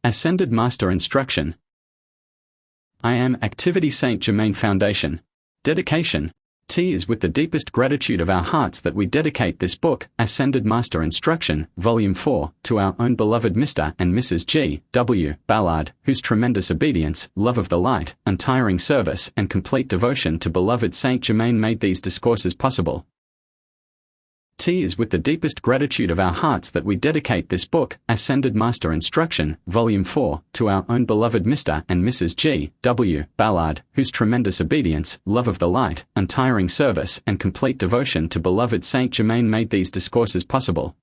Ascended Master Instruction. I am Activity Saint Germain Foundation. Dedication. T is with the deepest gratitude of our hearts that we dedicate this book, Ascended Master Instruction, Volume 4, to our own beloved Mr. and Mrs. G. W. Ballard, whose tremendous obedience, love of the light, untiring service, and complete devotion to beloved Saint Germain made these discourses possible. T is with the deepest gratitude of our hearts that we dedicate this book, Ascended Master Instruction, Volume 4, to our own beloved Mr. and Mrs. G. W. Ballard, whose tremendous obedience, love of the light, untiring service, and complete devotion to beloved Saint Germain made these discourses possible.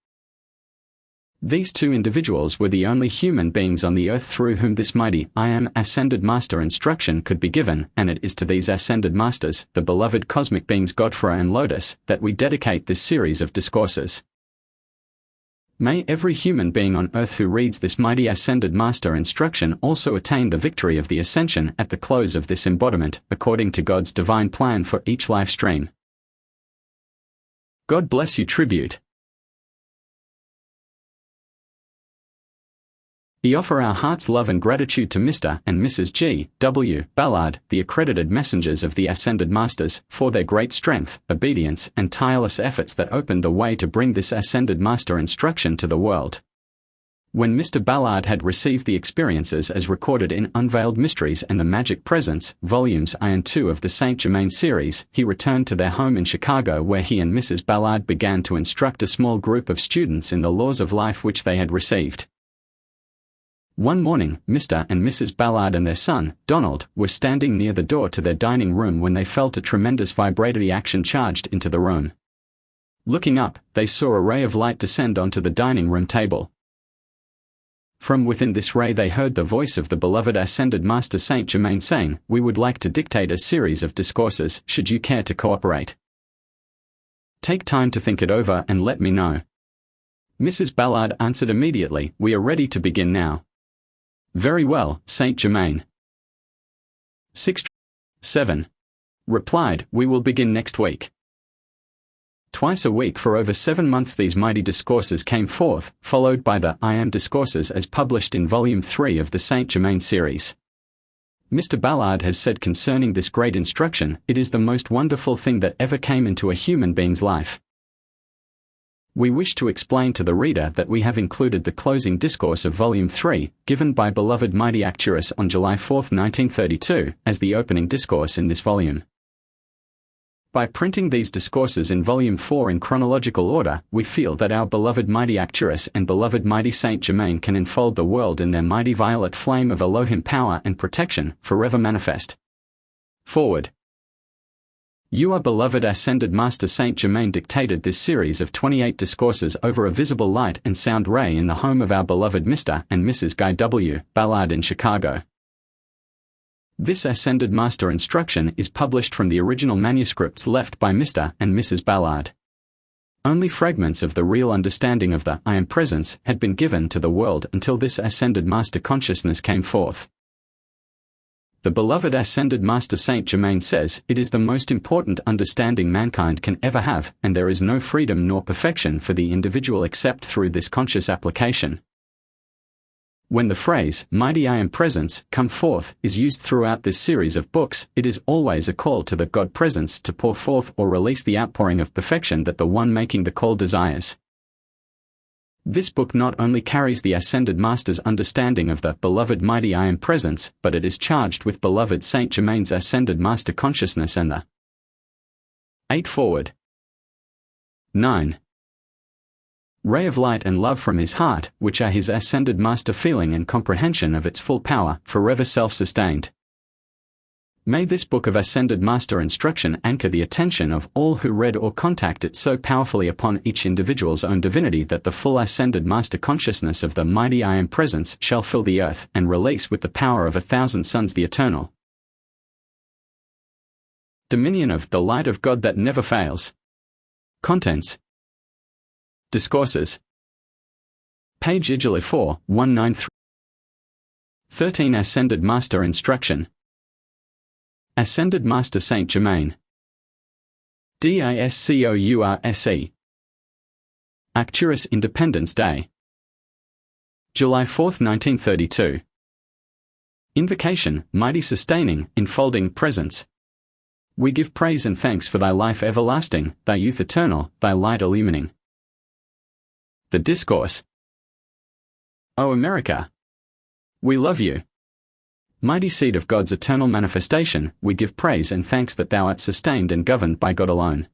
These two individuals were the only human beings on the earth through whom this mighty I Am Ascended Master Instruction could be given, and it is to these Ascended Masters, the beloved cosmic beings Godfrey and Lloyd, that we dedicate this series of discourses. May every human being on earth who reads this mighty Ascended Master Instruction also attain the victory of the Ascension at the close of this embodiment, according to God's divine plan for each life stream. God bless you. Tribute. We offer our heart's love and gratitude to Mr. and Mrs. G. W. Ballard, the accredited messengers of the Ascended Masters, for their great strength, obedience, and tireless efforts that opened the way to bring this Ascended Master Instruction to the world. When Mr. Ballard had received the experiences as recorded in Unveiled Mysteries and the Magic Presence, Volumes I and II of the Saint Germain series, he returned to their home in Chicago where he and Mrs. Ballard began to instruct a small group of students in the laws of life which they had received. One morning, Mr. and Mrs. Ballard and their son, Donald, were standing near the door to their dining room when they felt a tremendous vibratory action charged into the room. Looking up, they saw a ray of light descend onto the dining room table. From within this ray they heard the voice of the beloved Ascended Master Saint Germain saying, "We would like to dictate a series of discourses, should you care to cooperate. Take time to think it over and let me know." Mrs. Ballard answered immediately, "We are ready to begin now." "Very well, Saint Germain." 7 replied, "We will begin next week." Twice a week for over 7 months these mighty discourses came forth, followed by the I Am discourses as published in Volume 3 of the Saint Germain series. Mr. Ballard has said concerning this great instruction, "It is the most wonderful thing that ever came into a human being's life." We wish to explain to the reader that we have included the closing discourse of Volume 3, given by beloved mighty Arcturus on July 4, 1932, as the opening discourse in this volume. By printing these discourses in Volume 4 in chronological order, we feel that our beloved mighty Arcturus and beloved mighty Saint Germain can enfold the world in their mighty violet flame of Elohim power and protection, forever manifest. Forward. You are beloved Ascended Master Saint Germain dictated this series of 28 discourses over a visible light and sound ray in the home of our beloved Mr. and Mrs. Guy W. Ballard in Chicago. This Ascended Master Instruction is published from the original manuscripts left by Mr. and Mrs. Ballard. Only fragments of the real understanding of the I Am Presence had been given to the world until this Ascended Master Consciousness came forth. The beloved Ascended Master Saint Germain says, "It is the most important understanding mankind can ever have, and there is no freedom nor perfection for the individual except through this conscious application." When the phrase, "Mighty I Am Presence, come forth," is used throughout this series of books, it is always a call to the God Presence to pour forth or release the outpouring of perfection that the one making the call desires. This book not only carries the Ascended Master's understanding of the beloved mighty I Am Presence, but it is charged with beloved Saint Germain's Ascended Master Consciousness and the 8 forward. 9. Ray of light and love from his heart, which are his Ascended Master feeling and comprehension of its full power, forever self-sustained. May this book of Ascended Master Instruction anchor the attention of all who read or contact it so powerfully upon each individual's own divinity that the full Ascended Master Consciousness of the mighty I Am Presence shall fill the earth and release with the power of 1,000 suns the eternal dominion of the light of God that never fails. Contents. Discourses. Page Ijali 4, 193. 13 Ascended Master Instruction. Ascended Master Saint Germain. DISCOURSE. Arcturus Independence Day. July 4, 1932. Invocation, mighty sustaining, enfolding presence. We give praise and thanks for thy life everlasting, thy youth eternal, thy light illumining. The Discourse. O America! We love you. Mighty seed of God's eternal manifestation, we give praise and thanks that thou art sustained and governed by God alone.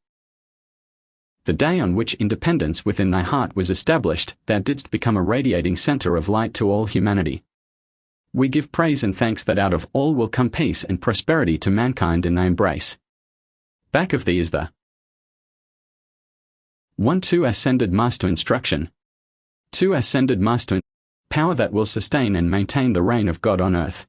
The day on which independence within thy heart was established, thou didst become a radiating center of light to all humanity. We give praise and thanks that out of all will come peace and prosperity to mankind in thy embrace. Back of thee is the 1-2 Ascended Master Instruction. 2 Ascended Master Power that will sustain and maintain the reign of God on earth.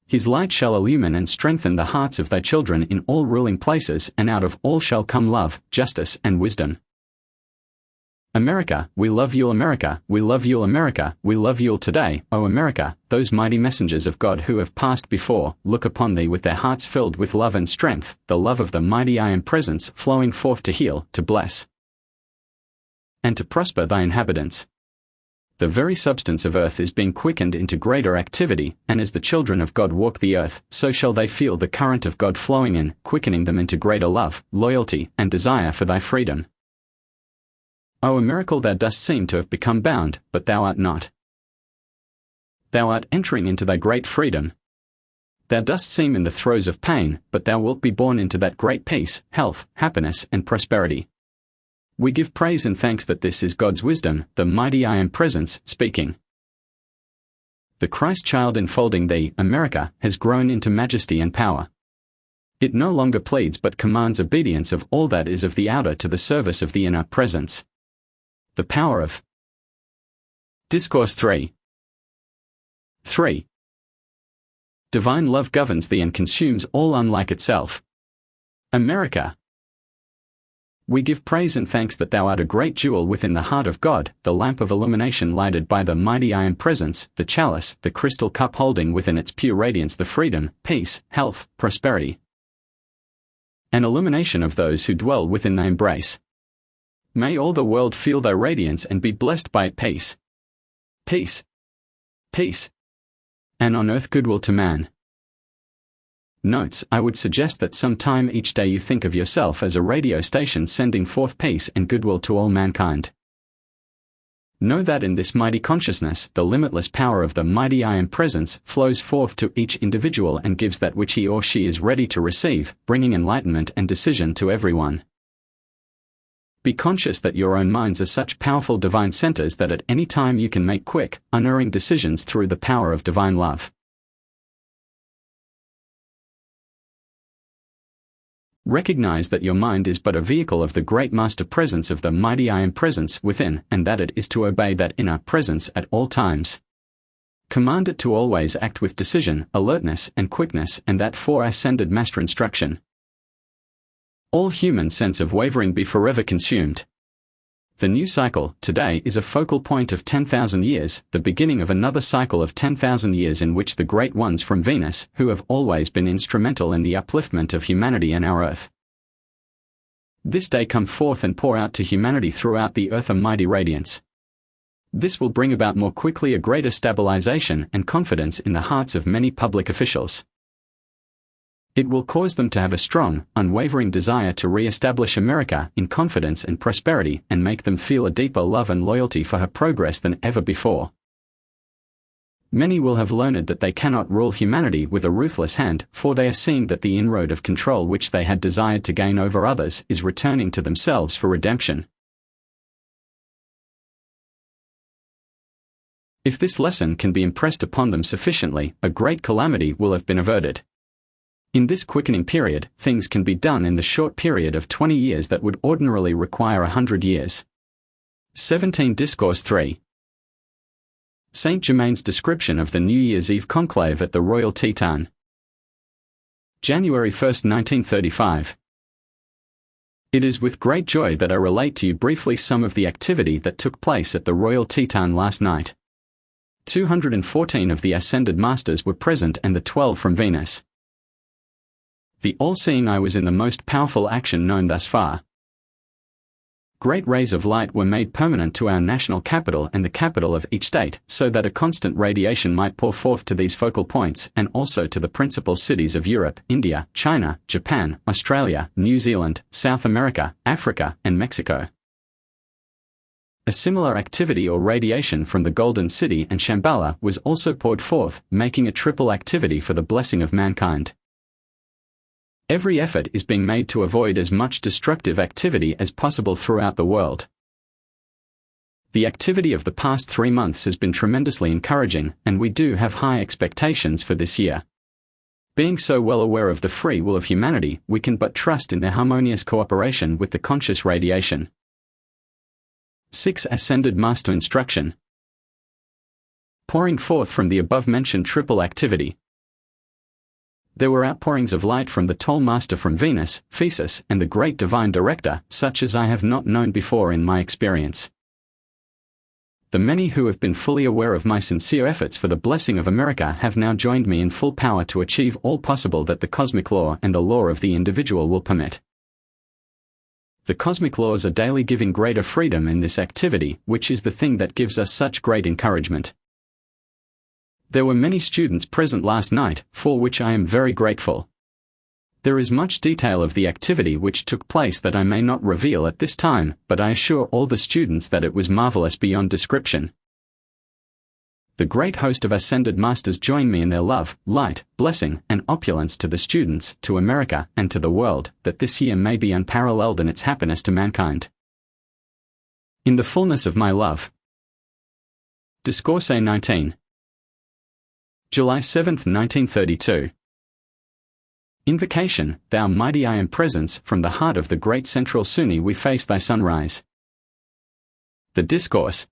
His light shall illumine and strengthen the hearts of thy children in all ruling places, and out of all shall come love, justice, and wisdom. America, we love you America, we love you America, we love you all today, O America, those mighty messengers of God who have passed before, look upon thee with their hearts filled with love and strength, the love of the mighty I Am Presence flowing forth to heal, to bless, and to prosper thy inhabitants. The very substance of earth is being quickened into greater activity, and as the children of God walk the earth, so shall they feel the current of God flowing in, quickening them into greater love, loyalty, and desire for thy freedom. O miracle, thou dost seem to have become bound, but thou art not. Thou art entering into thy great freedom. Thou dost seem in the throes of pain, but thou wilt be born into that great peace, health, happiness, and prosperity. We give praise and thanks that this is God's wisdom, the mighty I Am Presence, speaking. The Christ child enfolding thee, America, has grown into majesty and power. It no longer pleads but commands obedience of all that is of the outer to the service of the inner presence. The power of Discourse 3. 3. Divine love governs thee and consumes all unlike itself. America. We give praise and thanks that thou art a great jewel within the heart of God, the lamp of illumination lighted by the mighty I Am Presence, the chalice, the crystal cup holding within its pure radiance the freedom, peace, health, prosperity, and illumination of those who dwell within thy embrace. May all the world feel thy radiance and be blessed by it. Peace, peace, peace, and on earth goodwill to man. Notes: I would suggest that sometime each day you think of yourself as a radio station sending forth peace and goodwill to all mankind. Know that in this mighty consciousness, the limitless power of the mighty I Am Presence flows forth to each individual and gives that which he or she is ready to receive, bringing enlightenment and decision to everyone. Be conscious that your own minds are such powerful divine centers that at any time you can make quick, unerring decisions through the power of divine love. Recognize that your mind is but a vehicle of the great master presence of the mighty I Am Presence within, and that it is to obey that inner presence at all times. Command it to always act with decision, alertness, and quickness, and that 4 Ascended Master Instruction. All human sense of wavering be forever consumed. The new cycle, today, is a focal point of 10,000 years, the beginning of another cycle of 10,000 years in which the great ones from Venus, who have always been instrumental in the upliftment of humanity and our earth, this day come forth and pour out to humanity throughout the earth a mighty radiance. This will bring about more quickly a greater stabilization and confidence in the hearts of many public officials. It will cause them to have a strong, unwavering desire to re-establish America in confidence and prosperity, and make them feel a deeper love and loyalty for her progress than ever before. Many will have learned that they cannot rule humanity with a ruthless hand, for they are seeing that the inroad of control which they had desired to gain over others is returning to themselves for redemption. If this lesson can be impressed upon them sufficiently, a great calamity will have been averted. In this quickening period, things can be done in the short period of 20 years that would ordinarily require 100 years. 17 Discourse 3. Saint Germain's description of the New Year's Eve conclave at the Royal Teton. January 1, 1935. It is with great joy that I relate to you briefly some of the activity that took place at the Royal Teton last night. 214 of the Ascended Masters were present and the 12 from Venus. The all-seeing eye was in the most powerful action known thus far. Great rays of light were made permanent to our national capital and the capital of each state, so that a constant radiation might pour forth to these focal points and also to the principal cities of Europe, India, China, Japan, Australia, New Zealand, South America, Africa, and Mexico. A similar activity or radiation from the Golden City and Shambhala was also poured forth, making a triple activity for the blessing of mankind. Every effort is being made to avoid as much destructive activity as possible throughout the world. The activity of the past 3 months has been tremendously encouraging, and we do have high expectations for this year. Being so well aware of the free will of humanity, we can but trust in their harmonious cooperation with the conscious radiation. 6. Ascended Master Instruction. Pouring forth from the above-mentioned triple activity. There were outpourings of light from the tall master from Venus, Thesis, and the great divine director, such as I have not known before in my experience. The many who have been fully aware of my sincere efforts for the blessing of America have now joined me in full power to achieve all possible that the cosmic law and the law of the individual will permit. The cosmic laws are daily giving greater freedom in this activity, which is the thing that gives us such great encouragement. There were many students present last night, for which I am very grateful. There is much detail of the activity which took place that I may not reveal at this time, but I assure all the students that it was marvelous beyond description. The great host of ascended masters join me in their love, light, blessing, and opulence to the students, to America, and to the world, that this year may be unparalleled in its happiness to mankind. In the fullness of my love. Discourses 19. July 7, 1932. Invocation, Thou mighty I Am Presence, from the heart of the great central Sunni we face thy sunrise. The Discourse.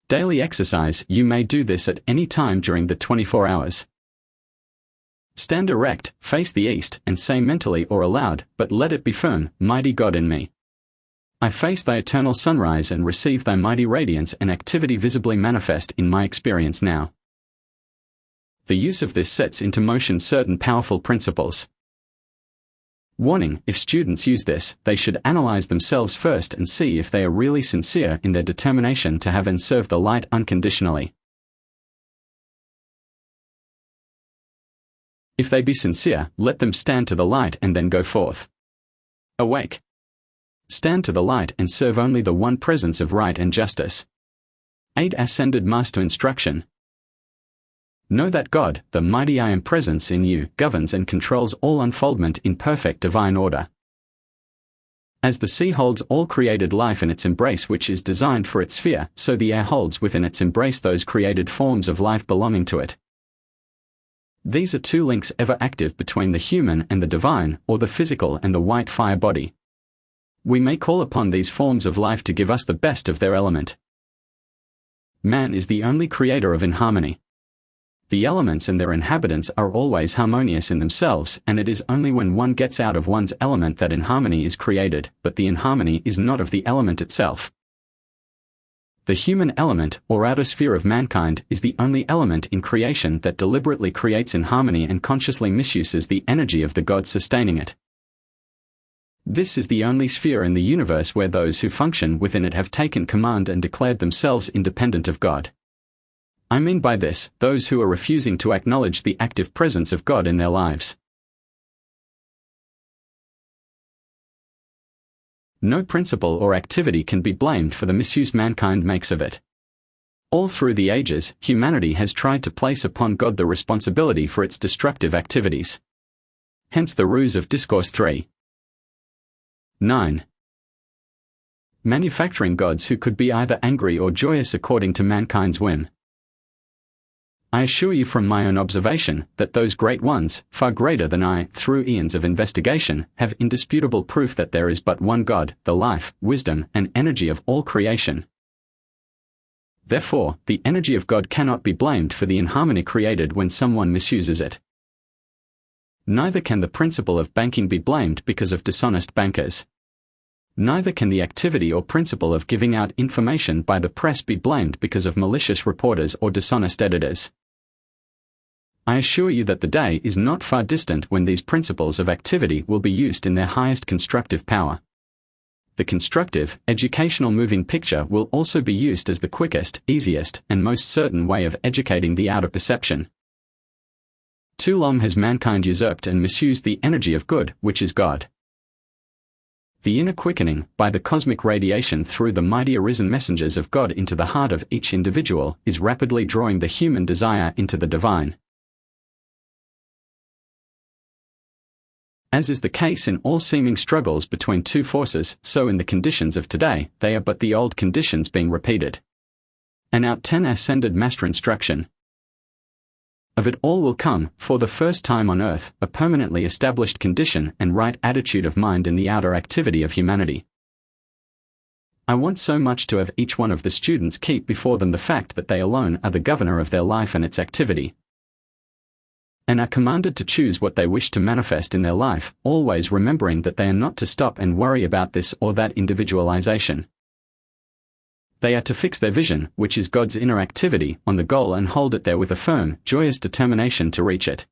Daily exercise, you may do this at any time during the 24 hours. Stand erect, face the east, and say mentally or aloud, but let it be firm, Mighty God in me. I face thy eternal sunrise and receive thy mighty radiance and activity visibly manifest in my experience now. The use of this sets into motion certain powerful principles. Warning: if students use this, they should analyze themselves first and see if they are really sincere in their determination to have and serve the light unconditionally. If they be sincere, let them stand to the light and then go forth. Awake. Stand to the light and serve only the one presence of right and justice. 8. Ascended Master Instruction. Know that God, the mighty I Am Presence in you, governs and controls all unfoldment in perfect divine order. As the sea holds all created life in its embrace which is designed for its sphere, so the air holds within its embrace those created forms of life belonging to it. These are two links ever active between the human and the divine, or the physical and the white fire body. We may call upon these forms of life to give us the best of their element. Man is the only creator of inharmony. The elements and their inhabitants are always harmonious in themselves, and it is only when one gets out of one's element that inharmony is created, but the inharmony is not of the element itself. The human element, or outer sphere of mankind, is the only element in creation that deliberately creates inharmony and consciously misuses the energy of the God sustaining it. This is the only sphere in the universe where those who function within it have taken command and declared themselves independent of God. I mean by this, those who are refusing to acknowledge the active presence of God in their lives. No principle or activity can be blamed for the misuse mankind makes of it. All through the ages, humanity has tried to place upon God the responsibility for its destructive activities. Hence the ruse of Discourse 3. 9. Manufacturing gods who could be either angry or joyous according to mankind's whim. I assure you from my own observation, that those great ones, far greater than I, through eons of investigation, have indisputable proof that there is but one God, the life, wisdom, and energy of all creation. Therefore, the energy of God cannot be blamed for the inharmony created when someone misuses it. Neither can the principle of banking be blamed because of dishonest bankers. Neither can the activity or principle of giving out information by the press be blamed because of malicious reporters or dishonest editors. I assure you that the day is not far distant when these principles of activity will be used in their highest constructive power. The constructive, educational moving picture will also be used as the quickest, easiest, and most certain way of educating the outer perception. Too long has mankind usurped and misused the energy of good, which is God. The inner quickening, by the cosmic radiation through the mighty arisen messengers of God into the heart of each individual, is rapidly drawing the human desire into the divine. As is the case in all seeming struggles between two forces, so in the conditions of today, they are but the old conditions being repeated. And out 10 ascended master instruction. Of it all will come, for the first time on earth, a permanently established condition and right attitude of mind in the outer activity of humanity. I want so much to have each one of the students keep before them the fact that they alone are the governor of their life and its activity, and are commanded to choose what they wish to manifest in their life, always remembering that they are not to stop and worry about this or that individualization. They are to fix their vision, which is God's inner activity, on the goal and hold it there with a firm, joyous determination to reach it.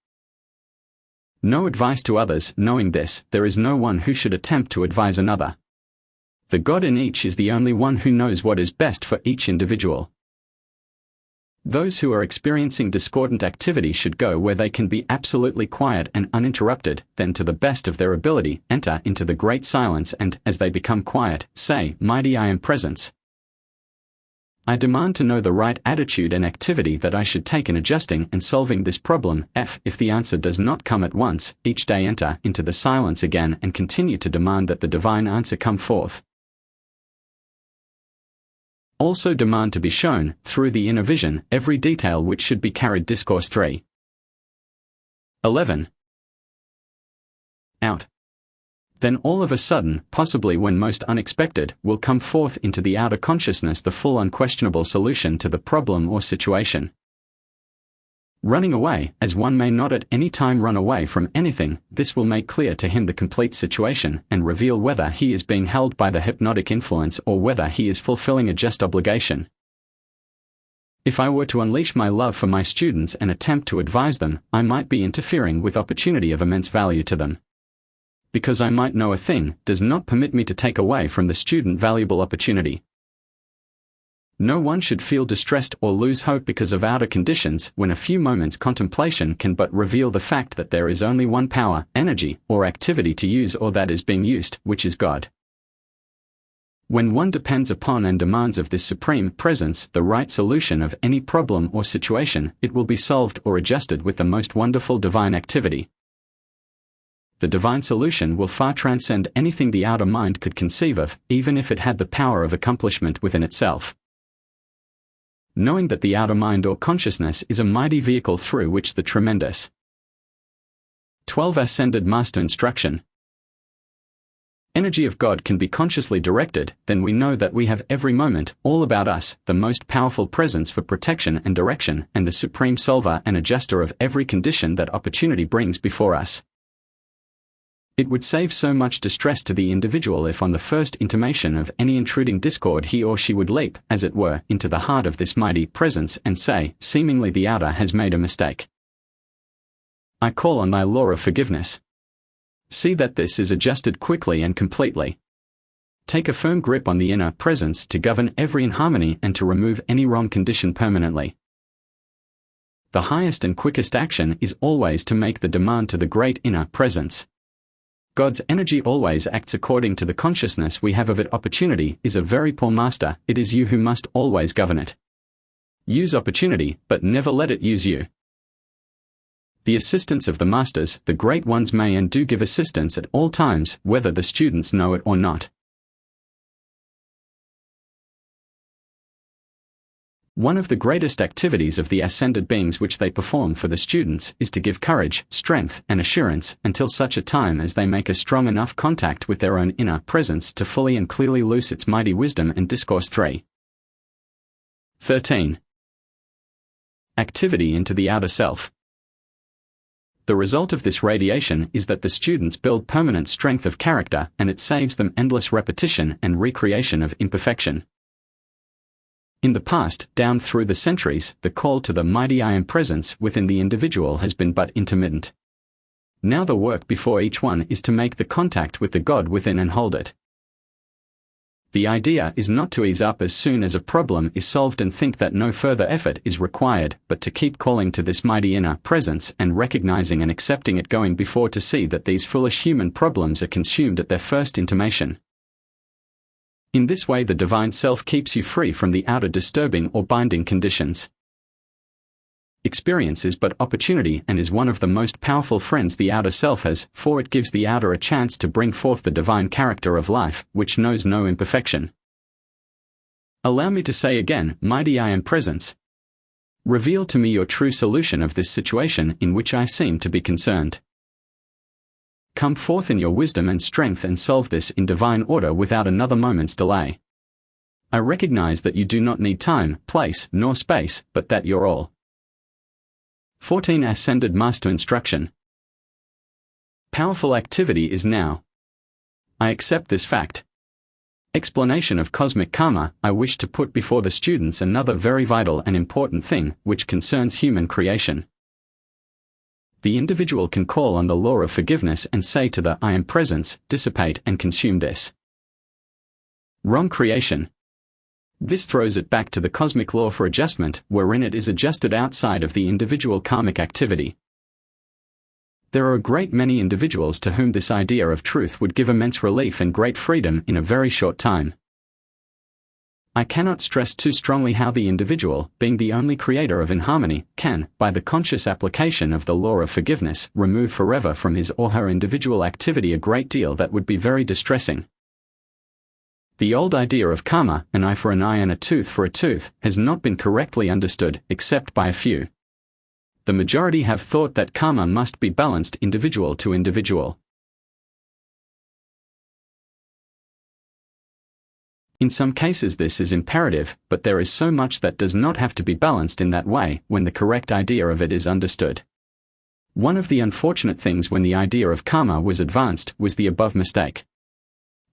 No advice to others. Knowing this, there is no one who should attempt to advise another. The God in each is the only one who knows what is best for each individual. Those who are experiencing discordant activity should go where they can be absolutely quiet and uninterrupted, then to the best of their ability, enter into the great silence and, as they become quiet, say, "Mighty I am presence." I demand to know the right attitude and activity that I should take in adjusting and solving this problem. If the answer does not come at once, each day enter into the silence again and continue to demand that the divine answer come forth. Also demand to be shown, through the inner vision, every detail which should be carried. Discourse 3. 11. Out. Then all of a sudden, possibly when most unexpected, will come forth into the outer consciousness the full unquestionable solution to the problem or situation. Running away, as one may not at any time run away from anything, this will make clear to him the complete situation and reveal whether he is being held by the hypnotic influence or whether he is fulfilling a just obligation. If I were to unleash my love for my students and attempt to advise them, I might be interfering with opportunity of immense value to them. Because I might know a thing, does not permit me to take away from the student valuable opportunity. No one should feel distressed or lose hope because of outer conditions when a few moments' contemplation can but reveal the fact that there is only one power, energy, or activity to use or that is being used, which is God. When one depends upon and demands of this supreme presence the right solution of any problem or situation, it will be solved or adjusted with the most wonderful divine activity. The divine solution will far transcend anything the outer mind could conceive of, even if it had the power of accomplishment within itself. Knowing that the outer mind or consciousness is a mighty vehicle through which the tremendous 12 ascended master instruction energy of God can be consciously directed, then we know that we have every moment, all about us, the most powerful presence for protection and direction, and the supreme solver and adjuster of every condition that opportunity brings before us. It would save so much distress to the individual if on the first intimation of any intruding discord he or she would leap, as it were, into the heart of this mighty presence and say, seemingly the outer has made a mistake. I call on thy law of forgiveness. See that this is adjusted quickly and completely. Take a firm grip on the inner presence to govern every inharmony and to remove any wrong condition permanently. The highest and quickest action is always to make the demand to the great inner presence. God's energy always acts according to the consciousness we have of it. Opportunity is a very poor master, it is you who must always govern it. Use opportunity, but never let it use you. The assistance of the masters, the great ones, may and do give assistance at all times, whether the students know it or not. One of the greatest activities of the ascended beings which they perform for the students is to give courage, strength, and assurance until such a time as they make a strong enough contact with their own inner presence to fully and clearly loose its mighty wisdom. And Discourse 3. 13. Activity into the outer self. The result of this radiation is that the students build permanent strength of character, and it saves them endless repetition and recreation of imperfection. In the past, down through the centuries, the call to the mighty I am presence within the individual has been but intermittent. Now the work before each one is to make the contact with the God within and hold it. The idea is not to ease up as soon as a problem is solved and think that no further effort is required, but to keep calling to this mighty inner presence and recognizing and accepting it going before to see that these foolish human problems are consumed at their first intimation. In this way the divine self keeps you free from the outer disturbing or binding conditions. Experience is but opportunity and is one of the most powerful friends the outer self has, for it gives the outer a chance to bring forth the divine character of life, which knows no imperfection. Allow me to say again, mighty I am presence. Reveal to me your true solution of this situation in which I seem to be concerned. Come forth in your wisdom and strength and solve this in divine order without another moment's delay. I recognize that you do not need time, place, nor space, but that you're all. 14 Ascended Master Instruction. Powerful activity is now. I accept this fact. Explanation of cosmic karma. I wish to put before the students another very vital and important thing, which concerns human creation. The individual can call on the law of forgiveness and say to the I am presence, dissipate and consume this. Wrong creation. This throws it back to the cosmic law for adjustment, wherein it is adjusted outside of the individual karmic activity. There are a great many individuals to whom this idea of truth would give immense relief and great freedom in a very short time. I cannot stress too strongly how the individual, being the only creator of inharmony, can, by the conscious application of the law of forgiveness, remove forever from his or her individual activity a great deal that would be very distressing. The old idea of karma, an eye for an eye and a tooth for a tooth, has not been correctly understood, except by a few. The majority have thought that karma must be balanced individual to individual. In some cases this is imperative, but there is so much that does not have to be balanced in that way when the correct idea of it is understood. One of the unfortunate things when the idea of karma was advanced was the above mistake.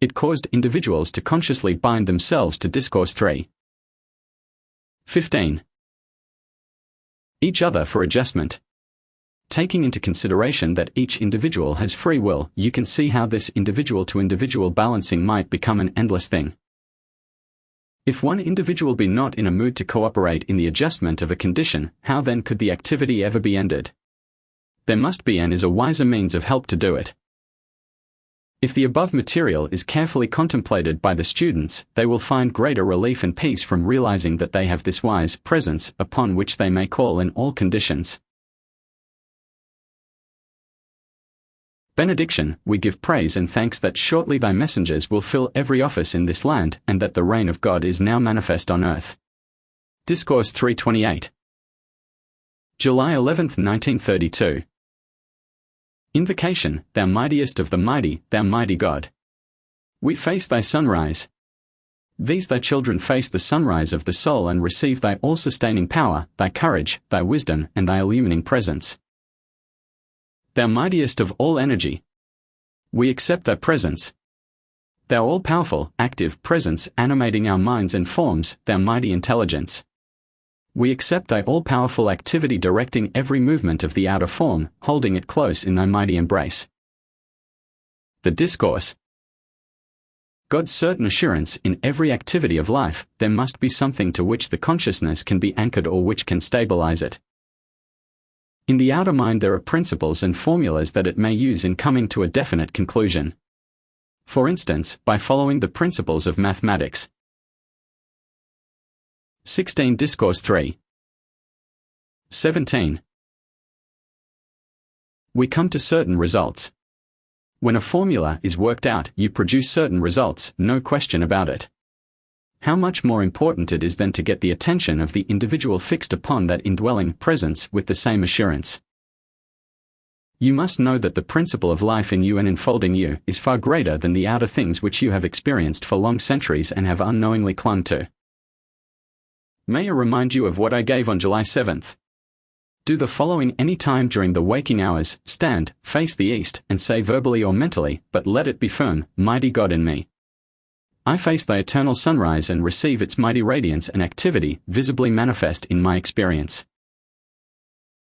It caused individuals to consciously bind themselves to Discourse 3. 15. Each other for adjustment. Taking into consideration that each individual has free will, you can see how this individual-to-individual balancing might become an endless thing. If one individual be not in a mood to cooperate in the adjustment of a condition, how then could the activity ever be ended? There must be and is a wiser means of help to do it. If the above material is carefully contemplated by the students, they will find greater relief and peace from realizing that they have this wise presence upon which they may call in all conditions. Benediction. We give praise and thanks that shortly thy messengers will fill every office in this land, and that the reign of God is now manifest on earth. Discourse 328. July 11, 1932. Invocation. Thou mightiest of the mighty, thou mighty God. We face thy sunrise. These thy children face the sunrise of the soul and receive thy all-sustaining power, thy courage, thy wisdom, and thy illumining presence. Thou mightiest of all energy. We accept thy presence. Thou all-powerful, active presence animating our minds and forms, thou mighty intelligence. We accept thy all-powerful activity directing every movement of the outer form, holding it close in thy mighty embrace. The Discourse. God's certain assurance in every activity of life, there must be something to which the consciousness can be anchored or which can stabilize it. In the outer mind there are principles and formulas that it may use in coming to a definite conclusion. For instance, by following the principles of mathematics. 16 Discourse 3. 17. We come to certain results. When a formula is worked out, you produce certain results, no question about it. How much more important it is then to get the attention of the individual fixed upon that indwelling presence with the same assurance. You must know that the principle of life in you and enfolding you is far greater than the outer things which you have experienced for long centuries and have unknowingly clung to. May I remind you of what I gave on July 7th? Do the following any time during the waking hours: stand, face the east, and say verbally or mentally, but let it be firm, mighty God in me. I face thy eternal sunrise and receive its mighty radiance and activity, visibly manifest in my experience.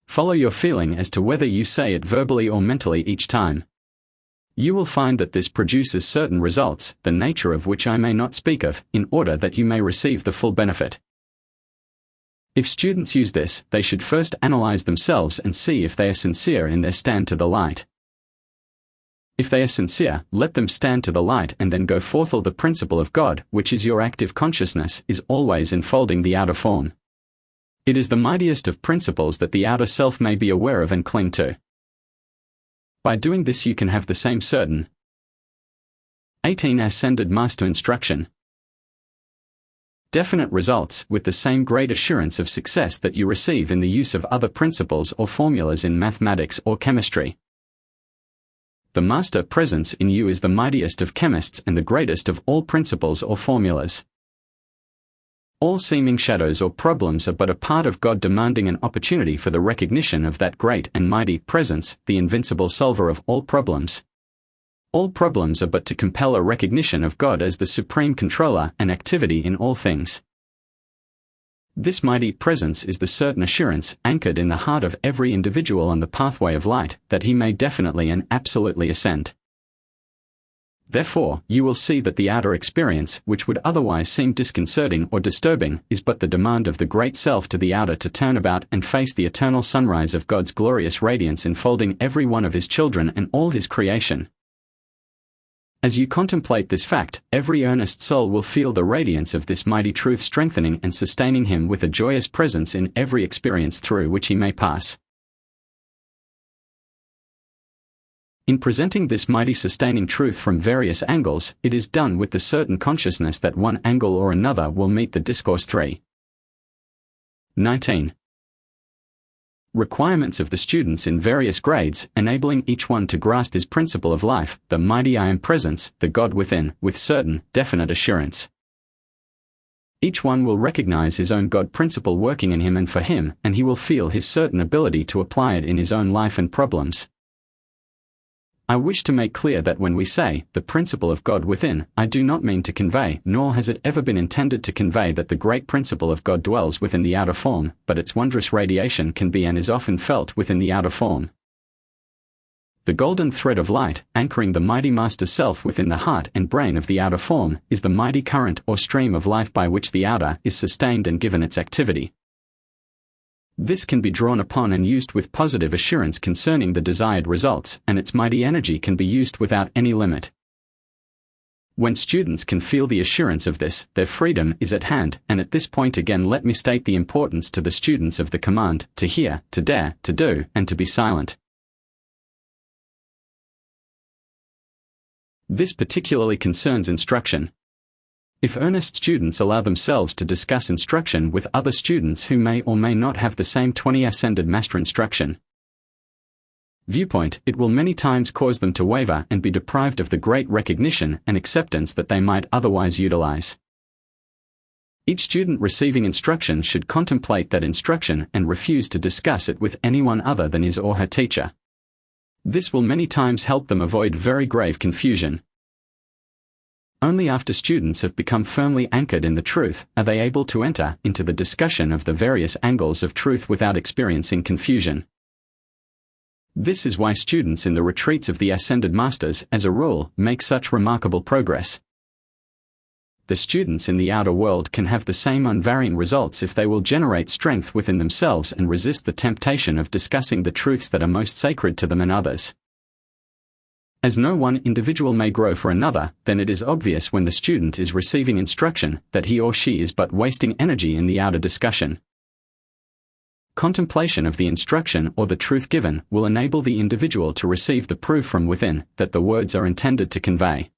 Follow your feeling as to whether you say it verbally or mentally each time. You will find that this produces certain results, the nature of which I may not speak of, in order that you may receive the full benefit. If students use this, they should first analyze themselves and see if they are sincere in their stand to the light. If they are sincere, let them stand to the light and then go forth. All the principle of God, which is your active consciousness, is always enfolding the outer form. It is the mightiest of principles that the outer self may be aware of and cling to. By doing this you can have the same certain 18 Ascended Master instruction. Definite results with the same great assurance of success that you receive in the use of other principles or formulas in mathematics or chemistry. The Master Presence in you is the mightiest of chemists and the greatest of all principles or formulas. All seeming shadows or problems are but a part of God demanding an opportunity for the recognition of that great and mighty Presence, the invincible solver of all problems. All problems are but to compel a recognition of God as the supreme controller and activity in all things. This mighty Presence is the certain assurance, anchored in the heart of every individual on the pathway of light, that he may definitely and absolutely ascend. Therefore, you will see that the outer experience, which would otherwise seem disconcerting or disturbing, is but the demand of the Great Self to the outer to turn about and face the eternal sunrise of God's glorious radiance enfolding every one of His children and all His creation. As you contemplate this fact, every earnest soul will feel the radiance of this mighty truth strengthening and sustaining him with a joyous presence in every experience through which he may pass. In presenting this mighty sustaining truth from various angles, it is done with the certain consciousness that one angle or another will meet the Discourse 3. 19. Requirements of the students in various grades, enabling each one to grasp his principle of life, the mighty I Am Presence, the God within, with certain, definite assurance. Each one will recognize his own God principle working in him and for him, and he will feel his certain ability to apply it in his own life and problems. I wish to make clear that when we say, the principle of God within, I do not mean to convey, nor has it ever been intended to convey that the great principle of God dwells within the outer form, but its wondrous radiation can be and is often felt within the outer form. The golden thread of light, anchoring the mighty Master Self within the heart and brain of the outer form, is the mighty current or stream of life by which the outer is sustained and given its activity. This can be drawn upon and used with positive assurance concerning the desired results, and its mighty energy can be used without any limit. When students can feel the assurance of this, their freedom is at hand, and at this point again let me state the importance to the students of the command, to hear, to dare, to do, and to be silent. This particularly concerns instruction. If earnest students allow themselves to discuss instruction with other students who may or may not have the same 20 Ascended Master instruction viewpoint, it will many times cause them to waver and be deprived of the great recognition and acceptance that they might otherwise utilize. Each student receiving instruction should contemplate that instruction and refuse to discuss it with anyone other than his or her teacher. This will many times help them avoid very grave confusion. Only after students have become firmly anchored in the truth are they able to enter into the discussion of the various angles of truth without experiencing confusion. This is why students in the retreats of the Ascended Masters, as a rule, make such remarkable progress. The students in the outer world can have the same unvarying results if they will generate strength within themselves and resist the temptation of discussing the truths that are most sacred to them and others. As no one individual may grow for another, then it is obvious when the student is receiving instruction that he or she is but wasting energy in the outer discussion. Contemplation of the instruction or the truth given will enable the individual to receive the proof from within that the words are intended to convey.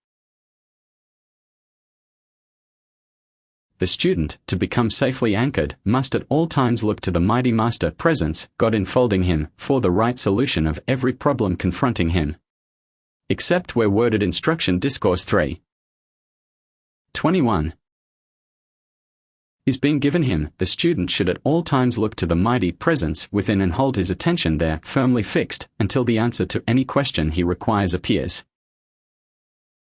The student, to become safely anchored, must at all times look to the mighty Master Presence, God enfolding him, for the right solution of every problem confronting him. Except where worded instruction Discourse 3. 21. is being given him, the student should at all times look to the mighty Presence within and hold his attention there, firmly fixed, until the answer to any question he requires appears.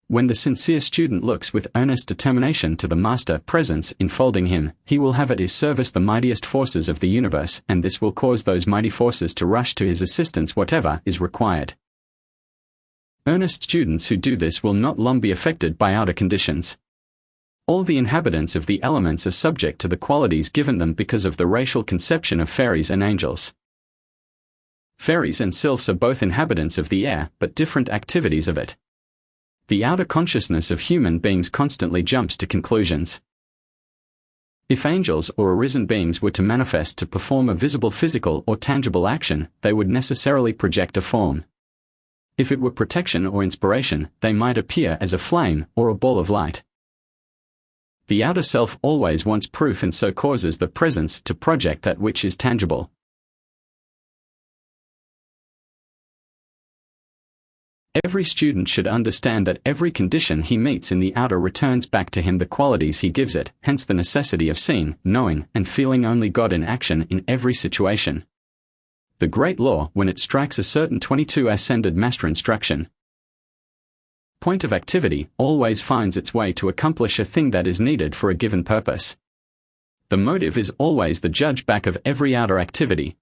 When the sincere student looks with earnest determination to the Master Presence enfolding him, he will have at his service the mightiest forces of the universe, and this will cause those mighty forces to rush to his assistance whatever is required. Earnest students who do this will not long be affected by outer conditions. All the inhabitants of the elements are subject to the qualities given them because of the racial conception of fairies and angels. Fairies and sylphs are both inhabitants of the air, but different activities of it. The outer consciousness of human beings constantly jumps to conclusions. If angels or arisen beings were to manifest to perform a visible physical or tangible action, they would necessarily project a form. If it were protection or inspiration, they might appear as a flame or a ball of light. The outer self always wants proof and so causes the presence to project that which is tangible. Every student should understand that every condition he meets in the outer returns back to him the qualities he gives it, hence the necessity of seeing, knowing, and feeling only God in action in every situation. The great law, when it strikes a certain 22 ascended master instruction, point of activity, always finds its way to accomplish a thing that is needed for a given purpose. The motive is always the judge back of every outer activity.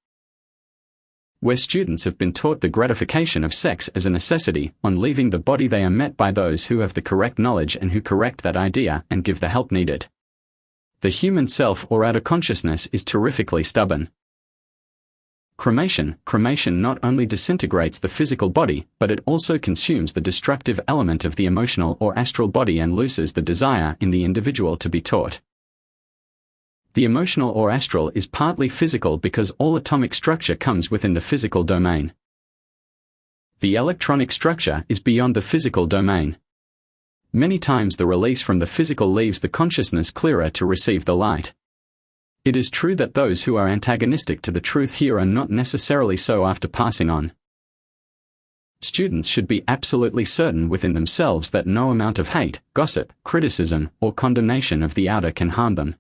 Where students have been taught the gratification of sex as a necessity, on leaving the body they are met by those who have the correct knowledge and who correct that idea and give the help needed. The human self or outer consciousness is terrifically stubborn. Cremation not only disintegrates the physical body, but it also consumes the destructive element of the emotional or astral body and loses the desire in the individual to be taught. The emotional or astral is partly physical because all atomic structure comes within the physical domain. The electronic structure is beyond the physical domain. Many times the release from the physical leaves the consciousness clearer to receive the light. It is true that those who are antagonistic to the truth here are not necessarily so after passing on. Students should be absolutely certain within themselves that no amount of hate, gossip, criticism, or condemnation of the outer can harm them.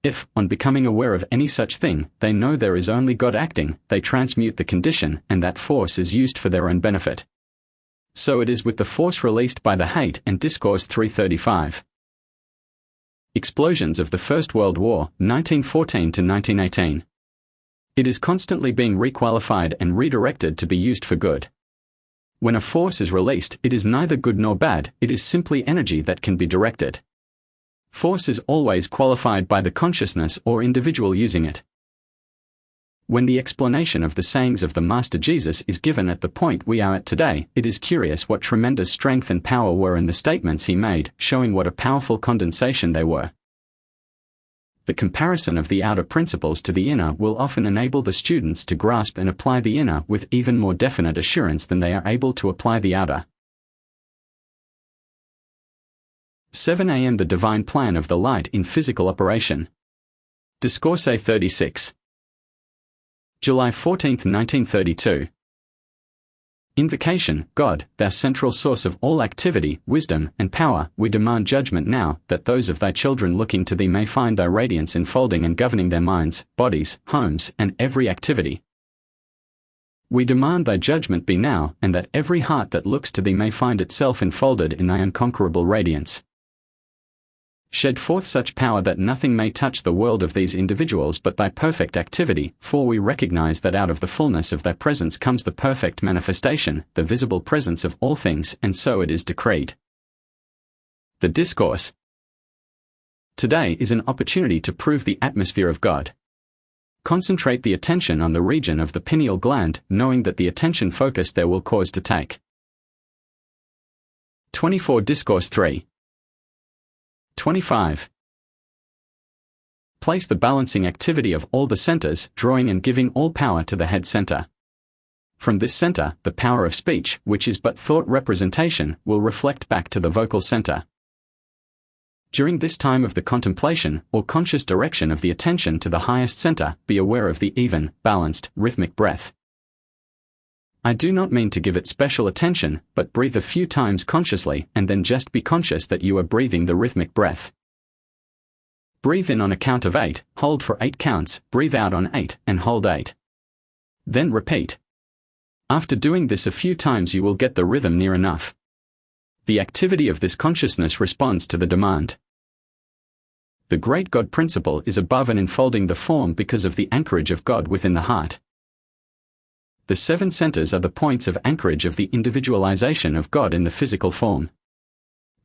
If, on becoming aware of any such thing, they know there is only God acting, they transmute the condition, and that force is used for their own benefit. So it is with the force released by the hate and Discourse 335. Explosions of the First World War, 1914 to 1918. It is constantly being requalified and redirected to be used for good. When a force is released, it is neither good nor bad, it is simply energy that can be directed. Force is always qualified by the consciousness or individual using it. When the explanation of the sayings of the Master Jesus is given at the point we are at today, it is curious what tremendous strength and power were in the statements he made, showing what a powerful condensation they were. The comparison of the outer principles to the inner will often enable the students to grasp and apply the inner with even more definite assurance than they are able to apply the outer. 7 a.m. The divine plan of the light in physical operation. Discourses 36. July 14, 1932. Invocation, God, thou central source of all activity, wisdom, and power, we demand judgment now, that those of thy children looking to thee may find thy radiance enfolding and governing their minds, bodies, homes, and every activity. We demand thy judgment be now, and that every heart that looks to thee may find itself enfolded in thy unconquerable radiance. Shed forth such power that nothing may touch the world of these individuals but thy perfect activity, for we recognize that out of the fullness of thy presence comes the perfect manifestation, the visible presence of all things, and so it is decreed. The Discourse. Today is an opportunity to prove the atmosphere of God. Concentrate the attention on the region of the pineal gland, knowing that the attention focused there will cause to take. 24 Discourse 3. 25. Place the balancing activity of all the centers, drawing and giving all power to the head center. From this center, the power of speech, which is but thought representation, will reflect back to the vocal center. During this time of the contemplation, or conscious direction of the attention to the highest center, be aware of the even, balanced, rhythmic breath. I do not mean to give it special attention, but breathe a few times consciously, and then just be conscious that you are breathing the rhythmic breath. Breathe in on a count of 8, hold for 8 counts, breathe out on 8, and hold 8. Then repeat. After doing this a few times you will get the rhythm near enough. The activity of this consciousness responds to the demand. The great God principle is above and enfolding the form because of the anchorage of God within the heart. The 7 centers are the points of anchorage of the individualization of God in the physical form.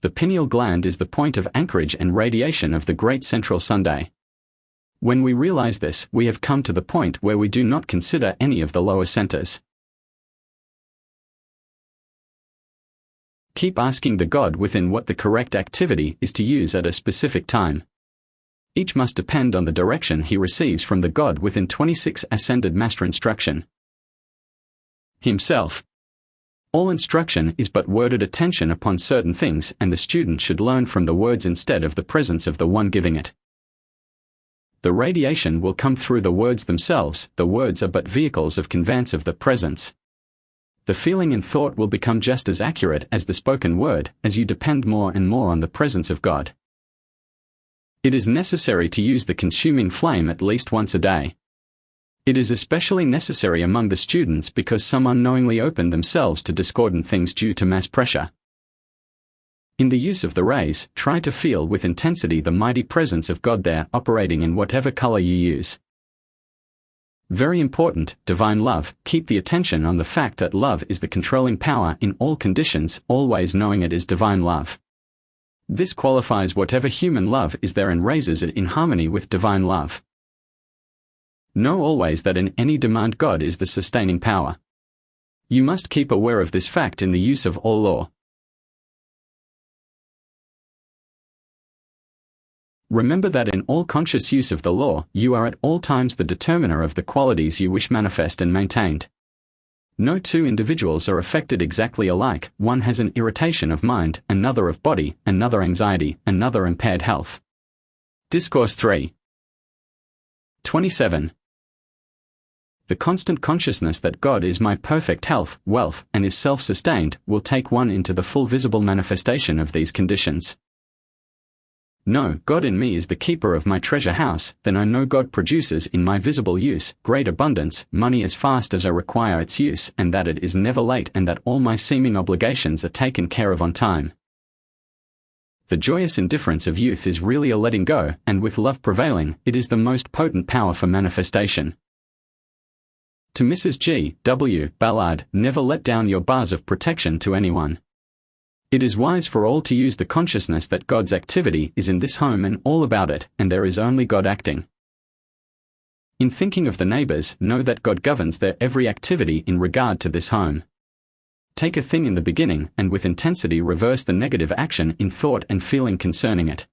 The pineal gland is the point of anchorage and radiation of the great central Sunday. When we realize this, we have come to the point where we do not consider any of the lower centers. Keep asking the God within what the correct activity is to use at a specific time. Each must depend on the direction he receives from the God within 26 Ascended Master Instruction. Himself. All instruction is but worded attention upon certain things, and the student should learn from the words instead of the presence of the one giving it. The radiation will come through the words themselves. The words are but vehicles of conveyance of the presence. The feeling and thought will become just as accurate as the spoken word, as you depend more and more on the presence of God. It is necessary to use the consuming flame at least once a day. It is especially necessary among the students because some unknowingly open themselves to discordant things due to mass pressure. In the use of the rays, try to feel with intensity the mighty presence of God there, operating in whatever color you use. Very important, divine love. Keep the attention on the fact that love is the controlling power in all conditions, always knowing it is divine love. This qualifies whatever human love is there and raises it in harmony with divine love. Know always that in any demand God is the sustaining power. You must keep aware of this fact in the use of all law. Remember that in all conscious use of the law, you are at all times the determiner of the qualities you wish manifest and maintained. No 2 individuals are affected exactly alike. One has an irritation of mind, another of body, another anxiety, another impaired health. Discourse 3. 27. The constant consciousness that God is my perfect health, wealth, and is self-sustained, will take one into the full visible manifestation of these conditions. No, God in me is the keeper of my treasure house, then I know God produces in my visible use great abundance, money as fast as I require its use, and that it is never late, and that all my seeming obligations are taken care of on time. The joyous indifference of youth is really a letting go, and with love prevailing, it is the most potent power for manifestation. To Mrs. G. W. Ballard, never let down your bars of protection to anyone. It is wise for all to use the consciousness that God's activity is in this home and all about it, and there is only God acting. In thinking of the neighbors, know that God governs their every activity in regard to this home. Take a thing in the beginning, and with intensity reverse the negative action in thought and feeling concerning it.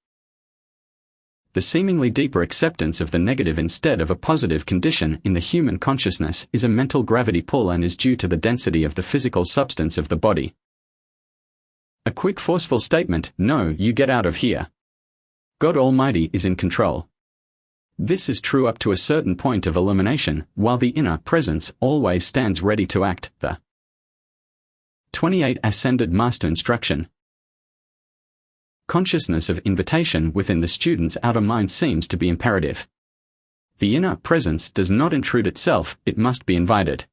The seemingly deeper acceptance of the negative instead of a positive condition in the human consciousness is a mental gravity pull and is due to the density of the physical substance of the body. A quick forceful statement, no, you get out of here. God Almighty is in control. This is true up to a certain point of illumination, while the inner presence always stands ready to act. The 28 Ascended Master Instruction. Consciousness of invitation within the student's outer mind seems to be imperative. The inner presence does not intrude itself, it must be invited.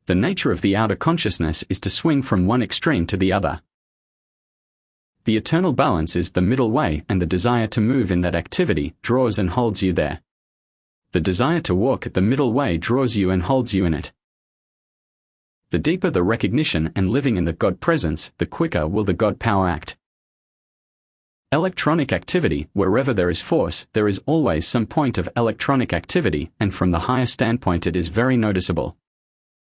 The nature of the outer consciousness is to swing from one extreme to the other. The eternal balance is the middle way, and the desire to move in that activity draws and holds you there. The desire to walk at the middle way draws you and holds you in it. The deeper the recognition and living in the God presence, the quicker will the God power act. Electronic activity, wherever there is force, there is always some point of electronic activity, and from the higher standpoint it is very noticeable.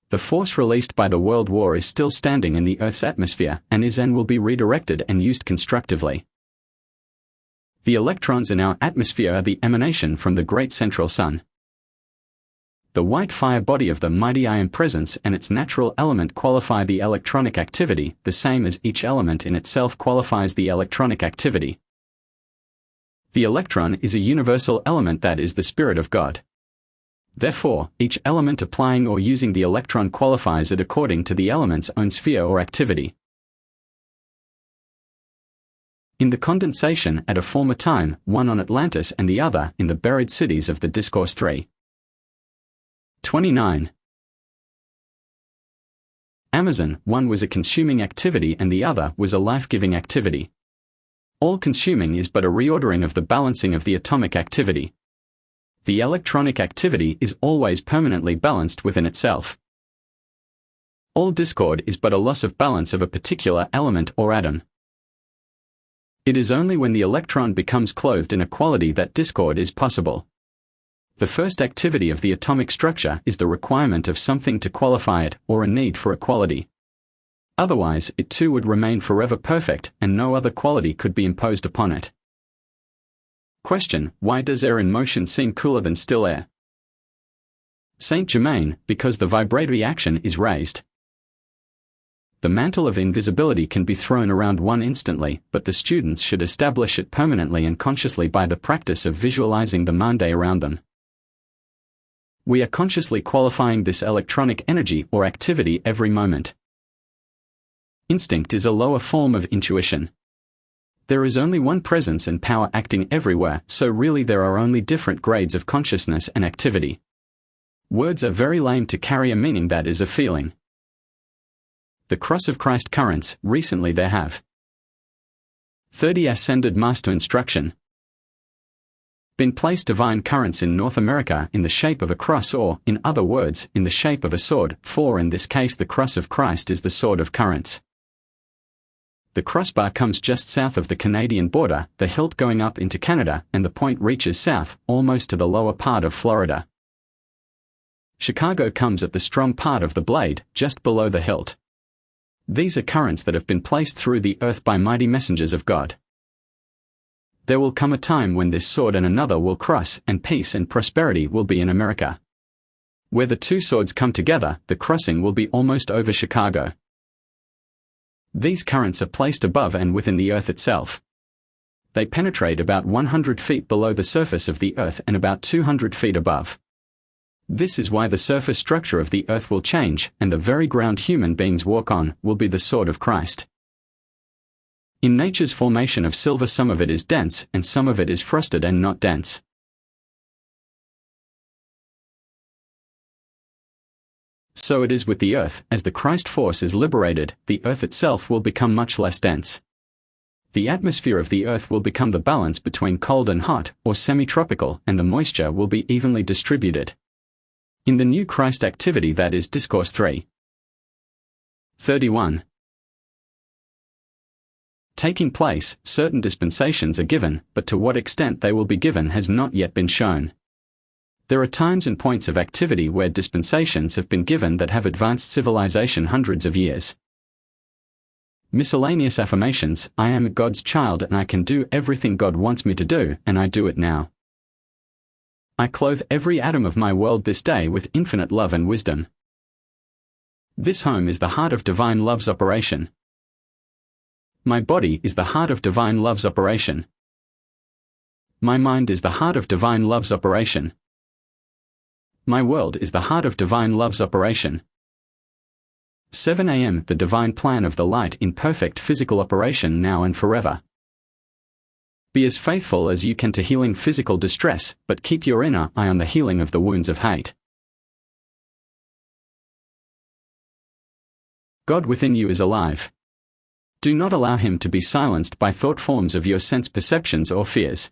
The force released by the World War is still standing in the Earth's atmosphere, and is and will be redirected and used constructively. The electrons in our atmosphere are the emanation from the great central sun. The white fire body of the mighty I Am Presence and its natural element qualify the electronic activity, the same as each element in itself qualifies the electronic activity. The electron is a universal element that is the Spirit of God. Therefore, each element applying or using the electron qualifies it according to the element's own sphere or activity. In the condensation at a former time, one on Atlantis and the other in the buried cities of the Discourse 3. 29. Amazon, one was a consuming activity and the other was a life-giving activity. All consuming is but a reordering of the balancing of the atomic activity. The electronic activity is always permanently balanced within itself. All discord is but a loss of balance of a particular element or atom. It is only when the electron becomes clothed in a quality that discord is possible. The first activity of the atomic structure is the requirement of something to qualify it, or a need for a quality. Otherwise, it too would remain forever perfect, and no other quality could be imposed upon it. Question: why does air in motion seem cooler than still air? Saint Germain: because the vibratory action is raised. The mantle of invisibility can be thrown around one instantly, but the students should establish it permanently and consciously by the practice of visualizing the monde around them. We are consciously qualifying this electronic energy or activity every moment. Instinct is a lower form of intuition. There is only one presence and power acting everywhere, so really there are only different grades of consciousness and activity. Words are very lame to carry a meaning that is a feeling. The Cross of Christ currents, recently there have 30 ascended master instruction been placed divine currents in North America in the shape of a cross, or, in other words, in the shape of a sword, for in this case the cross of Christ is the sword of currents. The crossbar comes just south of the Canadian border, the hilt going up into Canada, and the point reaches south, almost to the lower part of Florida. Chicago comes at the strong part of the blade, just below the hilt. These are currents that have been placed through the earth by mighty messengers of God. There will come a time when this sword and another will cross, and peace and prosperity will be in America. Where the two swords come together, the crossing will be almost over Chicago. These currents are placed above and within the earth itself. They penetrate about 100 feet below the surface of the earth and about 200 feet above. This is why the surface structure of the earth will change, and the very ground human beings walk on will be the sword of Christ. In nature's formation of silver, some of it is dense, and some of it is frosted and not dense. So it is with the earth. As the Christ force is liberated, the earth itself will become much less dense. The atmosphere of the earth will become the balance between cold and hot, or semi-tropical, and the moisture will be evenly distributed. In the new Christ activity, that is Discourse 3:31. Taking place, certain dispensations are given, but to what extent they will be given has not yet been shown. There are times and points of activity where dispensations have been given that have advanced civilization hundreds of years. Miscellaneous affirmations: I am God's child and I can do everything God wants me to do, and I do it now. I clothe every atom of my world this day with infinite love and wisdom. This home is the heart of divine love's operation. My body is the heart of divine love's operation. My mind is the heart of divine love's operation. My world is the heart of divine love's operation. 7 a.m. The divine plan of the light in perfect physical operation now and forever. Be as faithful as you can to healing physical distress, but keep your inner eye on the healing of the wounds of hate. God within you is alive. Do not allow him to be silenced by thought forms of your sense perceptions or fears.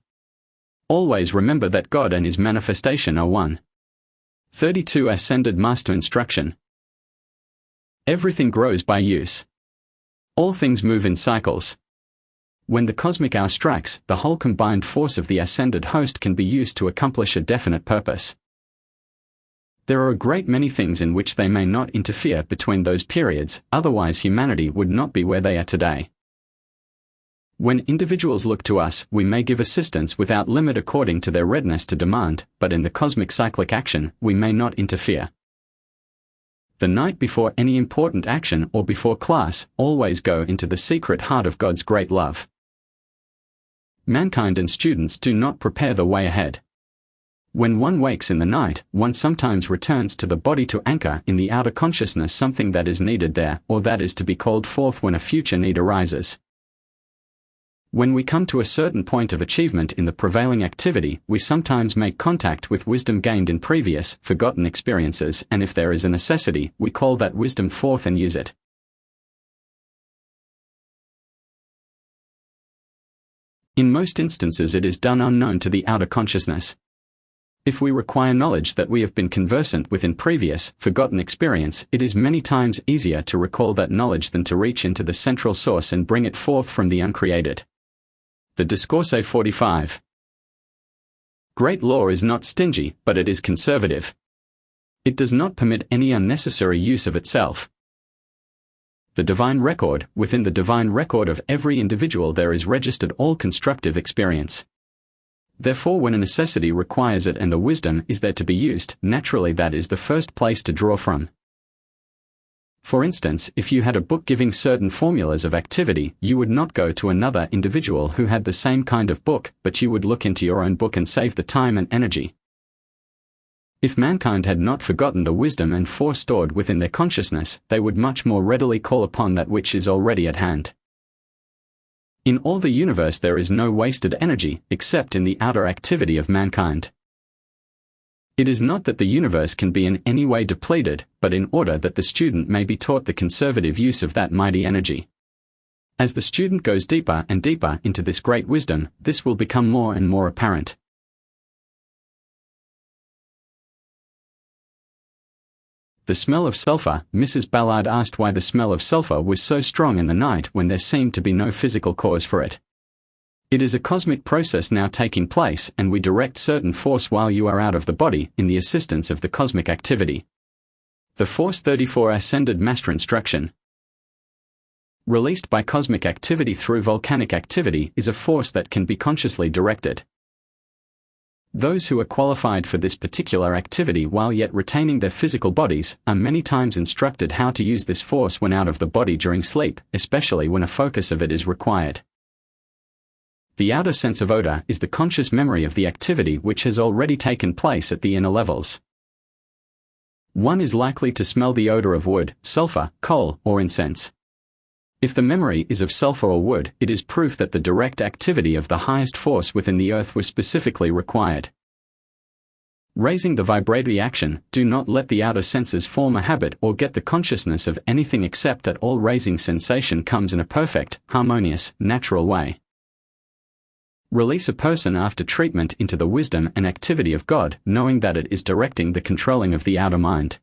Always remember that God and his manifestation are one. 32 Ascended Master Instruction. Everything grows by use. All things move in cycles. When the cosmic hour strikes, the whole combined force of the ascended host can be used to accomplish a definite purpose. There are a great many things in which they may not interfere between those periods, otherwise humanity would not be where they are today. When individuals look to us, we may give assistance without limit according to their readiness to demand, but in the cosmic cyclic action, we may not interfere. The night before any important action or before class, always go into the secret heart of God's great love. Mankind and students do not prepare the way ahead. When one wakes in the night, one sometimes returns to the body to anchor in the outer consciousness something that is needed there, or that is to be called forth when a future need arises. When we come to a certain point of achievement in the prevailing activity, we sometimes make contact with wisdom gained in previous, forgotten experiences, and if there is a necessity, we call that wisdom forth and use it. In most instances it is done unknown to the outer consciousness. If we require knowledge that we have been conversant with in previous, forgotten experience, it is many times easier to recall that knowledge than to reach into the central source and bring it forth from the uncreated. The Discourses 45. Great law is not stingy, but it is conservative. It does not permit any unnecessary use of itself. The divine record. Within the divine record of every individual there is registered all constructive experience. Therefore, when a necessity requires it and the wisdom is there to be used, naturally that is the first place to draw from. For instance, if you had a book giving certain formulas of activity, you would not go to another individual who had the same kind of book, but you would look into your own book and save the time and energy. If mankind had not forgotten the wisdom and force stored within their consciousness, they would much more readily call upon that which is already at hand. In all the universe there is no wasted energy, except in the outer activity of mankind. It is not that the universe can be in any way depleted, but in order that the student may be taught the conservative use of that mighty energy. As the student goes deeper and deeper into this great wisdom, this will become more and more apparent. The smell of sulfur. Mrs. Ballard asked why the smell of sulfur was so strong in the night when there seemed to be no physical cause for it. It is a cosmic process now taking place, and we direct certain force while you are out of the body, in the assistance of the cosmic activity. The Force 34 Ascended Master Instruction. Released by cosmic activity through volcanic activity is a force that can be consciously directed. Those who are qualified for this particular activity while yet retaining their physical bodies are many times instructed how to use this force when out of the body during sleep, especially when a focus of it is required. The outer sense of odor is the conscious memory of the activity which has already taken place at the inner levels. One is likely to smell the odor of wood, sulfur, coal, or incense. If the memory is of sulfur or wood, it is proof that the direct activity of the highest force within the earth was specifically required. Raising the vibratory action. Do not let the outer senses form a habit or get the consciousness of anything except that all raising sensation comes in a perfect, harmonious, natural way. Release a person after treatment into the wisdom and activity of God, knowing that it is directing the controlling of the outer mind.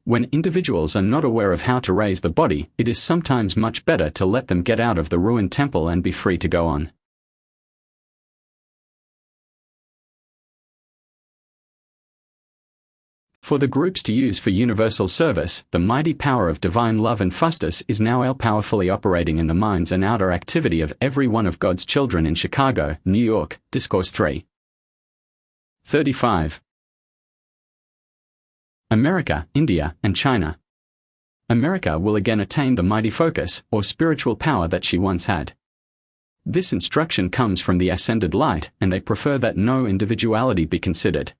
When individuals are not aware of how to raise the body, it is sometimes much better to let them get out of the ruined temple and be free to go on. For the groups to use for universal service, the mighty power of divine love and justice is now all-powerfully operating in the minds and outer activity of every one of God's children in Chicago, New York. Discourse 3. 35. America, India, and China. America will again attain the mighty focus, or spiritual power that she once had. This instruction comes from the ascended light, and they prefer that no individuality be considered.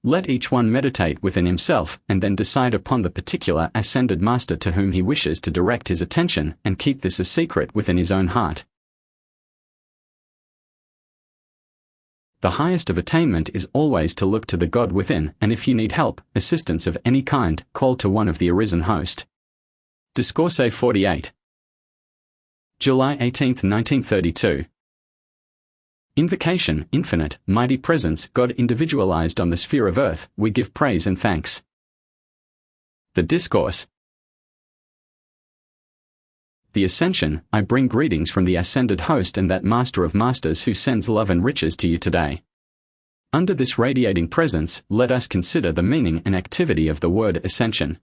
Let each one meditate within himself, and then decide upon the particular ascended master to whom he wishes to direct his attention, and keep this a secret within his own heart. The highest of attainment is always to look to the God within, and if you need help, assistance of any kind, call to one of the arisen host. Discourses 48. July 18, 1932. Invocation. Infinite, mighty presence, God individualized on the sphere of earth, we give praise and thanks. The Discourse. The Ascension. I bring greetings from the ascended host and that Master of Masters who sends love and riches to you today. Under this radiating presence, let us consider the meaning and activity of the word ascension.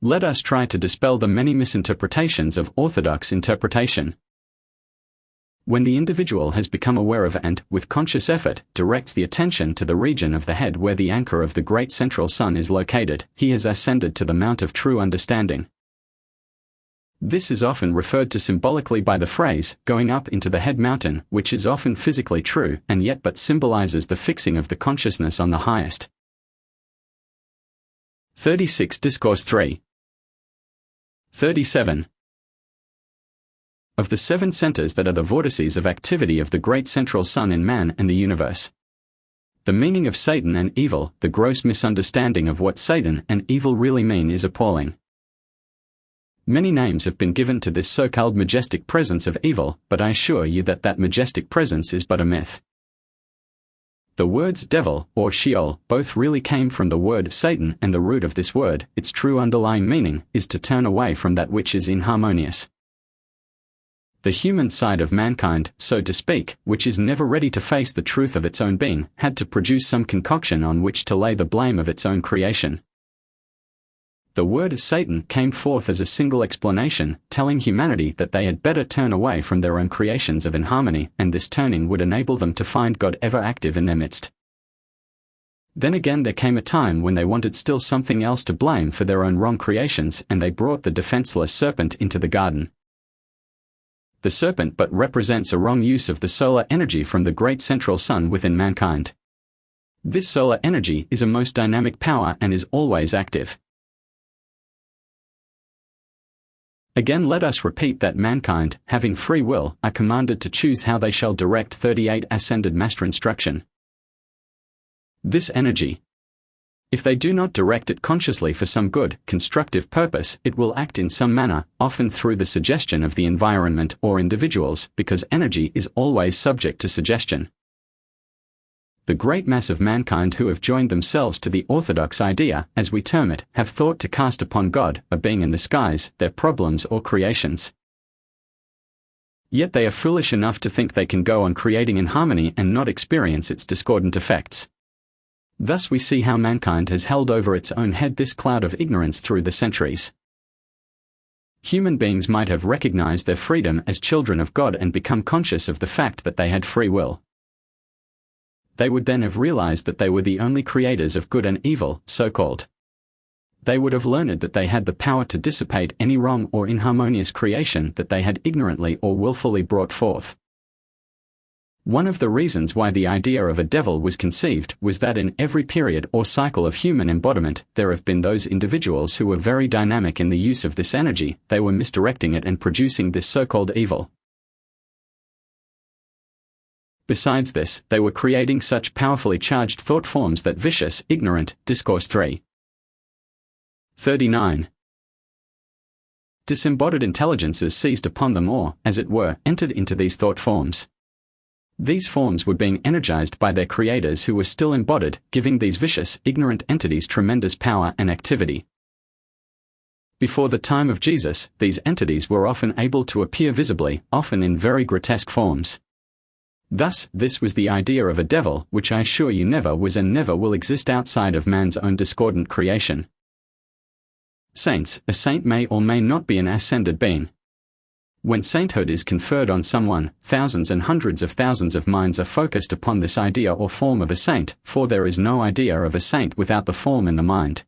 Let us try to dispel the many misinterpretations of orthodox interpretation. When the individual has become aware of and, with conscious effort, directs the attention to the region of the head where the anchor of the great central sun is located, he has ascended to the mount of true understanding. This is often referred to symbolically by the phrase, going up into the head mountain, which is often physically true, and yet but symbolizes the fixing of the consciousness on the highest. 36 Discourse 3. 37. Of the 7 centers that are the vortices of activity of the great central sun in man and the universe. The meaning of Satan and evil, the gross misunderstanding of what Satan and evil really mean is appalling. Many names have been given to this so-called majestic presence of evil, but I assure you that that majestic presence is but a myth. The words devil or Sheol both really came from the word Satan, and the root of this word, its true underlying meaning, is to turn away from that which is inharmonious. The human side of mankind, so to speak, which is never ready to face the truth of its own being, had to produce some concoction on which to lay the blame of its own creation. The word Satan came forth as a single explanation, telling humanity that they had better turn away from their own creations of inharmony, and this turning would enable them to find God ever active in their midst. Then again there came a time when they wanted still something else to blame for their own wrong creations, and they brought the defenseless serpent into the garden. The serpent but represents a wrong use of the solar energy from the great central sun within mankind. This solar energy is a most dynamic power and is always active. Again, let us repeat that mankind, having free will, are commanded to choose how they shall direct 38 ascended master instruction. This energy, if they do not direct it consciously for some good, constructive purpose, it will act in some manner, often through the suggestion of the environment or individuals, because energy is always subject to suggestion. The great mass of mankind who have joined themselves to the orthodox idea, as we term it, have thought to cast upon God, a being in the skies, their problems or creations. Yet they are foolish enough to think they can go on creating inharmony and not experience its discordant effects. Thus we see how mankind has held over its own head this cloud of ignorance through the centuries. Human beings might have recognized their freedom as children of God and become conscious of the fact that they had free will. They would then have realized that they were the only creators of good and evil, so-called. They would have learned that they had the power to dissipate any wrong or inharmonious creation that they had ignorantly or willfully brought forth. One of the reasons why the idea of a devil was conceived was that in every period or cycle of human embodiment, there have been those individuals who were very dynamic in the use of this energy. They were misdirecting it and producing this so-called evil. Besides this, they were creating such powerfully charged thought forms that vicious, ignorant, Discourse 3. 39. Disembodied intelligences seized upon them or, as it were, entered into these thought forms. These forms were being energized by their creators who were still embodied, giving these vicious, ignorant entities tremendous power and activity. Before the time of Jesus, these entities were often able to appear visibly, often in very grotesque forms. Thus, this was the idea of a devil, which I assure you never was and never will exist outside of man's own discordant creation. Saints, a saint may or may not be an ascended being. When sainthood is conferred on someone, thousands and hundreds of thousands of minds are focused upon this idea or form of a saint, for there is no idea of a saint without the form in the mind.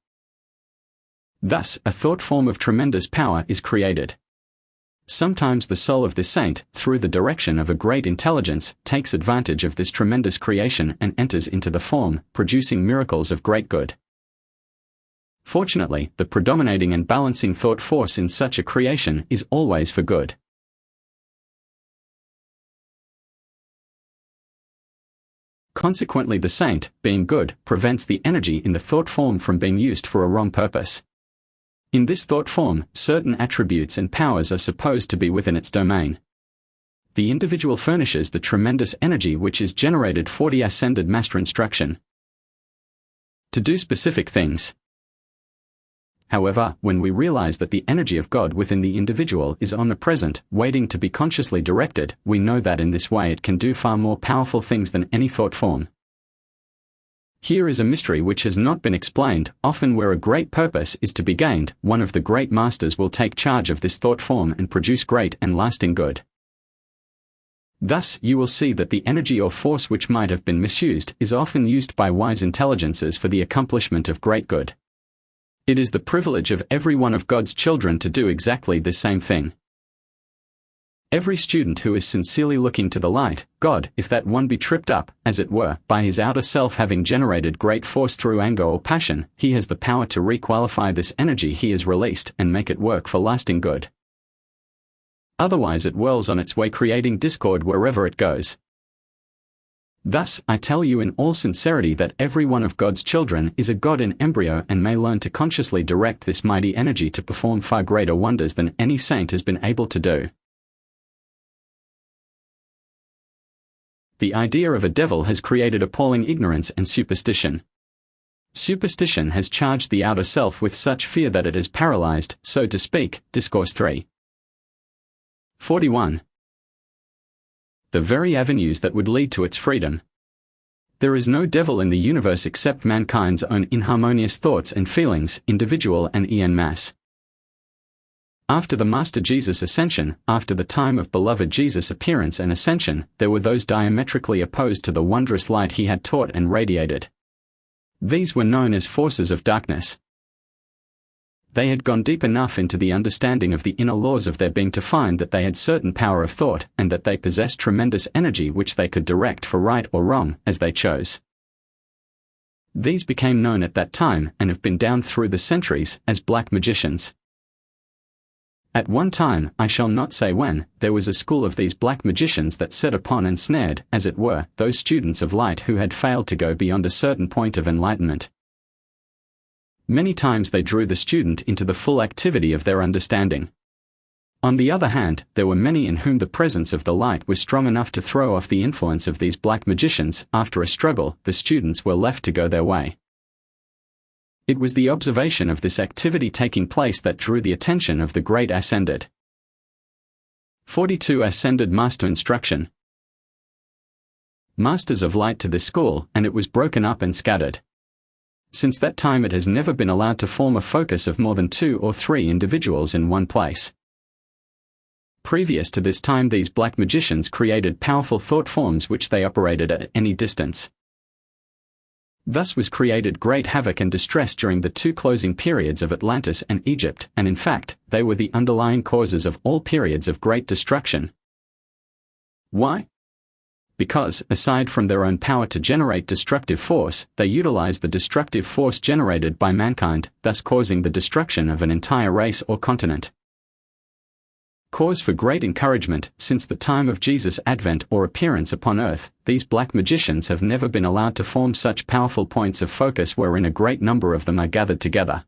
Thus, a thought form of tremendous power is created. Sometimes the soul of this saint, through the direction of a great intelligence, takes advantage of this tremendous creation and enters into the form, producing miracles of great good. Fortunately, the predominating and balancing thought force in such a creation is always for good. Consequently, the saint, being good, prevents the energy in the thought form from being used for a wrong purpose. In this thought form, certain attributes and powers are supposed to be within its domain. The individual furnishes the tremendous energy which is generated for the ascended master instruction to do specific things. However, when we realize that the energy of God within the individual is omnipresent, waiting to be consciously directed, we know that in this way it can do far more powerful things than any thought form. Here is a mystery which has not been explained. Often where a great purpose is to be gained, one of the great masters will take charge of this thought form and produce great and lasting good. Thus, you will see that the energy or force which might have been misused is often used by wise intelligences for the accomplishment of great good. It is the privilege of every one of God's children to do exactly the same thing. Every student who is sincerely looking to the light, God, if that one be tripped up, as it were, by his outer self having generated great force through anger or passion, he has the power to requalify this energy he has released and make it work for lasting good. Otherwise it whirls on its way creating discord wherever it goes. Thus, I tell you in all sincerity that every one of God's children is a God in embryo and may learn to consciously direct this mighty energy to perform far greater wonders than any saint has been able to do. The idea of a devil has created appalling ignorance and superstition. Superstition has charged the outer self with such fear that it has paralyzed, so to speak. Discourse 3. 41. The very avenues that would lead to its freedom. There is no devil in the universe except mankind's own inharmonious thoughts and feelings, individual and en masse. After the Master Jesus' ascension, after the time of beloved Jesus' appearance and ascension, there were those diametrically opposed to the wondrous light he had taught and radiated. These were known as forces of darkness. They had gone deep enough into the understanding of the inner laws of their being to find that they had certain power of thought, and that they possessed tremendous energy which they could direct for right or wrong, as they chose. These became known at that time, and have been down through the centuries, as black magicians. At one time, I shall not say when, there was a school of these black magicians that set upon and snared, as it were, those students of light who had failed to go beyond a certain point of enlightenment. Many times they drew the student into the full activity of their understanding. On the other hand, there were many in whom the presence of the light was strong enough to throw off the influence of these black magicians. After a struggle, the students were left to go their way. It was the observation of this activity taking place that drew the attention of the great Ascended. 42. Ascended Master Instruction. Masters of light to this school, and it was broken up and scattered. Since that time it has never been allowed to form a focus of more than 2 or 3 individuals in one place. Previous to this time these black magicians created powerful thought forms which they operated at any distance. Thus was created great havoc and distress during the 2 closing periods of Atlantis and Egypt, and in fact, they were the underlying causes of all periods of great destruction. Why? Because, aside from their own power to generate destructive force, they utilized the destructive force generated by mankind, thus causing the destruction of an entire race or continent. Cause for great encouragement. Since the time of Jesus' advent or appearance upon earth, these black magicians have never been allowed to form such powerful points of focus wherein a great number of them are gathered together.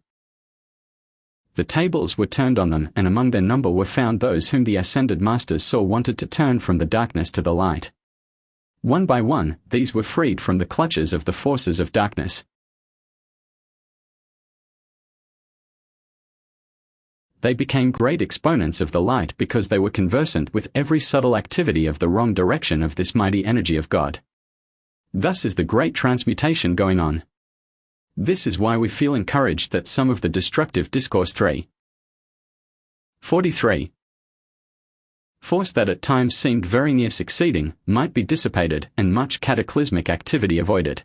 The tables were turned on them, and among their number were found those whom the ascended masters saw wanted to turn from the darkness to the light. One by one, these were freed from the clutches of the forces of darkness. They became great exponents of the light because they were conversant with every subtle activity of the wrong direction of this mighty energy of God. Thus is the great transmutation going on. This is why we feel encouraged that some of the destructive Discourse 3. 43. Force that at times seemed very near succeeding, might be dissipated, and much cataclysmic activity avoided.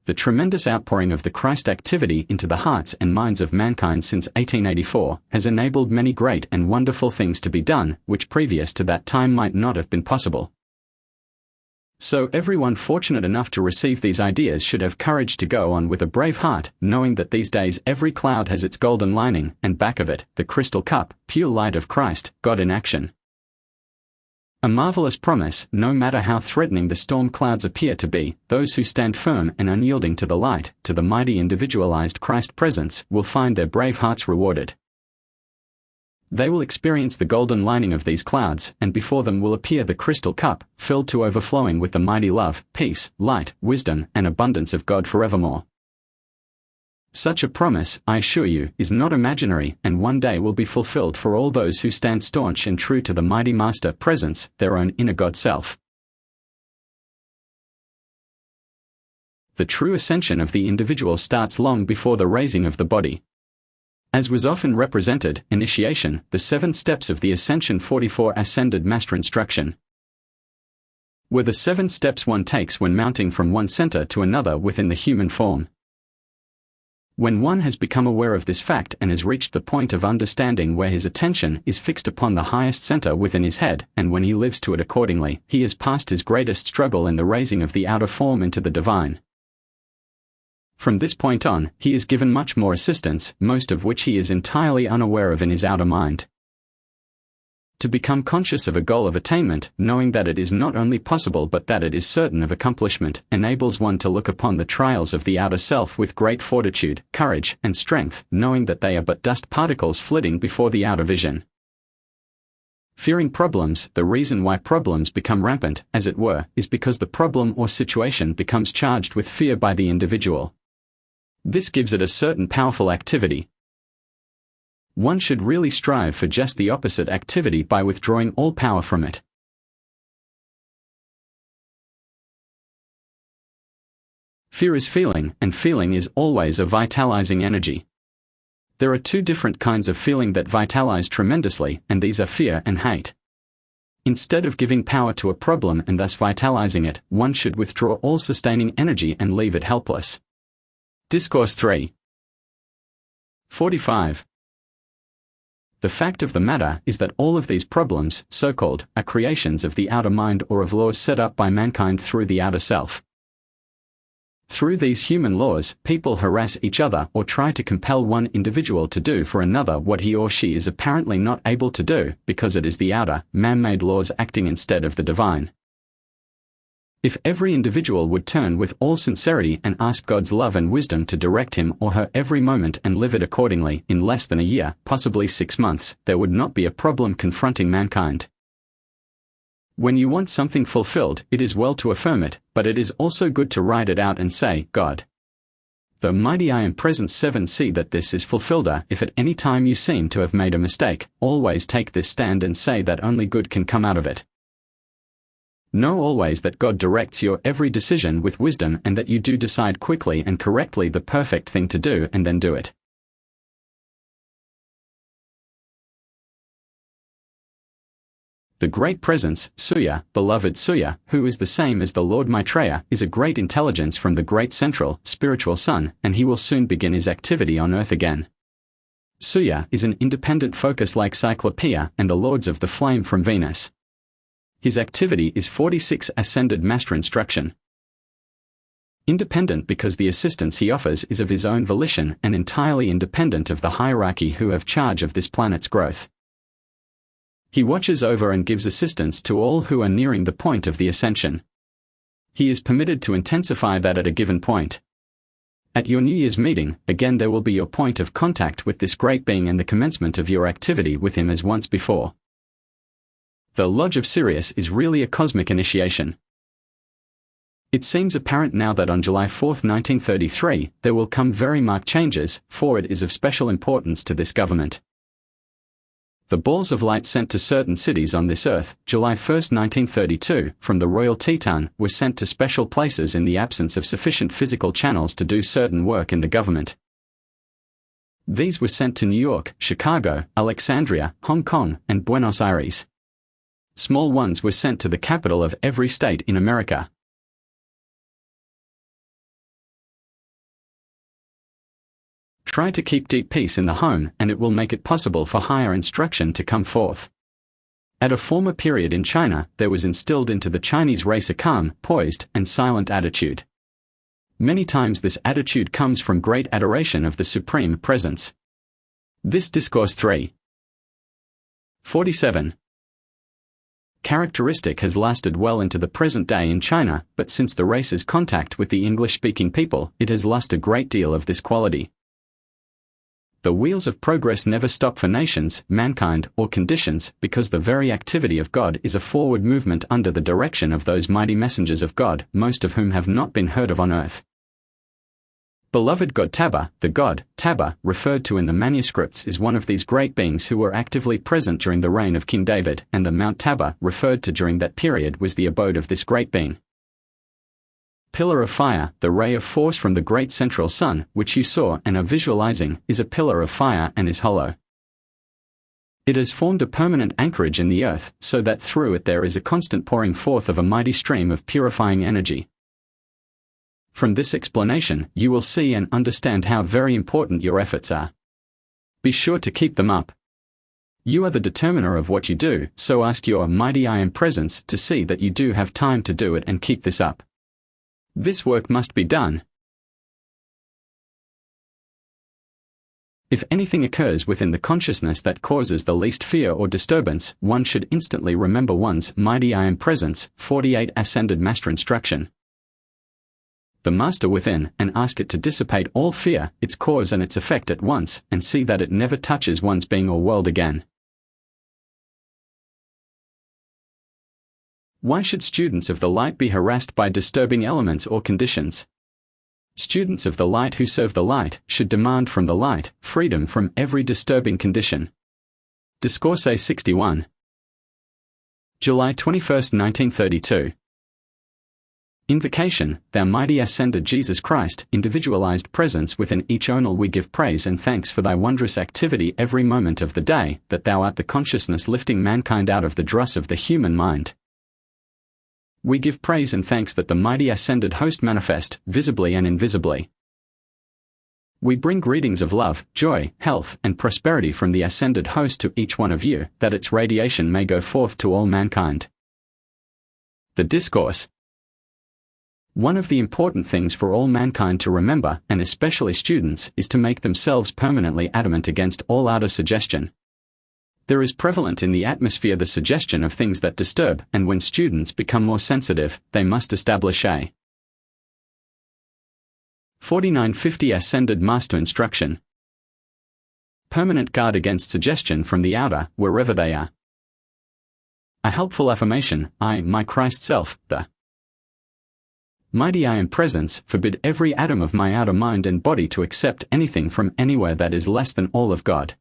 The tremendous outpouring of the Christ activity into the hearts and minds of mankind since 1884 has enabled many great and wonderful things to be done, which previous to that time might not have been possible. So everyone fortunate enough to receive these ideas should have courage to go on with a brave heart, knowing that these days every cloud has its golden lining, and back of it, the crystal cup, pure light of Christ, God in action. A marvelous promise. No matter how threatening the storm clouds appear to be, those who stand firm and unyielding to the light, to the mighty individualized Christ presence, will find their brave hearts rewarded. They will experience the golden lining of these clouds, and before them will appear the crystal cup, filled to overflowing with the mighty love, peace, light, wisdom, and abundance of God forevermore. Such a promise, I assure you, is not imaginary, and one day will be fulfilled for all those who stand staunch and true to the mighty Master presence, their own inner God self. The true ascension of the individual starts long before the raising of the body. As was often represented, initiation, the 7 steps of the Ascension. 44. Ascended Master Instruction were the 7 steps one takes when mounting from one center to another within the human form. When one has become aware of this fact and has reached the point of understanding where his attention is fixed upon the highest center within his head, and when he lives to it accordingly, he has passed his greatest struggle in the raising of the outer form into the divine. From this point on, he is given much more assistance, most of which he is entirely unaware of in his outer mind. To become conscious of a goal of attainment, knowing that it is not only possible but that it is certain of accomplishment, enables one to look upon the trials of the outer self with great fortitude, courage, and strength, knowing that they are but dust particles flitting before the outer vision. Fearing problems. The reason why problems become rampant, as it were, is because the problem or situation becomes charged with fear by the individual. This gives it a certain powerful activity. One should really strive for just the opposite activity by withdrawing all power from it. Fear is feeling, and feeling is always a vitalizing energy. There are two different kinds of feeling that vitalize tremendously, and these are fear and hate. Instead of giving power to a problem and thus vitalizing it, one should withdraw all sustaining energy and leave it helpless. Discourse 3. 45. The fact of the matter is that all of these problems, so-called, are creations of the outer mind or of laws set up by mankind through the outer self. Through these human laws, people harass each other or try to compel one individual to do for another what he or she is apparently not able to do, because it is the outer, man-made laws acting instead of the divine. If every individual would turn with all sincerity and ask God's love and wisdom to direct him or her every moment and live it accordingly, in less than a year, possibly 6 months, there would not be a problem confronting mankind. When you want something fulfilled, it is well to affirm it, but it is also good to write it out and say, God, the mighty I am present 7 see that this is fulfilled. If at any time you seem to have made a mistake, always take this stand and say that only good can come out of it. Know always that God directs your every decision with wisdom and that you do decide quickly and correctly the perfect thing to do and then do it. The Great Presence, Suya, beloved Suya, who is the same as the Lord Maitreya, is a great intelligence from the great central, spiritual sun, and he will soon begin his activity on earth again. Suya is an independent focus like Cyclopeia and the Lords of the Flame from Venus. His activity is 46 ascended master instruction. Independent because the assistance he offers is of his own volition and entirely independent of the hierarchy who have charge of this planet's growth. He watches over and gives assistance to all who are nearing the point of the ascension. He is permitted to intensify that at a given point. At your New Year's meeting, again there will be your point of contact with this great being and the commencement of your activity with him as once before. The Lodge of Sirius is really a cosmic initiation. It seems apparent now that on July 4, 1933, there will come very marked changes, for it is of special importance to this government. The balls of light sent to certain cities on this earth, July 1, 1932, from the Royal Teton, were sent to special places in the absence of sufficient physical channels to do certain work in the government. These were sent to New York, Chicago, Alexandria, Hong Kong, and Buenos Aires. Small ones were sent to the capital of every state in America. Try to keep deep peace in the home, and it will make it possible for higher instruction to come forth. At a former period in China, there was instilled into the Chinese race a calm, poised, and silent attitude. Many times this attitude comes from great adoration of the Supreme Presence. This Discourse 3. 47. Characteristic has lasted well into the present day in China, but since the race's contact with the English-speaking people, it has lost a great deal of this quality. The wheels of progress never stop for nations, mankind, or conditions, because the very activity of God is a forward movement under the direction of those mighty messengers of God, most of whom have not been heard of on earth. Beloved God Taba, the God, Taba, referred to in the manuscripts is one of these great beings who were actively present during the reign of King David, and the Mount Taba, referred to during that period, was the abode of this great being. Pillar of fire, the ray of force from the great central sun, which you saw and are visualizing, is a pillar of fire and is hollow. It has formed a permanent anchorage in the earth, so that through it there is a constant pouring forth of a mighty stream of purifying energy. From this explanation, you will see and understand how very important your efforts are. Be sure to keep them up. You are the determiner of what you do, so ask your mighty I Am Presence to see that you do have time to do it and keep this up. This work must be done. If anything occurs within the consciousness that causes the least fear or disturbance, one should instantly remember one's mighty I Am Presence, 48 Ascended Master Instruction. The Master within, and ask it to dissipate all fear, its cause and its effect at once, and see that it never touches one's being or world again. Why should students of the light be harassed by disturbing elements or conditions? Students of the light who serve the light should demand from the light freedom from every disturbing condition. Discourses 61. July 21, 1932. Invocation, Thou mighty ascended Jesus Christ, individualized presence within each onal, we give praise and thanks for Thy wondrous activity every moment of the day, that Thou art the consciousness lifting mankind out of the dross of the human mind. We give praise and thanks that the mighty ascended host manifest, visibly and invisibly. We bring greetings of love, joy, health, and prosperity from the ascended host to each one of you, that its radiation may go forth to all mankind. The Discourse. One of the important things for all mankind to remember, and especially students, is to make themselves permanently adamant against all outer suggestion. There is prevalent in the atmosphere the suggestion of things that disturb, and when students become more sensitive, they must establish a 4950 Ascended Master Instruction. Permanent guard against suggestion from the outer, wherever they are. A helpful affirmation, I, my Christ self, the mighty I am presence, forbid every atom of my outer mind and body to accept anything from anywhere that is less than all of God.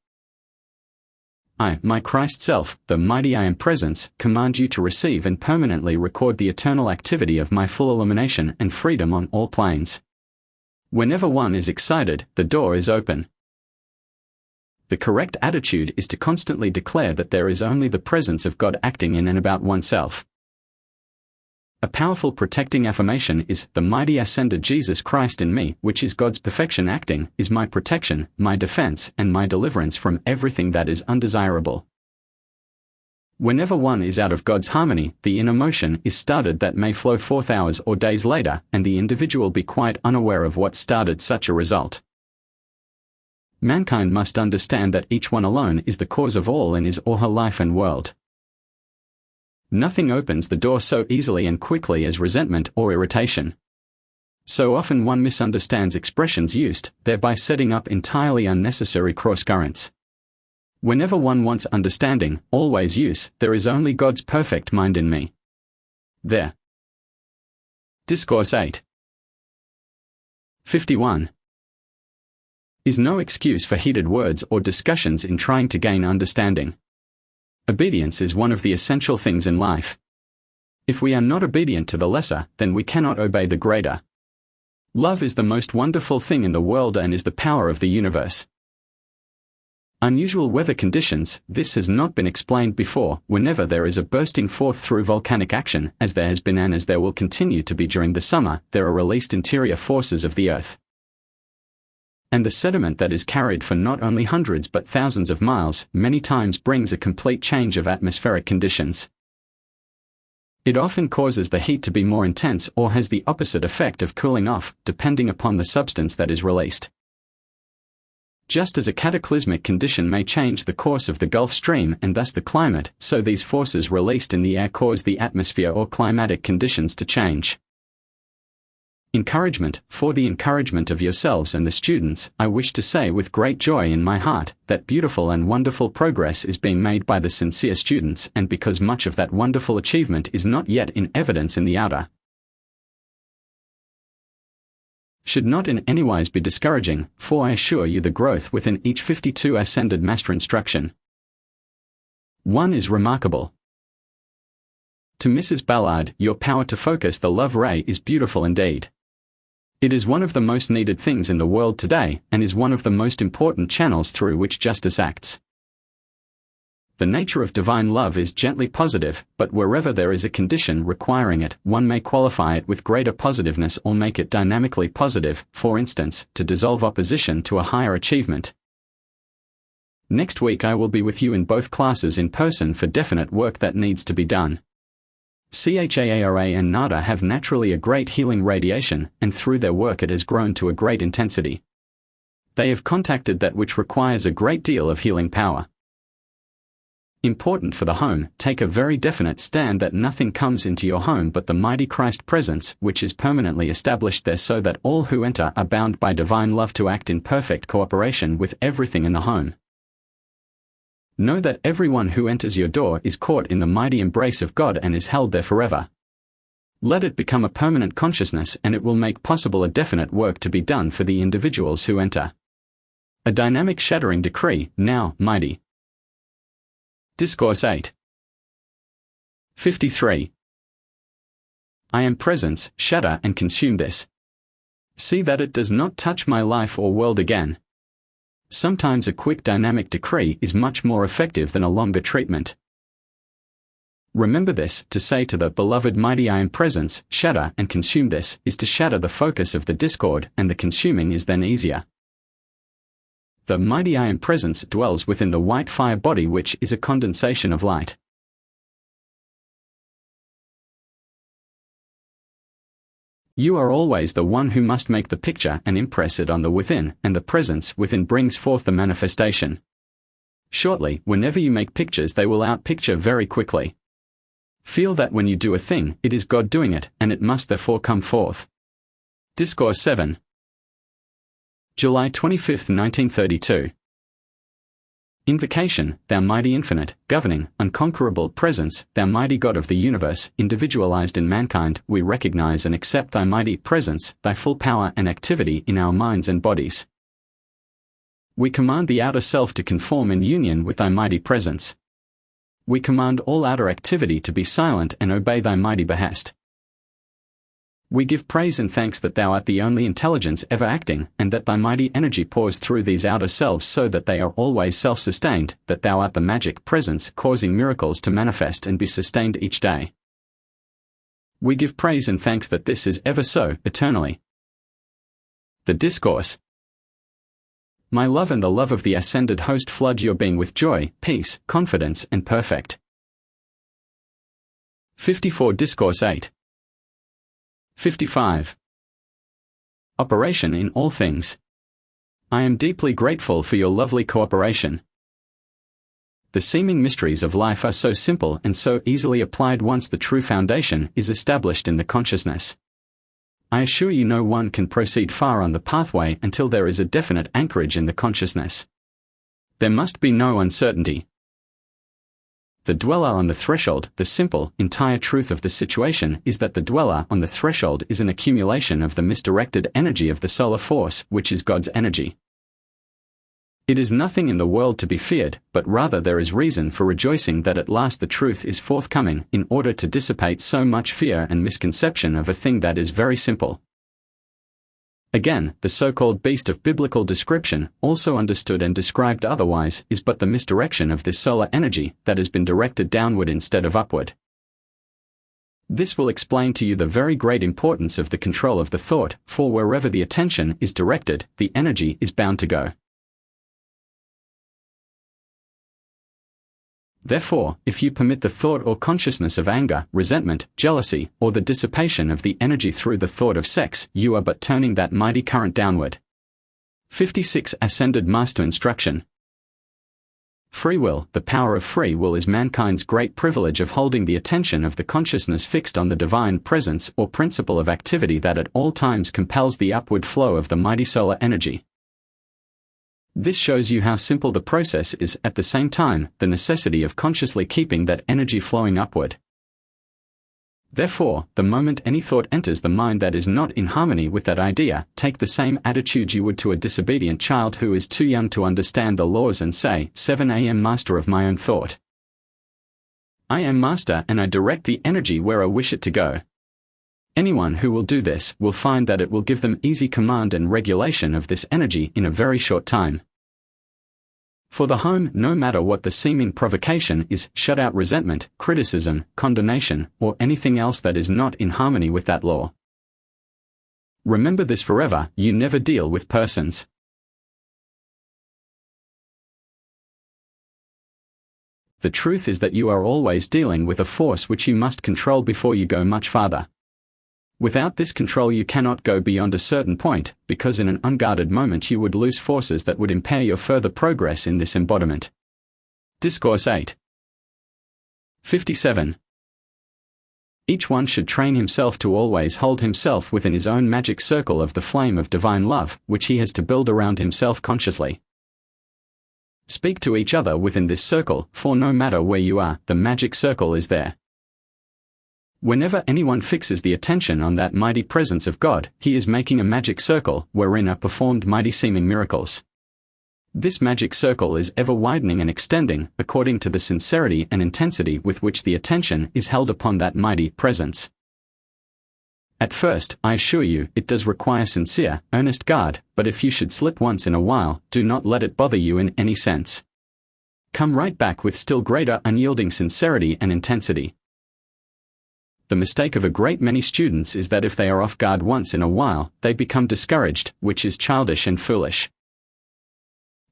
I, my Christ self, the mighty I am presence, command you to receive and permanently record the eternal activity of my full illumination and freedom on all planes. Whenever one is excited, the door is open. The correct attitude is to constantly declare that there is only the presence of God acting in and about oneself. A powerful protecting affirmation is, the mighty ascended Jesus Christ in me, which is God's perfection acting, is my protection, my defense, and my deliverance from everything that is undesirable. Whenever one is out of God's harmony, the inner motion is started that may flow forth hours or days later, and the individual be quite unaware of what started such a result. Mankind must understand that each one alone is the cause of all in his or her life and world. Nothing opens the door so easily and quickly as resentment or irritation. So often one misunderstands expressions used, thereby setting up entirely unnecessary cross-currents. Whenever one wants understanding, always use, there is only God's perfect mind in me. There. Discourse 8. 51. Is no excuse for heated words or discussions in trying to gain understanding. Obedience is one of the essential things in life. If we are not obedient to the lesser, then we cannot obey the greater. Love is the most wonderful thing in the world and is the power of the universe. Unusual weather conditions, this has not been explained before, whenever there is a bursting forth through volcanic action, as there has been and as there will continue to be during the summer, there are released interior forces of the earth. And the sediment that is carried for not only hundreds but thousands of miles, many times brings a complete change of atmospheric conditions. It often causes the heat to be more intense or has the opposite effect of cooling off, depending upon the substance that is released. Just as a cataclysmic condition may change the course of the Gulf Stream and thus the climate, so these forces released in the air cause the atmosphere or climatic conditions to change. Encouragement. For the encouragement of yourselves and the students, I wish to say with great joy in my heart, that beautiful and wonderful progress is being made by the sincere students, and because much of that wonderful achievement is not yet in evidence in the outer, should not in anywise be discouraging, for I assure you the growth within each 52 ascended master instruction. One is remarkable. To Mrs. Ballard, your power to focus the love ray is beautiful indeed. It is one of the most needed things in the world today, and is one of the most important channels through which justice acts. The nature of divine love is gently positive, but wherever there is a condition requiring it, one may qualify it with greater positiveness or make it dynamically positive, for instance, to dissolve opposition to a higher achievement. Next week I will be with you in both classes in person for definite work that needs to be done. Chanera and Nada have naturally a great healing radiation, and through their work it has grown to a great intensity. They have contacted that which requires a great deal of healing power. Important for the home, take a very definite stand that nothing comes into your home but the mighty Christ presence, which is permanently established there so that all who enter are bound by divine love to act in perfect cooperation with everything in the home. Know that everyone who enters your door is caught in the mighty embrace of God and is held there forever. Let it become a permanent consciousness, and it will make possible a definite work to be done for the individuals who enter. A dynamic shattering decree, now mighty. Discourse 8. 53. I am presence, shatter and consume this. See that it does not touch my life or world again. Sometimes a quick dynamic decree is much more effective than a longer treatment. Remember this: to say to the beloved mighty I am presence, shatter and consume this, is to shatter the focus of the discord, and the consuming is then easier. The mighty I am presence dwells within the white fire body, which is a condensation of light. You are always the one who must make the picture and impress it on the within, and the presence within brings forth the manifestation. Shortly, whenever you make pictures, they will outpicture very quickly. Feel that when you do a thing, it is God doing it, and it must therefore come forth. Discourse 7. July 25, 1932. Invocation, thou mighty infinite, governing, unconquerable presence, thou mighty God of the universe, individualized in mankind, we recognize and accept thy mighty presence, thy full power and activity in our minds and bodies. We command the outer self to conform in union with thy mighty presence. We command all outer activity to be silent and obey thy mighty behest. We give praise and thanks that thou art the only intelligence ever acting, and that thy mighty energy pours through these outer selves so that they are always self-sustained, that thou art the magic presence causing miracles to manifest and be sustained each day. We give praise and thanks that this is ever so, eternally. The Discourse. My love and the love of the ascended host flood your being with joy, peace, confidence, and perfect. 54. Discourse 8. 55. Operation in all things. I am deeply grateful for your lovely cooperation. The seeming mysteries of life are so simple and so easily applied once the true foundation is established in the consciousness. I assure you no one can proceed far on the pathway until there is a definite anchorage in the consciousness. There must be no uncertainty. The dweller on the threshold, the simple, entire truth of the situation is that the dweller on the threshold is an accumulation of the misdirected energy of the solar force, which is God's energy. It is nothing in the world to be feared, but rather there is reason for rejoicing that at last the truth is forthcoming, in order to dissipate so much fear and misconception of a thing that is very simple. Again, the so-called beast of biblical description, also understood and described otherwise, is but the misdirection of this solar energy that has been directed downward instead of upward. This will explain to you the very great importance of the control of the thought, for wherever the attention is directed, the energy is bound to go. Therefore, if you permit the thought or consciousness of anger, resentment, jealousy, or the dissipation of the energy through the thought of sex, you are but turning that mighty current downward. 56. Ascended Master Instruction. Free will. The power of free will is mankind's great privilege of holding the attention of the consciousness fixed on the divine presence or principle of activity that at all times compels the upward flow of the mighty solar energy. This shows you how simple the process is, at the same time, the necessity of consciously keeping that energy flowing upward. Therefore, the moment any thought enters the mind that is not in harmony with that idea, take the same attitude you would to a disobedient child who is too young to understand the laws and say, 7 I am master of my own thought. I am master and I direct the energy where I wish it to go. Anyone who will do this will find that it will give them easy command and regulation of this energy in a very short time. For the home, no matter what the seeming provocation is, shut out resentment, criticism, condemnation, or anything else that is not in harmony with that law. Remember this forever: you never deal with persons. The truth is that you are always dealing with a force which you must control before you go much farther. Without this control you cannot go beyond a certain point, because in an unguarded moment you would lose forces that would impair your further progress in this embodiment. Discourse 8. 57. Each one should train himself to always hold himself within his own magic circle of the flame of divine love, which he has to build around himself consciously. Speak to each other within this circle, for no matter where you are, the magic circle is there. Whenever anyone fixes the attention on that mighty presence of God, he is making a magic circle, wherein are performed mighty seeming miracles. This magic circle is ever widening and extending, according to the sincerity and intensity with which the attention is held upon that mighty presence. At first, I assure you, it does require sincere, earnest guard, but if you should slip once in a while, do not let it bother you in any sense. Come right back with still greater unyielding sincerity and intensity. The mistake of a great many students is that if they are off guard once in a while, they become discouraged, which is childish and foolish.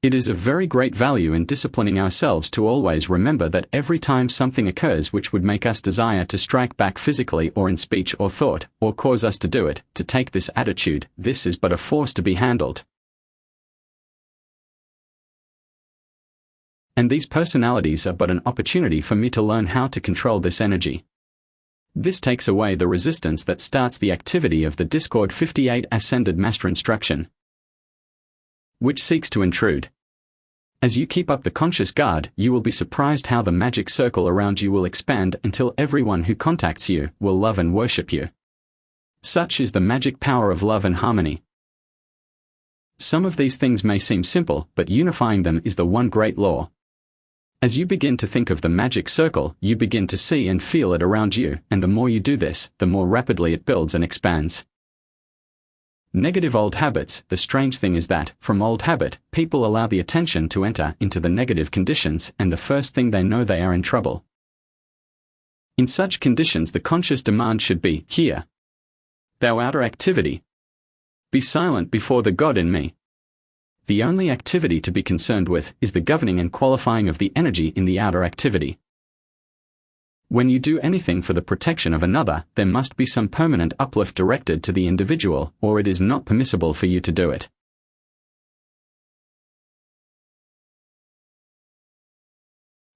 It is of very great value in disciplining ourselves to always remember that every time something occurs which would make us desire to strike back physically or in speech or thought, or cause us to do it, to take this attitude: this is but a force to be handled. And these personalities are but an opportunity for me to learn how to control this energy. This takes away the resistance that starts the activity of the Discord 58 Ascended Master Instruction, which seeks to intrude. As you keep up the conscious guard, you will be surprised how the magic circle around you will expand until everyone who contacts you will love and worship you. Such is the magic power of love and harmony. Some of these things may seem simple, but unifying them is the one great law. As you begin to think of the magic circle, you begin to see and feel it around you, and the more you do this, the more rapidly it builds and expands. Negative old habits. The strange thing is that, from old habit, people allow the attention to enter into the negative conditions, and the first thing they know they are in trouble. In such conditions the conscious demand should be, "Here, thou outer activity, be silent before the God in me." The only activity to be concerned with is the governing and qualifying of the energy in the outer activity. When you do anything for the protection of another, there must be some permanent uplift directed to the individual, or it is not permissible for you to do it.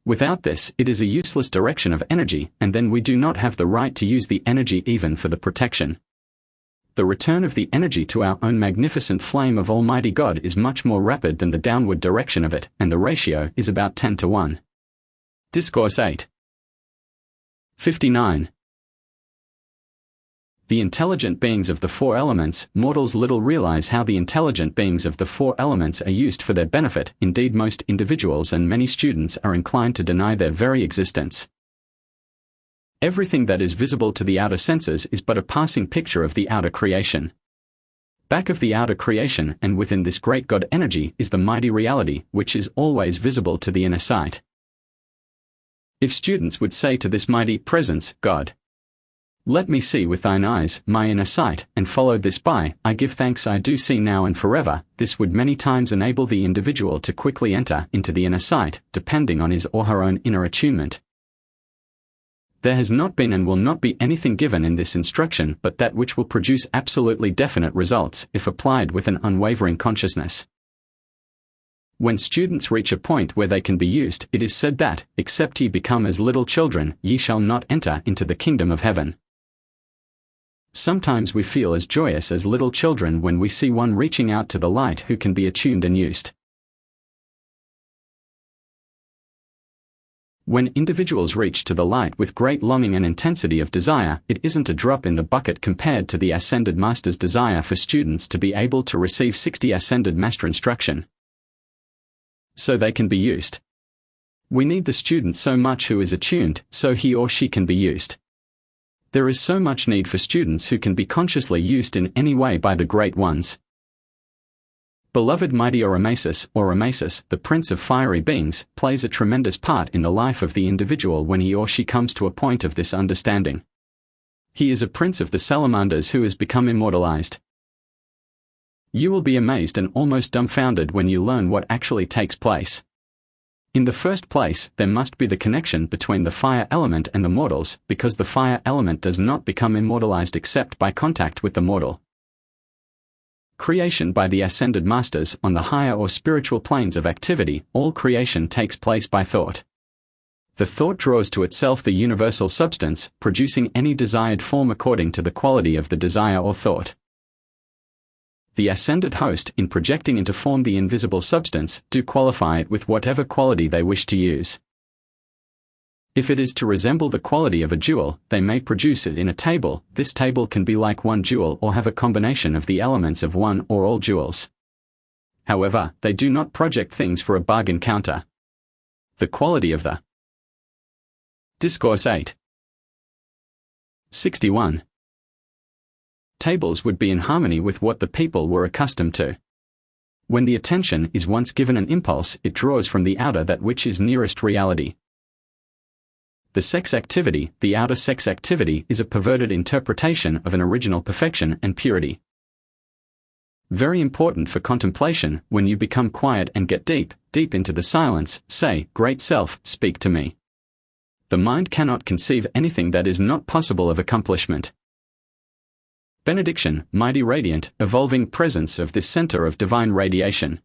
Without this, it is a useless direction of energy, and then we do not have the right to use the energy even for the protection. The return of the energy to our own magnificent flame of Almighty God is much more rapid than the downward direction of it, and the ratio is about 10 to 1. Discourse 8. 59. The intelligent beings of the four elements. Mortals little realize how the intelligent beings of the four elements are used for their benefit. Indeed, most individuals and many students are inclined to deny their very existence. Everything that is visible to the outer senses is but a passing picture of the outer creation. Back of the outer creation and within this great God energy is the mighty reality, which is always visible to the inner sight. If students would say to this mighty presence, God, let me see with thine eyes my inner sight, and follow this by, I give thanks I do see now and forever, this would many times enable the individual to quickly enter into the inner sight, depending on his or her own inner attunement. There has not been and will not be anything given in this instruction but that which will produce absolutely definite results if applied with an unwavering consciousness. When students reach a point where they can be used, it is said that, except ye become as little children, ye shall not enter into the kingdom of heaven. Sometimes we feel as joyous as little children when we see one reaching out to the light who can be attuned and used. When individuals reach to the light with great longing and intensity of desire, it isn't a drop in the bucket compared to the Ascended Master's desire for students to be able to receive 60 Ascended Master instruction, so they can be used. We need the student so much who is attuned, so he or she can be used. There is so much need for students who can be consciously used in any way by the Great Ones. Beloved mighty Oromasis, the Prince of Fiery Beings, plays a tremendous part in the life of the individual when he or she comes to a point of this understanding. He is a prince of the salamanders who has become immortalized. You will be amazed and almost dumbfounded when you learn what actually takes place. In the first place, there must be the connection between the fire element and the mortals, because the fire element does not become immortalized except by contact with the mortal. Creation by the Ascended Masters on the higher or spiritual planes of activity, all creation takes place by thought. The thought draws to itself the universal substance, producing any desired form according to the quality of the desire or thought. the ascended host, in projecting into form the invisible substance, do qualify it with whatever quality they wish to use. If it is to resemble the quality of a jewel, they may produce it in a table. This table can be like one jewel or have a combination of the elements of one or all jewels. However, they do not project things for a bargain counter. The quality of the Discourse 8. 61. Tables would be in harmony with what the people were accustomed to. When the attention is once given an impulse, it draws from the outer that which is nearest reality. The sex activity, the outer sex activity, is a perverted interpretation of an original perfection and purity. Very important for contemplation, when you become quiet and get deep, deep into the silence, say, Great Self, speak to me. The mind cannot conceive anything that is not possible of accomplishment. Benediction, mighty radiant, evolving presence of this center of divine radiation.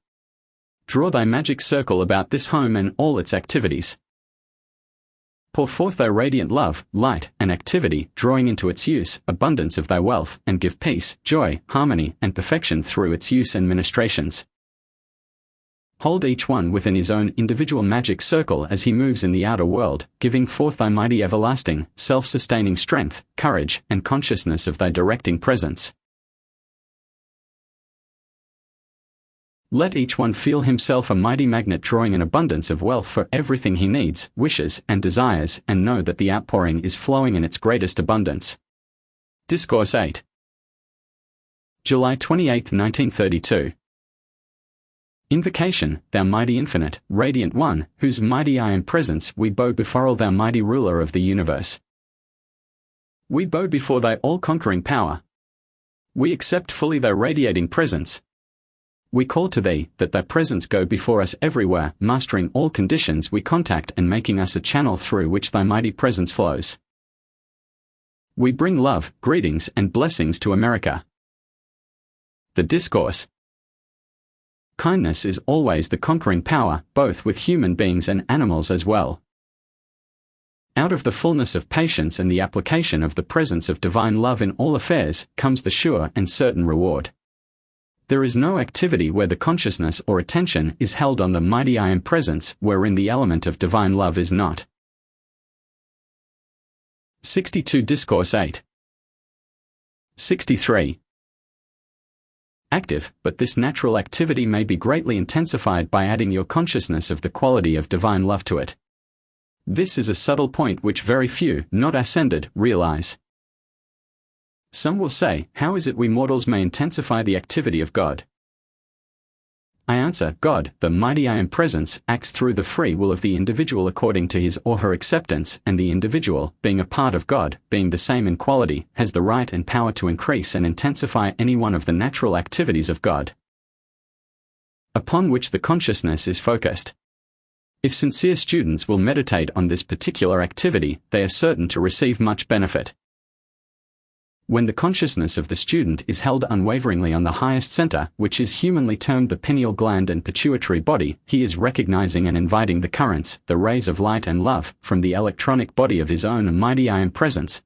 Draw thy magic circle about this home and all its activities. Pour forth thy radiant love, light, and activity, drawing into its use abundance of thy wealth, and give peace, joy, harmony, and perfection through its use and ministrations. Hold each one within his own individual magic circle as he moves in the outer world, giving forth thy mighty everlasting, self-sustaining strength, courage, and consciousness of thy directing presence. Let each one feel himself a mighty magnet drawing an abundance of wealth for everything he needs, wishes, and desires, and know that the outpouring is flowing in its greatest abundance. Discourse 8. July 28, 1932. Invocation, thou mighty infinite, radiant one, whose mighty I am presence we bow before thou mighty ruler of the universe. We bow before thy all-conquering power. We accept fully thy radiating presence. We call to thee, that thy presence go before us everywhere, mastering all conditions we contact and making us a channel through which thy mighty presence flows. We bring love, greetings, and blessings to America. The Discourse. Kindness is always the conquering power, both with human beings and animals as well. Out of the fullness of patience and the application of the presence of divine love in all affairs, comes the sure and certain reward. There is no activity where the consciousness or attention is held on the mighty I am presence, wherein the element of divine love is not. 62 Discourse 8. 63. Active, but this natural activity may be greatly intensified by adding your consciousness of the quality of divine love to it. This is a subtle point which very few, not ascended, realize. Some will say, how is it we mortals may intensify the activity of God? I answer, God, the mighty I am presence, acts through the free will of the individual according to his or her acceptance, and the individual, being a part of God, being the same in quality, has the right and power to increase and intensify any one of the natural activities of God, upon which the consciousness is focused. If sincere students will meditate on this particular activity, they are certain to receive much benefit. When the consciousness of the student is held unwaveringly on the highest center, which is humanly termed the pineal gland and pituitary body, he is recognizing and inviting the currents, the rays of light and love, from the electronic body of his own mighty I am presence,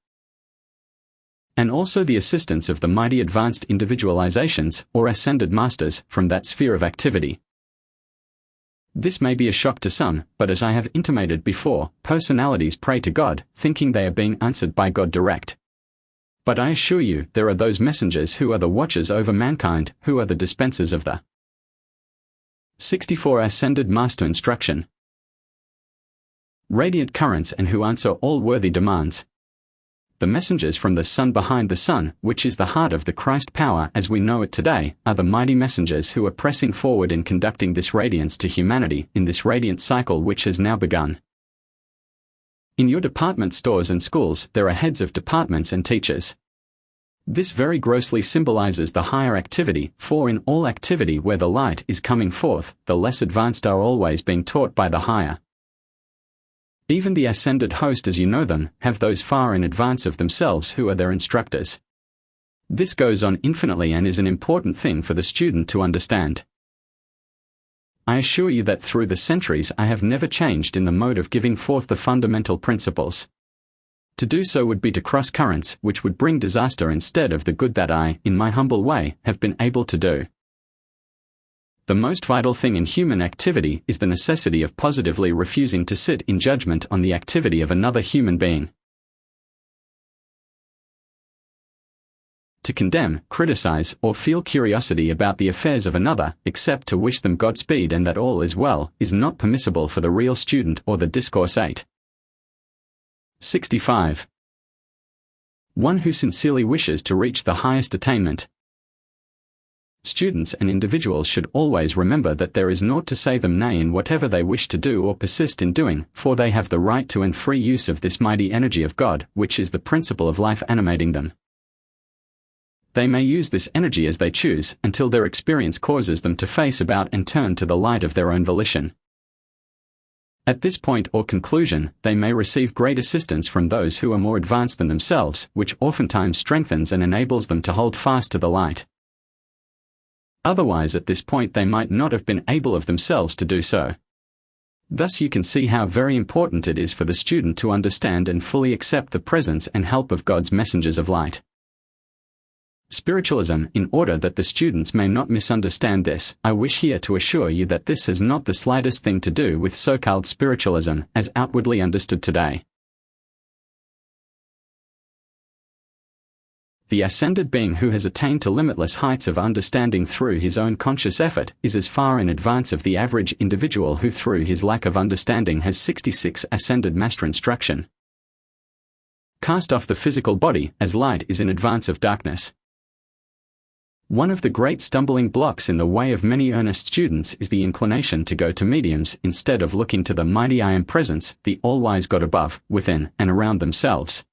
and also the assistance of the mighty advanced individualizations, or ascended masters, from that sphere of activity. This may be a shock to some, but as I have intimated before, personalities pray to God, thinking they are being answered by God direct. But I assure you, there are those messengers who are the watchers over mankind, who are the dispensers of the 64 Ascended Master Instruction. Radiant currents and who answer all worthy demands. The messengers from the sun behind the sun, which is the heart of the Christ power as we know it today, are the mighty messengers who are pressing forward in conducting this radiance to humanity, in this radiant cycle which has now begun. In your department stores and schools, there are heads of departments and teachers. This very grossly symbolizes the higher activity, for in all activity where the light is coming forth, the less advanced are always being taught by the higher. Even the ascended host as you know them, have those far in advance of themselves who are their instructors. This goes on infinitely and is an important thing for the student to understand. I assure you that through the centuries I have never changed in the mode of giving forth the fundamental principles. To do so would be to cross currents which would bring disaster instead of the good that I, in my humble way, have been able to do. The most vital thing in human activity is the necessity of positively refusing to sit in judgment on the activity of another human being. To condemn, criticize, or feel curiosity about the affairs of another, except to wish them Godspeed and that all is well, is not permissible for the real student or the Discourse 8. 65. One who sincerely wishes to reach the highest attainment. Students and individuals should always remember that there is naught to say them nay in whatever they wish to do or persist in doing, for they have the right to and free use of this mighty energy of God, which is the principle of life animating them. They may use this energy as they choose, until their experience causes them to face about and turn to the light of their own volition. At this point or conclusion, they may receive great assistance from those who are more advanced than themselves, which oftentimes strengthens and enables them to hold fast to the light. Otherwise, at this point they might not have been able of themselves to do so. Thus you can see how very important it is for the student to understand and fully accept the presence and help of God's messengers of light. Spiritualism. In order that the students may not misunderstand this, I wish here to assure you that this has not the slightest thing to do with so-called spiritualism, as outwardly understood today. The ascended being who has attained to limitless heights of understanding through his own conscious effort is as far in advance of the average individual who through his lack of understanding has 66 ascended master instruction. Cast off the physical body, as light is in advance of darkness. One of the great stumbling blocks in the way of many earnest students is the inclination to go to mediums instead of looking to the mighty I Am Presence, the all-wise God above, within, and around themselves.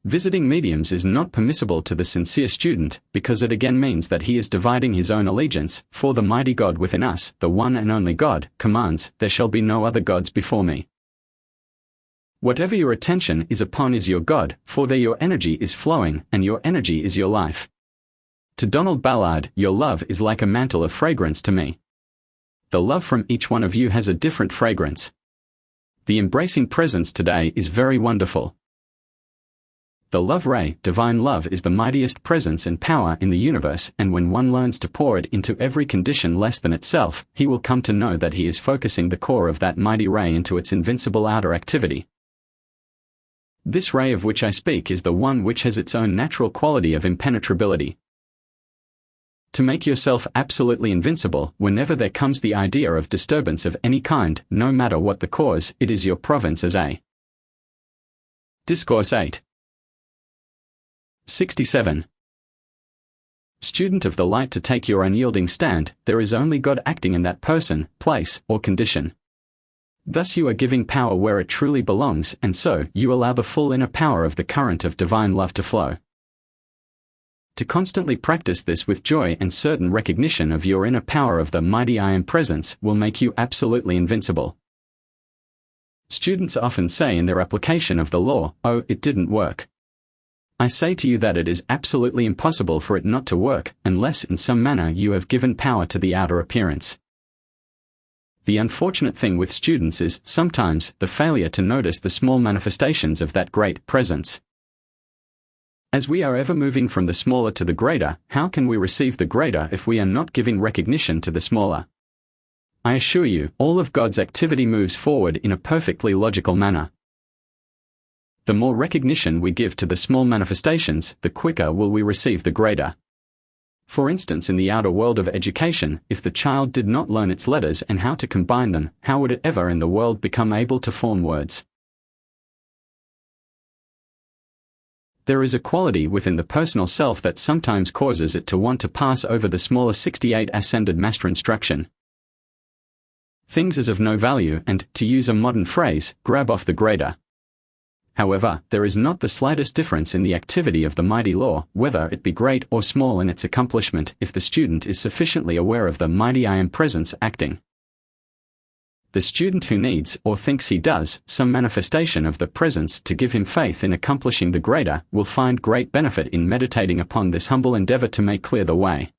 Visiting mediums is not permissible to the sincere student, because it again means that he is dividing his own allegiance, for the mighty God within us, the one and only God, commands, "There shall be no other gods before me." Whatever your attention is upon is your God, for there your energy is flowing, and your energy is your life. To Donald Ballard, your love is like a mantle of fragrance to me. The love from each one of you has a different fragrance. The embracing presence today is very wonderful. The love ray, divine love, is the mightiest presence and power in the universe, and when one learns to pour it into every condition less than itself, he will come to know that he is focusing the core of that mighty ray into its invincible outer activity. This ray of which I speak is the one which has its own natural quality of impenetrability. To make yourself absolutely invincible, whenever there comes the idea of disturbance of any kind, no matter what the cause, it is your province as a. Discourse 8. 67. Student of the light, to take your unyielding stand, there is only God acting in that person, place, or condition. Thus you are giving power where it truly belongs, and so you allow the full inner power of the current of divine love to flow. To constantly practice this with joy and certain recognition of your inner power of the mighty I Am Presence will make you absolutely invincible. Students often say in their application of the law, "Oh, it didn't work." I say to you that it is absolutely impossible for it not to work, unless in some manner you have given power to the outer appearance. The unfortunate thing with students is, sometimes, the failure to notice the small manifestations of that great presence. As we are ever moving from the smaller to the greater, how can we receive the greater if we are not giving recognition to the smaller? I assure you, all of God's activity moves forward in a perfectly logical manner. The more recognition we give to the small manifestations, the quicker will we receive the greater. For instance, in the outer world of education, if the child did not learn its letters and how to combine them, how would it ever in the world become able to form words? There is a quality within the personal self that sometimes causes it to want to pass over the smaller 68 ascended master instruction. Things as of no value and, to use a modern phrase, grab off the greater. However, there is not the slightest difference in the activity of the mighty law, whether it be great or small in its accomplishment, if the student is sufficiently aware of the mighty I Am Presence acting. The student who needs, or thinks he does, some manifestation of the presence to give him faith in accomplishing the greater, will find great benefit in meditating upon this humble endeavor to make clear the way.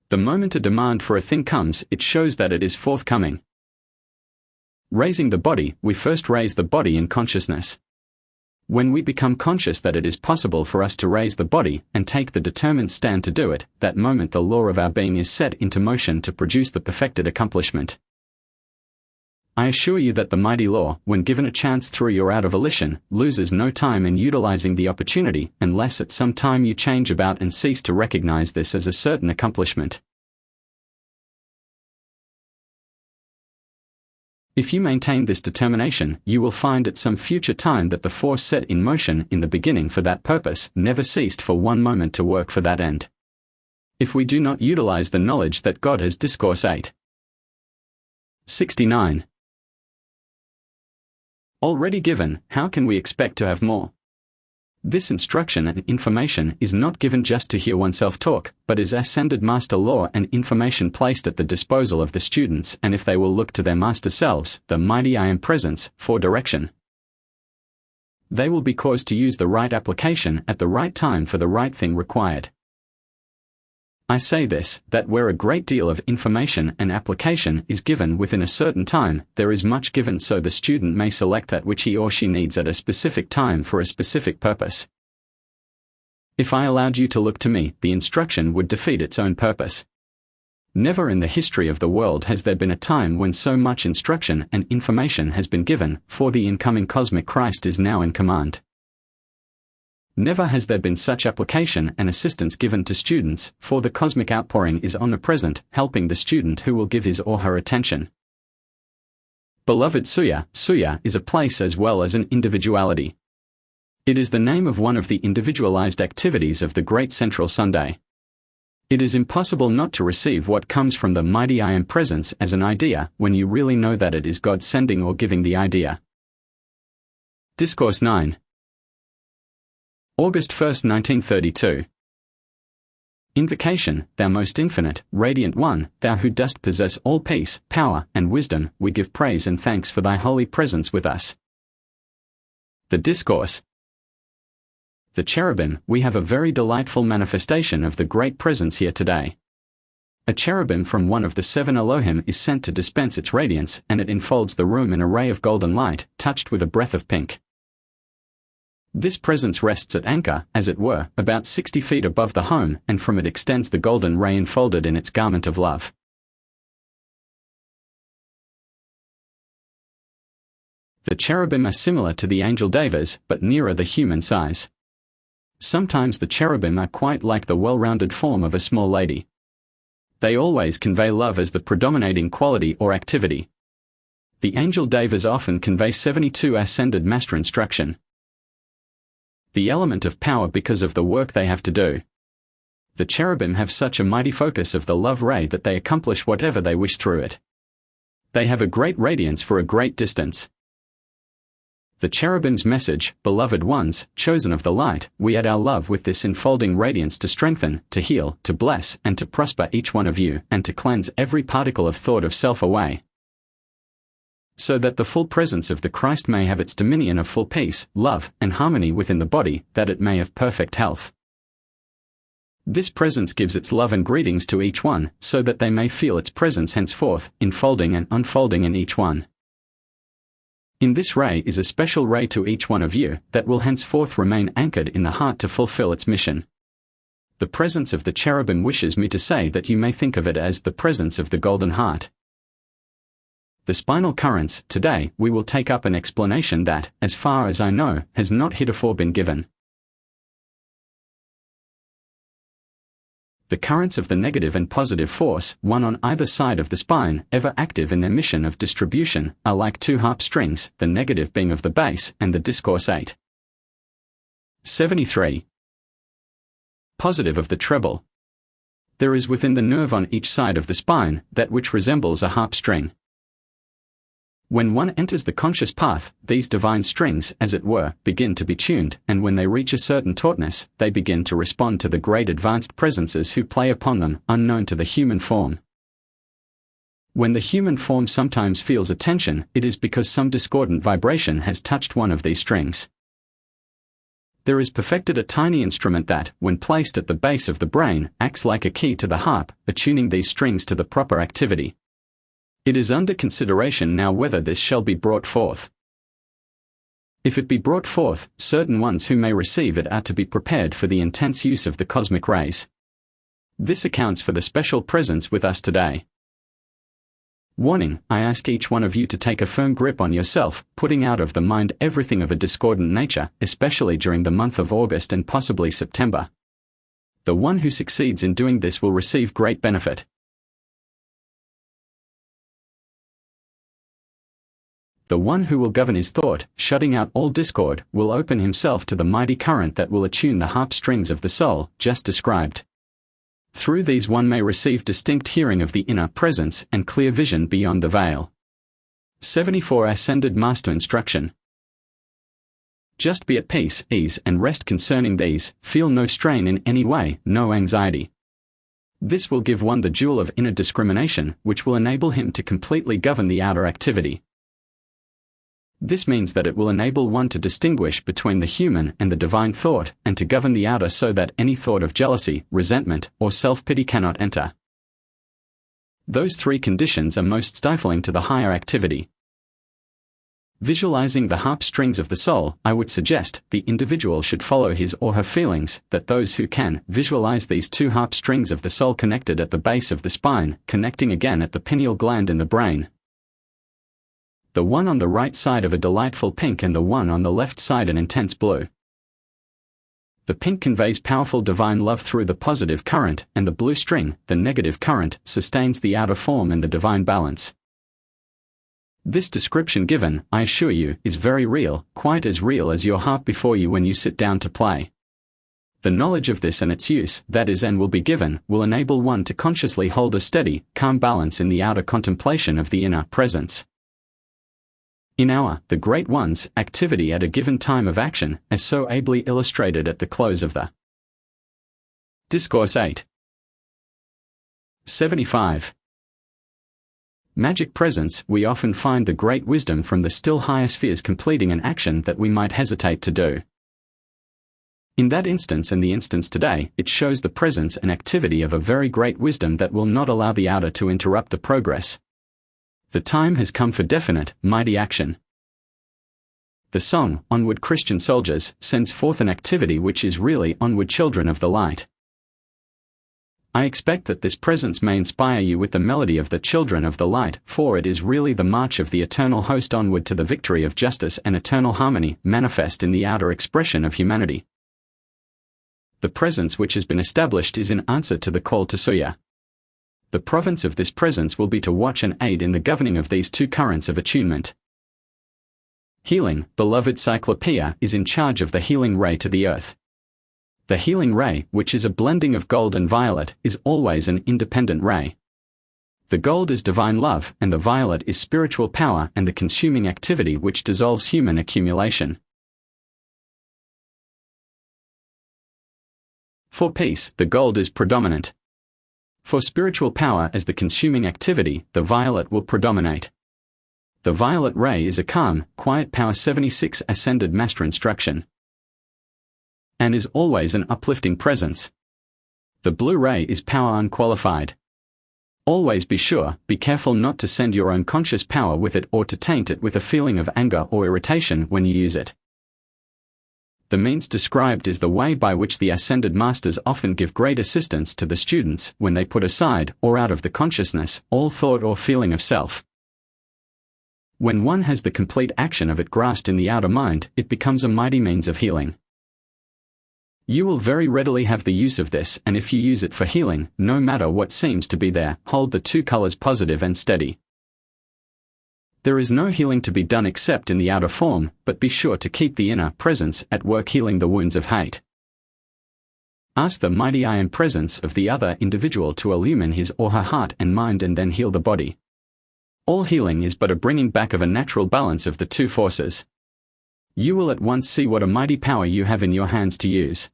The moment a demand for a thing comes, it shows that it is forthcoming. Raising the body, we first raise the body in consciousness. When we become conscious that it is possible for us to raise the body and take the determined stand to do it, that moment the law of our being is set into motion to produce the perfected accomplishment. I assure you that the mighty law, when given a chance through your outer volition, loses no time in utilizing the opportunity, unless at some time you change about and cease to recognize this as a certain accomplishment. If you maintain this determination, you will find at some future time that the force set in motion in the beginning for that purpose never ceased for one moment to work for that end. If we do not utilize the knowledge that God has Discourse 8. 69. Already given, how can we expect to have more? This instruction and information is not given just to hear oneself talk, but is ascended master law and information placed at the disposal of the students, and if they will look to their master selves, the mighty I Am Presence, for direction, they will be caused to use the right application at the right time for the right thing required. I say this, that where a great deal of information and application is given within a certain time, there is much given so the student may select that which he or she needs at a specific time for a specific purpose. If I allowed you to look to me, the instruction would defeat its own purpose. Never in the history of the world has there been a time when so much instruction and information has been given, for the incoming cosmic Christ is now in command. Never has there been such application and assistance given to students, for the cosmic outpouring is omnipresent, helping the student who will give his or her attention. Beloved Suya is a place as well as an individuality. It is the name of one of the individualized activities of the Great Central Sunday. It is impossible not to receive what comes from the mighty I Am Presence as an idea, when you really know that it is God sending or giving the idea. Discourse 9. August 1, 1932. Invocation, Thou most infinite, radiant one, Thou who dost possess all peace, power, and wisdom, we give praise and thanks for Thy holy presence with us. The Discourse. The cherubim, we have a very delightful manifestation of the great presence here today. A cherubim from one of the 7 Elohim is sent to dispense its radiance, and it enfolds the room in a ray of golden light, touched with a breath of pink. This presence rests at anchor, as it were, about 60 feet above the home, and from it extends the golden ray enfolded in its garment of love. The cherubim are similar to the angel devas, but nearer the human size. Sometimes the cherubim are quite like the well-rounded form of a small lady. They always convey love as the predominating quality or activity. The angel devas often convey 72 ascended master instruction. The element of power because of the work they have to do. The cherubim have such a mighty focus of the love ray that they accomplish whatever they wish through it. They have a great radiance for a great distance. The cherubim's message, beloved ones, chosen of the light, we add our love with this enfolding radiance to strengthen, to heal, to bless, and to prosper each one of you, and to cleanse every particle of thought of self away, so that the full presence of the Christ may have its dominion of full peace, love, and harmony within the body, that it may have perfect health. This presence gives its love and greetings to each one, so that they may feel its presence henceforth, enfolding and unfolding in each one. In this ray is a special ray to each one of you, that will henceforth remain anchored in the heart to fulfill its mission. The presence of the cherubim wishes me to say that you may think of it as the presence of the golden heart. The spinal currents, today, we will take up an explanation that, as far as I know, has not heretofore been given. The currents of the negative and positive force, one on either side of the spine, ever active in their mission of distribution, are like 2 harp strings, the negative being of the bass, and the Discourse 8. 73. Positive of the treble. There is within the nerve on each side of the spine, that which resembles a harp string. When one enters the conscious path, these divine strings, as it were, begin to be tuned, and when they reach a certain tautness, they begin to respond to the great advanced presences who play upon them, unknown to the human form. When the human form sometimes feels a tension, it is because some discordant vibration has touched one of these strings. There is perfected a tiny instrument that, when placed at the base of the brain, acts like a key to the harp, attuning these strings to the proper activity. It is under consideration now whether this shall be brought forth. If it be brought forth, certain ones who may receive it are to be prepared for the intense use of the cosmic rays. This accounts for the special presence with us today. Warning: I ask each one of you to take a firm grip on yourself, putting out of the mind everything of a discordant nature, especially during the month of August and possibly September. The one who succeeds in doing this will receive great benefit. The one who will govern his thought, shutting out all discord, will open himself to the mighty current that will attune the harp strings of the soul, just described. Through these one may receive distinct hearing of the inner presence and clear vision beyond the veil. 74 Ascended Master Instruction. Just be at peace, ease, and rest concerning these, feel no strain in any way, no anxiety. This will give one the jewel of inner discrimination, which will enable him to completely govern the outer activity. This means that it will enable one to distinguish between the human and the divine thought, and to govern the outer so that any thought of jealousy, resentment, or self-pity cannot enter. Those three conditions are most stifling to the higher activity. Visualizing the harp strings of the soul, I would suggest the individual should follow his or her feelings, that those who can visualize these two harp strings of the soul connected at the base of the spine, connecting again at the pineal gland in the brain. The one on the right side of a delightful pink and the one on the left side an intense blue. The pink conveys powerful divine love through the positive current, and the blue string, the negative current, sustains the outer form and the divine balance. This description given, I assure you, is very real, quite as real as your harp before you when you sit down to play. The knowledge of this and its use, that is and will be given, will enable one to consciously hold a steady, calm balance in the outer contemplation of the inner presence. In our, the Great One's, activity at a given time of action, as so ably illustrated at the close of the Discourse 8. 75. Magic presence. We often find the great wisdom from the still higher spheres completing an action that we might hesitate to do. In that instance and the instance today, it shows the presence and activity of a very great wisdom that will not allow the outer to interrupt the progress. The time has come for definite, mighty action. The song, Onward Christian Soldiers, sends forth an activity which is really onward children of the light. I expect that this presence may inspire you with the melody of the children of the light, for it is really the march of the eternal host onward to the victory of justice and eternal harmony, manifest in the outer expression of humanity. The presence which has been established is in answer to the call to Suya. The province of this presence will be to watch and aid in the governing of these two currents of attunement. Healing, beloved Cyclopeia, is in charge of the healing ray to the earth. The healing ray, which is a blending of gold and violet, is always an independent ray. The gold is divine love, and the violet is spiritual power and the consuming activity which dissolves human accumulation. For peace, the gold is predominant. For spiritual power as the consuming activity, the violet will predominate. The violet ray is a calm, quiet power 76 Ascended Master Instruction, and is always an uplifting presence. The blue ray is power unqualified. Always be careful not to send your own conscious power with it or to taint it with a feeling of anger or irritation when you use it. The means described is the way by which the Ascended Masters often give great assistance to the students when they put aside, or out of the consciousness, all thought or feeling of self. When one has the complete action of it grasped in the outer mind, it becomes a mighty means of healing. You will very readily have the use of this, and if you use it for healing, no matter what seems to be there, hold the two colors positive and steady. There is no healing to be done except in the outer form, but be sure to keep the inner presence at work healing the wounds of hate. Ask the mighty I Am presence of the other individual to illumine his or her heart and mind and then heal the body. All healing is but a bringing back of a natural balance of the two forces. You will at once see what a mighty power you have in your hands to use.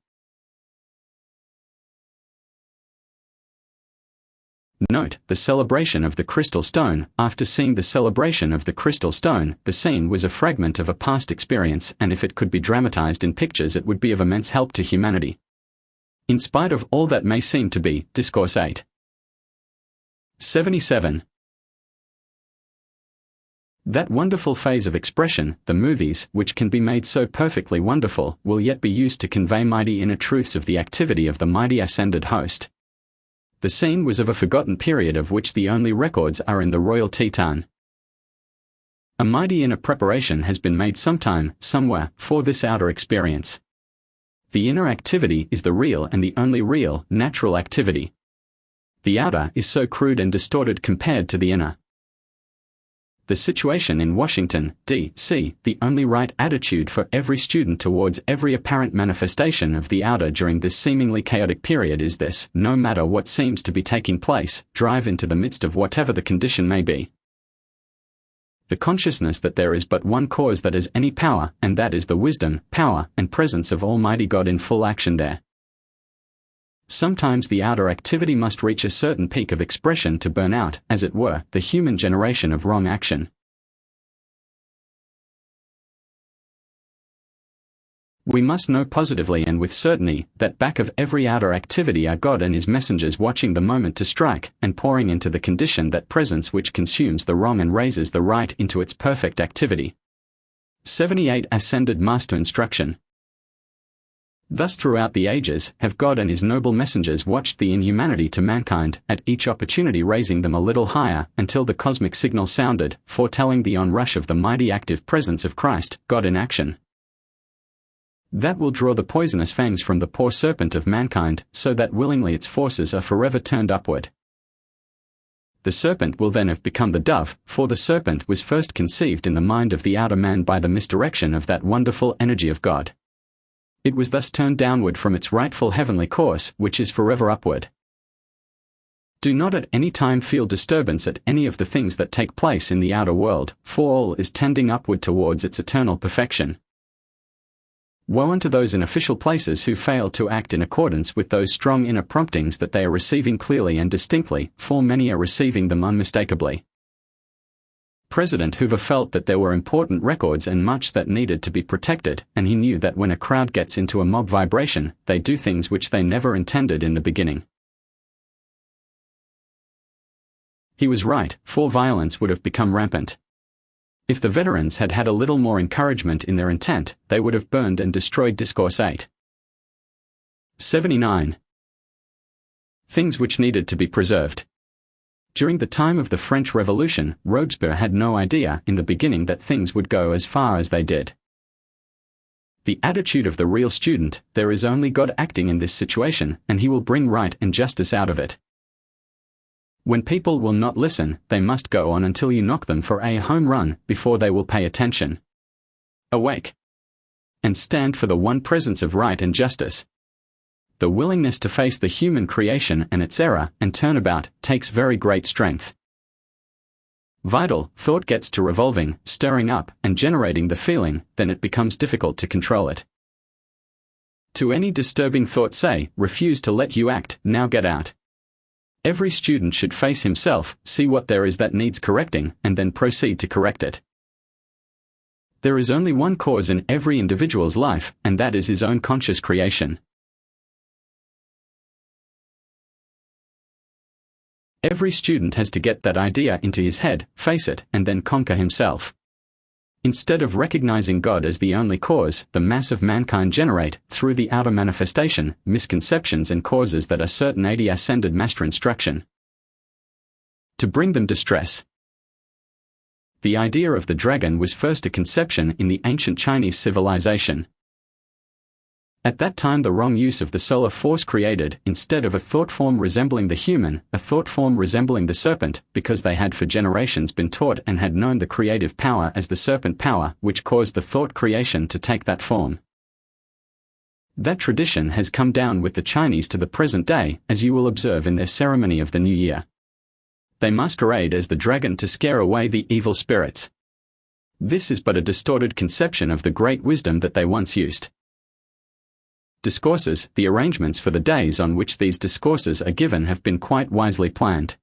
Note, the celebration of the crystal stone. After seeing the celebration of the crystal stone, the scene was a fragment of a past experience, and if it could be dramatized in pictures it would be of immense help to humanity. In spite of all that may seem to be, Discourse 8. 77. That wonderful phase of expression, the movies, which can be made so perfectly wonderful, will yet be used to convey mighty inner truths of the activity of the mighty ascended host. The scene was of a forgotten period of which the only records are in the Royal Teton. A mighty inner preparation has been made sometime, somewhere, for this outer experience. The inner activity is the real and the only real, natural activity. The outer is so crude and distorted compared to the inner. The situation in Washington, D.C., the only right attitude for every student towards every apparent manifestation of the outer during this seemingly chaotic period is this: no matter what seems to be taking place, drive into the midst of whatever the condition may be. The consciousness that there is but one cause that has any power, and that is the wisdom, power, and presence of Almighty God in full action there. Sometimes the outer activity must reach a certain peak of expression to burn out, as it were, the human generation of wrong action. We must know positively and with certainty that back of every outer activity are God and His messengers watching the moment to strike, and pouring into the condition that presence which consumes the wrong and raises the right into its perfect activity. 78 Ascended Master Instruction. Thus throughout the ages, have God and His noble messengers watched the inhumanity to mankind, at each opportunity raising them a little higher, until the cosmic signal sounded, foretelling the onrush of the mighty active presence of Christ, God in action. That will draw the poisonous fangs from the poor serpent of mankind, so that willingly its forces are forever turned upward. The serpent will then have become the dove, for the serpent was first conceived in the mind of the outer man by the misdirection of that wonderful energy of God. It was thus turned downward from its rightful heavenly course, which is forever upward. Do not at any time feel disturbance at any of the things that take place in the outer world, for all is tending upward towards its eternal perfection. Woe unto those in official places who fail to act in accordance with those strong inner promptings that they are receiving clearly and distinctly, for many are receiving them unmistakably. President Hoover felt that there were important records and much that needed to be protected, and he knew that when a crowd gets into a mob vibration, they do things which they never intended in the beginning. He was right, for violence would have become rampant. If the veterans had had a little more encouragement in their intent, they would have burned and destroyed Discourse 8. 79. Things which needed to be preserved. During the time of the French Revolution, Robespierre had no idea in the beginning that things would go as far as they did. The attitude of the real student: there is only God acting in this situation, and He will bring right and justice out of it. When people will not listen, they must go on until you knock them for a home run, before they will pay attention. Awake! And stand for the one presence of right and justice. The willingness to face the human creation and its error, and turn about, takes very great strength. Vital thought gets to revolving, stirring up, and generating the feeling, then it becomes difficult to control it. To any disturbing thought say, refuse to let you act, now get out. Every student should face himself, see what there is that needs correcting, and then proceed to correct it. There is only one cause in every individual's life, and that is his own conscious creation. Every student has to get that idea into his head, face it, and then conquer himself. Instead of recognizing God as the only cause, the mass of mankind generate, through the outer manifestation, misconceptions and causes that are certain 80 ascended master instruction. To bring them distress. The idea of the dragon was first a conception in the ancient Chinese civilization. At that time the wrong use of the solar force created, instead of a thought form resembling the human, a thought form resembling the serpent, because they had for generations been taught and had known the creative power as the serpent power, which caused the thought creation to take that form. That tradition has come down with the Chinese to the present day, as you will observe in their ceremony of the New Year. They masquerade as the dragon to scare away the evil spirits. This is but a distorted conception of the great wisdom that they once used. Discourses: the arrangements for the days on which these discourses are given have been quite wisely planned.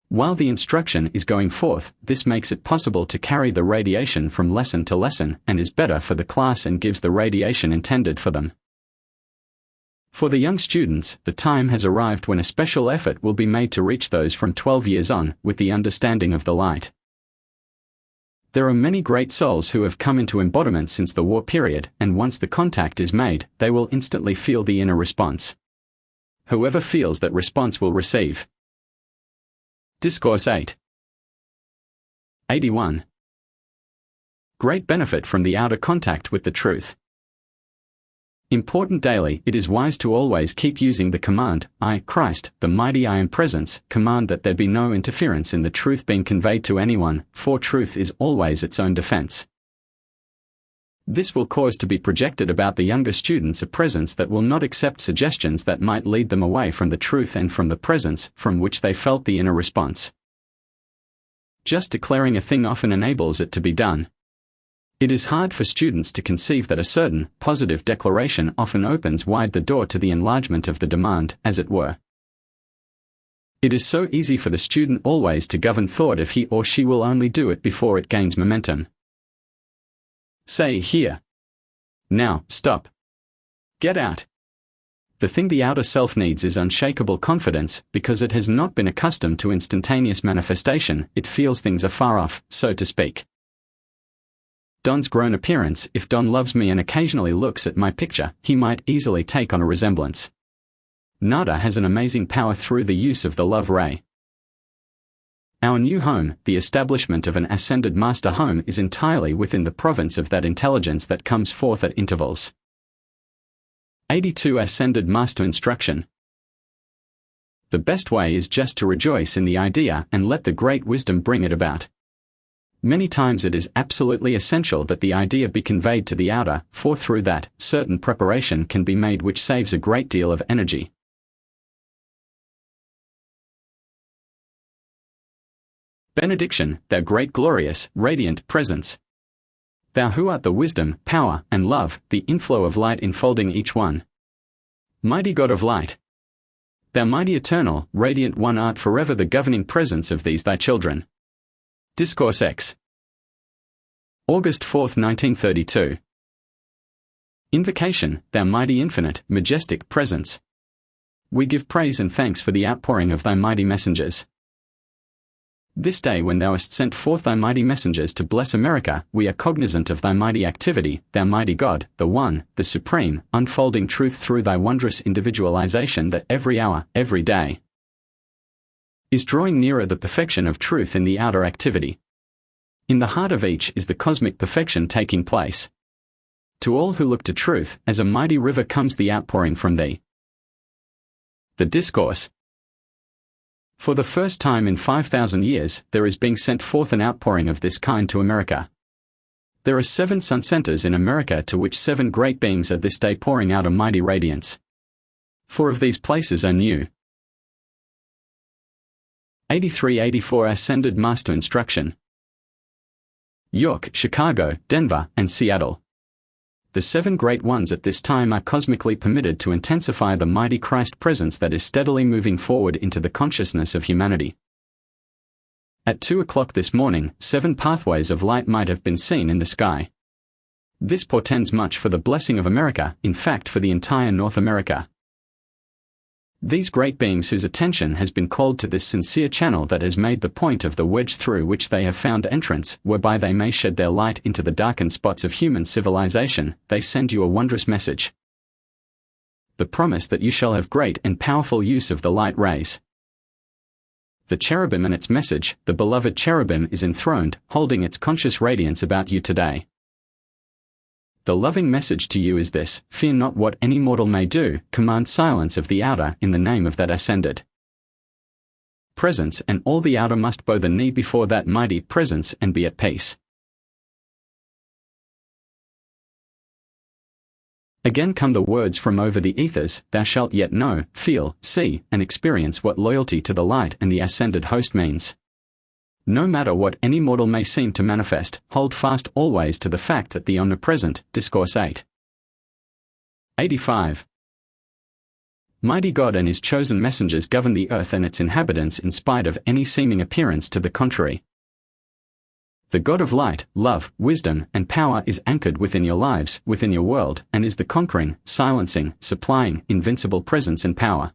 While the instruction is going forth, this makes it possible to carry the radiation from lesson to lesson, and is better for the class and gives the radiation intended for them. For the young students, the time has arrived when a special effort will be made to reach those from 12 years on, with the understanding of the light. There are many great souls who have come into embodiment since the war period, and once the contact is made, they will instantly feel the inner response. Whoever feels that response will receive. Discourse 8. 81. Great benefit from the outer contact with the truth. Important daily, it is wise to always keep using the command, I, Christ, the mighty I am presence, command that there be no interference in the truth being conveyed to anyone, for truth is always its own defense. This will cause to be projected about the younger students a presence that will not accept suggestions that might lead them away from the truth and from the presence from which they felt the inner response. Just declaring a thing often enables it to be done. It is hard for students to conceive that a certain, positive declaration often opens wide the door to the enlargement of the demand, as it were. It is so easy for the student always to govern thought if he or she will only do it before it gains momentum. Say here. Now, stop. Get out. The thing the outer self needs is unshakable confidence, because it has not been accustomed to instantaneous manifestation, it feels things are far off, so to speak. Don's grown appearance, if Don loves me and occasionally looks at my picture, he might easily take on a resemblance. Nada has an amazing power through the use of the love ray. Our new home, the establishment of an ascended master home, is entirely within the province of that intelligence that comes forth at intervals. 82 Ascended Master Instruction. The best way is just to rejoice in the idea and let the great wisdom bring it about. Many times it is absolutely essential that the idea be conveyed to the outer, for through that, certain preparation can be made which saves a great deal of energy. Benediction, thou great glorious, radiant presence. Thou who art the wisdom, power, and love, the inflow of light enfolding each one. Mighty God of light. Thou mighty eternal, radiant one art forever the governing presence of these thy children. Discourse X. August 4, 1932. Invocation, thou mighty infinite, majestic presence. We give praise and thanks for the outpouring of thy mighty messengers. This day when thou hast sent forth thy mighty messengers to bless America, we are cognizant of thy mighty activity, thou mighty God, the One, the Supreme, unfolding truth through thy wondrous individualization that every hour, every day, is drawing nearer the perfection of truth in the outer activity. In the heart of each is the cosmic perfection taking place. To all who look to truth, as a mighty river comes the outpouring from thee. The Discourse. For the first time in 5,000 years, there is being sent forth an outpouring of this kind to America. There are 7 sun centers in America to which 7 great beings are this day pouring out a mighty radiance. 4 of these places are new. 83-84 Ascended Master Instruction. York, Chicago, Denver, and Seattle. The 7 great ones at this time are cosmically permitted to intensify the mighty Christ presence that is steadily moving forward into the consciousness of humanity. At 2 o'clock this morning, 7 pathways of light might have been seen in the sky. This portends much for the blessing of America, in fact for the entire North America. These great beings whose attention has been called to this sincere channel that has made the point of the wedge through which they have found entrance, whereby they may shed their light into the darkened spots of human civilization, they send you a wondrous message. The promise that you shall have great and powerful use of the light rays. The cherubim and its message, the beloved cherubim is enthroned, holding its conscious radiance about you today. The loving message to you is this: fear not what any mortal may do, command silence of the outer in the name of that ascended presence, and all the outer must bow the knee before that mighty presence and be at peace. Again come the words from over the ethers, thou shalt yet know, feel, see, and experience what loyalty to the light and the ascended host means. No matter what any mortal may seem to manifest, hold fast always to the fact that the omnipresent, Discourse 8. 85. Mighty God and his chosen messengers govern the earth and its inhabitants in spite of any seeming appearance to the contrary. The God of light, love, wisdom, and power is anchored within your lives, within your world, and is the conquering, silencing, supplying, invincible presence and power.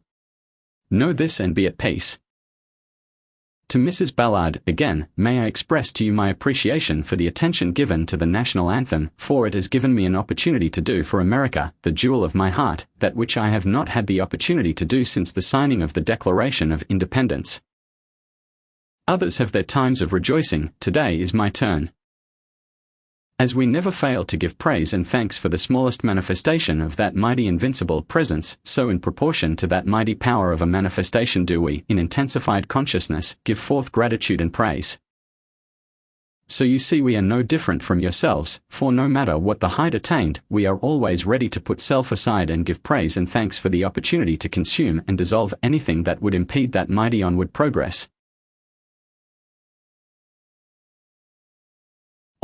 Know this and be at peace. To Mrs. Ballard, again, may I express to you my appreciation for the attention given to the national anthem, for it has given me an opportunity to do for America, the jewel of my heart, that which I have not had the opportunity to do since the signing of the Declaration of Independence. Others have their times of rejoicing, today is my turn. As we never fail to give praise and thanks for the smallest manifestation of that mighty invincible presence, so in proportion to that mighty power of a manifestation do we, in intensified consciousness, give forth gratitude and praise. So you see we are no different from yourselves, for no matter what the height attained, we are always ready to put self aside and give praise and thanks for the opportunity to consume and dissolve anything that would impede that mighty onward progress.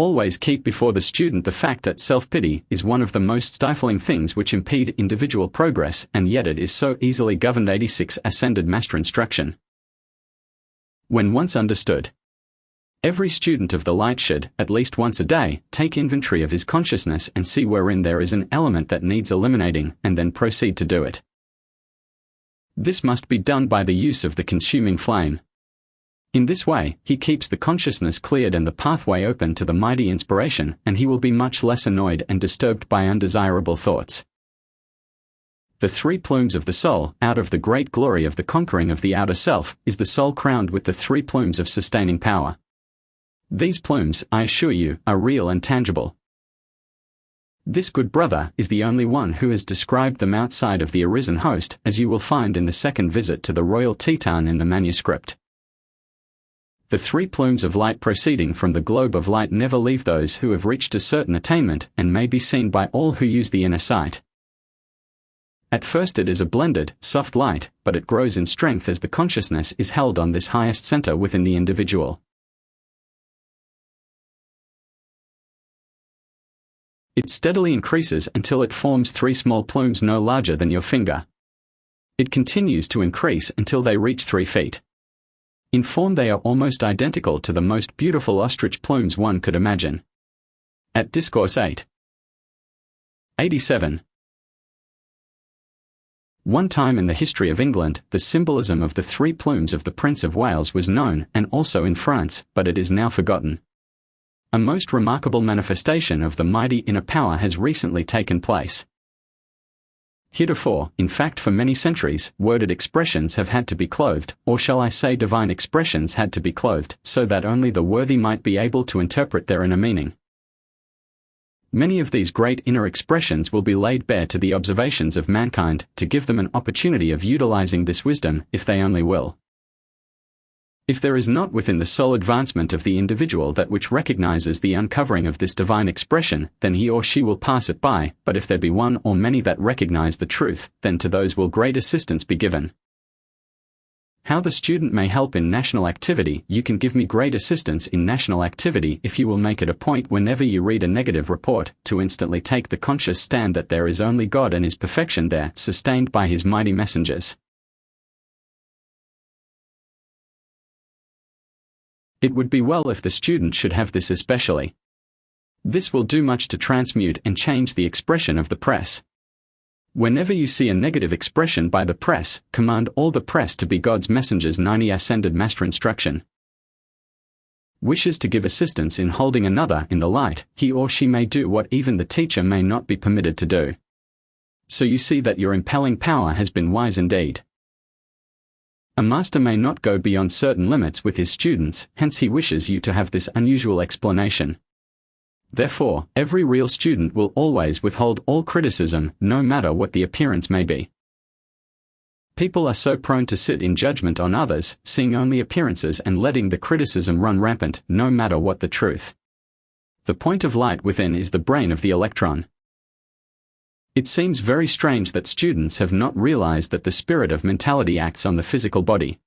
Always keep before the student the fact that self-pity is one of the most stifling things which impede individual progress, and yet it is so easily governed. 86 Ascended Master Instruction. When once understood, every student of the light should, at least once a day, take inventory of his consciousness and see wherein there is an element that needs eliminating, and then proceed to do it. This must be done by the use of the consuming flame. In this way, he keeps the consciousness cleared and the pathway open to the mighty inspiration, and he will be much less annoyed and disturbed by undesirable thoughts. The three plumes of the soul, out of the great glory of the conquering of the outer self, is the soul crowned with the three plumes of sustaining power. These plumes, I assure you, are real and tangible. This good brother is the only one who has described them outside of the arisen host, as you will find in the second visit to the Royal Teton in the manuscript. The three plumes of light proceeding from the globe of light never leave those who have reached a certain attainment, and may be seen by all who use the inner sight. At first it is a blended, soft light, but it grows in strength as the consciousness is held on this highest center within the individual. It steadily increases until it forms three small plumes no larger than your finger. It continues to increase until they reach 3 feet. In form they are almost identical to the most beautiful ostrich plumes one could imagine. At Discourse 8. 87. One time in the history of England, the symbolism of the three plumes of the Prince of Wales was known, and also in France, but it is now forgotten. A most remarkable manifestation of the mighty inner power has recently taken place. Heretofore, in fact for many centuries, worded expressions have had to be clothed, or shall I say divine expressions had to be clothed, so that only the worthy might be able to interpret their inner meaning. Many of these great inner expressions will be laid bare to the observations of mankind, to give them an opportunity of utilizing this wisdom, if they only will. If there is not within the soul advancement of the individual that which recognizes the uncovering of this divine expression, then he or she will pass it by, but if there be one or many that recognize the truth, then to those will great assistance be given. How the student may help in national activity. You can give me great assistance in national activity if you will make it a point whenever you read a negative report, to instantly take the conscious stand that there is only God and His perfection there, sustained by His mighty messengers. It would be well if the student should have this especially. This will do much to transmute and change the expression of the press. Whenever you see a negative expression by the press, command all the press to be God's messengers. 90 Ascended Master Instruction. Wishes to give assistance in holding another in the light, he or she may do what even the teacher may not be permitted to do. So you see that your impelling power has been wise indeed. A master may not go beyond certain limits with his students, hence he wishes you to have this unusual explanation. Therefore, every real student will always withhold all criticism, no matter what the appearance may be. People are so prone to sit in judgment on others, seeing only appearances and letting the criticism run rampant, no matter what the truth. The point of light within is the brain of the electron. It seems very strange that students have not realized that the spirit of mentality acts on the physical body.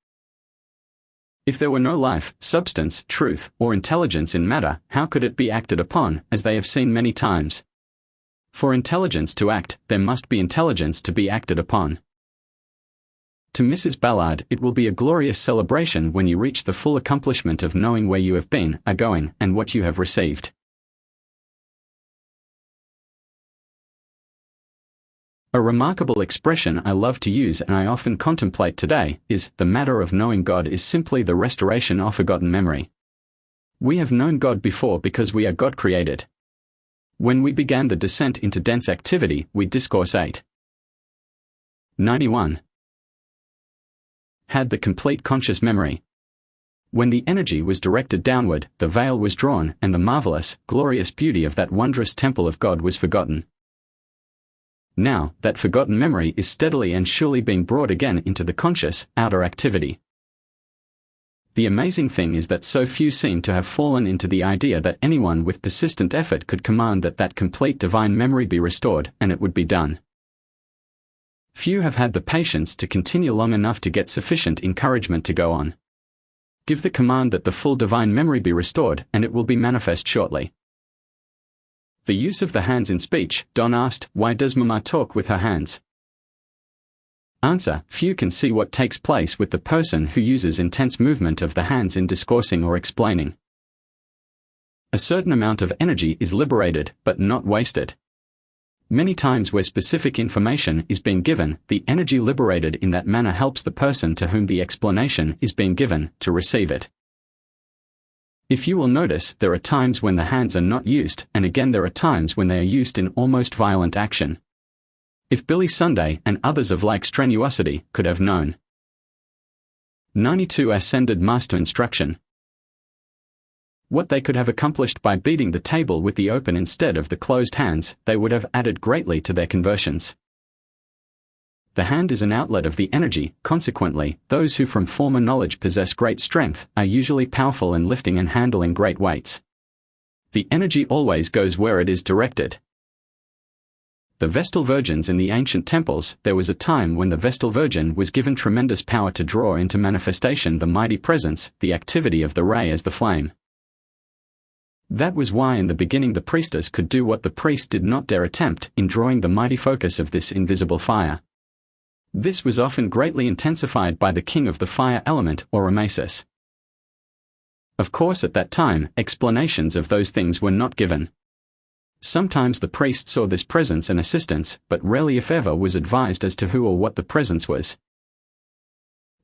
If there were no life, substance, truth, or intelligence in matter, how could it be acted upon, as they have seen many times? For intelligence to act, there must be intelligence to be acted upon. To Mrs. Ballard, it will be a glorious celebration when you reach the full accomplishment of knowing where you have been, are going, and what you have received. A remarkable expression I love to use and I often contemplate today is, the matter of knowing God is simply the restoration of forgotten memory. We have known God before because we are God-created. When we began the descent into dense activity, we Discourse 8. 91. Had the complete conscious memory. When the energy was directed downward, the veil was drawn, and the marvelous, glorious beauty of that wondrous temple of God was forgotten. Now, that forgotten memory is steadily and surely being brought again into the conscious, outer activity. The amazing thing is that so few seem to have fallen into the idea that anyone with persistent effort could command that that complete divine memory be restored, and it would be done. Few have had the patience to continue long enough to get sufficient encouragement to go on. Give the command that the full divine memory be restored, and it will be manifest shortly. The use of the hands in speech. Don asked, why does Mama talk with her hands? Answer, few can see what takes place with the person who uses intense movement of the hands in discoursing or explaining. A certain amount of energy is liberated, but not wasted. Many times where specific information is being given, the energy liberated in that manner helps the person to whom the explanation is being given to receive it. If you will notice, there are times when the hands are not used, and again there are times when they are used in almost violent action. If Billy Sunday and others of like strenuosity could have known. 92. Ascended Master Instruction. What they could have accomplished by beating the table with the open instead of the closed hands, they would have added greatly to their conversions. The hand is an outlet of the energy, consequently, those who from former knowledge possess great strength are usually powerful in lifting and handling great weights. The energy always goes where it is directed. The Vestal Virgins in the ancient temples, there was a time when the Vestal Virgin was given tremendous power to draw into manifestation the mighty presence, the activity of the ray as the flame. That was why in the beginning the priestess could do what the priest did not dare attempt, in drawing the mighty focus of this invisible fire. This was often greatly intensified by the king of the fire element, or Amasis. Of course at that time, explanations of those things were not given. Sometimes the priest saw this presence and assistance, but rarely if ever was advised as to who or what the presence was.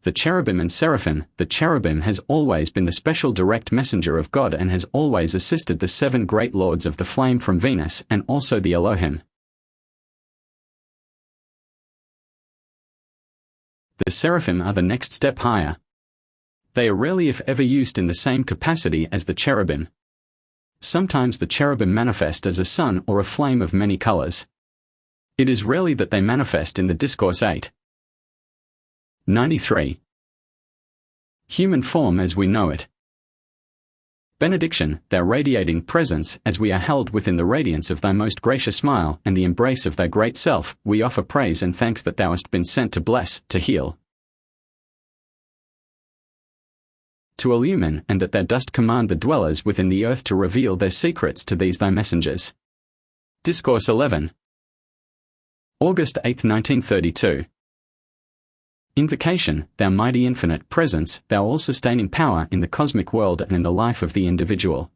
The cherubim and seraphim. The cherubim has always been the special direct messenger of God and has always assisted the 7 great lords of the flame from Venus and also the Elohim. The seraphim are the next step higher. They are rarely if ever used in the same capacity as the cherubim. Sometimes the cherubim manifest as a sun or a flame of many colors. It is rarely that they manifest in the Discourse 8. 93. Human form as we know it. Benediction, thou radiating presence, as we are held within the radiance of thy most gracious smile and the embrace of thy great self, we offer praise and thanks that thou hast been sent to bless, to heal, to illumine, and that thou dost command the dwellers within the earth to reveal their secrets to these thy messengers. Discourse 11. August 8, 1932. Invocation, thou mighty infinite presence, thou all-sustaining power in the cosmic world and in the life of the individual.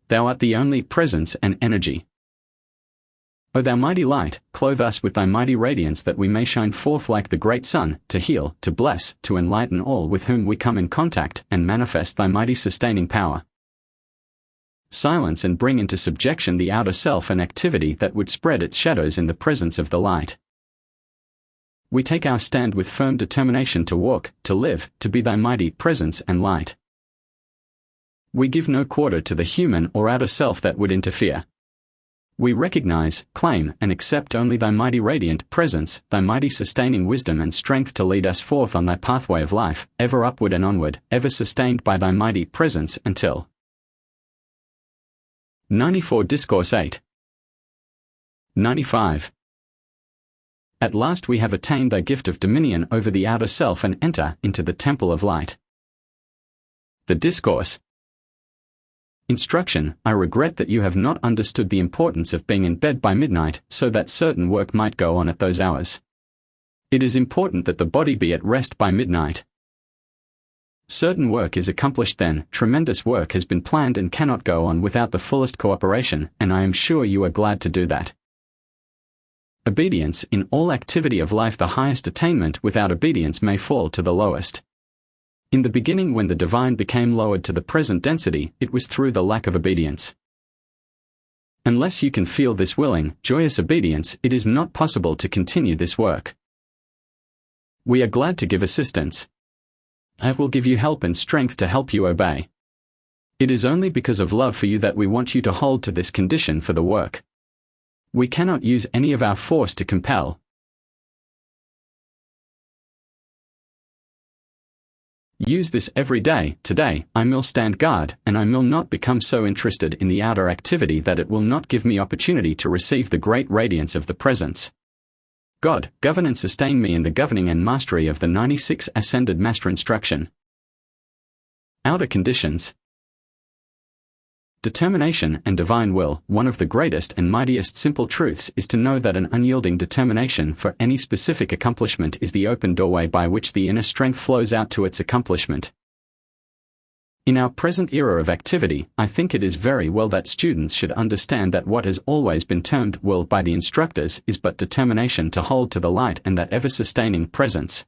Thou art the only presence and energy. O thou mighty light, clothe us with thy mighty radiance that we may shine forth like the great sun, to heal, to bless, to enlighten all with whom we come in contact, and manifest thy mighty sustaining power. Silence and bring into subjection the outer self and activity that would spread its shadows in the presence of the light. We take our stand with firm determination to walk, to live, to be thy mighty presence and light. We give no quarter to the human or outer self that would interfere. We recognize, claim, and accept only thy mighty radiant presence, thy mighty sustaining wisdom and strength to lead us forth on thy pathway of life, ever upward and onward, ever sustained by thy mighty presence until 94. Discourse 8. 95. At last we have attained thy gift of dominion over the outer self and enter into the temple of light. The Discourse. Instruction, I regret that you have not understood the importance of being in bed by midnight so that certain work might go on at those hours. It is important that the body be at rest by midnight. Certain work is accomplished then, tremendous work has been planned and cannot go on without the fullest cooperation, and I am sure you are glad to do that. Obedience in all activity of life. The highest attainment without obedience may fall to the lowest. In the beginning, when the divine became lowered to the present density, it was through the lack of obedience. Unless you can feel this willing, joyous obedience, it is not possible to continue this work. We are glad to give assistance. I will give you help and strength to help you obey. It is only because of love for you that we want you to hold to this condition for the work. We cannot use any of our force to compel. Use this every day. Today, I will stand guard, and I will not become so interested in the outer activity that it will not give me opportunity to receive the great radiance of the presence. God, govern and sustain me in the governing and mastery of the 96 Ascended Master Instruction. Outer conditions. Determination and divine will. One of the greatest and mightiest simple truths is to know that an unyielding determination for any specific accomplishment is the open doorway by which the inner strength flows out to its accomplishment. In our present era of activity, I think it is very well that students should understand that what has always been termed will by the instructors is but determination to hold to the light and that ever-sustaining presence.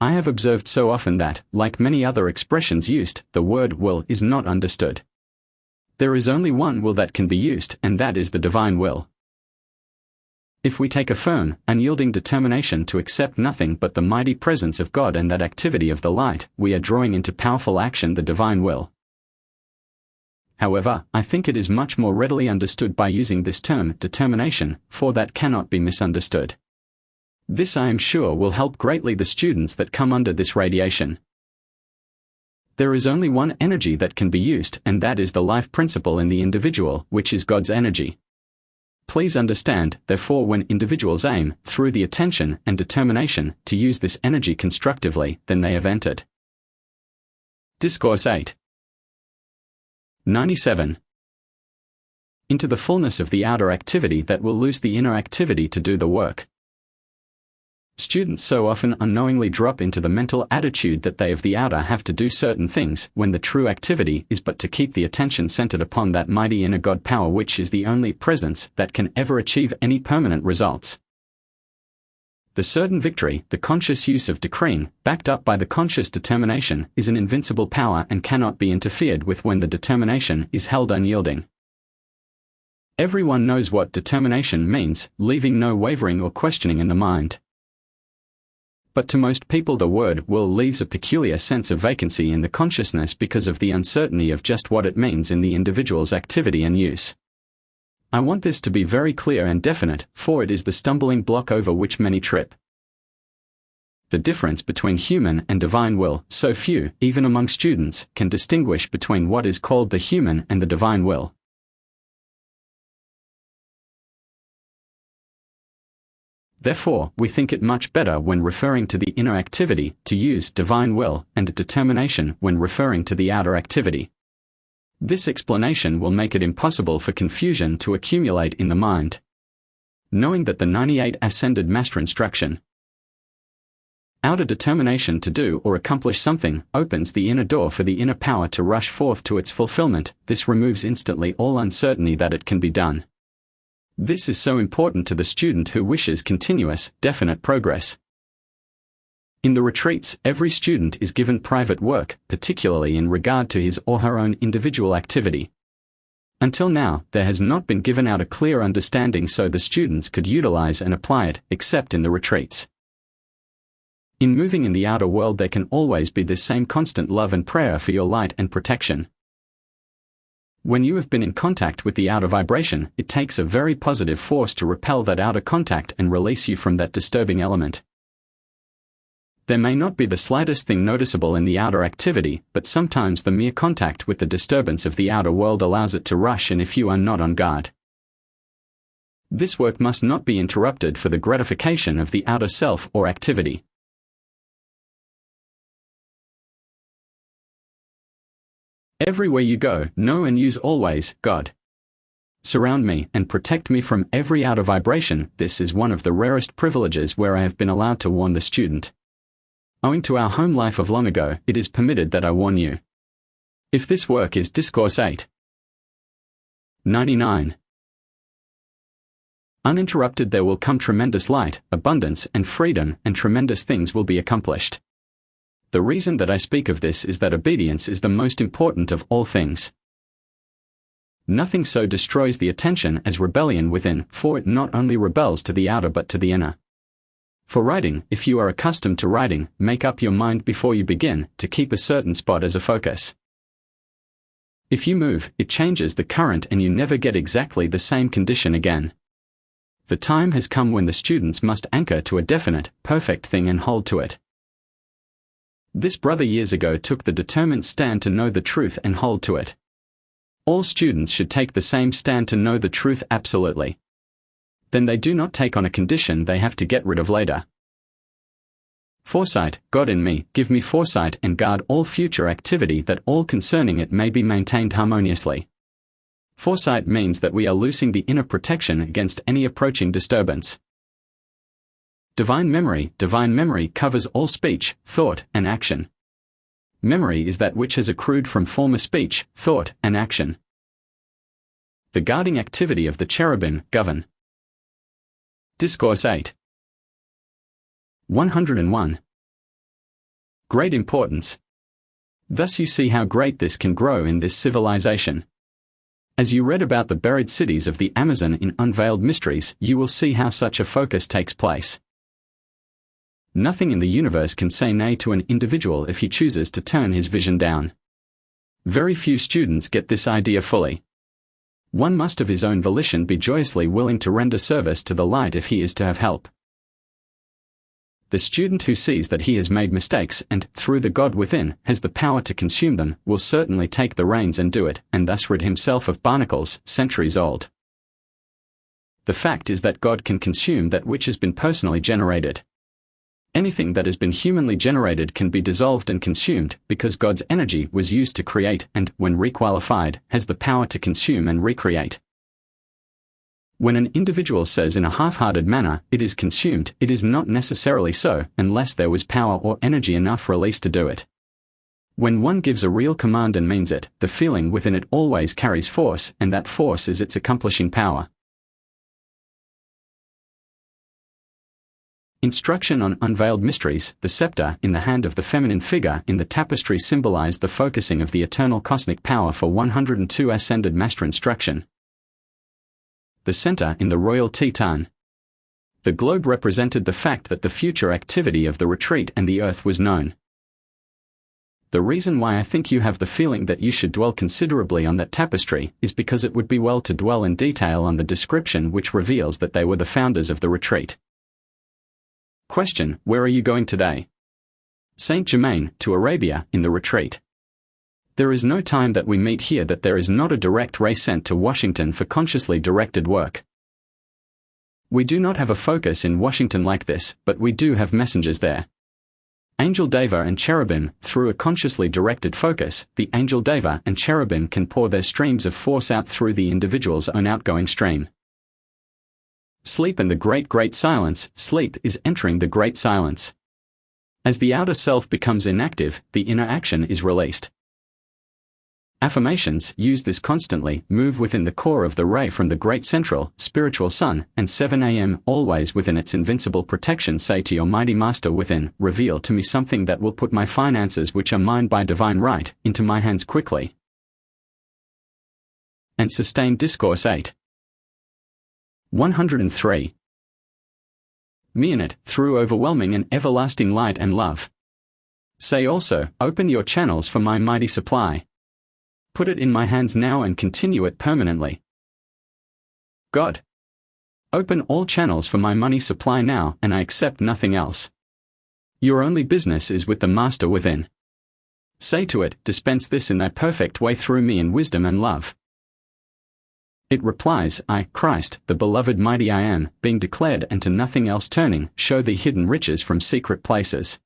I have observed so often that, like many other expressions used, the word will is not understood. There is only one will that can be used, and that is the divine will. If we take a firm, unyielding determination to accept nothing but the mighty presence of God and that activity of the light, we are drawing into powerful action the divine will. However, I think it is much more readily understood by using this term, determination, for that cannot be misunderstood. This, I am sure, will help greatly the students that come under this radiation. There is only one energy that can be used, and that is the life principle in the individual, which is God's energy. Please understand, therefore, when individuals aim, through the attention and determination, to use this energy constructively, then they have entered. Discourse 8. 97. Into the fullness of the outer activity that will lose the inner activity to do the work. Students so often unknowingly drop into the mental attitude that they of the outer have to do certain things, when the true activity is but to keep the attention centered upon that mighty inner God power which is the only presence that can ever achieve any permanent results. The certain victory, the conscious use of decreeing, backed up by the conscious determination, is an invincible power and cannot be interfered with when the determination is held unyielding. Everyone knows what determination means, leaving no wavering or questioning in the mind. But to most people the word will leaves a peculiar sense of vacancy in the consciousness because of the uncertainty of just what it means in the individual's activity and use. I want this to be very clear and definite, for it is the stumbling block over which many trip. The difference between human and divine will, so few, even among students, can distinguish between what is called the human and the divine will. Therefore, we think it much better when referring to the inner activity, to use divine will and determination when referring to the outer activity. This explanation will make it impossible for confusion to accumulate in the mind. Knowing that the 98 Ascended Master Instruction, outer determination to do or accomplish something, opens the inner door for the inner power to rush forth to its fulfillment, this removes instantly all uncertainty that it can be done. This is so important to the student who wishes continuous, definite progress. In the retreats, every student is given private work, particularly in regard to his or her own individual activity. Until now, there has not been given out a clear understanding so the students could utilize and apply it, except in the retreats. In moving in the outer world there can always be this same constant love and prayer for your light and protection. When you have been in contact with the outer vibration, it takes a very positive force to repel that outer contact and release you from that disturbing element. There may not be the slightest thing noticeable in the outer activity, but sometimes the mere contact with the disturbance of the outer world allows it to rush in if you are not on guard. This work must not be interrupted for the gratification of the outer self or activity. Everywhere you go, know and use always, God. Surround me and protect me from every outer vibration. This is one of the rarest privileges where I have been allowed to warn the student. Owing to our home life of long ago, it is permitted that I warn you. If this work is Discourse 8. 99. Uninterrupted there will come tremendous light, abundance, and freedom, and tremendous things will be accomplished. The reason that I speak of this is that obedience is the most important of all things. Nothing so destroys the attention as rebellion within, for it not only rebels to the outer but to the inner. For writing, if you are accustomed to writing, make up your mind before you begin to keep a certain spot as a focus. If you move, it changes the current and you never get exactly the same condition again. The time has come when the students must anchor to a definite, perfect thing and hold to it. This brother years ago took the determined stand to know the truth and hold to it. All students should take the same stand to know the truth absolutely. Then they do not take on a condition they have to get rid of later. Foresight, God in me, give me foresight and guard all future activity that all concerning it may be maintained harmoniously. Foresight means that we are loosing the inner protection against any approaching disturbance. Divine memory covers all speech, thought, and action. Memory is that which has accrued from former speech, thought, and action. The guarding activity of the cherubim govern. Discourse 8. 101. Great importance. Thus you see how great this can grow in this civilization. As you read about the buried cities of the Amazon in Unveiled Mysteries, you will see how such a focus takes place. Nothing in the universe can say nay to an individual if he chooses to turn his vision down. Very few students get this idea fully. One must of his own volition be joyously willing to render service to the light if he is to have help. The student who sees that he has made mistakes and, through the God within, has the power to consume them, will certainly take the reins and do it, and thus rid himself of barnacles, centuries old. The fact is that God can consume that which has been personally generated. Anything that has been humanly generated can be dissolved and consumed, because God's energy was used to create and, when requalified, has the power to consume and recreate. When an individual says in a half-hearted manner, it is consumed, it is not necessarily so, unless there was power or energy enough released to do it. When one gives a real command and means it, the feeling within it always carries force, and that force is its accomplishing power. Instruction on Unveiled Mysteries. The scepter in the hand of the feminine figure in the tapestry symbolized the focusing of the eternal cosmic power for 102 ascended master instruction. The center in the royal Teton. The globe represented the fact that the future activity of the retreat and the earth was known. The reason why I think you have the feeling that you should dwell considerably on that tapestry is because it would be well to dwell in detail on the description which reveals that they were the founders of the retreat. Question: where are you going today? Saint Germain, to Arabia, in the retreat. There is no time that we meet here that there is not a direct ray sent to Washington for consciously directed work. We do not have a focus in Washington like this, but we do have messengers there. Angel Deva and Cherubim, through a consciously directed focus, the Angel Deva and Cherubim can pour their streams of force out through the individual's own outgoing stream. Sleep and the great silence. Sleep is entering the great silence. As the outer self becomes inactive, the inner action is released. Affirmations, use this constantly, move within the core of the ray from the great central, spiritual sun, and 7 a.m. always within its invincible protection. Say to your mighty master within, reveal to me something that will put my finances which are mine by divine right, into my hands quickly. And sustain. Discourse 8. 103. Me in it, through overwhelming and everlasting light and love. Say also, open your channels for my mighty supply. Put it in my hands now and continue it permanently. God. Open all channels for my money supply now, and I accept nothing else. Your only business is with the Master within. Say to it, dispense this in thy perfect way through me in wisdom and love. It replies, I, Christ, the beloved mighty I am, being declared and to nothing else turning, show thee hidden riches from secret places.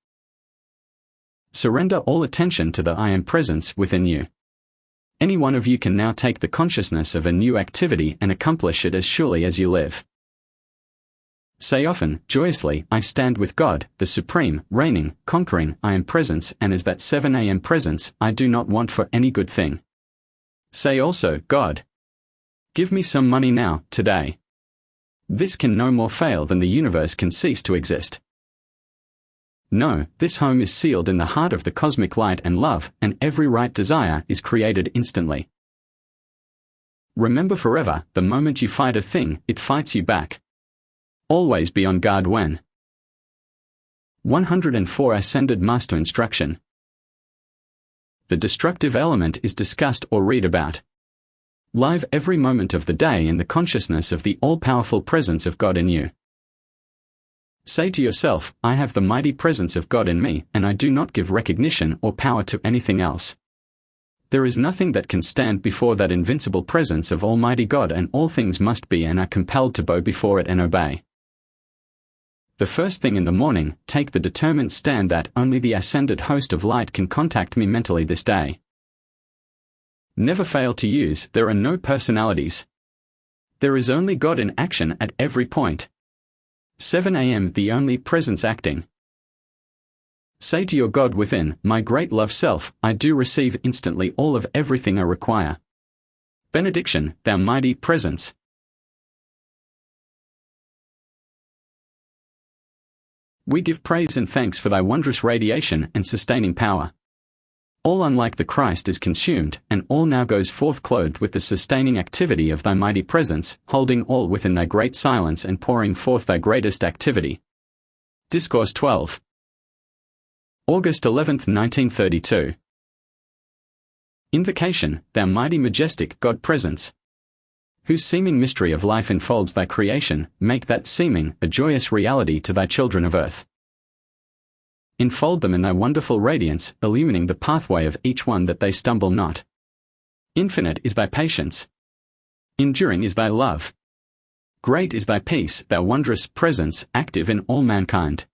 Surrender all attention to the I am presence within you. Any one of you can now take the consciousness of a new activity and accomplish it as surely as you live. Say often, joyously, I stand with God, the supreme, reigning, conquering, I am presence, and as that 7 a.m. presence, I do not want for any good thing. Say also, God. Give me some money now, today. This can no more fail than the universe can cease to exist. No, this home is sealed in the heart of the cosmic light and love, and every right desire is created instantly. Remember forever, the moment you fight a thing, it fights you back. Always be on guard when. 104 Ascended Master Instruction. The destructive element is discussed or read about. Live every moment of the day in the consciousness of the all-powerful presence of God in you. Say to yourself, I have the mighty presence of God in me, and I do not give recognition or power to anything else. There is nothing that can stand before that invincible presence of Almighty God, and all things must be and are compelled to bow before it and obey. The first thing in the morning, take the determined stand that only the ascended host of light can contact me mentally this day. Never fail to use, there are no personalities. There is only God in action at every point. 7 a.m. The only presence acting. Say to your God within, my great love self, I do receive instantly all of everything I require. Benediction, thou mighty presence. We give praise and thanks for thy wondrous radiation and sustaining power. All unlike the Christ is consumed, and all now goes forth clothed with the sustaining activity of thy mighty presence, holding all within thy great silence and pouring forth thy greatest activity. Discourse 12. August 11, 1932. Invocation, thou mighty majestic God presence, whose seeming mystery of life enfolds thy creation, make that seeming a joyous reality to thy children of earth. Enfold them in thy wonderful radiance, illumining the pathway of each one that they stumble not. Infinite is thy patience. Enduring is thy love. Great is thy peace, thou wondrous presence, active in all mankind.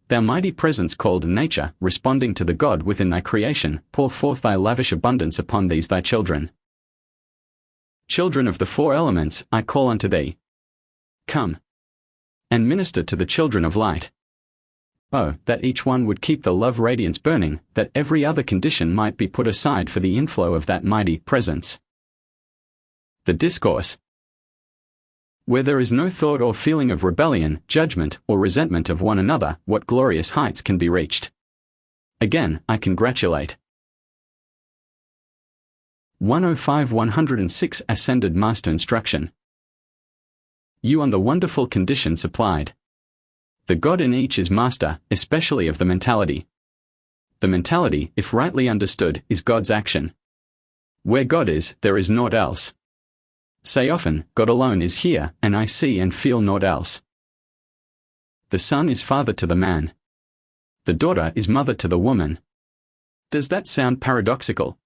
Thou mighty presence called nature, responding to the God within thy creation, pour forth thy lavish abundance upon these thy children. Children of the four elements, I call unto thee. Come and minister to the children of light. Oh, that each one would keep the love radiance burning, that every other condition might be put aside for the inflow of that mighty presence. The Discourse. Where there is no thought or feeling of rebellion, judgment, or resentment of one another, what glorious heights can be reached? Again, I congratulate. 105-106 Ascended Master Instruction. You on the wonderful condition supplied. The God in each is master, especially of the mentality. The mentality, if rightly understood, is God's action. Where God is, there is naught else. Say often, God alone is here, and I see and feel naught else. The son is father to the man. The daughter is mother to the woman. Does that sound paradoxical?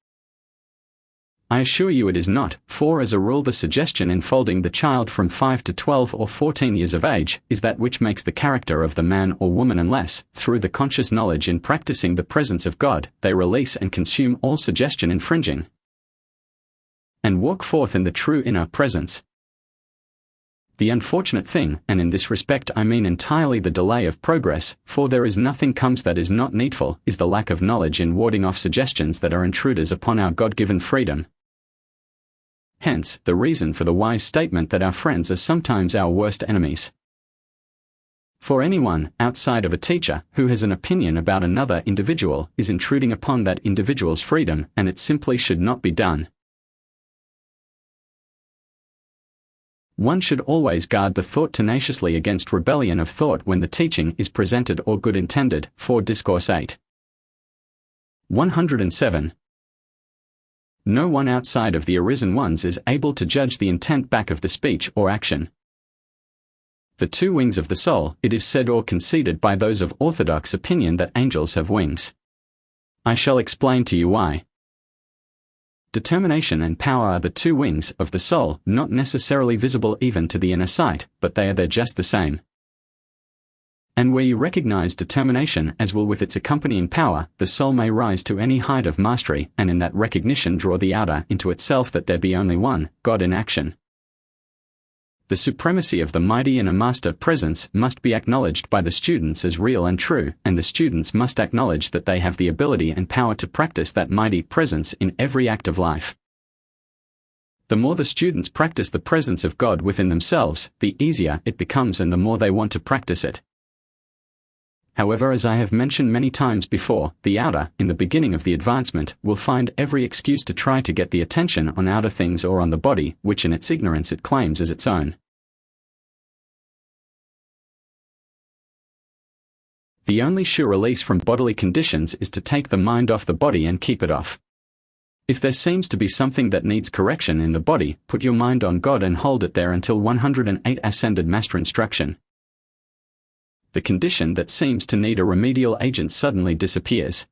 I assure you it is not, for as a rule the suggestion enfolding the child from 5 to 12 or 14 years of age is that which makes the character of the man or woman, unless, through the conscious knowledge in practicing the presence of God, they release and consume all suggestion infringing, and walk forth in the true inner presence. The unfortunate thing, and in this respect I mean entirely the delay of progress, for there is nothing comes that is not needful, is the lack of knowledge in warding off suggestions that are intruders upon our God-given freedom. Hence, the reason for the wise statement that our friends are sometimes our worst enemies. For anyone, outside of a teacher, who has an opinion about another individual, is intruding upon that individual's freedom, and it simply should not be done. One should always guard the thought tenaciously against rebellion of thought when the teaching is presented or good intended, for Discourse 8. 107. No one outside of the arisen ones is able to judge the intent back of the speech or action. The two wings of the soul, it is said or conceded by those of orthodox opinion that angels have wings. I shall explain to you why. Determination and power are the two wings of the soul, not necessarily visible even to the inner sight, but they are there just the same. And where you recognize determination as will with its accompanying power, the soul may rise to any height of mastery, and in that recognition draw the outer into itself that there be only one, God in action. The supremacy of the mighty inner master presence must be acknowledged by the students as real and true, and the students must acknowledge that they have the ability and power to practice that mighty presence in every act of life. The more the students practice the presence of God within themselves, the easier it becomes and the more they want to practice it. However, as I have mentioned many times before, the outer, in the beginning of the advancement, will find every excuse to try to get the attention on outer things or on the body, which in its ignorance it claims as its own. The only sure release from bodily conditions is to take the mind off the body and keep it off. If there seems to be something that needs correction in the body, put your mind on God and hold it there until 108 Ascended Master Instruction. The condition that seems to need a remedial agent suddenly disappears.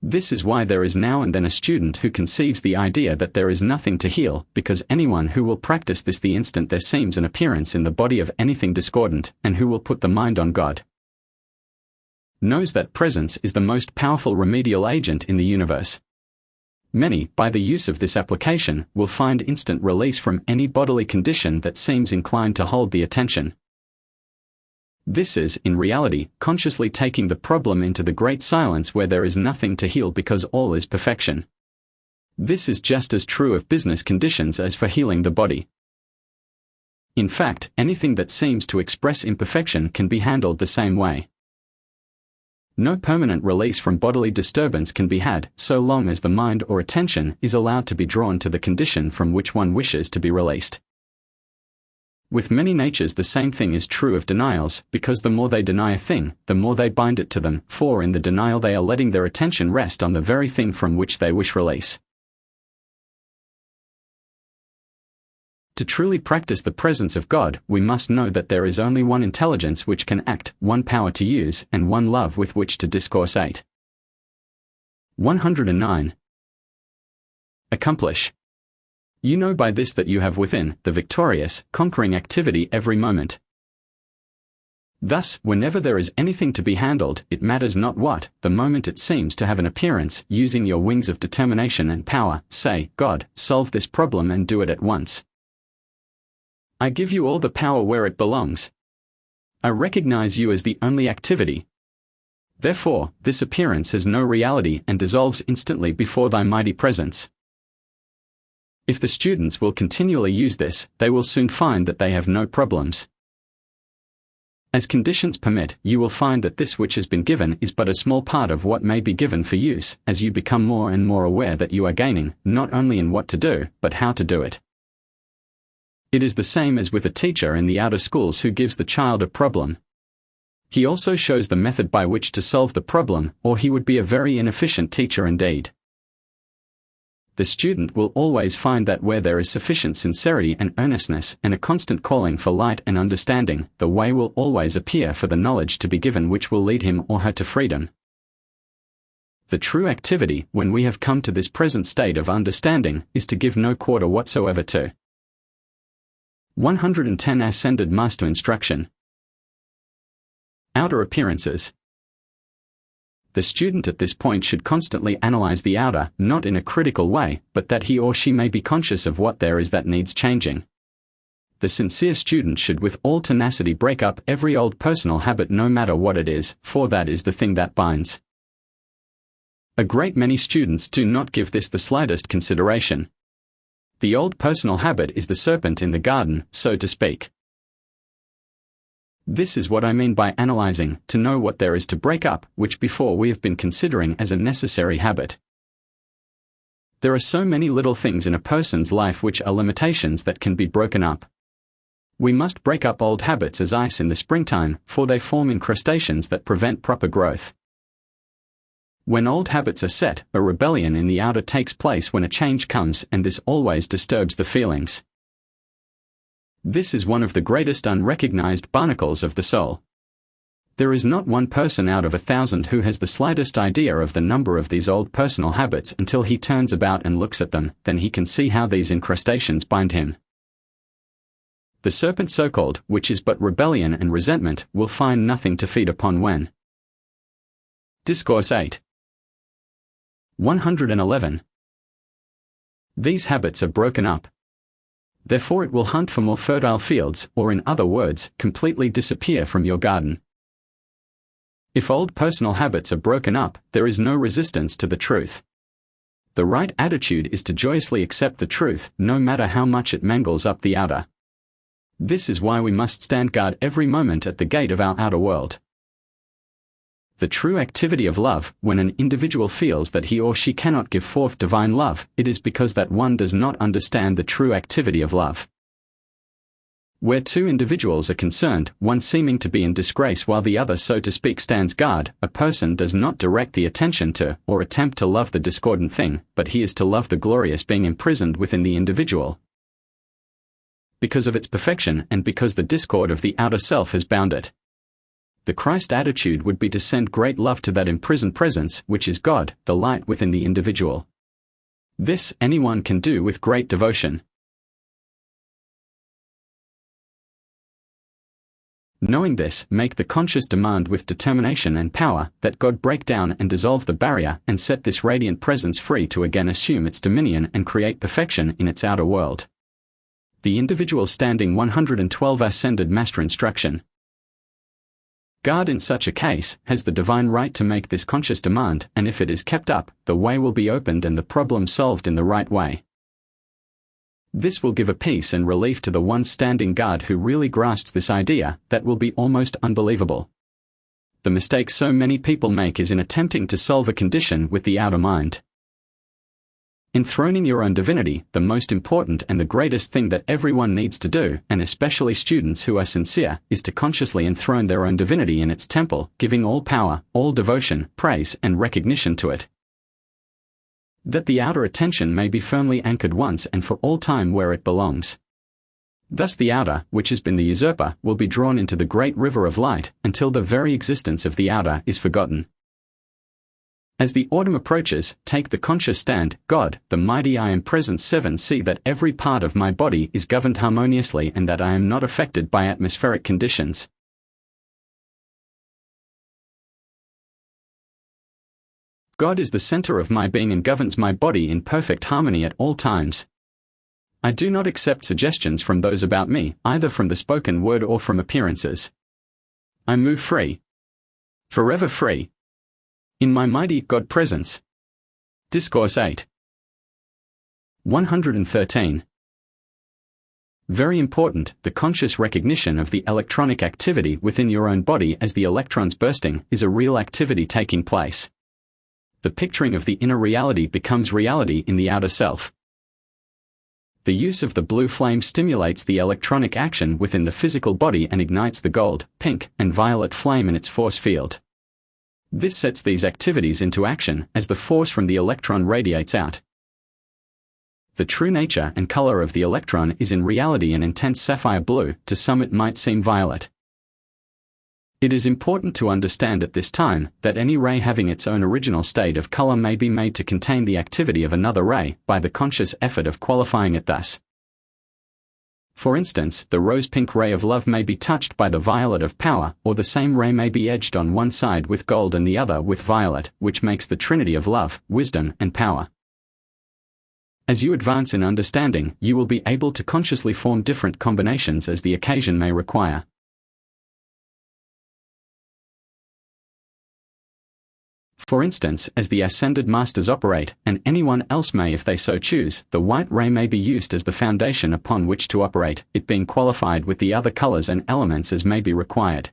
This is why there is now and then a student who conceives the idea that there is nothing to heal, because anyone who will practice this the instant there seems an appearance in the body of anything discordant, and who will put the mind on God, knows that presence is the most powerful remedial agent in the universe. Many, by the use of this application, will find instant release from any bodily condition that seems inclined to hold the attention. This is, in reality, consciously taking the problem into the great silence where there is nothing to heal because all is perfection. This is just as true of business conditions as for healing the body. In fact, anything that seems to express imperfection can be handled the same way. No permanent release from bodily disturbance can be had, so long as the mind or attention is allowed to be drawn to the condition from which one wishes to be released. With many natures the same thing is true of denials, because the more they deny a thing, the more they bind it to them, for in the denial they are letting their attention rest on the very thing from which they wish release. To truly practice the presence of God, we must know that there is only one intelligence which can act, one power to use, and one love with which to discourse. 109. Accomplish. You know by this that you have within the victorious, conquering activity every moment. Thus, whenever there is anything to be handled, it matters not what, the moment it seems to have an appearance, using your wings of determination and power, say, God, solve this problem and do it at once. I give you all the power where it belongs. I recognize you as the only activity. Therefore, this appearance has no reality and dissolves instantly before thy mighty presence. If the students will continually use this, they will soon find that they have no problems. As conditions permit, you will find that this which has been given is but a small part of what may be given for use, as you become more and more aware that you are gaining, not only in what to do, but how to do it. It is the same as with a teacher in the outer schools who gives the child a problem. He also shows the method by which to solve the problem, or he would be a very inefficient teacher indeed. The student will always find that where there is sufficient sincerity and earnestness and a constant calling for light and understanding, the way will always appear for the knowledge to be given which will lead him or her to freedom. The true activity, when we have come to this present state of understanding, is to give no quarter whatsoever to 110 Ascended Master Instruction. Outer appearances. The student at this point should constantly analyze the outer, not in a critical way, but that he or she may be conscious of what there is that needs changing. The sincere student should with all tenacity break up every old personal habit no matter what it is, for that is the thing that binds. A great many students do not give this the slightest consideration. The old personal habit is the serpent in the garden, so to speak. This is what I mean by analyzing, to know what there is to break up, which before we have been considering as a necessary habit. There are so many little things in a person's life which are limitations that can be broken up. We must break up old habits as ice in the springtime, for they form incrustations that prevent proper growth. When old habits are set, a rebellion in the outer takes place when a change comes, and this always disturbs the feelings. This is one of the greatest unrecognized barnacles of the soul. There is not one person out of 1,000 who has the slightest idea of the number of these old personal habits until he turns about and looks at them, then he can see how these incrustations bind him. The serpent so-called, which is but rebellion and resentment, will find nothing to feed upon when. Discourse 8. 111. These habits are broken up. Therefore it will hunt for more fertile fields, or in other words, completely disappear from your garden. If old personal habits are broken up, there is no resistance to the truth. The right attitude is to joyously accept the truth, no matter how much it mangles up the outer. This is why we must stand guard every moment at the gate of our outer world. The true activity of love, when an individual feels that he or she cannot give forth divine love, it is because that one does not understand the true activity of love. Where two individuals are concerned, one seeming to be in disgrace while the other, so to speak, stands guard, a person does not direct the attention to, or attempt to love the discordant thing, but he is to love the glorious being imprisoned within the individual, because of its perfection and because the discord of the outer self has bound it. The Christ attitude would be to send great love to that imprisoned presence, which is God, the light within the individual. This anyone can do with great devotion. Knowing this, make the conscious demand with determination and power that God break down and dissolve the barrier and set this radiant presence free to again assume its dominion and create perfection in its outer world. The individual standing 112 ascended master instruction. God in such a case has the divine right to make this conscious demand, and if it is kept up, the way will be opened and the problem solved in the right way. This will give a peace and relief to the one standing guard who really grasps this idea that will be almost unbelievable. The mistake so many people make is in attempting to solve a condition with the outer mind. Enthroning your own divinity, the most important and the greatest thing that everyone needs to do, and especially students who are sincere, is to consciously enthrone their own divinity in its temple, giving all power, all devotion, praise, and recognition to it. That the outer attention may be firmly anchored once and for all time where it belongs. Thus the outer, which has been the usurper, will be drawn into the great river of light, until the very existence of the outer is forgotten. As the autumn approaches, take the conscious stand, God, the mighty I am present. 7 See that every part of my body is governed harmoniously and that I am not affected by atmospheric conditions. God is the center of my being and governs my body in perfect harmony at all times. I do not accept suggestions from those about me, either from the spoken word or from appearances. I move free. Forever free. In my mighty God presence. Discourse 8. 113. Very important, the conscious recognition of the electronic activity within your own body as the electrons bursting is a real activity taking place. The picturing of the inner reality becomes reality in the outer self. The use of the blue flame stimulates the electronic action within the physical body and ignites the gold, pink, and violet flame in its force field. This sets these activities into action as the force from the electron radiates out. The true nature and color of the electron is in reality an intense sapphire blue, to some it might seem violet. It is important to understand at this time that any ray having its own original state of color may be made to contain the activity of another ray by the conscious effort of qualifying it thus. For instance, the rose-pink ray of love may be touched by the violet of power, or the same ray may be edged on one side with gold and the other with violet, which makes the trinity of love, wisdom, and power. As you advance in understanding, you will be able to consciously form different combinations as the occasion may require. For instance, as the ascended masters operate, and anyone else may if they so choose, the white ray may be used as the foundation upon which to operate, it being qualified with the other colors and elements as may be required.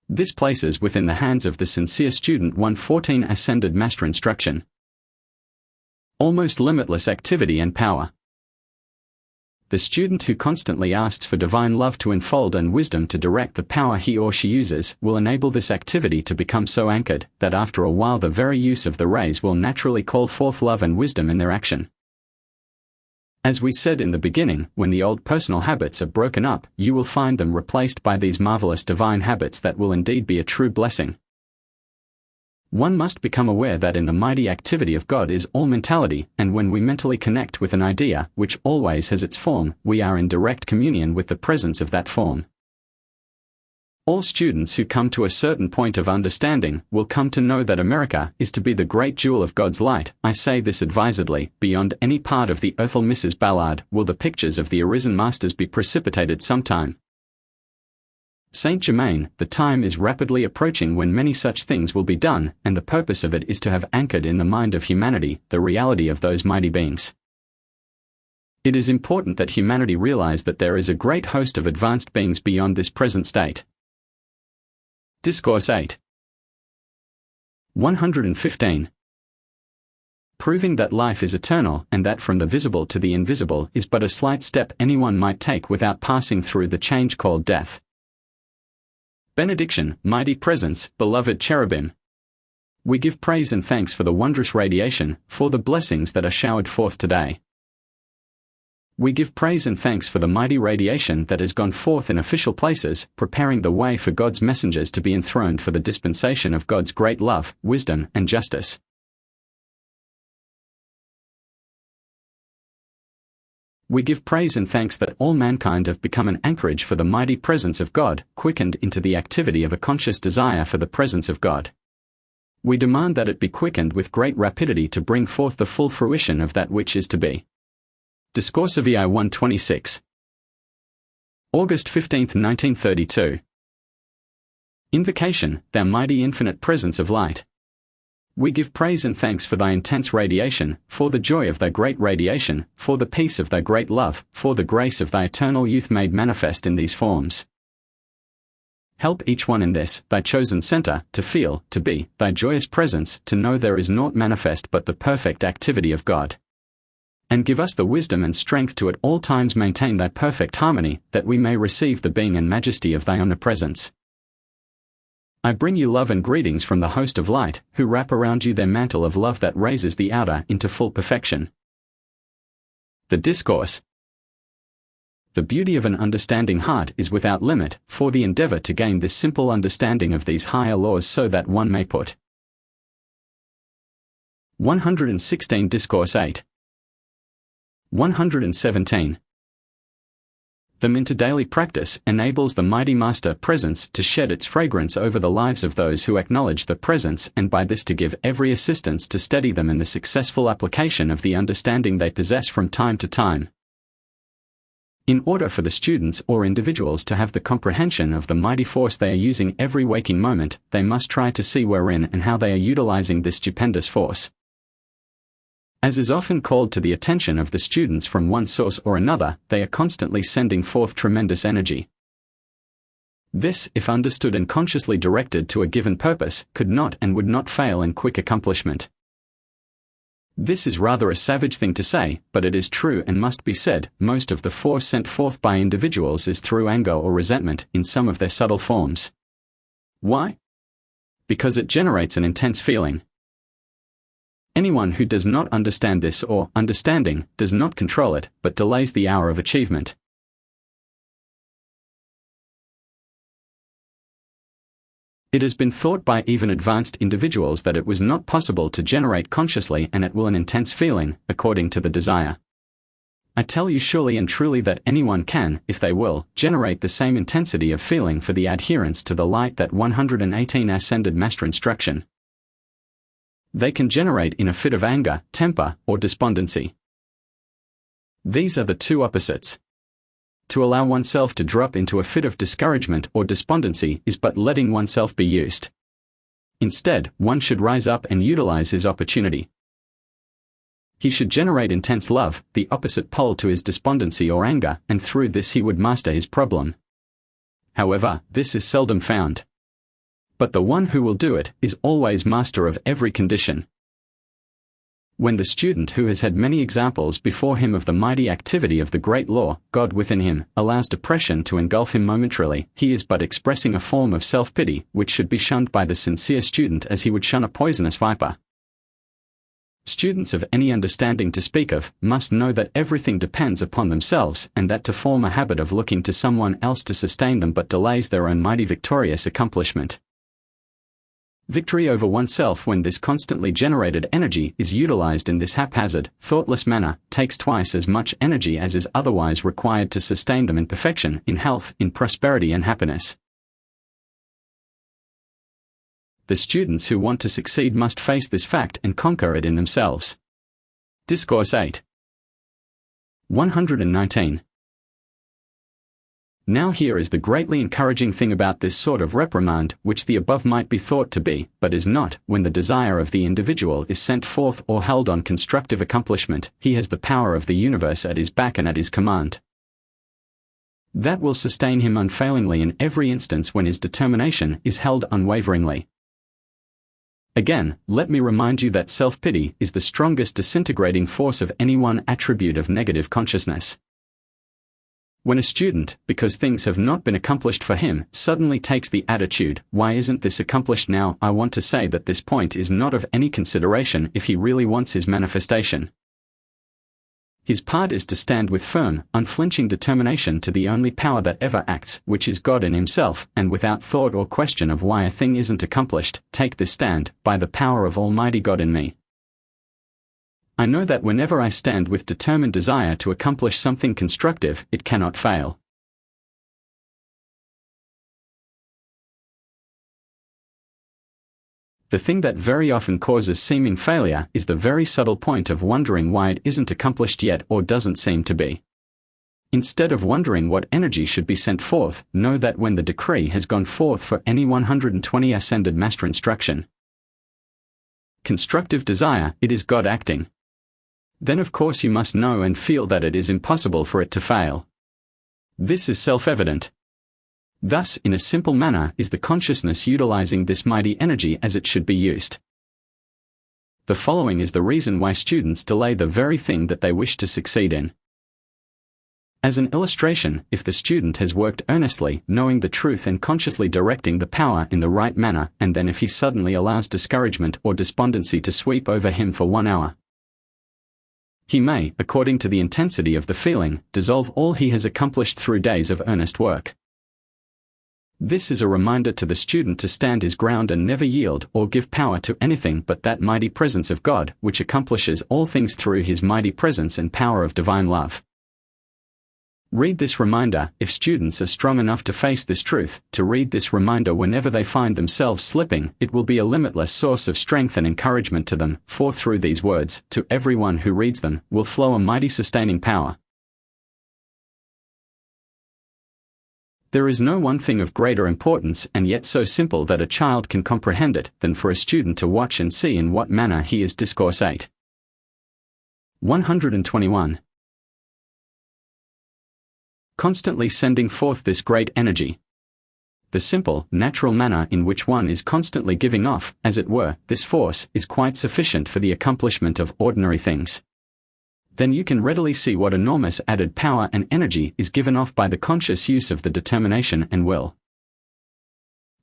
This places within the hands of the sincere student 114 ascended master instruction. Almost limitless activity and power. The student who constantly asks for divine love to enfold and wisdom to direct the power he or she uses will enable this activity to become so anchored that after a while the very use of the rays will naturally call forth love and wisdom in their action. As we said in the beginning, when the old personal habits are broken up, you will find them replaced by these marvelous divine habits that will indeed be a true blessing. One must become aware that in the mighty activity of God is all mentality, and when we mentally connect with an idea, which always has its form, we are in direct communion with the presence of that form. All students who come to a certain point of understanding will come to know that America is to be the great jewel of God's light. I say this advisedly, beyond any part of the earthly Mrs. Ballard will the pictures of the arisen masters be precipitated sometime. Saint Germain, the time is rapidly approaching when many such things will be done, and the purpose of it is to have anchored in the mind of humanity the reality of those mighty beings. It is important that humanity realize that there is a great host of advanced beings beyond this present state. Discourse 8. 115. Proving that life is eternal and that from the visible to the invisible is but a slight step anyone might take without passing through the change called death. Benediction, mighty presence, beloved cherubim. We give praise and thanks for the wondrous radiation, for the blessings that are showered forth today. We give praise and thanks for the mighty radiation that has gone forth in official places, preparing the way for God's messengers to be enthroned for the dispensation of God's great love, wisdom, and justice. We give praise and thanks that all mankind have become an anchorage for the mighty presence of God, quickened into the activity of a conscious desire for the presence of God. We demand that it be quickened with great rapidity to bring forth the full fruition of that which is to be. Discourses Volume 126. August 15, 1932. Invocation, thou mighty infinite presence of light. We give praise and thanks for thy intense radiation, for the joy of thy great radiation, for the peace of thy great love, for the grace of thy eternal youth made manifest in these forms. Help each one in this, thy chosen center, to feel, to be, thy joyous presence, to know there is naught manifest but the perfect activity of God. And give us the wisdom and strength to at all times maintain thy perfect harmony, that we may receive the being and majesty of thy omnipresence. I bring you love and greetings from the host of light, who wrap around you their mantle of love that raises the outer into full perfection. The Discourse. The beauty of an understanding heart is without limit, for the endeavor to gain this simple understanding of these higher laws so that one may put. 116 Discourse 8. 117. Them into daily practice enables the mighty Master Presence to shed its fragrance over the lives of those who acknowledge the Presence and by this to give every assistance to steady them in the successful application of the understanding they possess from time to time. In order for the students or individuals to have the comprehension of the mighty force they are using every waking moment, they must try to see wherein and how they are utilizing this stupendous force. As is often called to the attention of the students from one source or another, they are constantly sending forth tremendous energy. This, if understood and consciously directed to a given purpose, could not and would not fail in quick accomplishment. This is rather a savage thing to say, but it is true and must be said. Most of the force sent forth by individuals is through anger or resentment in some of their subtle forms. Why? Because it generates an intense feeling. Anyone who does not understand this or, understanding, does not control it, but delays the hour of achievement. It has been thought by even advanced individuals that it was not possible to generate consciously and at will an intense feeling, according to the desire. I tell you surely and truly that anyone can, if they will, generate the same intensity of feeling for the adherence to the light that 118 ascended master instruction. They can generate in a fit of anger, temper, or despondency. These are the two opposites. To allow oneself to drop into a fit of discouragement or despondency is but letting oneself be used. Instead, one should rise up and utilize his opportunity. He should generate intense love, the opposite pole to his despondency or anger, and through this he would master his problem. However, this is seldom found. But the one who will do it is always master of every condition. When the student who has had many examples before him of the mighty activity of the great law, God within him, allows depression to engulf him momentarily, he is but expressing a form of self-pity, which should be shunned by the sincere student as he would shun a poisonous viper. Students of any understanding to speak of must know that everything depends upon themselves, and that to form a habit of looking to someone else to sustain them but delays their own mighty victorious accomplishment. Victory over oneself when this constantly generated energy is utilized in this haphazard, thoughtless manner, takes twice as much energy as is otherwise required to sustain them in perfection, in health, in prosperity and happiness. The students who want to succeed must face this fact and conquer it in themselves. Discourse 8. 119. Now here is the greatly encouraging thing about this sort of reprimand, which the above might be thought to be, but is not. When the desire of the individual is sent forth or held on constructive accomplishment, he has the power of the universe at his back and at his command. That will sustain him unfailingly in every instance when his determination is held unwaveringly. Again, let me remind you that self-pity is the strongest disintegrating force of any one attribute of negative consciousness. When a student, because things have not been accomplished for him, suddenly takes the attitude, "Why isn't this accomplished now?" I want to say that this point is not of any consideration if he really wants his manifestation. His part is to stand with firm, unflinching determination to the only power that ever acts, which is God in himself, and without thought or question of why a thing isn't accomplished, take this stand, by the power of Almighty God in me. I know that whenever I stand with determined desire to accomplish something constructive, it cannot fail. The thing that very often causes seeming failure is the very subtle point of wondering why it isn't accomplished yet or doesn't seem to be. Instead of wondering what energy should be sent forth, know that when the decree has gone forth for any 120 ascended master instruction, constructive desire, it is God acting. Then of course you must know and feel that it is impossible for it to fail. This is self-evident. Thus, in a simple manner, is the consciousness utilizing this mighty energy as it should be used. The following is the reason why students delay the very thing that they wish to succeed in. As an illustration, if the student has worked earnestly, knowing the truth and consciously directing the power in the right manner, and then if he suddenly allows discouragement or despondency to sweep over him for 1 hour, he may, according to the intensity of the feeling, dissolve all he has accomplished through days of earnest work. This is a reminder to the student to stand his ground and never yield or give power to anything but that mighty presence of God, which accomplishes all things through his mighty presence and power of divine love. Read this reminder, if students are strong enough to face this truth, to read this reminder whenever they find themselves slipping, it will be a limitless source of strength and encouragement to them, for through these words, to everyone who reads them, will flow a mighty sustaining power. There is no one thing of greater importance and yet so simple that a child can comprehend it, than for a student to watch and see in what manner he is. Discourse 8. 121. Constantly sending forth this great energy. The simple, natural manner in which one is constantly giving off, as it were, this force, is quite sufficient for the accomplishment of ordinary things. Then you can readily see what enormous added power and energy is given off by the conscious use of the determination and will.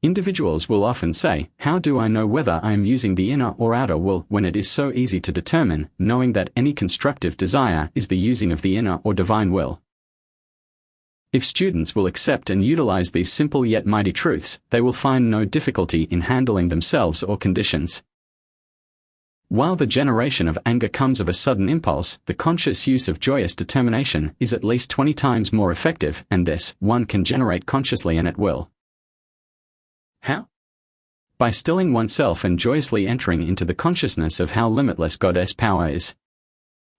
Individuals will often say, "How do I know whether I am using the inner or outer will?" when it is so easy to determine, knowing that any constructive desire is the using of the inner or divine will. If students will accept and utilize these simple yet mighty truths, they will find no difficulty in handling themselves or conditions. While the generation of anger comes of a sudden impulse, the conscious use of joyous determination is at least 20 times more effective, and this, one can generate consciously and at will. How? By stilling oneself and joyously entering into the consciousness of how limitless God's power is.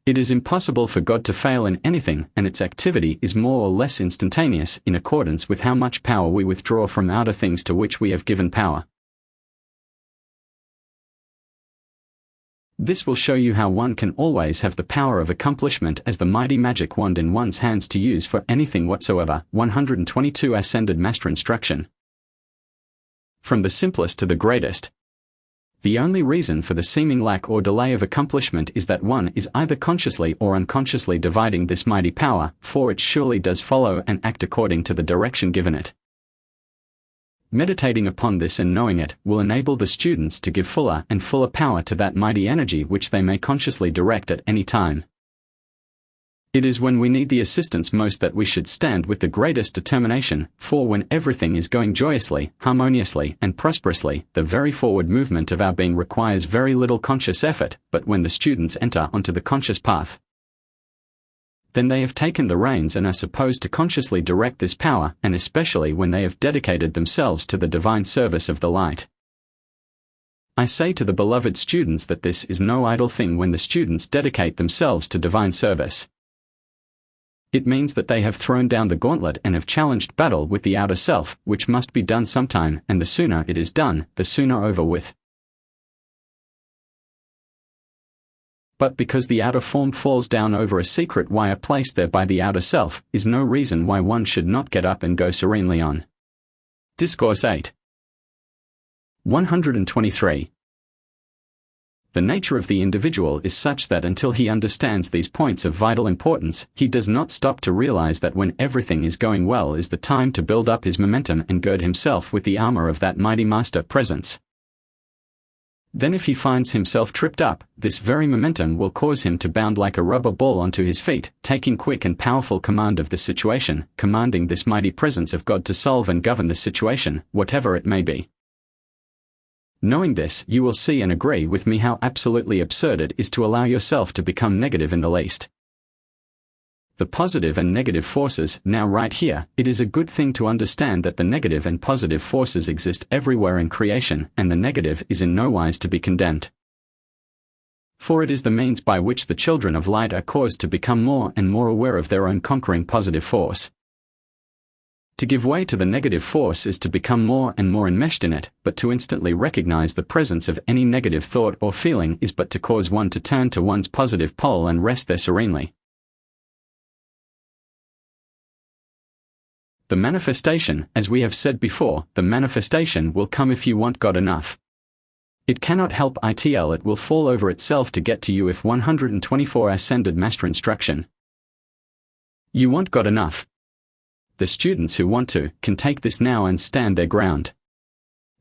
It is impossible for God to fail in anything, and its activity is more or less instantaneous, in accordance with how much power we withdraw from outer things to which we have given power. This will show you how one can always have the power of accomplishment as the mighty magic wand in one's hands to use for anything whatsoever. 122 Ascended Master Instruction. From the simplest to the greatest. The only reason for the seeming lack or delay of accomplishment is that one is either consciously or unconsciously dividing this mighty power, for it surely does follow and act according to the direction given it. Meditating upon this and knowing it will enable the students to give fuller and fuller power to that mighty energy which they may consciously direct at any time. It is when we need the assistance most that we should stand with the greatest determination, for when everything is going joyously, harmoniously, and prosperously, the very forward movement of our being requires very little conscious effort, but when the students enter onto the conscious path, then they have taken the reins and are supposed to consciously direct this power, and especially when they have dedicated themselves to the divine service of the light. I say to the beloved students that this is no idle thing when the students dedicate themselves to divine service. It means that they have thrown down the gauntlet and have challenged battle with the outer self, which must be done sometime, and the sooner it is done, the sooner over with. But because the outer form falls down over a secret wire placed there by the outer self, is no reason why one should not get up and go serenely on. Discourse 8. 123. The nature of the individual is such that until he understands these points of vital importance, he does not stop to realize that when everything is going well is the time to build up his momentum and gird himself with the armor of that mighty master presence. Then if he finds himself tripped up, this very momentum will cause him to bound like a rubber ball onto his feet, taking quick and powerful command of the situation, commanding this mighty presence of God to solve and govern the situation, whatever it may be. Knowing this, you will see and agree with me how absolutely absurd it is to allow yourself to become negative in the least. The positive and negative forces, now right here, it is a good thing to understand that the negative and positive forces exist everywhere in creation, and the negative is in no wise to be condemned. For it is the means by which the children of light are caused to become more and more aware of their own conquering positive force. To give way to the negative force is to become more and more enmeshed in it, but to instantly recognize the presence of any negative thought or feeling is but to cause one to turn to one's positive pole and rest there serenely. The manifestation, as we have said before, the manifestation will come if you want God enough. It cannot help itl, it will fall over itself to get to you if 124 ascended master instruction. You want God enough. The students who want to, can take this now and stand their ground.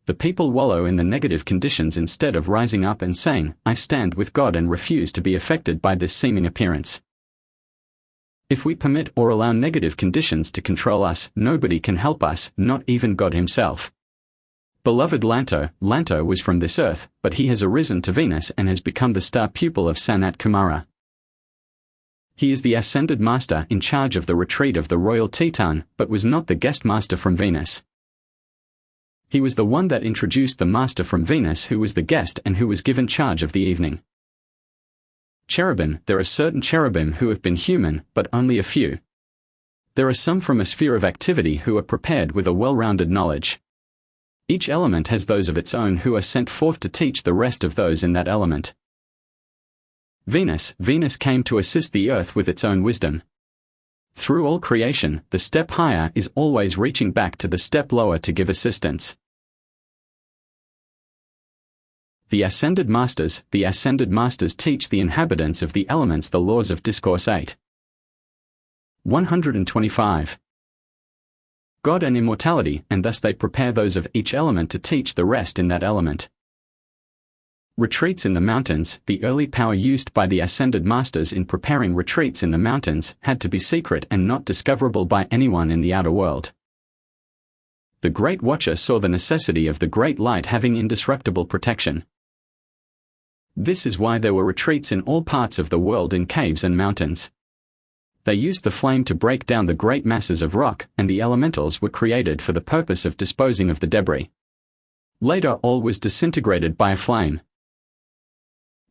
The people wallow in the negative conditions instead of rising up and saying, I stand with God, and refuse to be affected by this seeming appearance. If we permit or allow negative conditions to control us, nobody can help us, not even God himself. Beloved Lanto was from this earth, but he has arisen to Venus and has become the star pupil of Sanat Kumara. He is the ascended master in charge of the retreat of the royal Titan, but was not the guest master from Venus. He was the one that introduced the master from Venus, who was the guest and who was given charge of the evening. Cherubim, there are certain cherubim who have been human, but only a few. There are some from a sphere of activity who are prepared with a well-rounded knowledge. Each element has those of its own who are sent forth to teach the rest of those in that element. Venus came to assist the earth with its own wisdom. Through all creation, the step higher is always reaching back to the step lower to give assistance. The ascended masters teach the inhabitants of the elements the laws of Discourse 8. 125. God and immortality, and thus they prepare those of each element to teach the rest in that element. Retreats in the mountains. The early power used by the ascended masters in preparing retreats in the mountains had to be secret and not discoverable by anyone in the outer world. The Great Watcher saw the necessity of the Great Light having indestructible protection. This is why there were retreats in all parts of the world in caves and mountains. They used the flame to break down the great masses of rock, and the elementals were created for the purpose of disposing of the debris. Later all was disintegrated by a flame.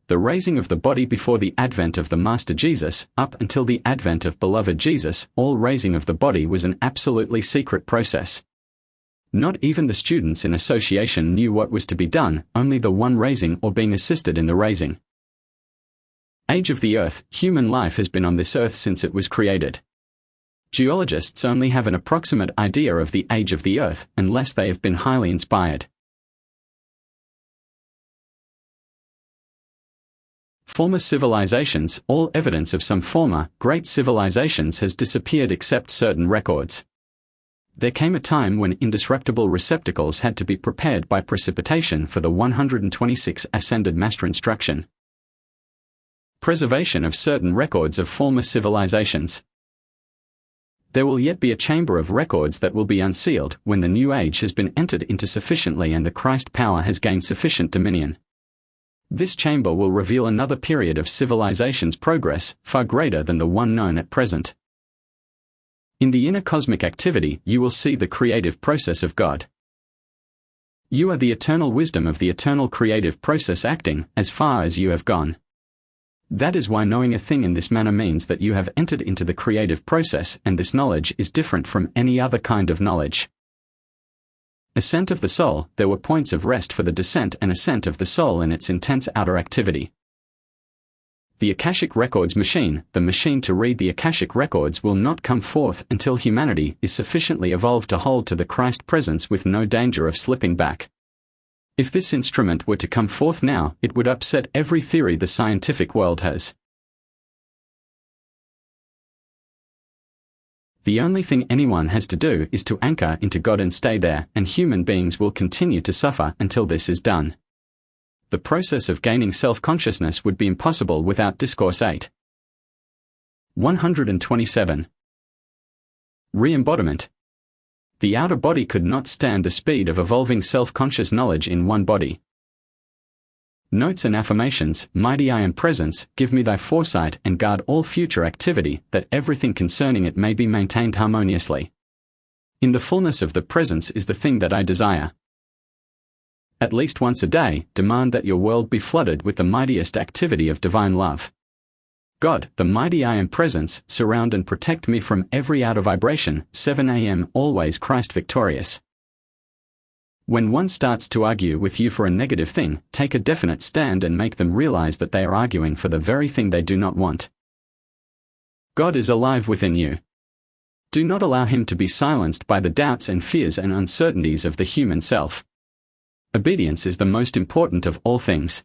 The raising of the body before the advent of the Master Jesus, up until the advent of beloved Jesus, all raising of the body was an absolutely secret process. Not even the students in association knew what was to be done, only the one raising or being assisted in the raising. Age of the Earth. Human life has been on this earth since it was created. Geologists only have an approximate idea of the age of the Earth, unless they have been highly inspired. Former civilizations. All evidence of some former, great civilizations has disappeared except certain records. There came a time when indestructible receptacles had to be prepared by precipitation for the 126 ascended master instruction. Preservation of certain records of former civilizations. There will yet be a chamber of records that will be unsealed when the new age has been entered into sufficiently and the Christ power has gained sufficient dominion. This chamber will reveal another period of civilization's progress, far greater than the one known at present. In the inner cosmic activity, you will see the creative process of God. You are the eternal wisdom of the eternal creative process acting, as far as you have gone. That is why knowing a thing in this manner means that you have entered into the creative process, and this knowledge is different from any other kind of knowledge. Ascent of the soul, there were points of rest for the descent and ascent of the soul in its intense outer activity. The Akashic Records machine, the machine to read the Akashic Records, will not come forth until humanity is sufficiently evolved to hold to the Christ presence with no danger of slipping back. If this instrument were to come forth now, it would upset every theory the scientific world has. The only thing anyone has to do is to anchor into God and stay there, and human beings will continue to suffer until this is done. The process of gaining self-consciousness would be impossible without Discourse 8. 127. Re-embodiment. The outer body could not stand the speed of evolving self-conscious knowledge in one body. Notes and Affirmations. Mighty I Am Presence, give me thy foresight and guard all future activity, that everything concerning it may be maintained harmoniously. In the fullness of the presence is the thing that I desire. At least once a day, demand that your world be flooded with the mightiest activity of divine love. God, the mighty I Am Presence, surround and protect me from every outer vibration. 7 a.m. Always Christ victorious. When one starts to argue with you for a negative thing, take a definite stand and make them realize that they are arguing for the very thing they do not want. God is alive within you. Do not allow him to be silenced by the doubts and fears and uncertainties of the human self. Obedience is the most important of all things.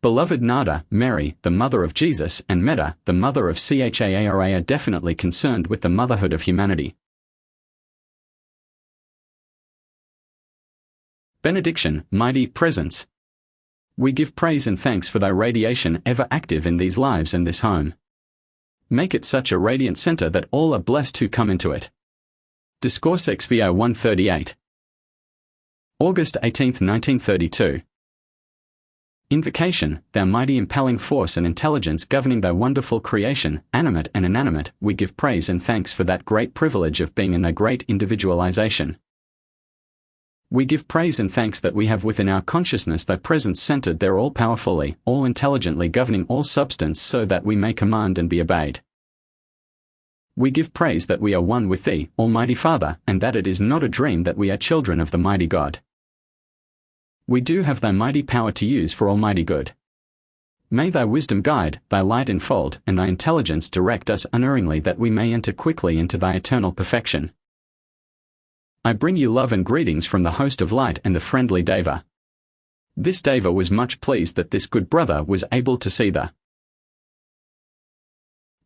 Beloved Nada, Mary, the mother of Jesus, and Meta, the mother of Chara, are definitely concerned with the motherhood of humanity. Benediction, mighty presence. We give praise and thanks for thy radiation ever active in these lives and this home. Make it such a radiant center that all are blessed who come into it. Discourses Volume 138. August 18, 1932. Invocation, thou mighty impelling force and intelligence governing thy wonderful creation, animate and inanimate, we give praise and thanks for that great privilege of being in thy great individualization. We give praise and thanks that we have within our consciousness thy presence centered there all-powerfully, all-intelligently governing all substance so that we may command and be obeyed. We give praise that we are one with thee, Almighty Father, and that it is not a dream that we are children of the mighty God. We do have thy mighty power to use for almighty good. May thy wisdom guide, thy light enfold, and thy intelligence direct us unerringly that we may enter quickly into thy eternal perfection. I bring you love and greetings from the host of light and the friendly Deva. This Deva was much pleased that this good brother was able to see the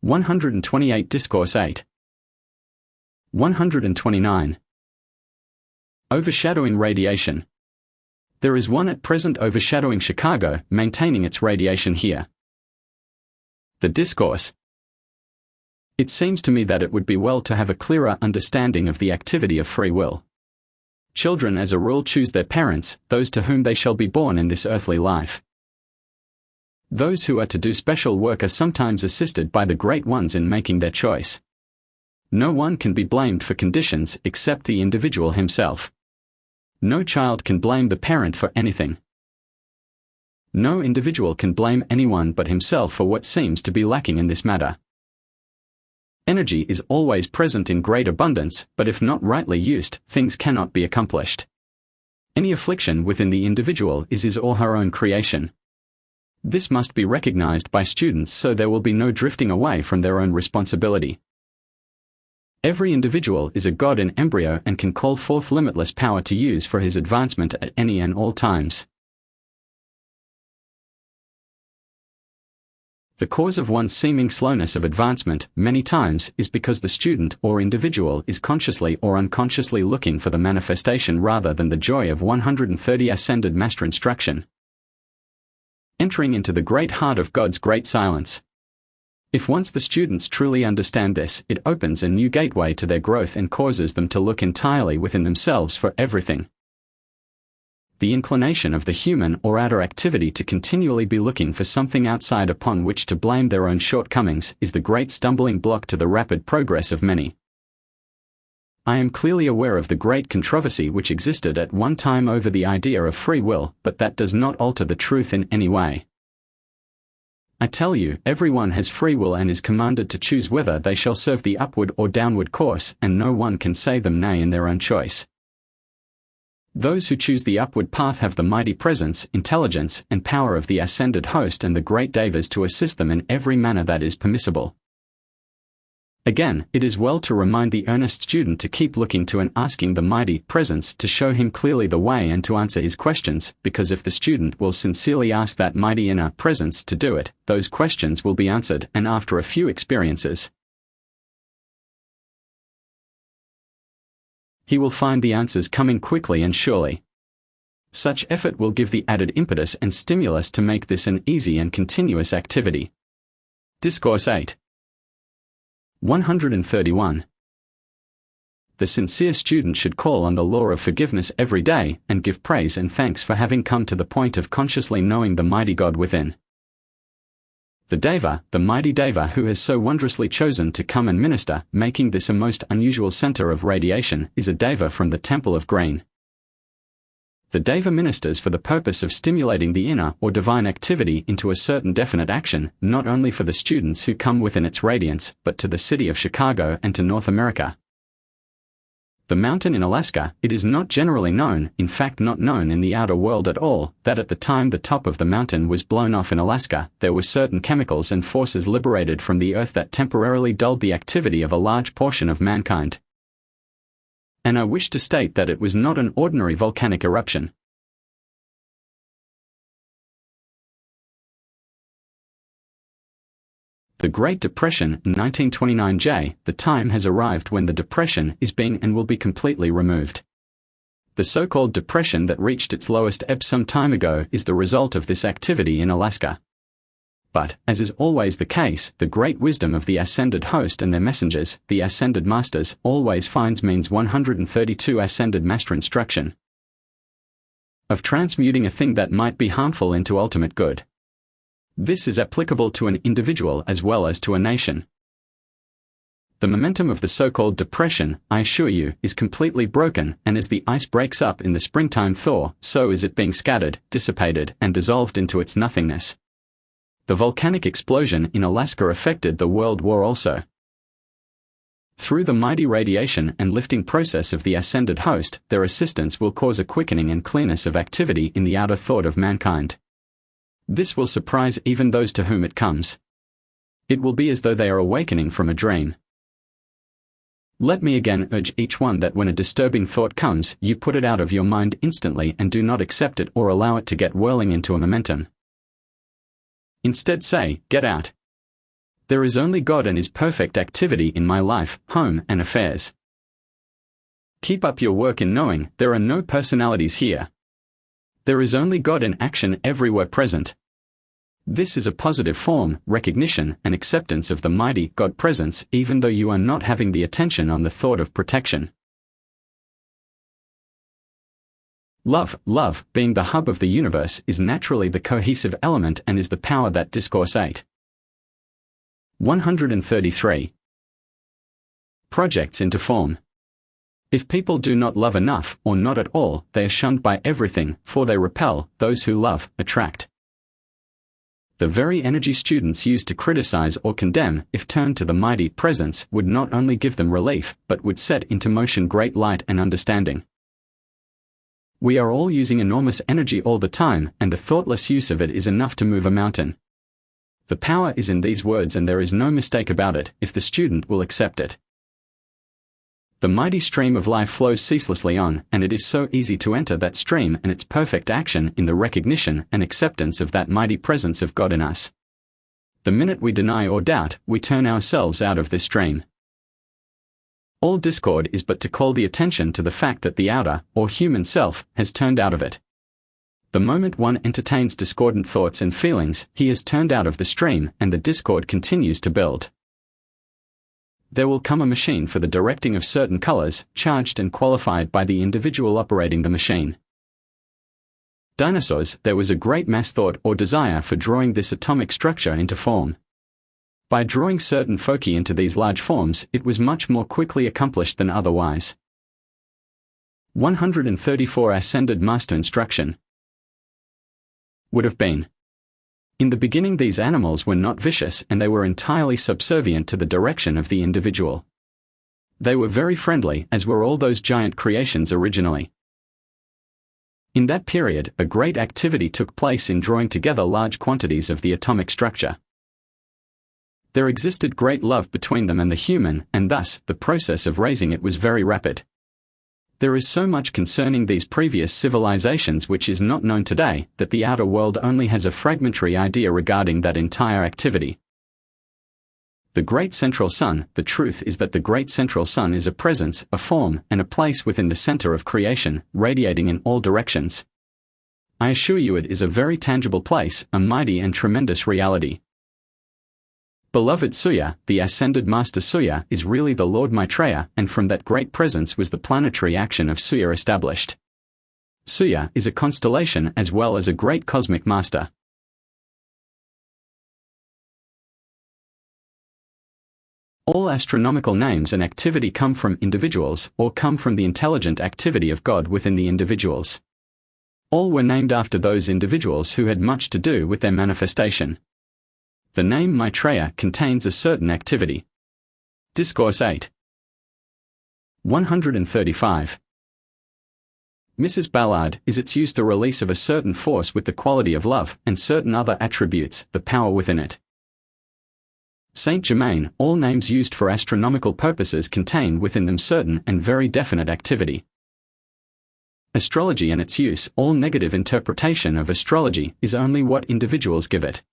128 Discourse 8. 129. Overshadowing radiation. There is one at present overshadowing Chicago, maintaining its radiation here. The Discourse. It seems to me that it would be well to have a clearer understanding of the activity of free will. Children as a rule choose their parents, those to whom they shall be born in this earthly life. Those who are to do special work are sometimes assisted by the great ones in making their choice. No one can be blamed for conditions except the individual himself. No child can blame the parent for anything. No individual can blame anyone but himself for what seems to be lacking in this matter. Energy is always present in great abundance, but if not rightly used, things cannot be accomplished. Any affliction within the individual is his or her own creation. This must be recognized by students so there will be no drifting away from their own responsibility. Every individual is a god in embryo and can call forth limitless power to use for his advancement at any and all times. The cause of one's seeming slowness of advancement, many times, is because the student or individual is consciously or unconsciously looking for the manifestation rather than the joy of 130 ascended master instruction. Entering into the great heart of God's great silence. If once the students truly understand this, it opens a new gateway to their growth and causes them to look entirely within themselves for everything. The inclination of the human or outer activity to continually be looking for something outside upon which to blame their own shortcomings is the great stumbling block to the rapid progress of many. I am clearly aware of the great controversy which existed at one time over the idea of free will, but that does not alter the truth in any way. I tell you, everyone has free will and is commanded to choose whether they shall serve the upward or downward course, and no one can say them nay in their own choice. Those who choose the upward path have the mighty presence, intelligence, and power of the ascended host and the great devas to assist them in every manner that is permissible. Again, it is well to remind the earnest student to keep looking to and asking the mighty presence to show him clearly the way and to answer his questions, because if the student will sincerely ask that mighty inner presence to do it, those questions will be answered, and after a few experiences, he will find the answers coming quickly and surely. Such effort will give the added impetus and stimulus to make this an easy and continuous activity. Discourse 8. 131. The sincere student should call on the law of forgiveness every day, and give praise and thanks for having come to the point of consciously knowing the mighty God within. The Deva, the mighty Deva who has so wondrously chosen to come and minister, making this a most unusual center of radiation, is a Deva from the Temple of Green. The Deva ministers for the purpose of stimulating the inner or divine activity into a certain definite action, not only for the students who come within its radiance, but to the city of Chicago and to North America. The mountain in Alaska, it is not generally known, in fact not known in the outer world at all, that at the time the top of the mountain was blown off in Alaska, there were certain chemicals and forces liberated from the earth that temporarily dulled the activity of a large portion of mankind. And I wish to state that it was not an ordinary volcanic eruption. The Great Depression, 1929. The time has arrived when the depression is being and will be completely removed. The so-called depression that reached its lowest ebb some time ago is the result of this activity in Alaska. But, as is always the case, the great wisdom of the ascended host and their messengers, the ascended masters, always finds means 132 ascended master instruction of transmuting a thing that might be harmful into ultimate good. This is applicable to an individual as well as to a nation. The momentum of the so-called depression, I assure you, is completely broken, and as the ice breaks up in the springtime thaw, so is it being scattered, dissipated, and dissolved into its nothingness. The volcanic explosion in Alaska affected the world war also. Through the mighty radiation and lifting process of the ascended host, their assistance will cause a quickening and clearness of activity in the outer thought of mankind. This will surprise even those to whom it comes. It will be as though they are awakening from a dream. Let me again urge each one that when a disturbing thought comes, you put it out of your mind instantly and do not accept it or allow it to get whirling into a momentum. Instead say, get out. There is only God and His perfect activity in my life, home, and affairs. Keep up your work in knowing there are no personalities here. There is only God in action everywhere present. This is a positive form, recognition, and acceptance of the mighty God presence, even though you are not having the attention on the thought of protection. Love, being the hub of the universe, is naturally the cohesive element and is the power that Discourse 8. 133. Projects into form. If people do not love enough, or not at all, they are shunned by everything, for they repel, those who love, attract. The very energy students use to criticize or condemn, if turned to the mighty presence, would not only give them relief, but would set into motion great light and understanding. We are all using enormous energy all the time, and the thoughtless use of it is enough to move a mountain. The power is in these words, and there is no mistake about it, if the student will accept it. The mighty stream of life flows ceaselessly on, and it is so easy to enter that stream and its perfect action in the recognition and acceptance of that mighty presence of God in us. The minute we deny or doubt, we turn ourselves out of this stream. All discord is but to call the attention to the fact that the outer, or human self, has turned out of it. The moment one entertains discordant thoughts and feelings, he is turned out of the stream, and the discord continues to build. There will come a machine for the directing of certain colors, charged and qualified by the individual operating the machine. Dinosaurs, there was a great mass thought or desire for drawing this atomic structure into form. By drawing certain foci into these large forms, it was much more quickly accomplished than otherwise. 134 Ascended Master Instruction would have been. In the beginning these animals were not vicious and they were entirely subservient to the direction of the individual. They were very friendly, as were all those giant creations originally. In that period, a great activity took place in drawing together large quantities of the atomic structure. There existed great love between them and the human, and thus, the process of raising it was very rapid. There is so much concerning these previous civilizations which is not known today, that the outer world only has a fragmentary idea regarding that entire activity. The great central sun, the truth is that the great central sun is a presence, a form, and a place within the center of creation, radiating in all directions. I assure you it is a very tangible place, a mighty and tremendous reality. Beloved Suya, the ascended master Suya, is really the Lord Maitreya, and from that great presence was the planetary action of Suya established. Suya is a constellation as well as a great cosmic master. All astronomical names and activity come from individuals, or come from the intelligent activity of God within the individuals. All were named after those individuals who had much to do with their manifestation. The name Maitreya contains a certain activity. Discourse 8. 135. Mrs. Ballard, is its use the release of a certain force with the quality of love, and certain other attributes, the power within it. Saint Germain, all names used for astronomical purposes contain within them certain and very definite activity. Astrology and its use, all negative interpretation of astrology, is only what individuals give it.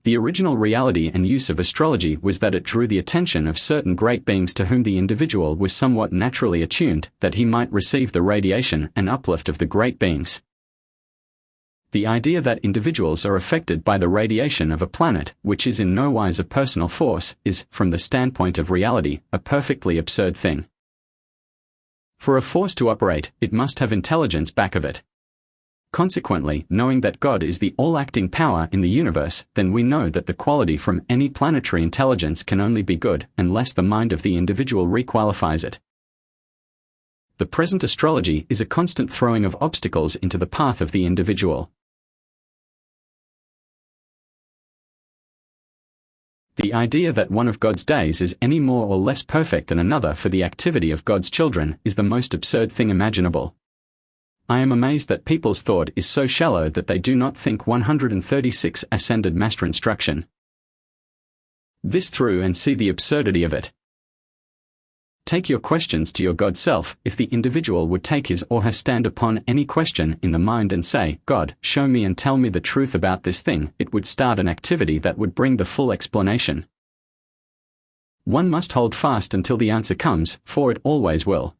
The original reality and use of astrology was that it drew the attention of certain great beings to whom the individual was somewhat naturally attuned, that he might receive the radiation and uplift of the great beings. The idea that individuals are affected by the radiation of a planet, which is in no wise a personal force, is, from the standpoint of reality, a perfectly absurd thing. For a force to operate, it must have intelligence back of it. Consequently, knowing that God is the all-acting power in the universe, then we know that the quality from any planetary intelligence can only be good, unless the mind of the individual requalifies it. The present astrology is a constant throwing of obstacles into the path of the individual. The idea that one of God's days is any more or less perfect than another for the activity of God's children is the most absurd thing imaginable. I am amazed that people's thought is so shallow that they do not think 136 ascended master instruction this through and see the absurdity of it. Take your questions to your God self. If the individual would take his or her stand upon any question in the mind and say, God, show me and tell me the truth about this thing, it would start an activity that would bring the full explanation. One must hold fast until the answer comes, for it always will.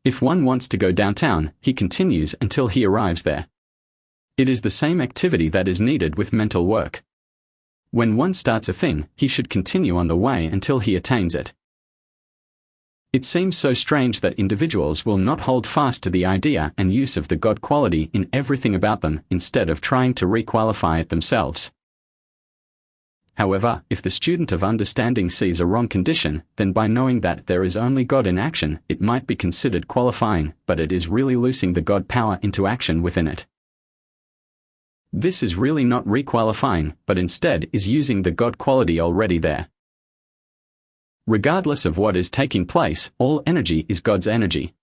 If one wants to go downtown, he continues until he arrives there. It is the same activity that is needed with mental work. When one starts a thing, he should continue on the way until he attains it. It seems so strange that individuals will not hold fast to the idea and use of the God quality in everything about them, instead of trying to requalify it themselves. However, if the student of understanding sees a wrong condition, then by knowing that there is only God in action, it might be considered qualifying, but it is really loosing the God power into action within it. This is really not requalifying, but instead is using the God quality already there. Regardless of what is taking place, all energy is God's energy.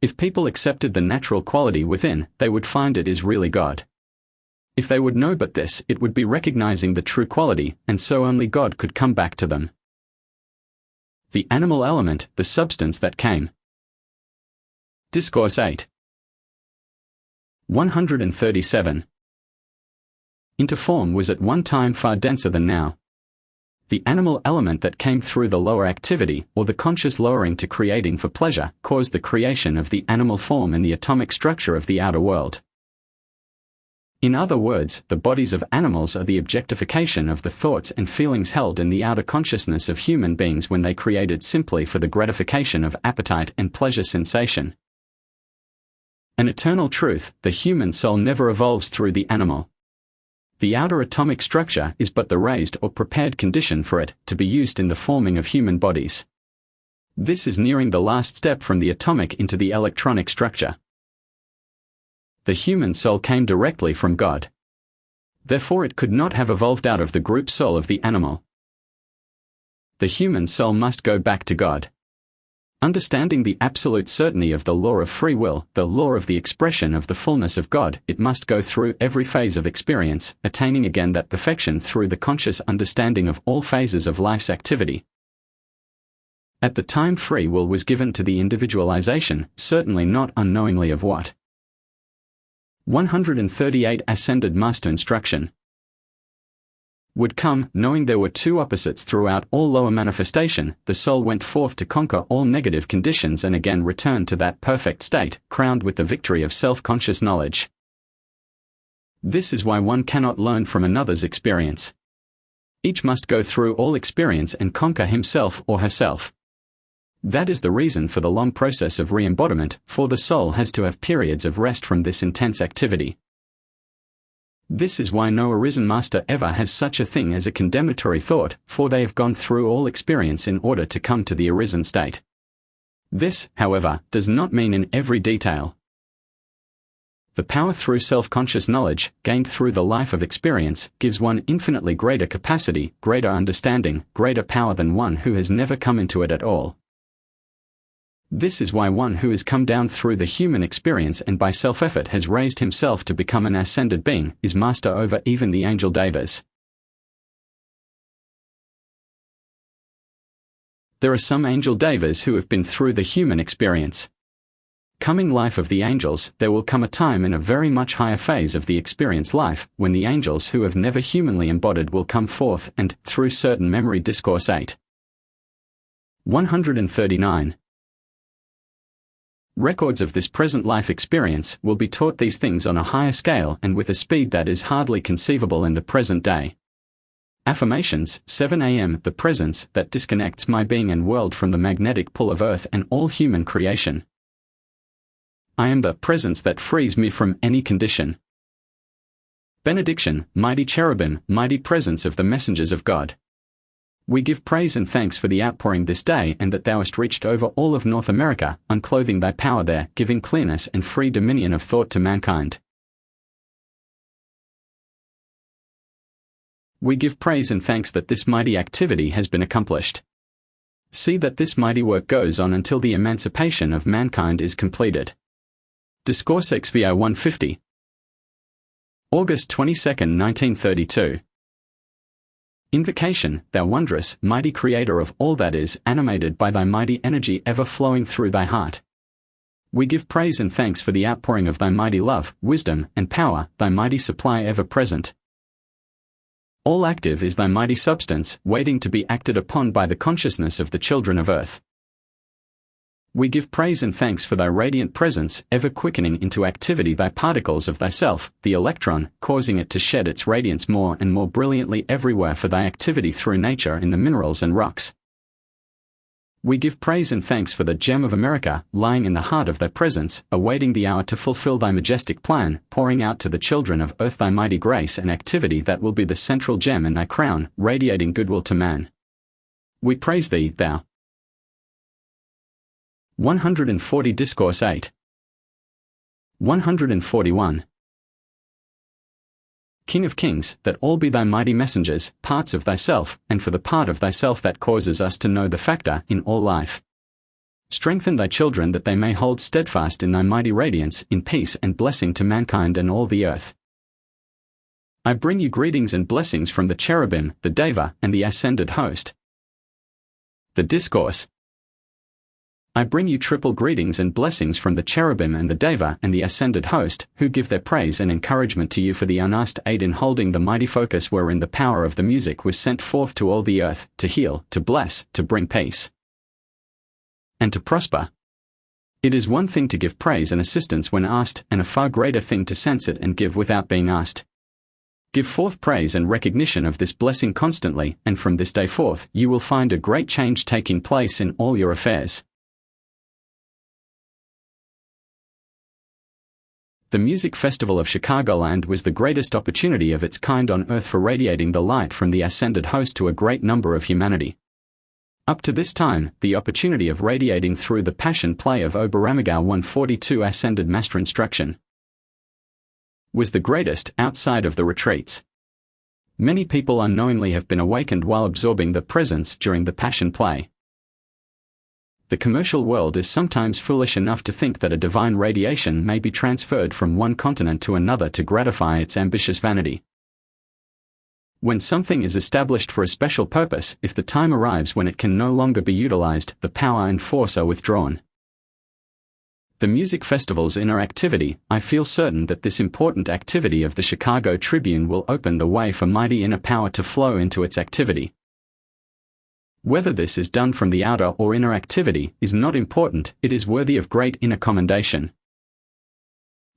If people accepted the natural quality within, they would find it is really God. If they would know but this, it would be recognizing the true quality, and so only God could come back to them. The animal element, the substance that came. Discourse 8. 137. Into form was at one time far denser than now. The animal element that came through the lower activity, or the conscious lowering to creating for pleasure, caused the creation of the animal form in the atomic structure of the outer world. In other words, the bodies of animals are the objectification of the thoughts and feelings held in the outer consciousness of human beings when they created simply for the gratification of appetite and pleasure sensation. An eternal truth, the human soul never evolves through the animal. The outer atomic structure is but the raised or prepared condition for it to be used in the forming of human bodies. This is nearing the last step from the atomic into the electronic structure. The human soul came directly from God. Therefore it could not have evolved out of the group soul of the animal. The human soul must go back to God. Understanding the absolute certainty of the law of free will, the law of the expression of the fullness of God, it must go through every phase of experience, attaining again that perfection through the conscious understanding of all phases of life's activity. At the time free will was given to the individualization, certainly not unknowingly of what? 138 Ascended Master Instruction would come, knowing there were two opposites throughout all lower manifestation, the soul went forth to conquer all negative conditions and again returned to that perfect state, crowned with the victory of self-conscious knowledge. This is why one cannot learn from another's experience. Each must go through all experience and conquer himself or herself. That is the reason for the long process of re-embodiment, for the soul has to have periods of rest from this intense activity. This is why no arisen master ever has such a thing as a condemnatory thought, for they have gone through all experience in order to come to the arisen state. This, however, does not mean in every detail. The power through self-conscious knowledge, gained through the life of experience, gives one infinitely greater capacity, greater understanding, greater power than one who has never come into it at all. This is why one who has come down through the human experience and by self-effort has raised himself to become an ascended being, is master over even the angel devas. There are some angel devas who have been through the human experience. Coming life of the angels, there will come a time in a very much higher phase of the experience life, when the angels who have never humanly embodied will come forth and, through certain memory Discourse 8. 139. Records of this present life experience will be taught these things on a higher scale and with a speed that is hardly conceivable in the present day. Affirmations, 7 a.m. The presence that disconnects my being and world from the magnetic pull of earth and all human creation. I am the presence that frees me from any condition. Benediction, mighty cherubim, mighty presence of the messengers of God. We give praise and thanks for the outpouring this day and that thou hast reached over all of North America, unclothing thy power there, giving clearness and free dominion of thought to mankind. We give praise and thanks that this mighty activity has been accomplished. See that this mighty work goes on until the emancipation of mankind is completed. Discourses Volume 150. August 22, 1932. Invocation, thou wondrous, mighty creator of all that is, animated by thy mighty energy ever flowing through thy heart. We give praise and thanks for the outpouring of thy mighty love, wisdom, and power, thy mighty supply ever present. All active is thy mighty substance, waiting to be acted upon by the consciousness of the children of earth. We give praise and thanks for thy radiant presence, ever quickening into activity thy particles of thyself, the electron, causing it to shed its radiance more and more brilliantly everywhere for thy activity through nature in the minerals and rocks. We give praise and thanks for the gem of America, lying in the heart of thy presence, awaiting the hour to fulfill thy majestic plan, pouring out to the children of earth thy mighty grace and activity that will be the central gem in thy crown, radiating goodwill to man. We praise thee, thou. 140 Discourse 8. 141. King of kings, that all be thy mighty messengers, parts of thyself, and for the part of thyself that causes us to know the factor in all life. Strengthen thy children that they may hold steadfast in thy mighty radiance, in peace and blessing to mankind and all the earth. I bring you greetings and blessings from the cherubim, the deva, and the ascended host. The Discourse. I bring you triple greetings and blessings from the cherubim and the deva and the ascended host, who give their praise and encouragement to you for the unasked aid in holding the mighty focus wherein the power of the music was sent forth to all the earth, to heal, to bless, to bring peace, and to prosper. It is one thing to give praise and assistance when asked, and a far greater thing to sense it and give without being asked. Give forth praise and recognition of this blessing constantly, and from this day forth you will find a great change taking place in all your affairs. The Music Festival of Chicagoland was the greatest opportunity of its kind on earth for radiating the light from the ascended host to a great number of humanity. Up to this time, the opportunity of radiating through the passion play of Oberammergau 142 Ascended Master Instruction was the greatest outside of the retreats. Many people unknowingly have been awakened while absorbing the presence during the Passion Play. The commercial world is sometimes foolish enough to think that a divine radiation may be transferred from one continent to another to gratify its ambitious vanity. When something is established for a special purpose, if the time arrives when it can no longer be utilized, the power and force are withdrawn. The music festival's inner activity, I feel certain that this important activity of the Chicago Tribune will open the way for mighty inner power to flow into its activity. Whether this is done from the outer or inner activity is not important, it is worthy of great inner commendation.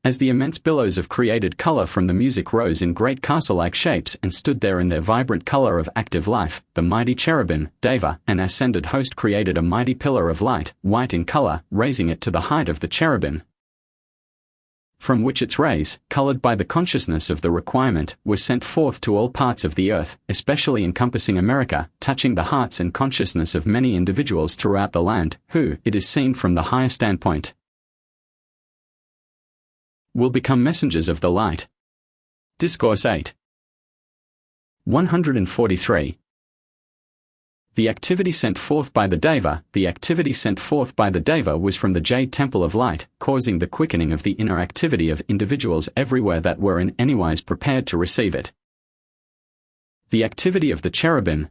As the immense billows of created color from the music rose in great castle-like shapes and stood there in their vibrant color of active life, the mighty cherubim, Deva, and ascended host created a mighty pillar of light, white in color, raising it to the height of the cherubim, from which its rays, colored by the consciousness of the requirement, were sent forth to all parts of the earth, especially encompassing America, touching the hearts and consciousness of many individuals throughout the land, who, it is seen from the higher standpoint, will become messengers of the light. Discourse 8. 143. The activity sent forth by the Deva, was from the Jade Temple of Light, causing the quickening of the inner activity of individuals everywhere that were in anywise prepared to receive it. The activity of the cherubim,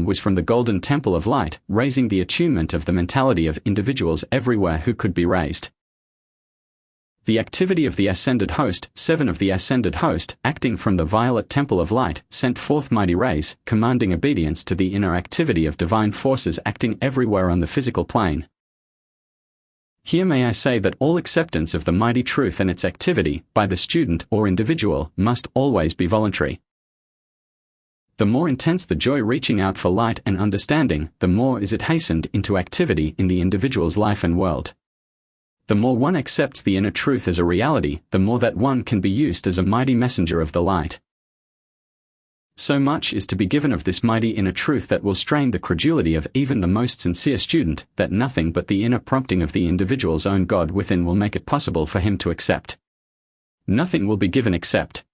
was from the Golden Temple of Light, raising the attunement of the mentality of individuals everywhere who could be raised. The activity of the ascended host, 7 of the ascended host, acting from the violet temple of light, sent forth mighty rays, commanding obedience to the inner activity of divine forces acting everywhere on the physical plane. Here may I say that all acceptance of the mighty truth and its activity, by the student or individual, must always be voluntary. The more intense the joy reaching out for light and understanding, the more is it hastened into activity in the individual's life and world. The more one accepts the inner truth as a reality, the more that one can be used as a mighty messenger of the light. So much is to be given of this mighty inner truth that will strain the credulity of even the most sincere student, that nothing but the inner prompting of the individual's own God within will make it possible for him to accept. Nothing will be given except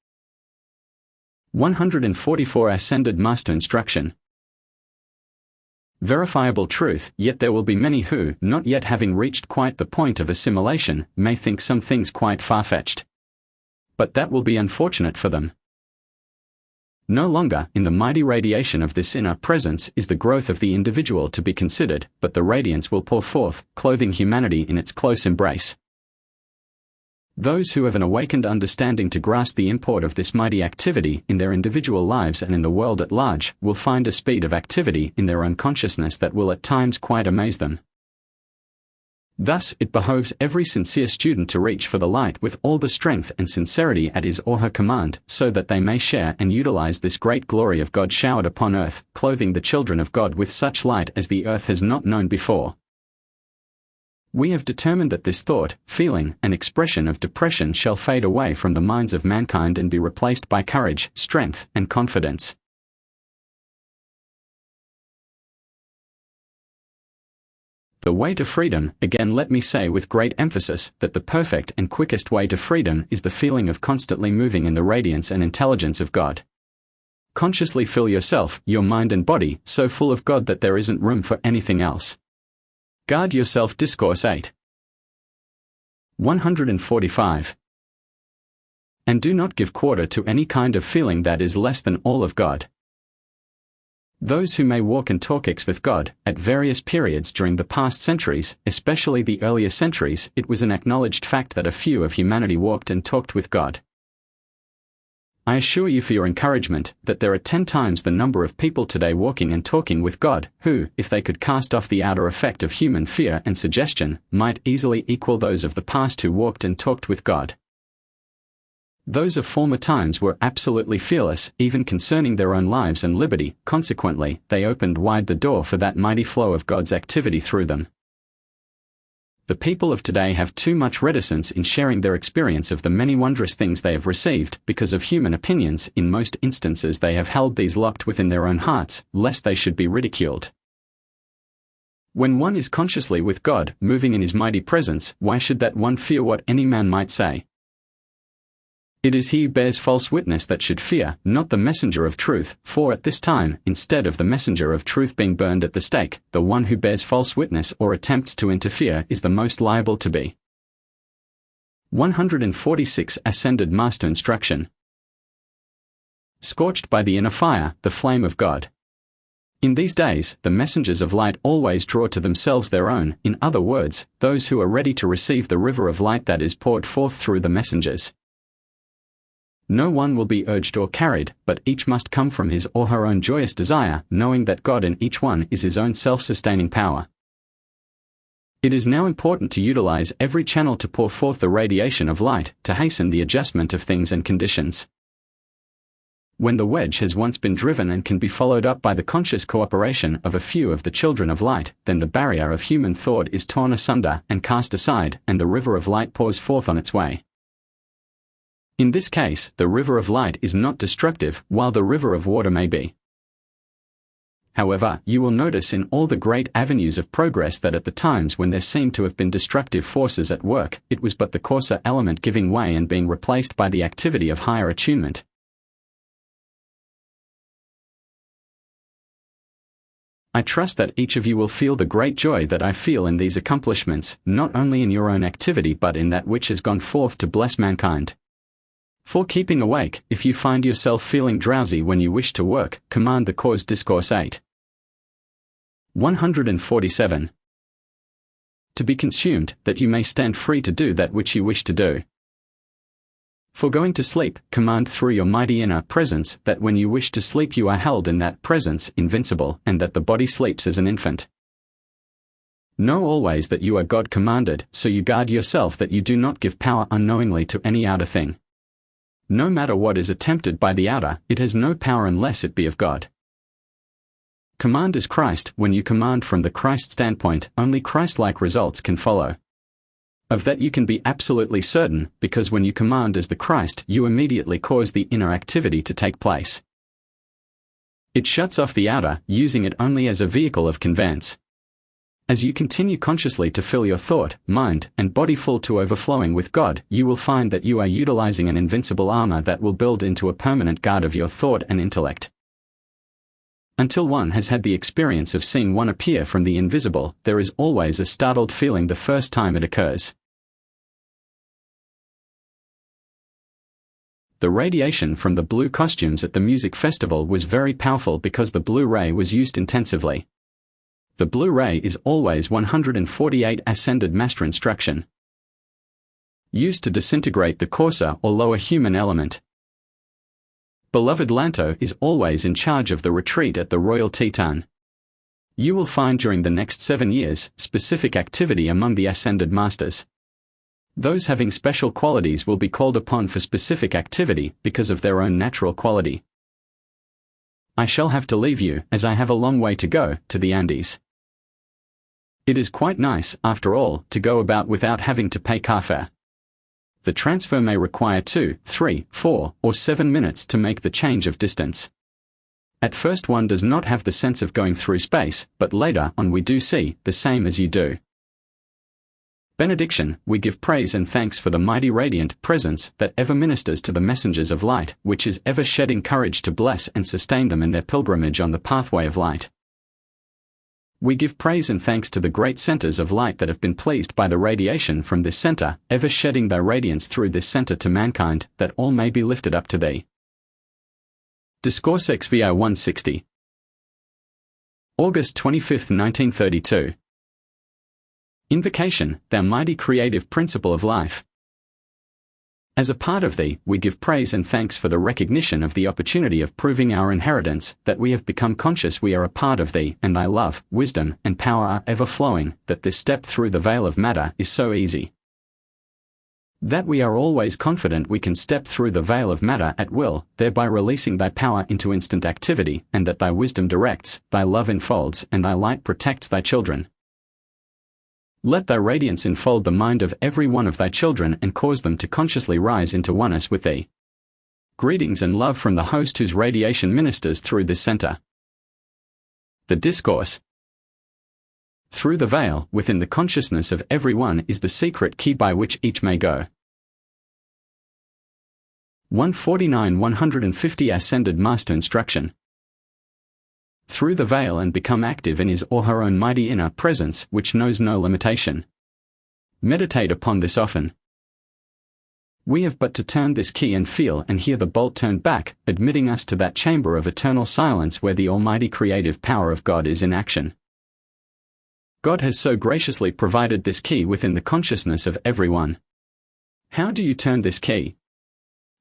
144 Ascended Master Instruction. Verifiable truth, yet there will be many who, not yet having reached quite the point of assimilation, may think some things quite far-fetched. But that will be unfortunate for them. No longer, in the mighty radiation of this inner presence, is the growth of the individual to be considered, but the radiance will pour forth, clothing humanity in its close embrace. Those who have an awakened understanding to grasp the import of this mighty activity in their individual lives and in the world at large, will find a speed of activity in their own consciousness that will at times quite amaze them. Thus, it behoves every sincere student to reach for the light with all the strength and sincerity at his or her command, so that they may share and utilize this great glory of God showered upon earth, clothing the children of God with such light as the earth has not known before. We have determined that this thought, feeling, and expression of depression shall fade away from the minds of mankind and be replaced by courage, strength, and confidence. The way to freedom, again let me say with great emphasis, that the perfect and quickest way to freedom is the feeling of constantly moving in the radiance and intelligence of God. Consciously fill yourself, your mind and body, so full of God that there isn't room for anything else. Guard yourself. Discourse 8. 145. And do not give quarter to any kind of feeling that is less than all of God. Those who may walk and talk with God, at various periods during the past centuries, especially the earlier centuries, it was an acknowledged fact that a few of humanity walked and talked with God. I assure you for your encouragement, that there are 10 times the number of people today walking and talking with God, who, if they could cast off the outer effect of human fear and suggestion, might easily equal those of the past who walked and talked with God. Those of former times were absolutely fearless, even concerning their own lives and liberty, consequently, they opened wide the door for that mighty flow of God's activity through them. The people of today have too much reticence in sharing their experience of the many wondrous things they have received, because of human opinions. In most instances they have held these locked within their own hearts, lest they should be ridiculed. When one is consciously with God, moving in His mighty presence, why should that one fear what any man might say? It is he who bears false witness that should fear, not the messenger of truth, for at this time, instead of the messenger of truth being burned at the stake, the one who bears false witness or attempts to interfere is the most liable to be. 146 Ascended Master Instruction. Scorched by the inner fire, the flame of God. In these days, the messengers of light always draw to themselves their own, in other words, those who are ready to receive the river of light that is poured forth through the messengers. No one will be urged or carried, but each must come from his or her own joyous desire, knowing that God in each one is his own self-sustaining power. It is now important to utilize every channel to pour forth the radiation of light, to hasten the adjustment of things and conditions. When the wedge has once been driven and can be followed up by the conscious cooperation of a few of the children of light, then the barrier of human thought is torn asunder and cast aside, and the river of light pours forth on its way. In this case, the river of light is not destructive, while the river of water may be. However, you will notice in all the great avenues of progress that at the times when there seemed to have been destructive forces at work, it was but the coarser element giving way and being replaced by the activity of higher attunement. I trust that each of you will feel the great joy that I feel in these accomplishments, not only in your own activity but in that which has gone forth to bless mankind. For keeping awake, if you find yourself feeling drowsy when you wish to work, command the cause. Discourse 8. 147. To be consumed, that you may stand free to do that which you wish to do. For going to sleep, command through your mighty inner presence, that when you wish to sleep you are held in that presence, invincible, and that the body sleeps as an infant. Know always that you are God commanded, so you guard yourself that you do not give power unknowingly to any outer thing. No matter what is attempted by the outer, it has no power unless it be of God. Command as Christ. When you command from the Christ standpoint, only Christ-like results can follow. Of that you can be absolutely certain, because when you command as the Christ, you immediately cause the inner activity to take place. It shuts off the outer, using it only as a vehicle of conveyance. As you continue consciously to fill your thought, mind, and body full to overflowing with God, you will find that you are utilizing an invincible armor that will build into a permanent guard of your thought and intellect. Until one has had the experience of seeing one appear from the invisible, there is always a startled feeling the first time it occurs. The radiation from the blue costumes at the music festival was very powerful because the blue ray was used intensively. The blue ray is always 148 Ascended Master Instruction. Used to disintegrate the coarser or lower human element. Beloved Lanto is always in charge of the retreat at the Royal Teton. You will find during the next 7 years, specific activity among the Ascended Masters. Those having special qualities will be called upon for specific activity because of their own natural quality. I shall have to leave you, as I have a long way to go, to the Andes. It is quite nice, after all, to go about without having to pay car fare. The transfer may require 2, 3, 4, or 7 minutes to make the change of distance. At first one does not have the sense of going through space, but later on we do see, the same as you do. Benediction. We give praise and thanks for the mighty radiant presence that ever ministers to the messengers of light, which is ever shedding courage to bless and sustain them in their pilgrimage on the pathway of light. We give praise and thanks to the great centers of light that have been pleased by the radiation from this center, ever shedding their radiance through this center to mankind, that all may be lifted up to thee. Discourses Volume 160. August 25, 1932. Invocation, thou mighty creative principle of life. As a part of thee, we give praise and thanks for the recognition of the opportunity of proving our inheritance, that we have become conscious we are a part of thee, and thy love, wisdom, and power are ever flowing, that this step through the veil of matter is so easy. That we are always confident we can step through the veil of matter at will, thereby releasing thy power into instant activity, and that thy wisdom directs, thy love enfolds, and thy light protects thy children. Let thy radiance enfold the mind of every one of thy children and cause them to consciously rise into oneness with thee. Greetings and love from the host whose radiation ministers through this center. The Discourse. Through the veil, within the consciousness of every one is the secret key by which each may go. 149-150 Ascended Master Instruction. Through the veil and become active in his or her own mighty inner presence which knows no limitation. Meditate upon this often. We have but to turn this key and feel and hear the bolt turned back, admitting us to that chamber of eternal silence where the almighty creative power of God is in action. God has so graciously provided this key within the consciousness of everyone. How do you turn this key?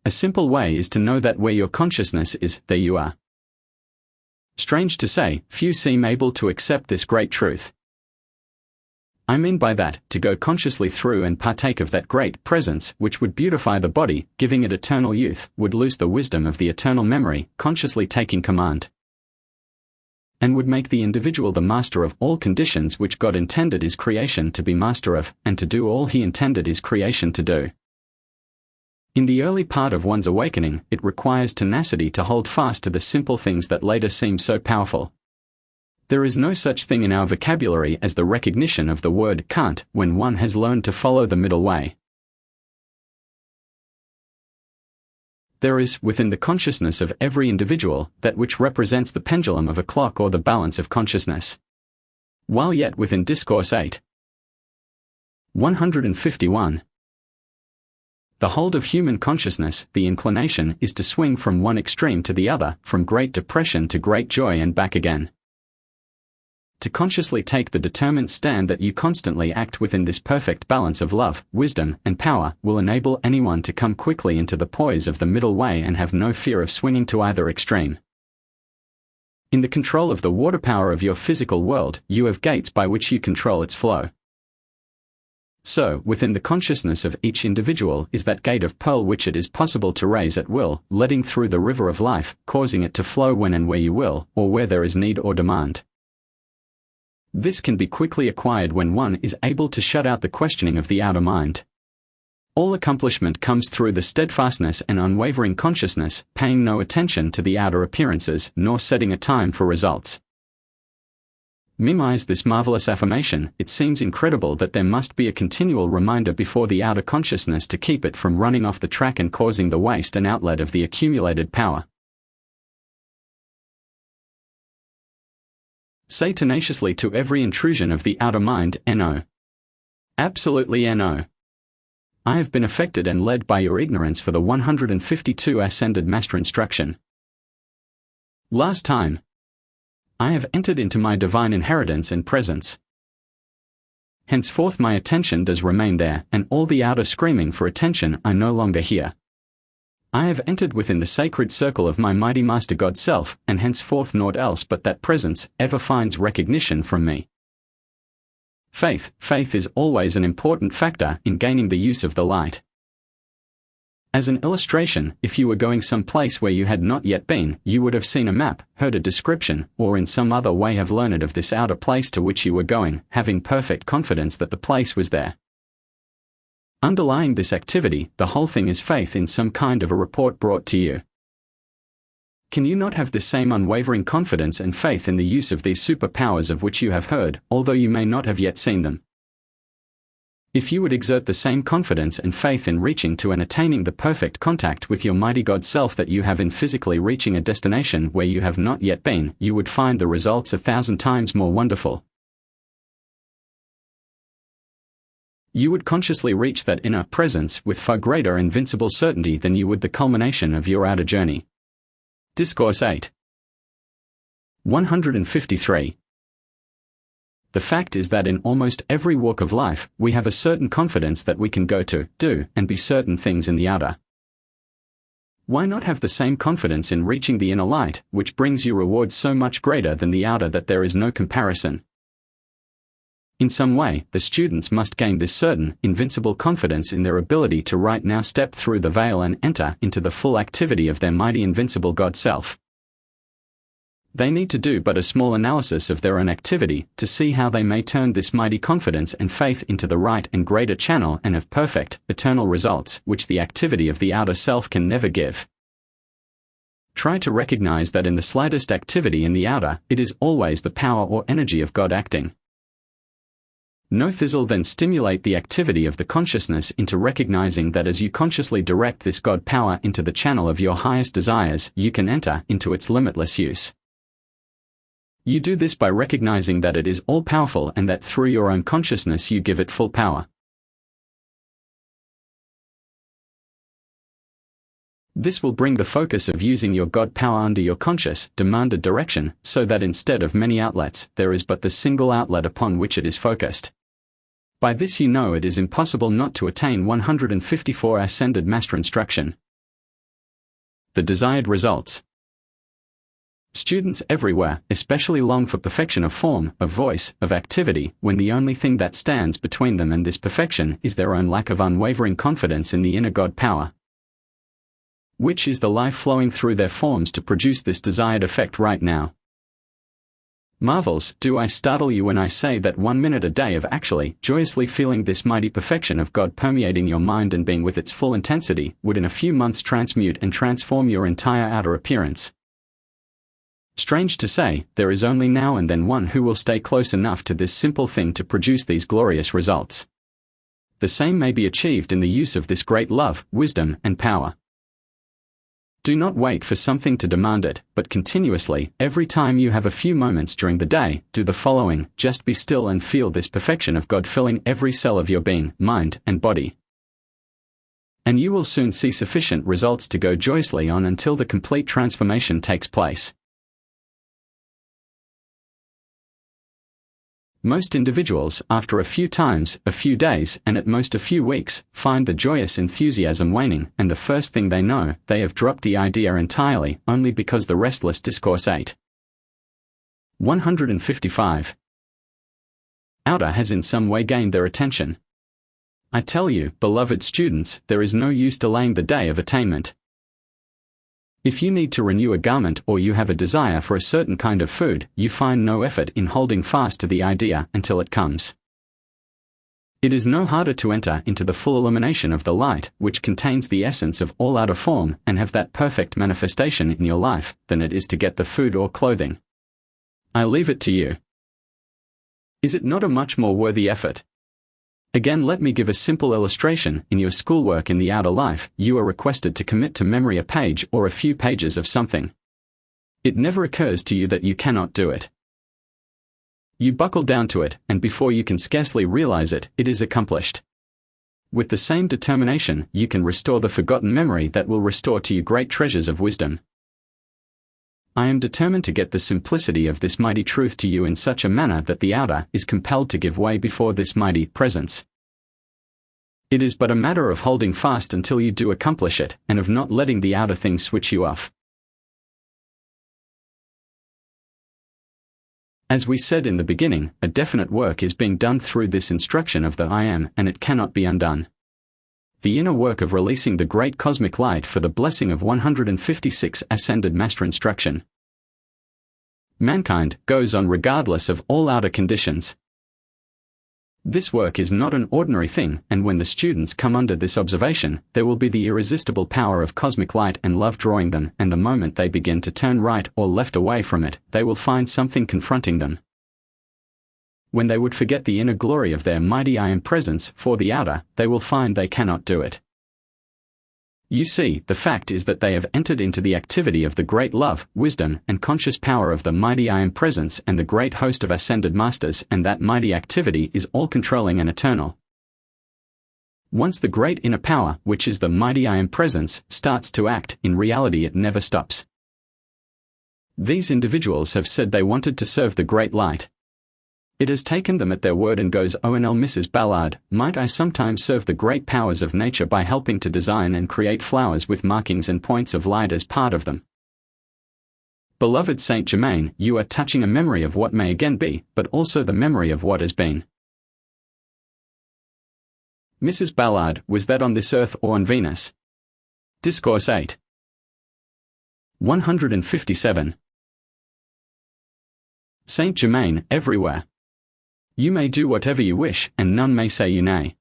A simple way is to know that where your consciousness is, there you are. Strange to say, few seem able to accept this great truth. I mean by that, to go consciously through and partake of that great presence which would beautify the body, giving it eternal youth, would lose the wisdom of the eternal memory, consciously taking command, and would make the individual the master of all conditions which God intended his creation to be master of, and to do all he intended his creation to do. In the early part of one's awakening, it requires tenacity to hold fast to the simple things that later seem so powerful. There is no such thing in our vocabulary as the recognition of the word can't when one has learned to follow the middle way. There is, within the consciousness of every individual, that which represents the pendulum of a clock or the balance of consciousness. While yet within Discourse 8. 151. The hold of human consciousness, the inclination, is to swing from one extreme to the other, from great depression to great joy and back again. To consciously take the determined stand that you constantly act within this perfect balance of love, wisdom, and power, will enable anyone to come quickly into the poise of the middle way and have no fear of swinging to either extreme. In the control of the water power of your physical world, you have gates by which you control its flow. So, within the consciousness of each individual is that gate of pearl which it is possible to raise at will, letting through the river of life, causing it to flow when and where you will, or where there is need or demand. This can be quickly acquired when one is able to shut out the questioning of the outer mind. All accomplishment comes through the steadfastness and unwavering consciousness, paying no attention to the outer appearances, nor setting a time for results. Memorize this marvelous affirmation. It seems incredible that there must be a continual reminder before the outer consciousness to keep it from running off the track and causing the waste and outlet of the accumulated power. Say tenaciously to every intrusion of the outer mind, No. Absolutely no. I have been affected and led by your ignorance for the 152 Ascended Master Instruction. Last time. I have entered into my divine inheritance and presence. Henceforth my attention does remain there, and all the outer screaming for attention I no longer hear. I have entered within the sacred circle of my mighty Master God Self, and henceforth naught else but that presence ever finds recognition from me. Faith is always an important factor in gaining the use of the light. As an illustration, if you were going some place where you had not yet been, you would have seen a map, heard a description, or in some other way have learned of this outer place to which you were going, having perfect confidence that the place was there. Underlying this activity, the whole thing is faith in some kind of a report brought to you. Can you not have the same unwavering confidence and faith in the use of these superpowers of which you have heard, although you may not have yet seen them? If you would exert the same confidence and faith in reaching to and attaining the perfect contact with your mighty God Self that you have in physically reaching a destination where you have not yet been, you would find the results 1,000 times more wonderful. You would consciously reach that inner presence with far greater invincible certainty than you would the culmination of your outer journey. Discourse 8. 153. The fact is that in almost every walk of life, we have a certain confidence that we can go to, do, and be certain things in the outer. Why not have the same confidence in reaching the inner light, which brings you rewards so much greater than the outer that there is no comparison? In some way, the students must gain this certain, invincible confidence in their ability to right now step through the veil and enter into the full activity of their mighty invincible God Self. They need to do but a small analysis of their own activity to see how they may turn this mighty confidence and faith into the right and greater channel and have perfect, eternal results which the activity of the outer self can never give. Try to recognize that in the slightest activity in the outer, it is always the power or energy of God acting. No this'll then stimulate the activity of the consciousness into recognizing that as you consciously direct this God power into the channel of your highest desires, you can enter into its limitless use. You do this by recognizing that it is all-powerful and that through your own consciousness you give it full power. This will bring the focus of using your God power under your conscious, demanded direction, so that instead of many outlets, there is but the single outlet upon which it is focused. By this you know it is impossible not to attain 154 ascended master instruction. The desired results. Students everywhere especially long for perfection of form, of voice, of activity, when the only thing that stands between them and this perfection is their own lack of unwavering confidence in the inner God power, which is the life flowing through their forms to produce this desired effect right now. Marvels, do I startle you when I say that 1 minute a day of actually, joyously feeling this mighty perfection of God permeating your mind and being with its full intensity, would in a few months transmute and transform your entire outer appearance? Strange to say, there is only now and then one who will stay close enough to this simple thing to produce these glorious results. The same may be achieved in the use of this great love, wisdom, and power. Do not wait for something to demand it, but continuously, every time you have a few moments during the day, do the following: just be still and feel this perfection of God filling every cell of your being, mind, and body. And you will soon see sufficient results to go joyously on until the complete transformation takes place. Most individuals, after a few times, a few days, and at most a few weeks, find the joyous enthusiasm waning, and the first thing they know, they have dropped the idea entirely, only because the restless Discourse 8. 155. Outer has in some way gained their attention. I tell you, beloved students, there is no use delaying the day of attainment. If you need to renew a garment or you have a desire for a certain kind of food, you find no effort in holding fast to the idea until it comes. It is no harder to enter into the full illumination of the light, which contains the essence of all outer form, and have that perfect manifestation in your life, than it is to get the food or clothing. I leave it to you. Is it not a much more worthy effort? Again, let me give a simple illustration. In your schoolwork in the outer life, you are requested to commit to memory a page or a few pages of something. It never occurs to you that you cannot do it. You buckle down to it, and before you can scarcely realize it, it is accomplished. With the same determination, you can restore the forgotten memory that will restore to you great treasures of wisdom. I am determined to get the simplicity of this mighty truth to you in such a manner that the outer is compelled to give way before this mighty presence. It is but a matter of holding fast until you do accomplish it, and of not letting the outer thing switch you off. As we said in the beginning, a definite work is being done through this instruction of the I Am, and it cannot be undone. The inner work of releasing the great cosmic light for the blessing of 156 ascended master instruction. Mankind goes on regardless of all outer conditions. This work is not an ordinary thing, and when the students come under this observation, there will be the irresistible power of cosmic light and love drawing them, and the moment they begin to turn right or left away from it, they will find something confronting them. When they would forget the inner glory of their mighty I Am presence for the outer, they will find they cannot do it. You see, the fact is that they have entered into the activity of the great love, wisdom, and conscious power of the mighty I Am presence and the great host of ascended masters, and that mighty activity is all-controlling and eternal. Once the great inner power, which is the mighty I Am presence, starts to act, in reality it never stops. These individuals have said they wanted to serve the great light. It has taken them at their word and goes, "Oh, Mrs. Ballard, might I sometimes serve the great powers of nature by helping to design and create flowers with markings and points of light as part of them?" Beloved Saint Germain, you are touching a memory of what may again be, but also the memory of what has been. Mrs. Ballard, was that on this earth or on Venus? Discourse 8. 157. Saint Germain, everywhere. You may do whatever you wish, and none may say you nay.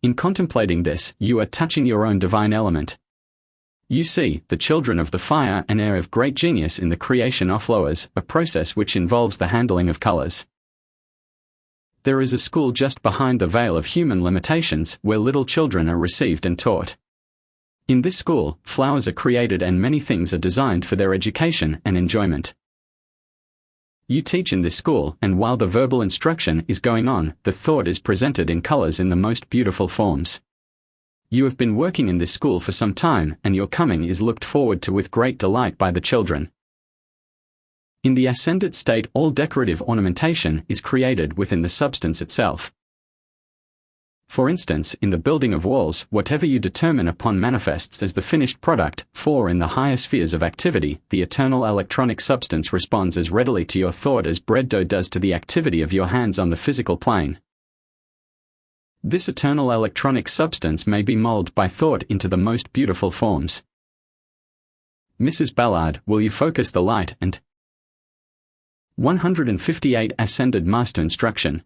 In contemplating this, you are touching your own divine element. You see, the children of the fire and air of great genius in the creation of flowers, a process which involves the handling of colors. There is a school just behind the veil of human limitations where little children are received and taught. In this school, flowers are created and many things are designed for their education and enjoyment. You teach in this school, and while the verbal instruction is going on, the thought is presented in colors in the most beautiful forms. You have been working in this school for some time, and your coming is looked forward to with great delight by the children. In the ascended state, all decorative ornamentation is created within the substance itself. For instance, in the building of walls, whatever you determine upon manifests as the finished product, for in the higher spheres of activity, the eternal electronic substance responds as readily to your thought as bread dough does to the activity of your hands on the physical plane. This eternal electronic substance may be molded by thought into the most beautiful forms. Mrs. Ballard, will you focus the light and 158 Ascended Master Instruction.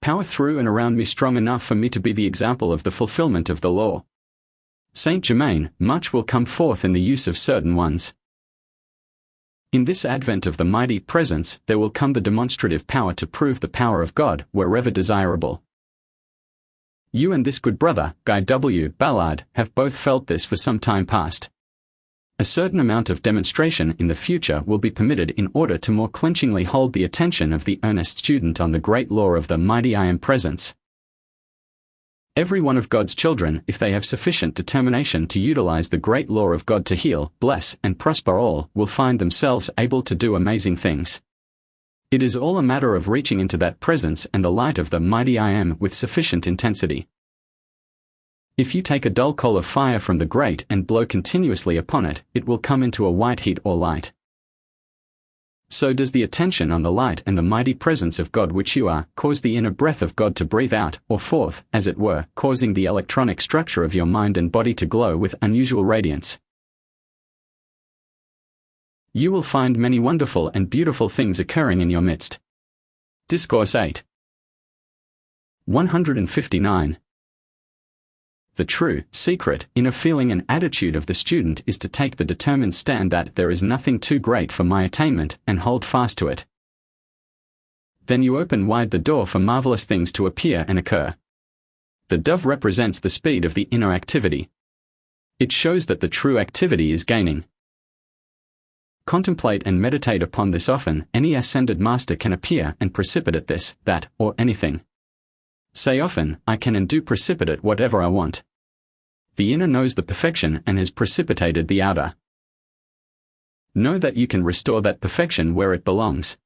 Power through and around me strong enough for me to be the example of the fulfillment of the law. Saint Germain, much will come forth in the use of certain ones. In this advent of the mighty presence, there will come the demonstrative power to prove the power of God wherever desirable. You and this good brother, Guy W. Ballard, have both felt this for some time past. A certain amount of demonstration in the future will be permitted in order to more clinchingly hold the attention of the earnest student on the great law of the mighty I Am Presence. Every one of God's children, if they have sufficient determination to utilize the great law of God to heal, bless, and prosper all, will find themselves able to do amazing things. It is all a matter of reaching into that presence and the light of the mighty I Am with sufficient intensity. If you take a dull coal of fire from the grate and blow continuously upon it, it will come into a white heat or light. So does the attention on the light and the mighty presence of God which you are, cause the inner breath of God to breathe out, or forth, as it were, causing the electronic structure of your mind and body to glow with unusual radiance. You will find many wonderful and beautiful things occurring in your midst. Discourse 8. 159. The true, secret, inner feeling and attitude of the student is to take the determined stand that there is nothing too great for my attainment, and hold fast to it. Then you open wide the door for marvelous things to appear and occur. The dove represents the speed of the inner activity. It shows that the true activity is gaining. Contemplate and meditate upon this often. Any ascended master can appear and precipitate this, that, or anything. Say often, I can and do precipitate whatever I want. The inner knows the perfection and has precipitated the outer. Know that you can restore that perfection where it belongs.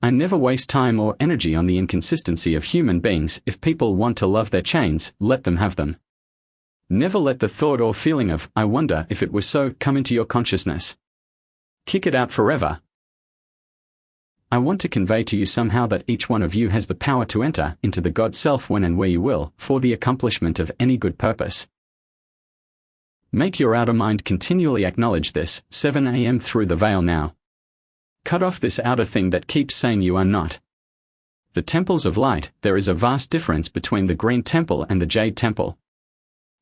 I never waste time or energy on the inconsistency of human beings. If people want to love their chains, let them have them. Never let the thought or feeling of, I wonder if it was so, come into your consciousness. Kick it out forever. I want to convey to you somehow that each one of you has the power to enter into the God Self when and where you will, for the accomplishment of any good purpose. Make your outer mind continually acknowledge this. 7 a.m. through the veil now. Cut off this outer thing that keeps saying you are not. The temples of light, there is a vast difference between the green temple and the jade temple.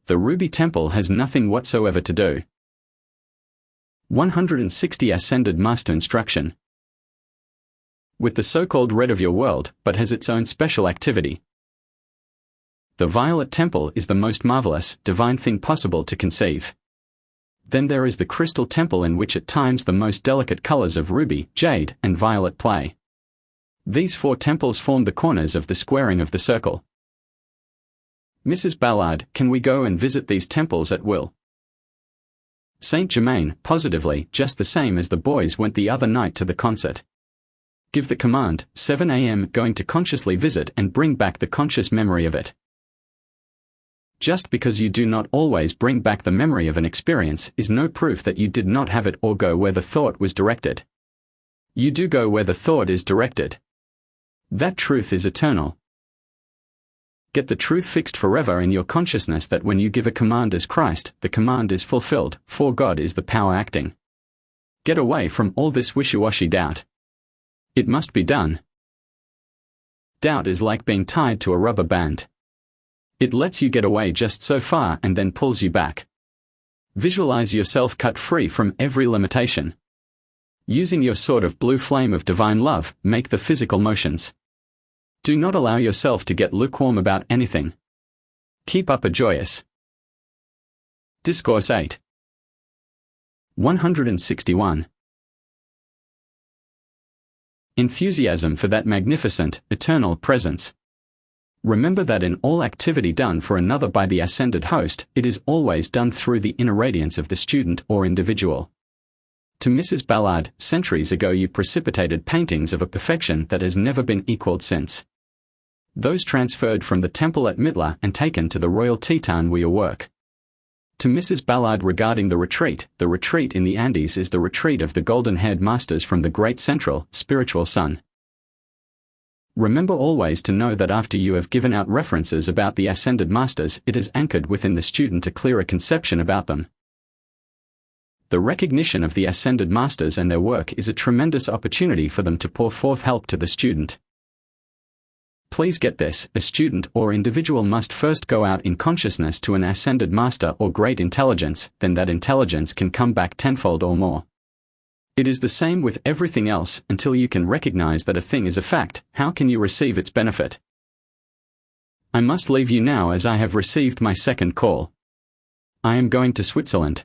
The ruby temple has nothing whatsoever to do. 160 Ascended Master Instruction. With the so-called red of your world, but has its own special activity. The violet temple is the most marvelous, divine thing possible to conceive. Then there is the crystal temple in which at times the most delicate colors of ruby, jade, and violet play. These 4 temples form the corners of the squaring of the circle. Mrs. Ballard, can we go and visit these temples at will? Saint Germain, positively, just the same as the boys went the other night to the concert. Give the command, 7 a.m. going to consciously visit and bring back the conscious memory of it. Just because you do not always bring back the memory of an experience is no proof that you did not have it or go where the thought was directed. You do go where the thought is directed. That truth is eternal. Get the truth fixed forever in your consciousness that when you give a command as Christ, the command is fulfilled, for God is the power acting. Get away from all this wishy-washy doubt. It must be done. Doubt is like being tied to a rubber band. It lets you get away just so far and then pulls you back. Visualize yourself cut free from every limitation. Using your sword of blue flame of divine love, make the physical motions. Do not allow yourself to get lukewarm about anything. Keep up a joyous. Discourse 8. 161. Enthusiasm for that magnificent, eternal presence. Remember that in all activity done for another by the ascended host, it is always done through the inner radiance of the student or individual. To Mrs. Ballard, centuries ago you precipitated paintings of a perfection that has never been equaled since. Those transferred from the temple at Mitla and taken to the Royal Teton were your work. To Mrs. Ballard regarding the retreat in the Andes is the retreat of the golden-haired masters from the great central, spiritual sun. Remember always to know that after you have given out references about the ascended masters, it has anchored within the student a clearer conception about them. The recognition of the ascended masters and their work is a tremendous opportunity for them to pour forth help to the student. Please get this, a student or individual must first go out in consciousness to an ascended master or great intelligence, then that intelligence can come back tenfold or more. It is the same with everything else. Until you can recognize that a thing is a fact, how can you receive its benefit? I must leave you now as I have received my second call. I am going to Switzerland.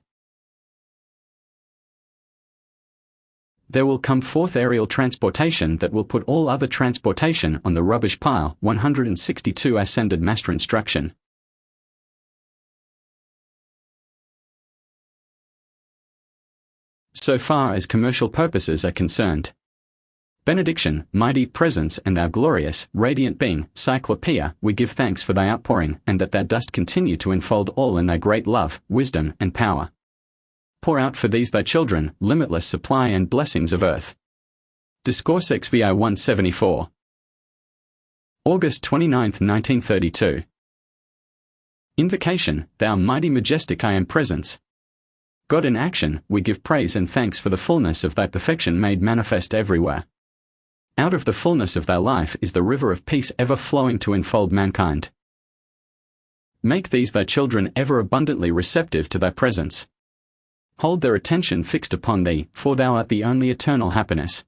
There will come forth aerial transportation that will put all other transportation on the rubbish pile. 162 Ascended Master Instruction. So far as commercial purposes are concerned. Benediction, mighty presence and thou glorious, radiant being, Cyclopeia, we give thanks for thy outpouring, and that thou dost continue to enfold all in thy great love, wisdom, and power. Pour out for these thy children, limitless supply and blessings of earth. Discourses Volume 174. August 29, 1932. Invocation, thou mighty majestic I am presence. God in action, we give praise and thanks for the fullness of thy perfection made manifest everywhere. Out of the fullness of thy life is the river of peace ever flowing to enfold mankind. Make these thy children ever abundantly receptive to thy presence. Hold their attention fixed upon thee, for thou art the only eternal happiness.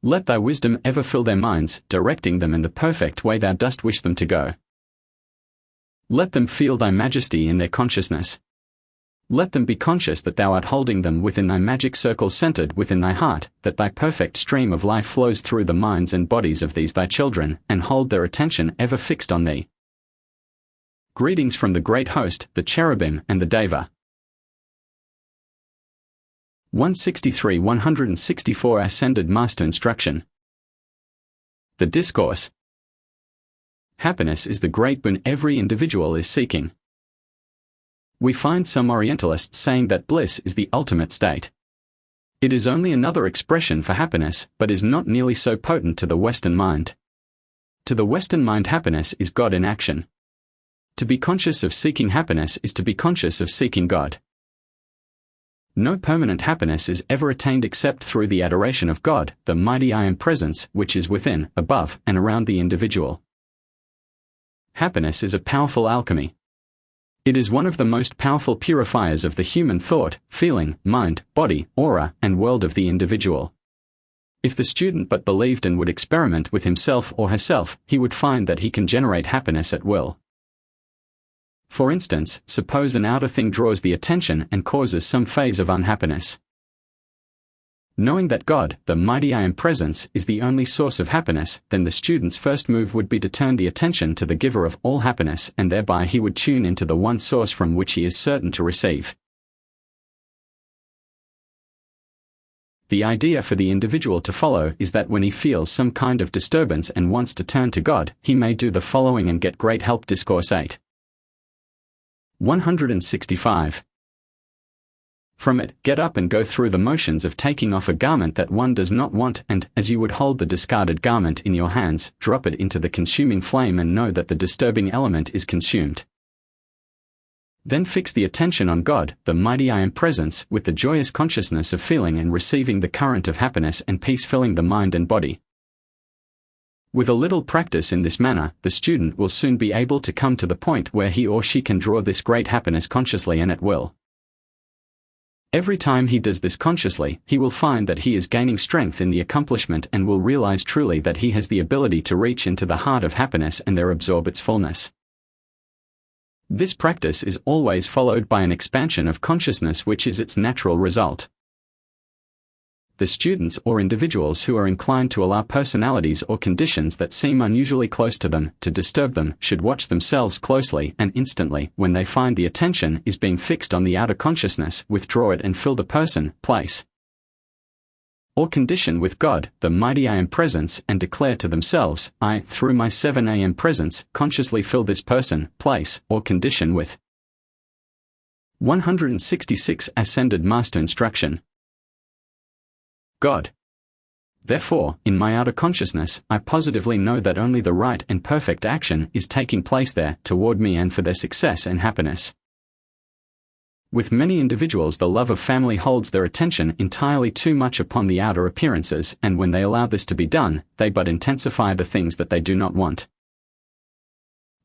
Let thy wisdom ever fill their minds, directing them in the perfect way thou dost wish them to go. Let them feel thy majesty in their consciousness. Let them be conscious that thou art holding them within thy magic circle centered within thy heart, that thy perfect stream of life flows through the minds and bodies of these thy children, and hold their attention ever fixed on thee. Greetings from the great host, the cherubim and the Deva. 163-164 Ascended Master Instruction. The Discourse. Happiness is the great boon every individual is seeking. We find some Orientalists saying that bliss is the ultimate state. It is only another expression for happiness, but is not nearly so potent to the Western mind. To the Western mind, happiness is God in action. To be conscious of seeking happiness is to be conscious of seeking God. No permanent happiness is ever attained except through the adoration of God, the mighty I Am presence, which is within, above, and around the individual. Happiness is a powerful alchemy. It is one of the most powerful purifiers of the human thought, feeling, mind, body, aura, and world of the individual. If the student but believed and would experiment with himself or herself, he would find that he can generate happiness at will. For instance, suppose an outer thing draws the attention and causes some phase of unhappiness. Knowing that God, the mighty I Am presence, is the only source of happiness, then the student's first move would be to turn the attention to the giver of all happiness, and thereby he would tune into the one source from which he is certain to receive. The idea for the individual to follow is that when he feels some kind of disturbance and wants to turn to God, he may do the following and get great help. Discourse 8. 165. From it, get up and go through the motions of taking off a garment that one does not want, and, as you would hold the discarded garment in your hands, drop it into the consuming flame and know that the disturbing element is consumed. Then fix the attention on God, the mighty I Am presence, with the joyous consciousness of feeling and receiving the current of happiness and peace filling the mind and body. With a little practice in this manner, the student will soon be able to come to the point where he or she can draw this great happiness consciously and at will. Every time he does this consciously, he will find that he is gaining strength in the accomplishment and will realize truly that he has the ability to reach into the heart of happiness and there absorb its fullness. This practice is always followed by an expansion of consciousness which is its natural result. The students or individuals who are inclined to allow personalities or conditions that seem unusually close to them to disturb them should watch themselves closely and instantly, when they find the attention is being fixed on the outer consciousness, withdraw it and fill the person, place, or condition with God, the mighty I Am Presence, and declare to themselves, I, through my 7 I Am Presence, consciously fill this person, place, or condition with 166 Ascended Master Instruction. God. Therefore, in my outer consciousness, I positively know that only the right and perfect action is taking place there, toward me and for their success and happiness. With many individuals, the love of family holds their attention entirely too much upon the outer appearances, and when they allow this to be done, they but intensify the things that they do not want.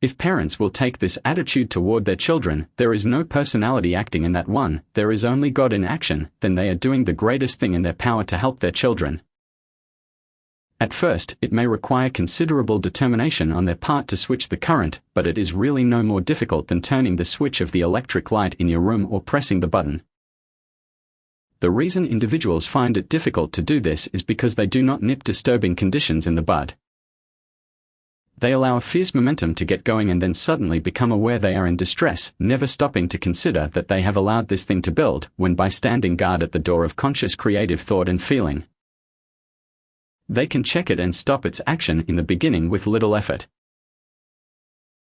If parents will take this attitude toward their children, there is no personality acting in that one, there is only God in action, then they are doing the greatest thing in their power to help their children. At first, it may require considerable determination on their part to switch the current, but it is really no more difficult than turning the switch of the electric light in your room or pressing the button. The reason individuals find it difficult to do this is because they do not nip disturbing conditions in the bud. They allow a fierce momentum to get going and then suddenly become aware they are in distress, never stopping to consider that they have allowed this thing to build, when by standing guard at the door of conscious creative thought and feeling, they can check it and stop its action in the beginning with little effort.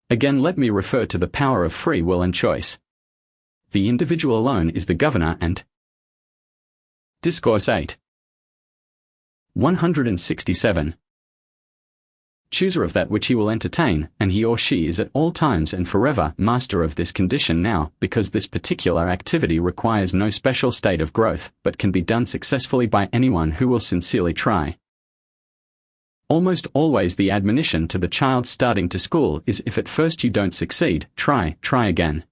Again, let me refer to the power of free will and choice. The individual alone is the governor and Discourse 8. 167. Chooser of that which he will entertain, and he or she is at all times and forever master of this condition now, because this particular activity requires no special state of growth, but can be done successfully by anyone who will sincerely try. Almost always the admonition to the child starting to school is, if at first you don't succeed, try again.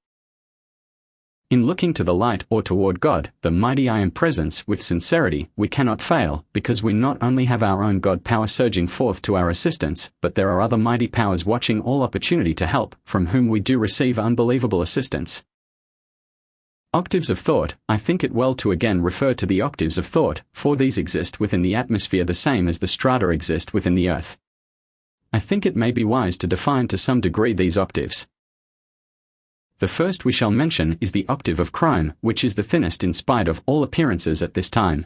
In looking to the light or toward God, the mighty I Am Presence, with sincerity, we cannot fail, because we not only have our own God power surging forth to our assistance, but there are other mighty powers watching all opportunity to help, from whom we do receive unbelievable assistance. Octaves of thought. I think it well to again refer to the octaves of thought, for these exist within the atmosphere the same as the strata exist within the earth. I think it may be wise to define to some degree these octaves. The first we shall mention is the octave of crime, which is the thinnest in spite of all appearances at this time.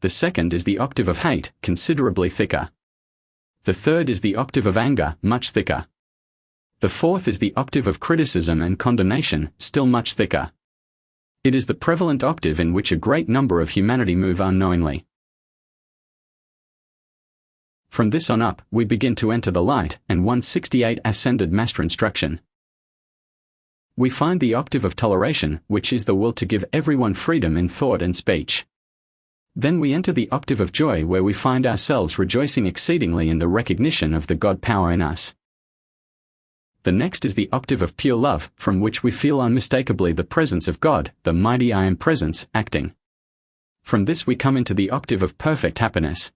The second is the octave of hate, considerably thicker. The third is the octave of anger, much thicker. The fourth is the octave of criticism and condemnation, still much thicker. It is the prevalent octave in which a great number of humanity move unknowingly. From this on up, we begin to enter the light, and 168 Ascended Master Instruction. We find the octave of toleration, which is the will to give everyone freedom in thought and speech. Then we enter the octave of joy, where we find ourselves rejoicing exceedingly in the recognition of the God power in us. The next is the octave of pure love, from which we feel unmistakably the presence of God, the mighty I Am Presence, acting. From this we come into the octave of perfect happiness.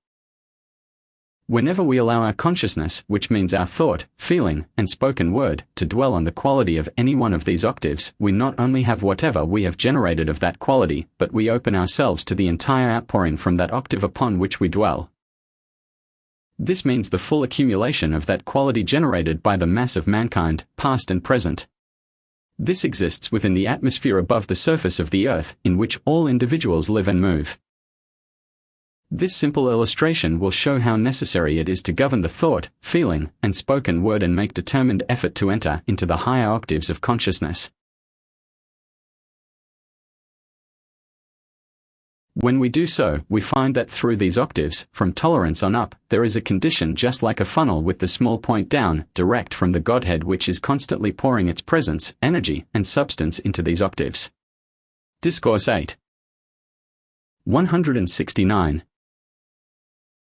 Whenever we allow our consciousness, which means our thought, feeling, and spoken word, to dwell on the quality of any one of these octaves, we not only have whatever we have generated of that quality, but we open ourselves to the entire outpouring from that octave upon which we dwell. This means the full accumulation of that quality generated by the mass of mankind, past and present. This exists within the atmosphere above the surface of the earth, in which all individuals live and move. This simple illustration will show how necessary it is to govern the thought, feeling, and spoken word and make determined effort to enter into the higher octaves of consciousness. When we do so, we find that through these octaves, from tolerance on up, there is a condition just like a funnel with the small point down, direct from the Godhead, which is constantly pouring its presence, energy, and substance into these octaves. Discourse 8. 169.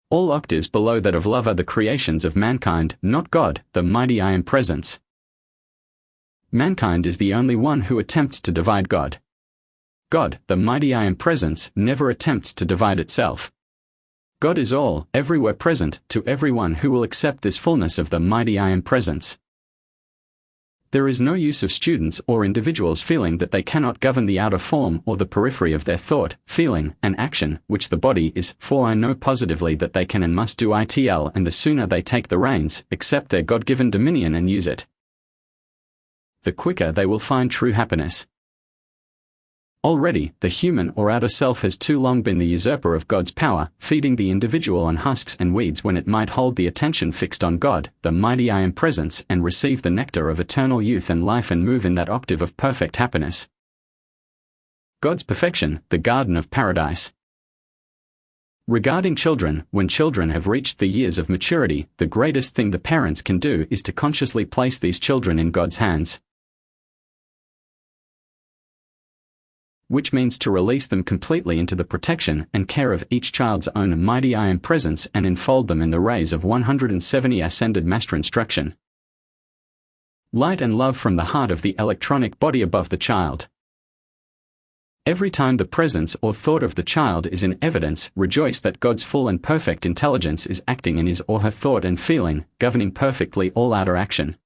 All octaves below that of love are the creations of mankind, not God, the mighty I Am Presence. Mankind is the only one who attempts to divide God. God, the mighty I Am Presence, never attempts to divide itself. God is all, everywhere present, to everyone who will accept this fullness of the mighty I Am Presence. There is no use of students or individuals feeling that they cannot govern the outer form or the periphery of their thought, feeling, and action, which the body is, for I know positively that they can and must do itl, and the sooner they take the reins, accept their God-given dominion and use it, the quicker they will find true happiness. Already, the human or outer self has too long been the usurper of God's power, feeding the individual on husks and weeds when it might hold the attention fixed on God, the mighty I Am Presence, and receive the nectar of eternal youth and life and move in that octave of perfect happiness. God's perfection, the Garden of Paradise. Regarding children, when children have reached the years of maturity, the greatest thing the parents can do is to consciously place these children in God's hands, which means to release them completely into the protection and care of each child's own mighty I Am Presence and enfold them in the rays of 170 ascended master instruction. Light and love from the heart of the electronic body above the child. Every time the presence or thought of the child is in evidence, rejoice that God's full and perfect intelligence is acting in his or her thought and feeling, governing perfectly all outer action.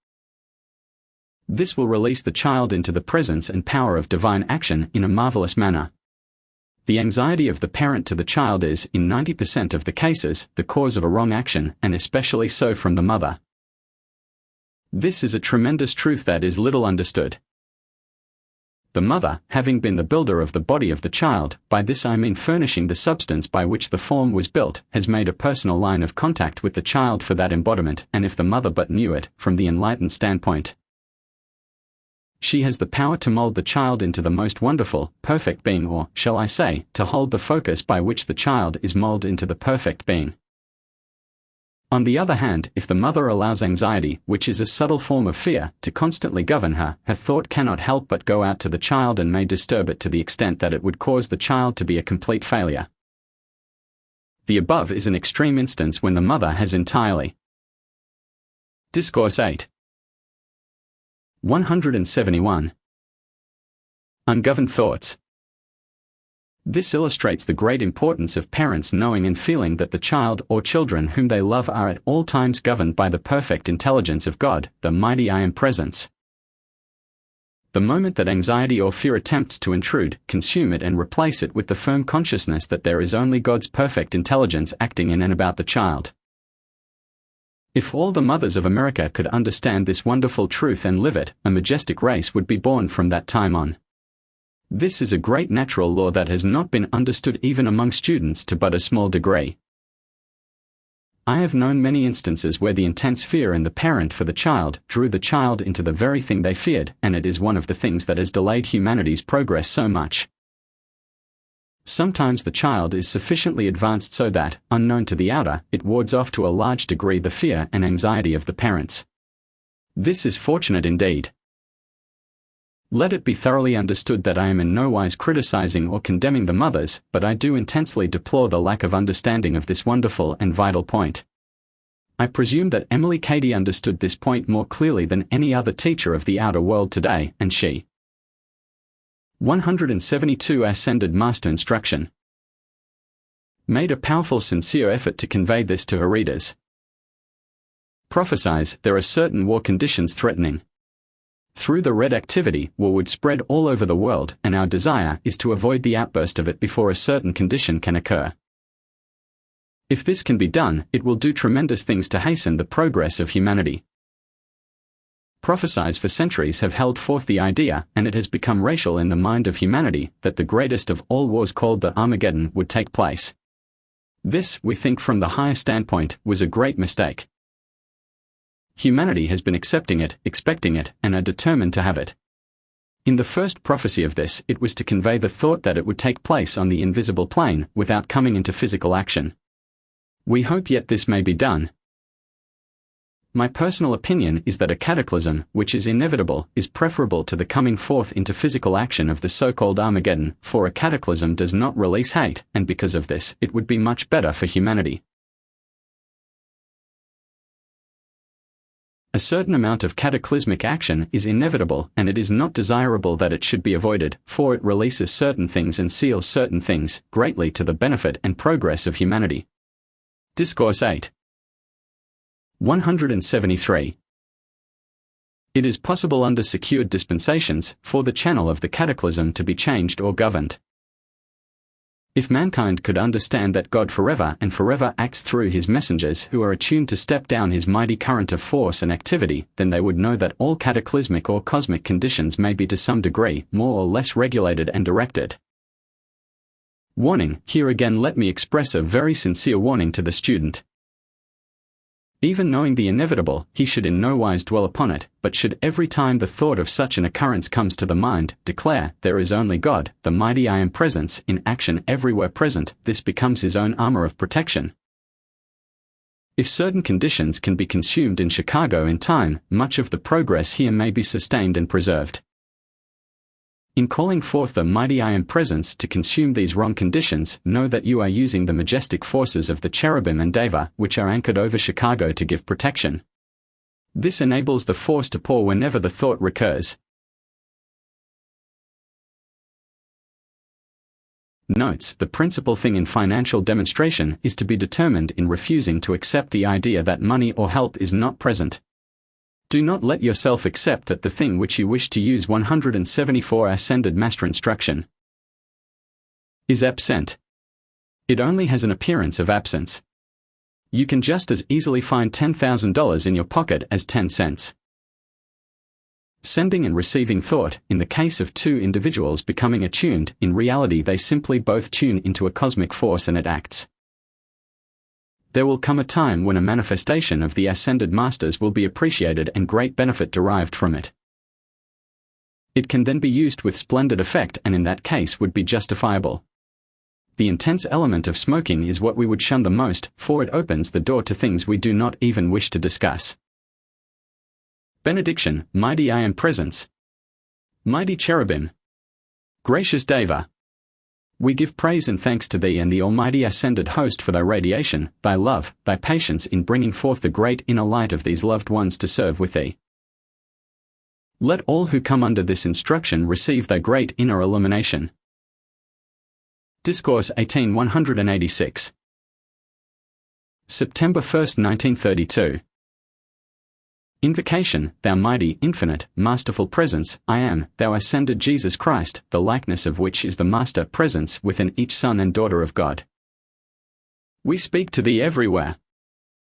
This will release the child into the presence and power of divine action in a marvelous manner. The anxiety of the parent to the child is, in 90% of the cases, the cause of a wrong action, and especially so from the mother. This is a tremendous truth that is little understood. The mother, having been the builder of the body of the child, by this I mean furnishing the substance by which the form was built, has made a personal line of contact with the child for that embodiment, and if the mother but knew it, from the enlightened standpoint, she has the power to mold the child into the most wonderful, perfect being, or, shall I say, to hold the focus by which the child is molded into the perfect being. On the other hand, if the mother allows anxiety, which is a subtle form of fear, to constantly govern her, her thought cannot help but go out to the child and may disturb it to the extent that it would cause the child to be a complete failure. The above is an extreme instance when the mother has entirely. Discourse 8. 171. Ungoverned thoughts. This illustrates the great importance of parents knowing and feeling that the child or children whom they love are at all times governed by the perfect intelligence of God, the mighty I Am Presence. The moment that anxiety or fear attempts to intrude, consume it and replace it with the firm consciousness that there is only God's perfect intelligence acting in and about the child. If all the mothers of America could understand this wonderful truth and live it, a majestic race would be born from that time on. This is a great natural law that has not been understood even among students to but a small degree. I have known many instances where the intense fear in the parent for the child drew the child into the very thing they feared, and it is one of the things that has delayed humanity's progress so much. Sometimes the child is sufficiently advanced so that, unknown to the outer, it wards off to a large degree the fear and anxiety of the parents. This is fortunate indeed. Let it be thoroughly understood that I am in no wise criticizing or condemning the mothers, but I do intensely deplore the lack of understanding of this wonderful and vital point. I presume that Emily Cady understood this point more clearly than any other teacher of the outer world today, and she 172 Ascended Master Instruction made a powerful sincere effort to convey this to her readers. Prophesies, there are certain war conditions threatening. Through the red activity, war would spread all over the world, and our desire is to avoid the outburst of it before a certain condition can occur. If this can be done, it will do tremendous things to hasten the progress of humanity. Prophesies for centuries have held forth the idea, and it has become racial in the mind of humanity, that the greatest of all wars called the Armageddon would take place. This, we think from the higher standpoint, was a great mistake. Humanity has been accepting it, expecting it, and are determined to have it. In the first prophecy of this, it was to convey the thought that it would take place on the invisible plane, without coming into physical action. We hope yet this may be done. My personal opinion is that a cataclysm, which is inevitable, is preferable to the coming forth into physical action of the so-called Armageddon, for a cataclysm does not release hate, and because of this, it would be much better for humanity. A certain amount of cataclysmic action is inevitable, and it is not desirable that it should be avoided, for it releases certain things and seals certain things, greatly to the benefit and progress of humanity. Discourse 8. 173. It is possible under secured dispensations, for the channel of the cataclysm to be changed or governed. If mankind could understand that God forever and forever acts through his messengers who are attuned to step down his mighty current of force and activity, then they would know that all cataclysmic or cosmic conditions may be to some degree more or less regulated and directed. Warning: here again let me express a very sincere warning to the student. Even knowing the inevitable, he should in no wise dwell upon it, but should every time the thought of such an occurrence comes to the mind, declare, there is only God, the mighty I Am Presence, in action everywhere present. This becomes his own armor of protection. If certain conditions can be consumed in Chicago in time, much of the progress here may be sustained and preserved. In calling forth the mighty I Am Presence to consume these wrong conditions, know that you are using the majestic forces of the cherubim and deva, which are anchored over Chicago to give protection. This enables the force to pour whenever the thought recurs. Notes: the principal thing in financial demonstration is to be determined in refusing to accept the idea that money or help is not present. Do not let yourself accept that the thing which you wish to use 174 Ascended Master Instruction is absent. It only has an appearance of absence. You can just as easily find $10,000 in your pocket as 10 cents. Sending and receiving thought, in the case of two individuals becoming attuned, in reality they simply both tune into a cosmic force and it acts. There will come a time when a manifestation of the Ascended Masters will be appreciated and great benefit derived from it. It can then be used with splendid effect and in that case would be justifiable. The intense element of smoking is what we would shun the most, for it opens the door to things we do not even wish to discuss. Benediction: Mighty I Am Presence, Mighty Cherubim, Gracious Deva, we give praise and thanks to Thee and the Almighty Ascended Host for Thy radiation, Thy love, Thy patience in bringing forth the great inner light of these loved ones to serve with Thee. Let all who come under this instruction receive Thy great inner illumination. Discourse 18-186. September 1, 1932. Invocation: Thou mighty, infinite, masterful presence, I am, Thou ascended Jesus Christ, the likeness of which is the master presence within each son and daughter of God. We speak to Thee everywhere.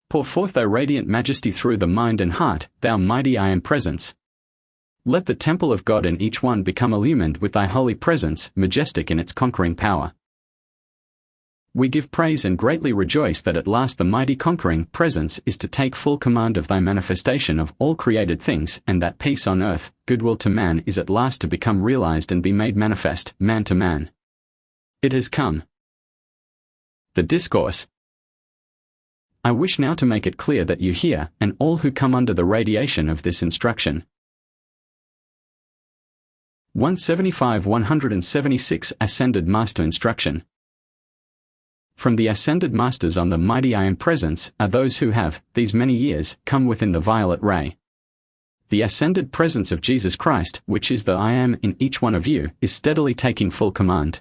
Pour forth Thy radiant majesty through the mind and heart, Thou mighty I Am Presence. Let the temple of God in each one become illumined with Thy holy presence, majestic in its conquering power. We give praise and greatly rejoice that at last the mighty conquering presence is to take full command of Thy manifestation of all created things, and that peace on earth, goodwill to man is at last to become realized and be made manifest, man to man. It has come. The Discourse. I wish now to make it clear that you hear, and all who come under the radiation of this instruction. 175-176 Ascended Master Instruction. From the Ascended Masters on the mighty I Am Presence are those who have, these many years, come within the violet ray. The Ascended Presence of Jesus Christ, which is the I Am in each one of you, is steadily taking full command.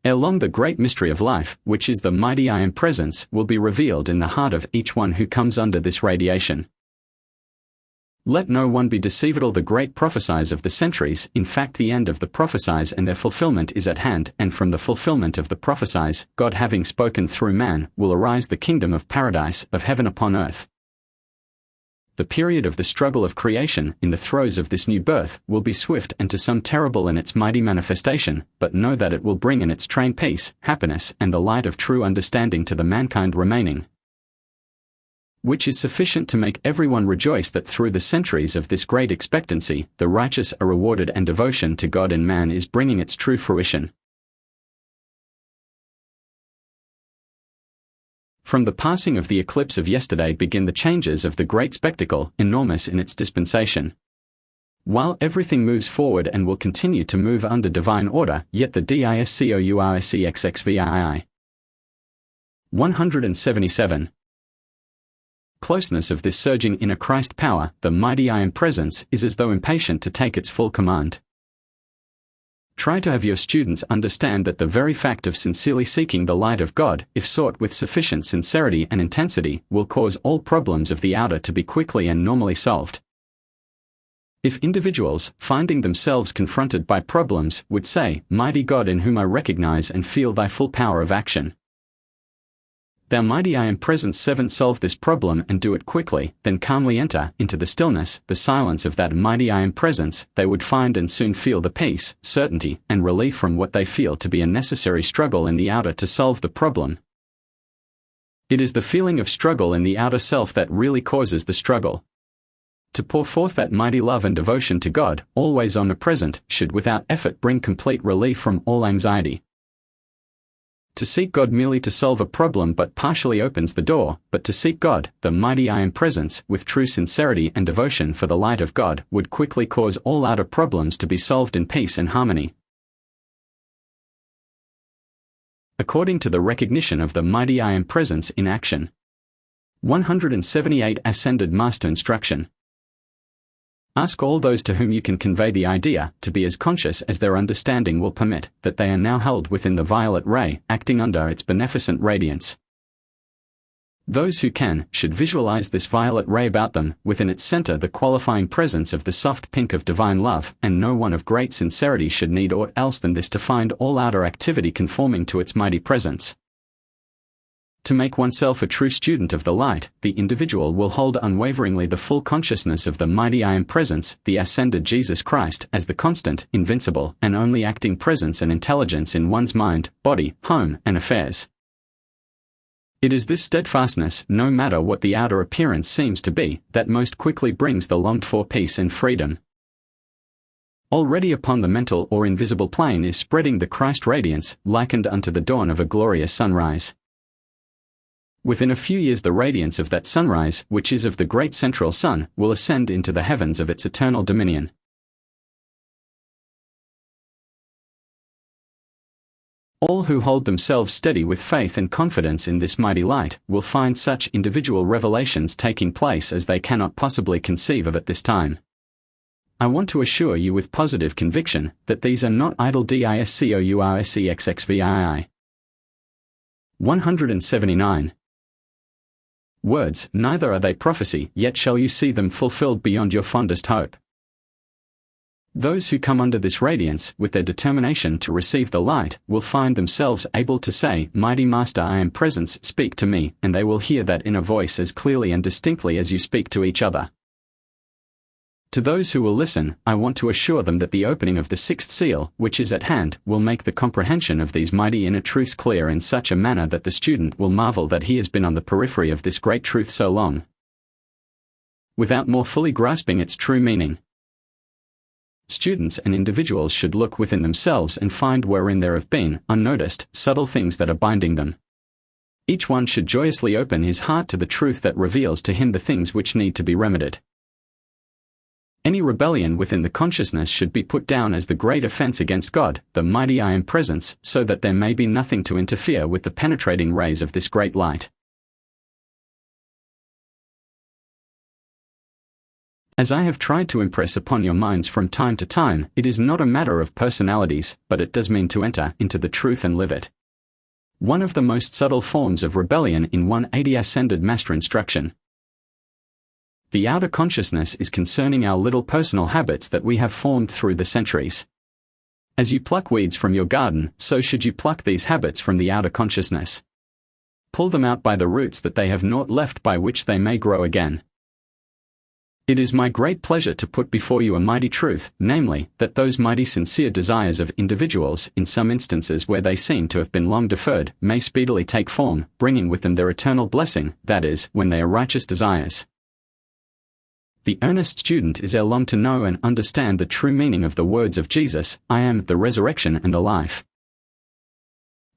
Ere long the great mystery of life, which is the mighty I Am Presence, will be revealed in the heart of each one who comes under this radiation. Let no one be deceived. All the great prophecies of the centuries, in fact the end of the prophecies and their fulfillment is at hand, and from the fulfillment of the prophecies, God having spoken through man, will arise the kingdom of paradise, of heaven upon earth. The period of the struggle of creation, in the throes of this new birth, will be swift and to some terrible in its mighty manifestation, but know that it will bring in its train peace, happiness, and the light of true understanding to the mankind remaining, which is sufficient to make everyone rejoice that through the centuries of this great expectancy, the righteous are rewarded and devotion to God in man is bringing its true fruition. From the passing of the eclipse of yesterday begin the changes of the great spectacle, enormous in its dispensation. While everything moves forward and will continue to move under divine order, yet the Discourses 177 Closeness of this surging inner Christ power, the mighty I Am presence, is as though impatient to take its full command. Try to have your students understand that the very fact of sincerely seeking the light of God, if sought with sufficient sincerity and intensity, will cause all problems of the outer to be quickly and normally solved. If individuals, finding themselves confronted by problems, would say, "Mighty God in whom I recognize and feel thy full power of action. Thou mighty I Am presence 7 solve this problem and do it quickly," then calmly enter into the stillness, the silence of that mighty I Am presence, they would find and soon feel the peace, certainty, and relief from what they feel to be a necessary struggle in the outer to solve the problem. It is the feeling of struggle in the outer self that really causes the struggle. To pour forth that mighty love and devotion to God, always omnipresent, should without effort bring complete relief from all anxiety. To seek God merely to solve a problem but partially opens the door, but to seek God, the mighty I Am presence, with true sincerity and devotion for the light of God, would quickly cause all outer problems to be solved in peace and harmony. According to the recognition of the mighty I Am presence in action. 178 Ascended Master Instruction. Ask all those to whom you can convey the idea to be as conscious as their understanding will permit, that they are now held within the violet ray, acting under its beneficent radiance. Those who can, should visualize this violet ray about them, within its center the qualifying presence of the soft pink of divine love, and no one of great sincerity should need aught else than this to find all outer activity conforming to its mighty presence. To make oneself a true student of the light, the individual will hold unwaveringly the full consciousness of the mighty I Am presence, the ascended Jesus Christ, as the constant, invincible, and only acting presence and intelligence in one's mind, body, home, and affairs. It is this steadfastness, no matter what the outer appearance seems to be, that most quickly brings the longed-for peace and freedom. Already upon the mental or invisible plane is spreading the Christ radiance, likened unto the dawn of a glorious sunrise. Within a few years the radiance of that sunrise, which is of the great central sun, will ascend into the heavens of its eternal dominion. All who hold themselves steady with faith and confidence in this mighty light, will find such individual revelations taking place as they cannot possibly conceive of at this time. I want to assure you with positive conviction, that these are not idle discourses. 179. Words, neither are they prophecy, yet shall you see them fulfilled beyond your fondest hope. Those who come under this radiance, with their determination to receive the light, will find themselves able to say, "Mighty Master I Am presence, speak to me," and they will hear that inner voice as clearly and distinctly as you speak to each other. To those who will listen, I want to assure them that the opening of the 6th seal, which is at hand, will make the comprehension of these mighty inner truths clear in such a manner that the student will marvel that he has been on the periphery of this great truth so long, without more fully grasping its true meaning. Students and individuals should look within themselves and find wherein there have been, unnoticed, subtle things that are binding them. Each one should joyously open his heart to the truth that reveals to him the things which need to be remedied. Any rebellion within the consciousness should be put down as the great offense against God, the mighty I Am presence, so that there may be nothing to interfere with the penetrating rays of this great light. As I have tried to impress upon your minds from time to time, it is not a matter of personalities, but it does mean to enter into the truth and live it. One of the most subtle forms of rebellion in 180 Ascended Master Instruction. The outer consciousness is concerning our little personal habits that we have formed through the centuries. As you pluck weeds from your garden, so should you pluck these habits from the outer consciousness. Pull them out by the roots that they have naught left by which they may grow again. It is my great pleasure to put before you a mighty truth, namely, that those mighty sincere desires of individuals, in some instances where they seem to have been long deferred, may speedily take form, bringing with them their eternal blessing, that is, when they are righteous desires. The earnest student is ere long to know and understand the true meaning of the words of Jesus, "I am the resurrection and the life."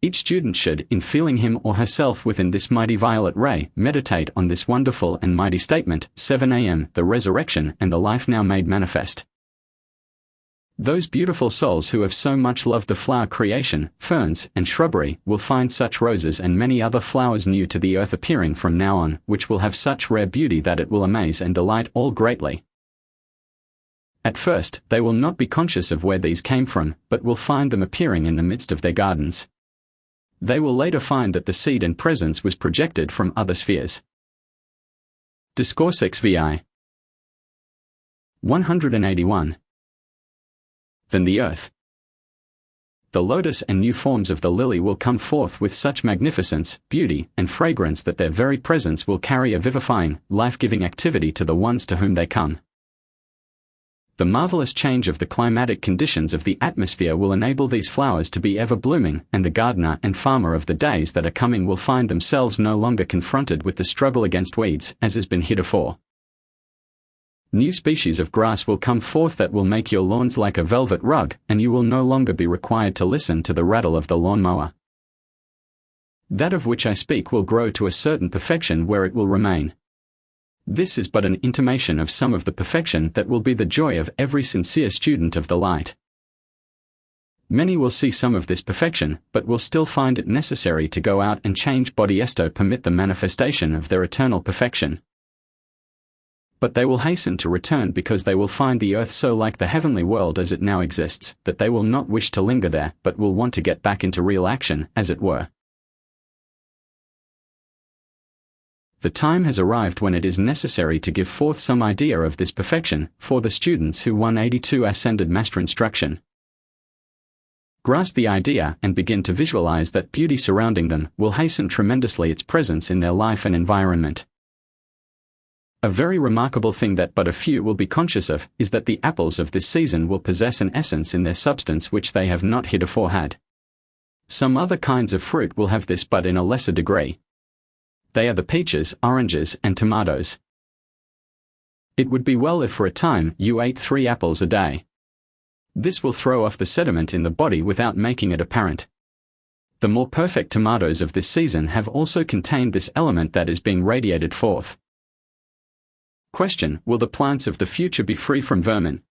Each student should, in feeling him or herself within this mighty violet ray, meditate on this wonderful and mighty statement, 7 a.m., the resurrection and the life now made manifest. Those beautiful souls who have so much loved the flower creation, ferns, and shrubbery, will find such roses and many other flowers new to the earth appearing from now on, which will have such rare beauty that it will amaze and delight all greatly. At first, they will not be conscious of where these came from, but will find them appearing in the midst of their gardens. They will later find that the seed and presence was projected from other spheres. Discourses Vi 181. Than the earth. The lotus and new forms of the lily will come forth with such magnificence, beauty, and fragrance that their very presence will carry a vivifying, life-giving activity to the ones to whom they come. The marvelous change of the climatic conditions of the atmosphere will enable these flowers to be ever blooming, and the gardener and farmer of the days that are coming will find themselves no longer confronted with the struggle against weeds, as has been heretofore. New species of grass will come forth that will make your lawns like a velvet rug, and you will no longer be required to listen to the rattle of the lawnmower. That of which I speak will grow to a certain perfection where it will remain. This is but an intimation of some of the perfection that will be the joy of every sincere student of the light. Many will see some of this perfection, but will still find it necessary to go out and change body to permit the manifestation of their eternal perfection. But they will hasten to return because they will find the earth so like the heavenly world as it now exists, that they will not wish to linger there, but will want to get back into real action, as it were. The time has arrived when it is necessary to give forth some idea of this perfection, for the students who 182 ascended master instruction. Grasp the idea and begin to visualize that beauty surrounding them will hasten tremendously its presence in their life and environment. A very remarkable thing that but a few will be conscious of, is that the apples of this season will possess an essence in their substance which they have not heretofore had. Some other kinds of fruit will have this but in a lesser degree. They are the peaches, oranges, and tomatoes. It would be well if for a time you ate 3 apples a day. This will throw off the sediment in the body without making it apparent. The more perfect tomatoes of this season have also contained this element that is being radiated forth. Question: will the plants of the future be free from vermin?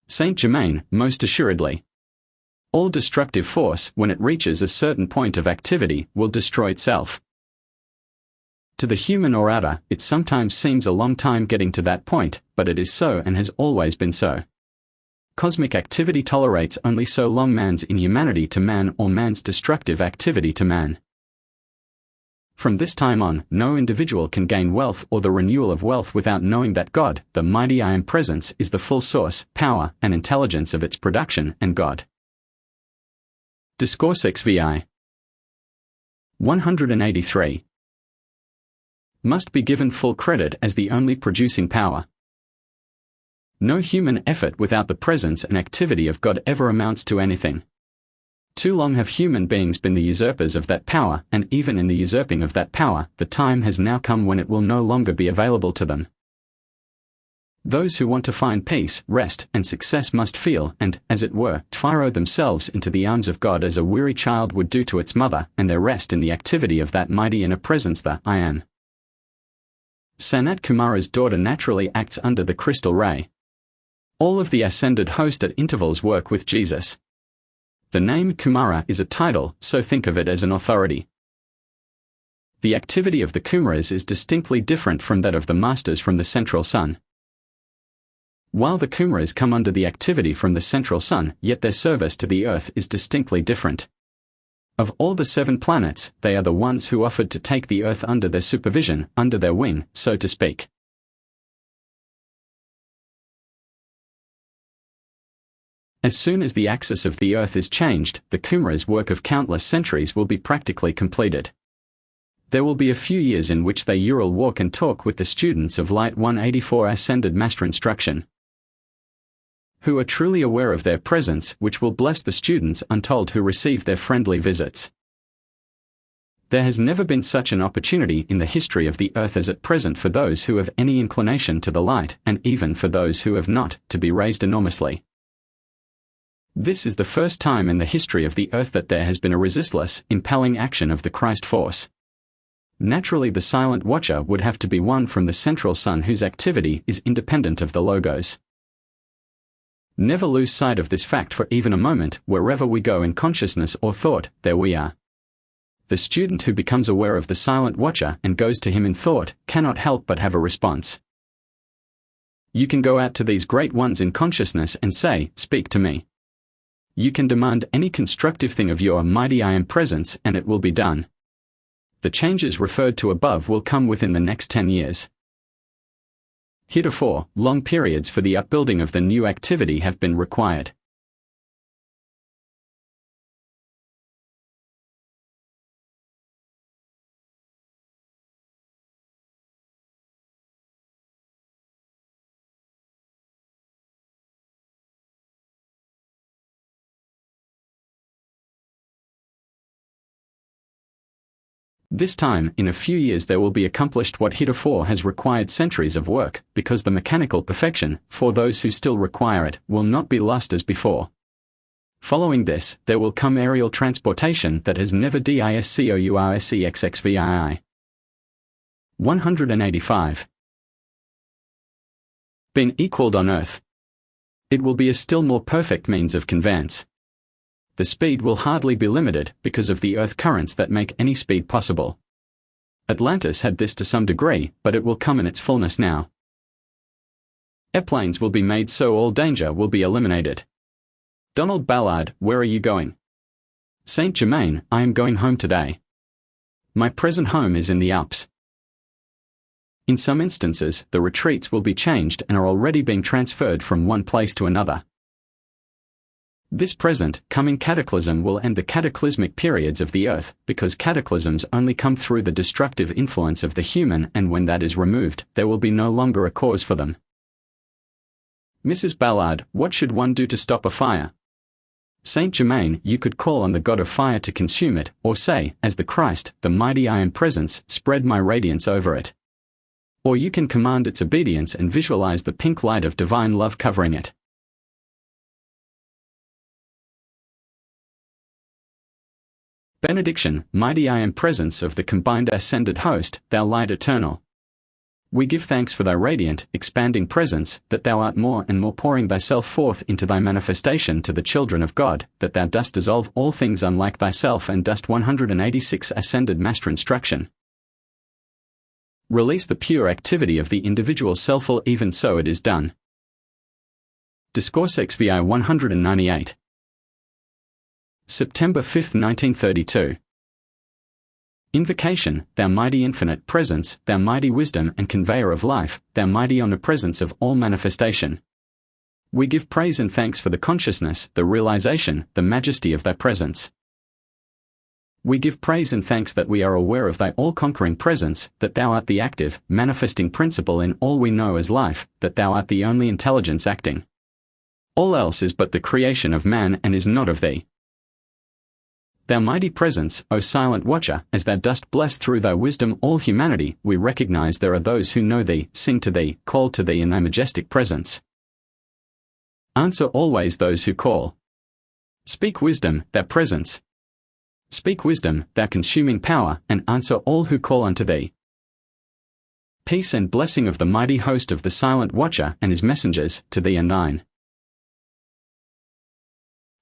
Saint Germain: most assuredly. All destructive force, when it reaches a certain point of activity, will destroy itself. To the human orator, it sometimes seems a long time getting to that point, but it is so and has always been so. Cosmic activity tolerates only so long man's inhumanity to man or man's destructive activity to man. From this time on, no individual can gain wealth or the renewal of wealth without knowing that God, the mighty I Am Presence, is the full source, power, and intelligence of its production, and God. Discourses Vi 183. Must be given full credit as the only producing power. No human effort without the presence and activity of God ever amounts to anything. Too long have human beings been the usurpers of that power, and even in the usurping of that power, the time has now come when it will no longer be available to them. Those who want to find peace, rest, and success must feel, and, as it were, throw themselves into the arms of God as a weary child would do to its mother, and their rest in the activity of that mighty inner presence, the I Am. Sanat Kumara's daughter naturally acts under the crystal ray. All of the ascended host at intervals work with Jesus. The name Kumara is a title, so think of it as an authority. The activity of the Kumaras is distinctly different from that of the masters from the central sun. While the Kumaras come under the activity from the central sun, yet their service to the earth is distinctly different. Of all the 7 planets, they are the ones who offered to take the earth under their supervision, under their wing, so to speak. As soon as the axis of the earth is changed, the Kumaras' work of countless centuries will be practically completed. There will be a few years in which they will walk and talk with the students of Light 184 Ascended Master Instruction, who are truly aware of their presence, which will bless the students untold who receive their friendly visits. There has never been such an opportunity in the history of the earth as at present for those who have any inclination to the light, and even for those who have not, to be raised enormously. This is the first time in the history of the earth that there has been a resistless, impelling action of the Christ force. Naturally, the silent watcher would have to be one from the central sun whose activity is independent of the logos. Never lose sight of this fact for even a moment. Wherever we go in consciousness or thought, there we are. The student who becomes aware of the silent watcher and goes to him in thought cannot help but have a response. You can go out to these great ones in consciousness and say, "Speak to me." You can demand any constructive thing of your mighty I Am presence and it will be done. The changes referred to above will come within the next 10 years. Heretofore, long periods for the upbuilding of the new activity have been required. This time, in a few years there will be accomplished what heretofore has required centuries of work, because the mechanical perfection, for those who still require it, will not be lost as before. Following this, there will come aerial transportation that has never discourseXVII. 185. Been equaled on Earth. It will be a still more perfect means of conveyance. The speed will hardly be limited because of the earth currents that make any speed possible. Atlantis had this to some degree, but it will come in its fullness now. Airplanes will be made so all danger will be eliminated. Donald Ballard, where are you going? Saint Germain, I am going home today. My present home is in the Alps. In some instances, the retreats will be changed and are already being transferred from one place to another. This present, coming cataclysm will end the cataclysmic periods of the earth, because cataclysms only come through the destructive influence of the human, and when that is removed, there will be no longer a cause for them. Mrs. Ballard, what should one do to stop a fire? Saint Germain, you could call on the god of fire to consume it, or say, as the Christ, the mighty I Am presence, spread my radiance over it. Or you can command its obedience and visualize the pink light of divine love covering it. Benediction, mighty I Am presence of the combined ascended host, thou light eternal. We give thanks for thy radiant, expanding presence, that thou art more and more pouring thyself forth into thy manifestation to the children of God, that thou dost dissolve all things unlike thyself and dost 186 ascended master instruction. Release the pure activity of the individual self, even so it is done. Discourses Volume 198. September 5, 1932. Invocation, thou mighty infinite presence, thou mighty wisdom and conveyor of life, thou mighty omnipresence of all manifestation. We give praise and thanks for the consciousness, the realization, the majesty of thy presence. We give praise and thanks that we are aware of thy all-conquering presence, that thou art the active, manifesting principle in all we know as life, that thou art the only intelligence acting. All else is but the creation of man and is not of thee. Thou mighty presence, O silent watcher, as thou dost bless through thy wisdom all humanity, we recognize there are those who know thee, sing to thee, call to thee in thy majestic presence. Answer always those who call. Speak wisdom, thou presence. Speak wisdom, thou consuming power, and answer all who call unto thee. Peace and blessing of the mighty host of the silent watcher and his messengers, to thee and thine.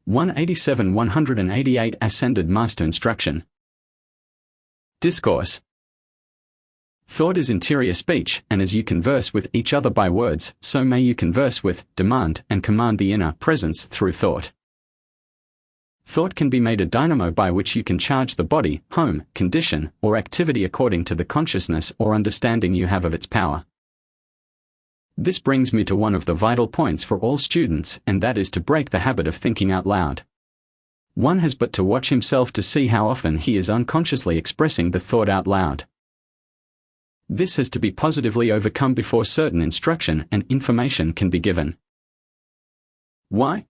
187-188 Ascended Master Instruction. Discourse. Thought is interior speech, and as you converse with each other by words, so may you converse with, demand, and command the inner presence through thought. Thought can be made a dynamo by which you can charge the body, home, condition, or activity according to the consciousness or understanding you have of its power. This brings me to one of the vital points for all students, and that is to break the habit of thinking out loud. One has but to watch himself to see how often he is unconsciously expressing the thought out loud. This has to be positively overcome before certain instruction and information can be given. Why?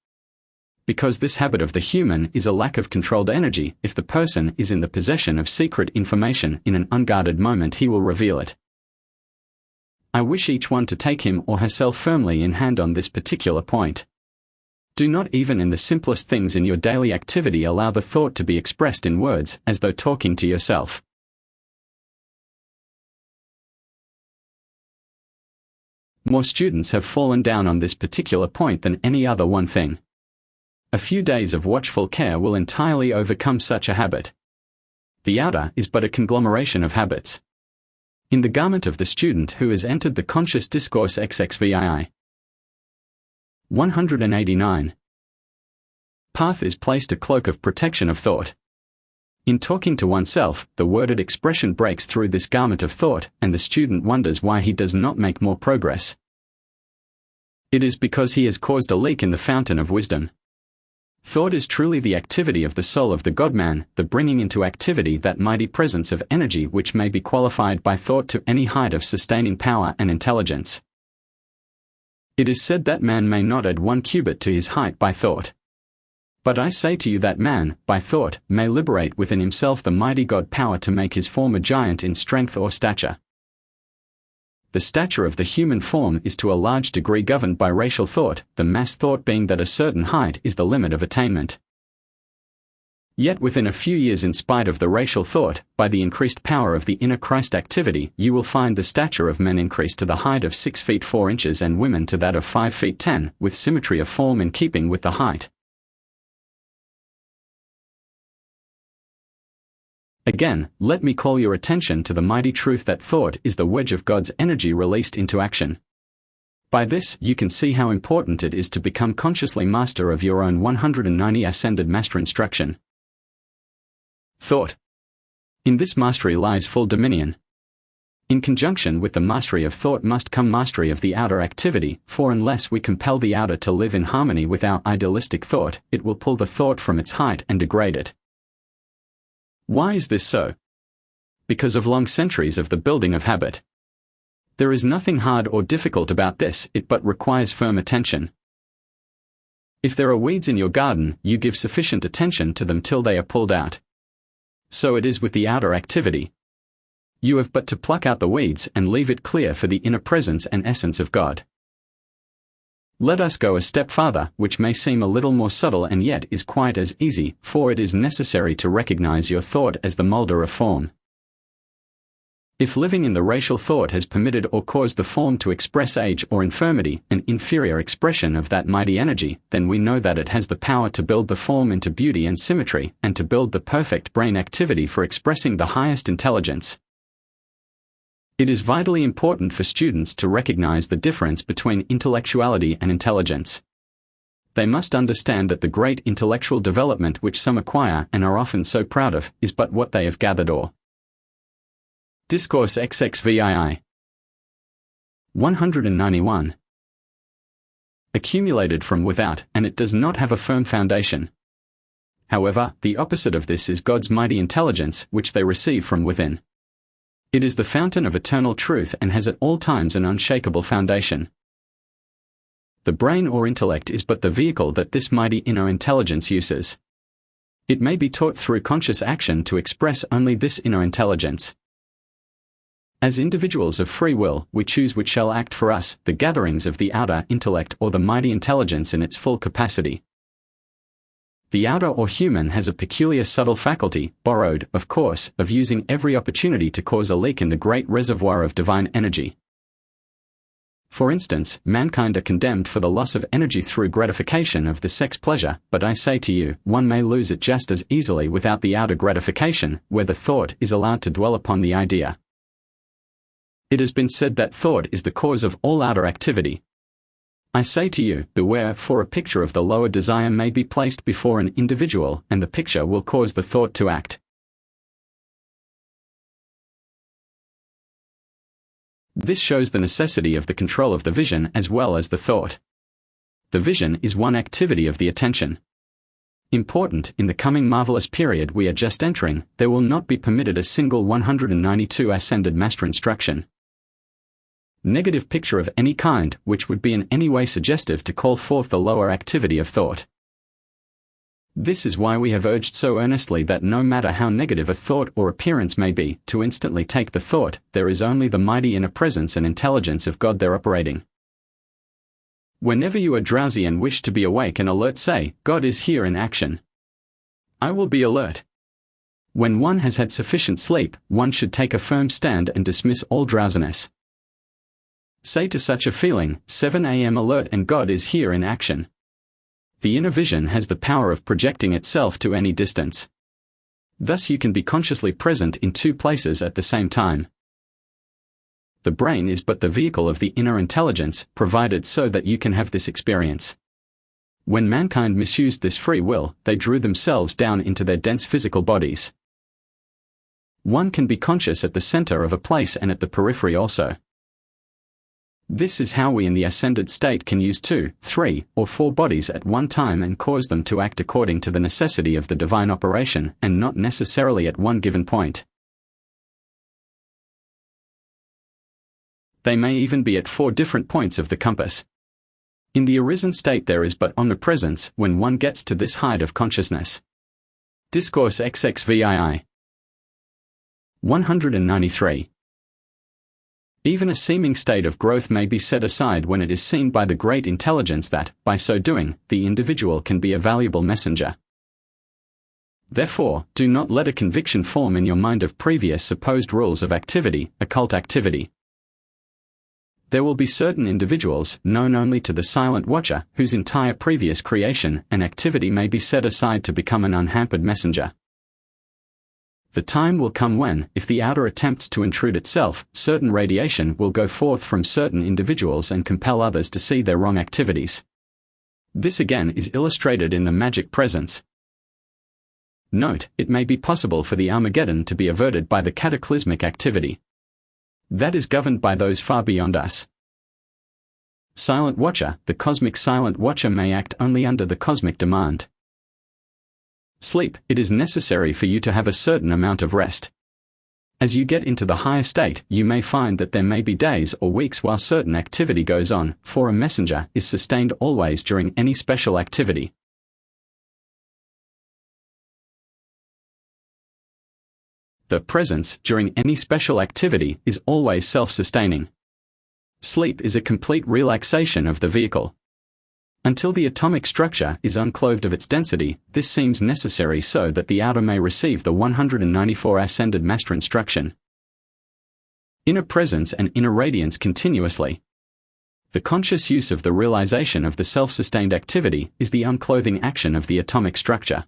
Because this habit of the human is a lack of controlled energy. If the person is in the possession of secret information, in an unguarded moment he will reveal it. I wish each one to take him or herself firmly in hand on this particular point. Do not even in the simplest things in your daily activity allow the thought to be expressed in words, as though talking to yourself. More students have fallen down on this particular point than any other one thing. A few days of watchful care will entirely overcome such a habit. The outer is but a conglomeration of habits. In the garment of the student who has entered the conscious discourse XXVII. 189. Path is placed a cloak of protection of thought. In talking to oneself, the worded expression breaks through this garment of thought, and the student wonders why he does not make more progress. It is because he has caused a leak in the fountain of wisdom. Thought is truly the activity of the soul of the God-man, the bringing into activity that mighty presence of energy which may be qualified by thought to any height of sustaining power and intelligence. It is said that man may not add 1 cubit to his height by thought. But I say to you that man, by thought, may liberate within himself the mighty God power to make his form a giant in strength or stature. The stature of the human form is to a large degree governed by racial thought, the mass thought being that a certain height is the limit of attainment. Yet within a few years, in spite of the racial thought, by the increased power of the inner Christ activity, you will find the stature of men increase to the height of 6 feet 4 inches and women to that of 5 feet 10, with symmetry of form in keeping with the height. Again, let me call your attention to the mighty truth that thought is the wedge of God's energy released into action. By this, you can see how important it is to become consciously master of your own 190 ascended master instruction. Thought. In this mastery lies full dominion. In conjunction with the mastery of thought must come mastery of the outer activity, for unless we compel the outer to live in harmony with our idealistic thought, it will pull the thought from its height and degrade it. Why is this so? Because of long centuries of the building of habit. There is nothing hard or difficult about this, it but requires firm attention. If there are weeds in your garden, you give sufficient attention to them till they are pulled out. So it is with the outer activity. You have but to pluck out the weeds and leave it clear for the inner presence and essence of God. Let us go a step farther, which may seem a little more subtle and yet is quite as easy, for it is necessary to recognize your thought as the molder of form. If living in the racial thought has permitted or caused the form to express age or infirmity, an inferior expression of that mighty energy, then we know that it has the power to build the form into beauty and symmetry, and to build the perfect brain activity for expressing the highest intelligence. It is vitally important for students to recognize the difference between intellectuality and intelligence. They must understand that the great intellectual development which some acquire and are often so proud of, is but what they have gathered or. Discourse XXVII. 191. Accumulated from without, and it does not have a firm foundation. However, the opposite of this is God's mighty intelligence, which they receive from within. It is the fountain of eternal truth and has at all times an unshakable foundation. The brain or intellect is but the vehicle that this mighty inner intelligence uses. It may be taught through conscious action to express only this inner intelligence. As individuals of free will, we choose which shall act for us, the gatherings of the outer intellect or the mighty intelligence in its full capacity. The outer or human has a peculiar subtle faculty, borrowed, of course, of using every opportunity to cause a leak in the great reservoir of divine energy. For instance, mankind are condemned for the loss of energy through gratification of the sex pleasure, but I say to you, one may lose it just as easily without the outer gratification, where the thought is allowed to dwell upon the idea. It has been said that thought is the cause of all outer activity. I say to you, beware, for a picture of the lower desire may be placed before an individual, and the picture will cause the thought to act. This shows the necessity of the control of the vision as well as the thought. The vision is one activity of the attention. Important, in the coming marvelous period we are just entering, there will not be permitted a single 192 ascended master instruction. Negative picture of any kind, which would be in any way suggestive to call forth the lower activity of thought. This is why we have urged so earnestly that no matter how negative a thought or appearance may be, to instantly take the thought, there is only the mighty inner presence and intelligence of God there operating. Whenever you are drowsy and wish to be awake and alert, say, God is here in action. I will be alert. When one has had sufficient sleep, one should take a firm stand and dismiss all drowsiness. Say to such a feeling, 7 a.m. alert, and God is here in action. The inner vision has the power of projecting itself to any distance. Thus you can be consciously present in two places at the same time. The brain is but the vehicle of the inner intelligence, provided so that you can have this experience. When mankind misused this free will, they drew themselves down into their dense physical bodies. One can be conscious at the center of a place and at the periphery also. This is how we in the ascended state can use 2, 3, or 4 bodies at one time and cause them to act according to the necessity of the divine operation, and not necessarily at one given point. They may even be at 4 different points of the compass. In the arisen state there is but omnipresence when one gets to this height of consciousness. Discourses Volume 193. Even a seeming state of growth may be set aside when it is seen by the great intelligence that, by so doing, the individual can be a valuable messenger. Therefore, do not let a conviction form in your mind of previous supposed rules of activity, occult activity. There will be certain individuals, known only to the silent watcher, whose entire previous creation and activity may be set aside to become an unhampered messenger. The time will come when, if the outer attempts to intrude itself, certain radiation will go forth from certain individuals and compel others to see their wrong activities. This again is illustrated in the magic presence. Note, it may be possible for the Armageddon to be averted by the cataclysmic activity that is governed by those far beyond us. Silent Watcher, the cosmic silent watcher may act only under the cosmic demand. Sleep, it is necessary for you to have a certain amount of rest. As you get into the higher state, you may find that there may be days or weeks while certain activity goes on, for a messenger is sustained always during any special activity. The presence during any special activity is always self-sustaining. Sleep is a complete relaxation of the vehicle. Until the atomic structure is unclothed of its density, this seems necessary so that the outer may receive the 194 ascended master instruction. Inner presence and inner radiance continuously. The conscious use of the realization of the self-sustained activity is the unclothing action of the atomic structure.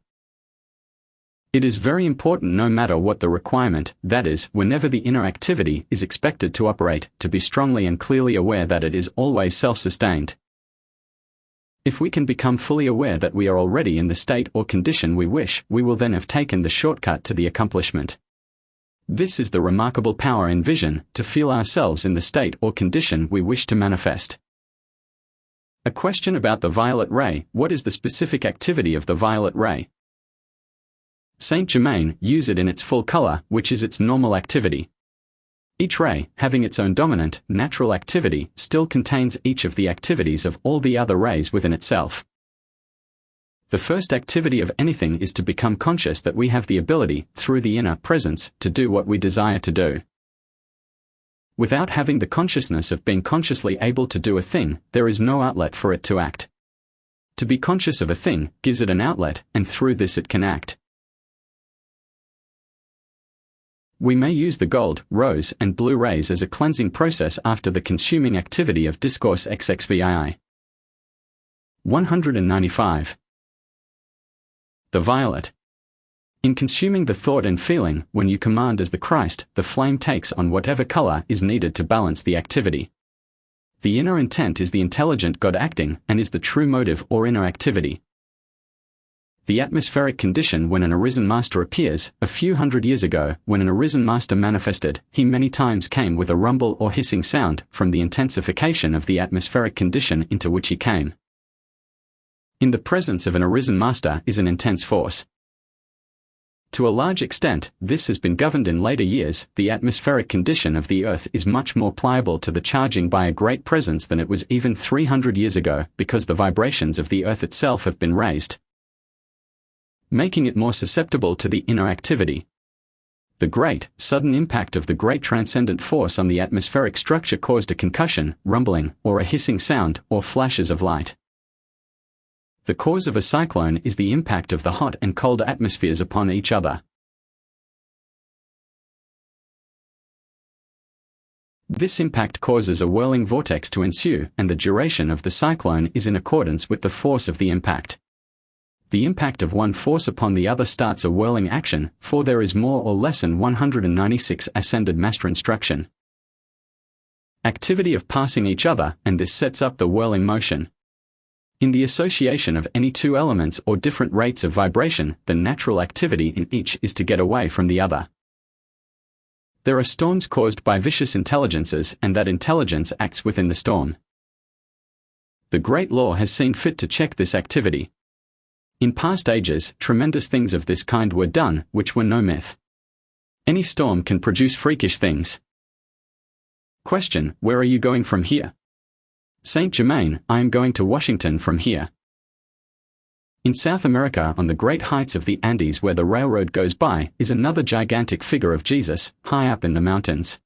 It is very important, no matter what the requirement, that is, whenever the inner activity is expected to operate, to be strongly and clearly aware that it is always self-sustained. If we can become fully aware that we are already in the state or condition we wish, we will then have taken the shortcut to the accomplishment. This is the remarkable power in vision, to feel ourselves in the state or condition we wish to manifest. A question about the violet ray: what is the specific activity of the violet ray? Saint Germain use it in its full color, which is its normal activity. Each ray, having its own dominant, natural activity, still contains each of the activities of all the other rays within itself. The first activity of anything is to become conscious that we have the ability, through the inner presence, to do what we desire to do. Without having the consciousness of being consciously able to do a thing, there is no outlet for it to act. To be conscious of a thing gives it an outlet, and through this it can act. We may use the gold, rose, and blue rays as a cleansing process after the consuming activity of Discourses Volume 195. The violet. In consuming the thought and feeling, when you command as the Christ, the flame takes on whatever color is needed to balance the activity. The inner intent is the intelligent God acting, and is the true motive or inner activity. The atmospheric condition when an arisen master appears, a few hundred years ago, when an arisen master manifested, he many times came with a rumble or hissing sound, from the intensification of the atmospheric condition into which he came. In the presence of an arisen master is an intense force. To a large extent, this has been governed in later years. The atmospheric condition of the earth is much more pliable to the charging by a great presence than it was even 300 years ago, because the vibrations of the earth itself have been raised, making it more susceptible to the inner activity. The great, sudden impact of the great transcendent force on the atmospheric structure caused a concussion, rumbling, or a hissing sound, or flashes of light. The cause of a cyclone is the impact of the hot and cold atmospheres upon each other. This impact causes a whirling vortex to ensue, and the duration of the cyclone is in accordance with the force of the impact. The impact of one force upon the other starts a whirling action, for there is more or less than 196 ascended master instruction. Activity of passing each other, and this sets up the whirling motion. In the association of any two elements or different rates of vibration, the natural activity in each is to get away from the other. There are storms caused by vicious intelligences, and that intelligence acts within the storm. The Great Law has seen fit to check this activity. In past ages, tremendous things of this kind were done, which were no myth. Any storm can produce freakish things. Question: where are you going from here? Saint Germain: I am going to Washington from here. In South America, on the great heights of the Andes where the railroad goes by, is another gigantic figure of Jesus, high up in the mountains.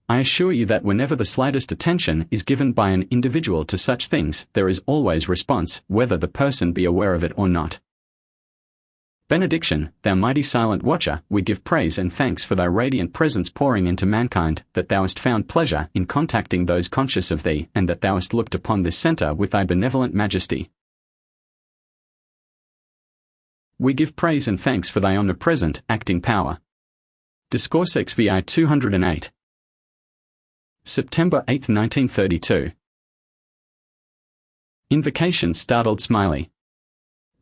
I assure you that whenever the slightest attention is given by an individual to such things, there is always response, whether the person be aware of it or not. Benediction: Thou mighty silent watcher, we give praise and thanks for thy radiant presence pouring into mankind, that thou hast found pleasure in contacting those conscious of thee, and that thou hast looked upon this center with thy benevolent majesty. We give praise and thanks for thy omnipresent, acting power. Discourses Volume 208. September 8, 1932. Invocation startled Smiley.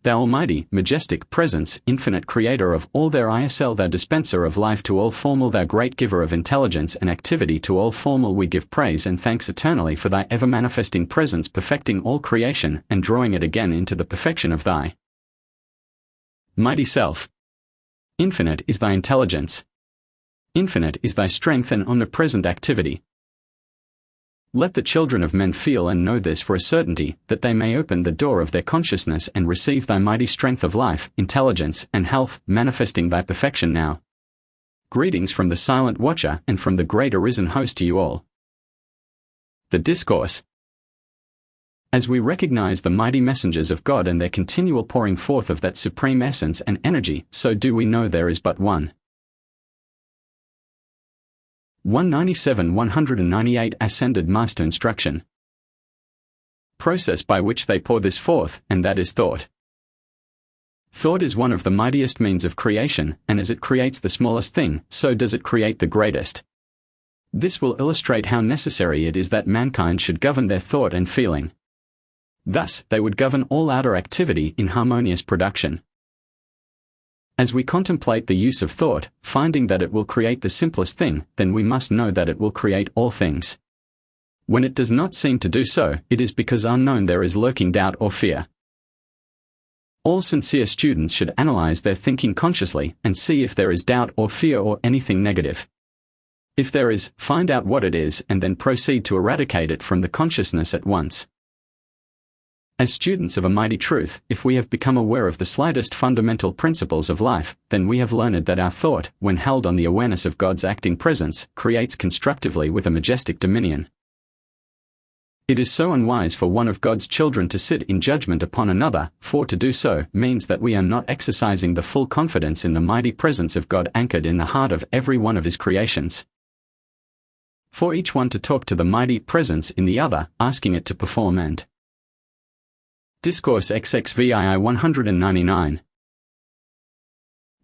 Thou almighty, majestic presence, infinite creator of all there isl, thou dispenser of life to all formal, thou great giver of intelligence and activity to all formal, we give praise and thanks eternally for thy ever-manifesting presence perfecting all creation and drawing it again into the perfection of thy mighty self. Infinite is thy intelligence. Infinite is thy strength and omnipresent activity. Let the children of men feel and know this for a certainty, that they may open the door of their consciousness and receive thy mighty strength of life, intelligence, and health, manifesting thy perfection now. Greetings from the silent watcher and from the great arisen host to you all. The Discourse. As we recognize the mighty messengers of God and their continual pouring forth of that supreme essence and energy, so do we know there is but one. 197-198 Ascended Master Instruction. Process by which they pour this forth, and that is thought. Thought is one of the mightiest means of creation, and as it creates the smallest thing, so does it create the greatest. This will illustrate how necessary it is that mankind should govern their thought and feeling. Thus, they would govern all outer activity in harmonious production. As we contemplate the use of thought, finding that it will create the simplest thing, then we must know that it will create all things. When it does not seem to do so, it is because unknown there is lurking doubt or fear. All sincere students should analyze their thinking consciously and see if there is doubt or fear or anything negative. If there is, find out what it is and then proceed to eradicate it from the consciousness at once. As students of a mighty truth, if we have become aware of the slightest fundamental principles of life, then we have learned that our thought, when held on the awareness of God's acting presence, creates constructively with a majestic dominion. It is so unwise for one of God's children to sit in judgment upon another, for to do so means that we are not exercising the full confidence in the mighty presence of God anchored in the heart of every one of His creations. For each one to talk to the mighty presence in the other, asking it to perform and Discourses Volume 199.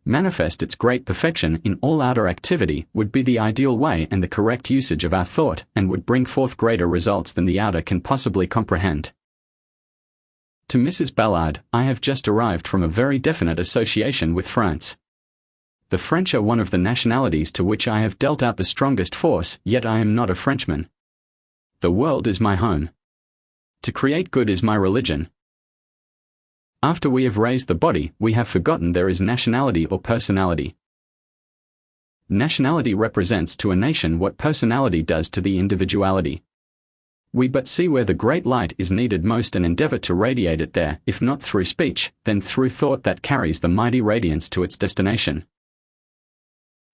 Manifest its great perfection in all outer activity would be the ideal way and the correct usage of our thought, and would bring forth greater results than the outer can possibly comprehend. To Mrs. Ballard, I have just arrived from a very definite association with France. The French are one of the nationalities to which I have dealt out the strongest force, yet I am not a Frenchman. The world is my home. To create good is my religion. After we have raised the body, we have forgotten there is nationality or personality. Nationality represents to a nation what personality does to the individuality. We but see where the great light is needed most and endeavor to radiate it there, if not through speech, then through thought that carries the mighty radiance to its destination.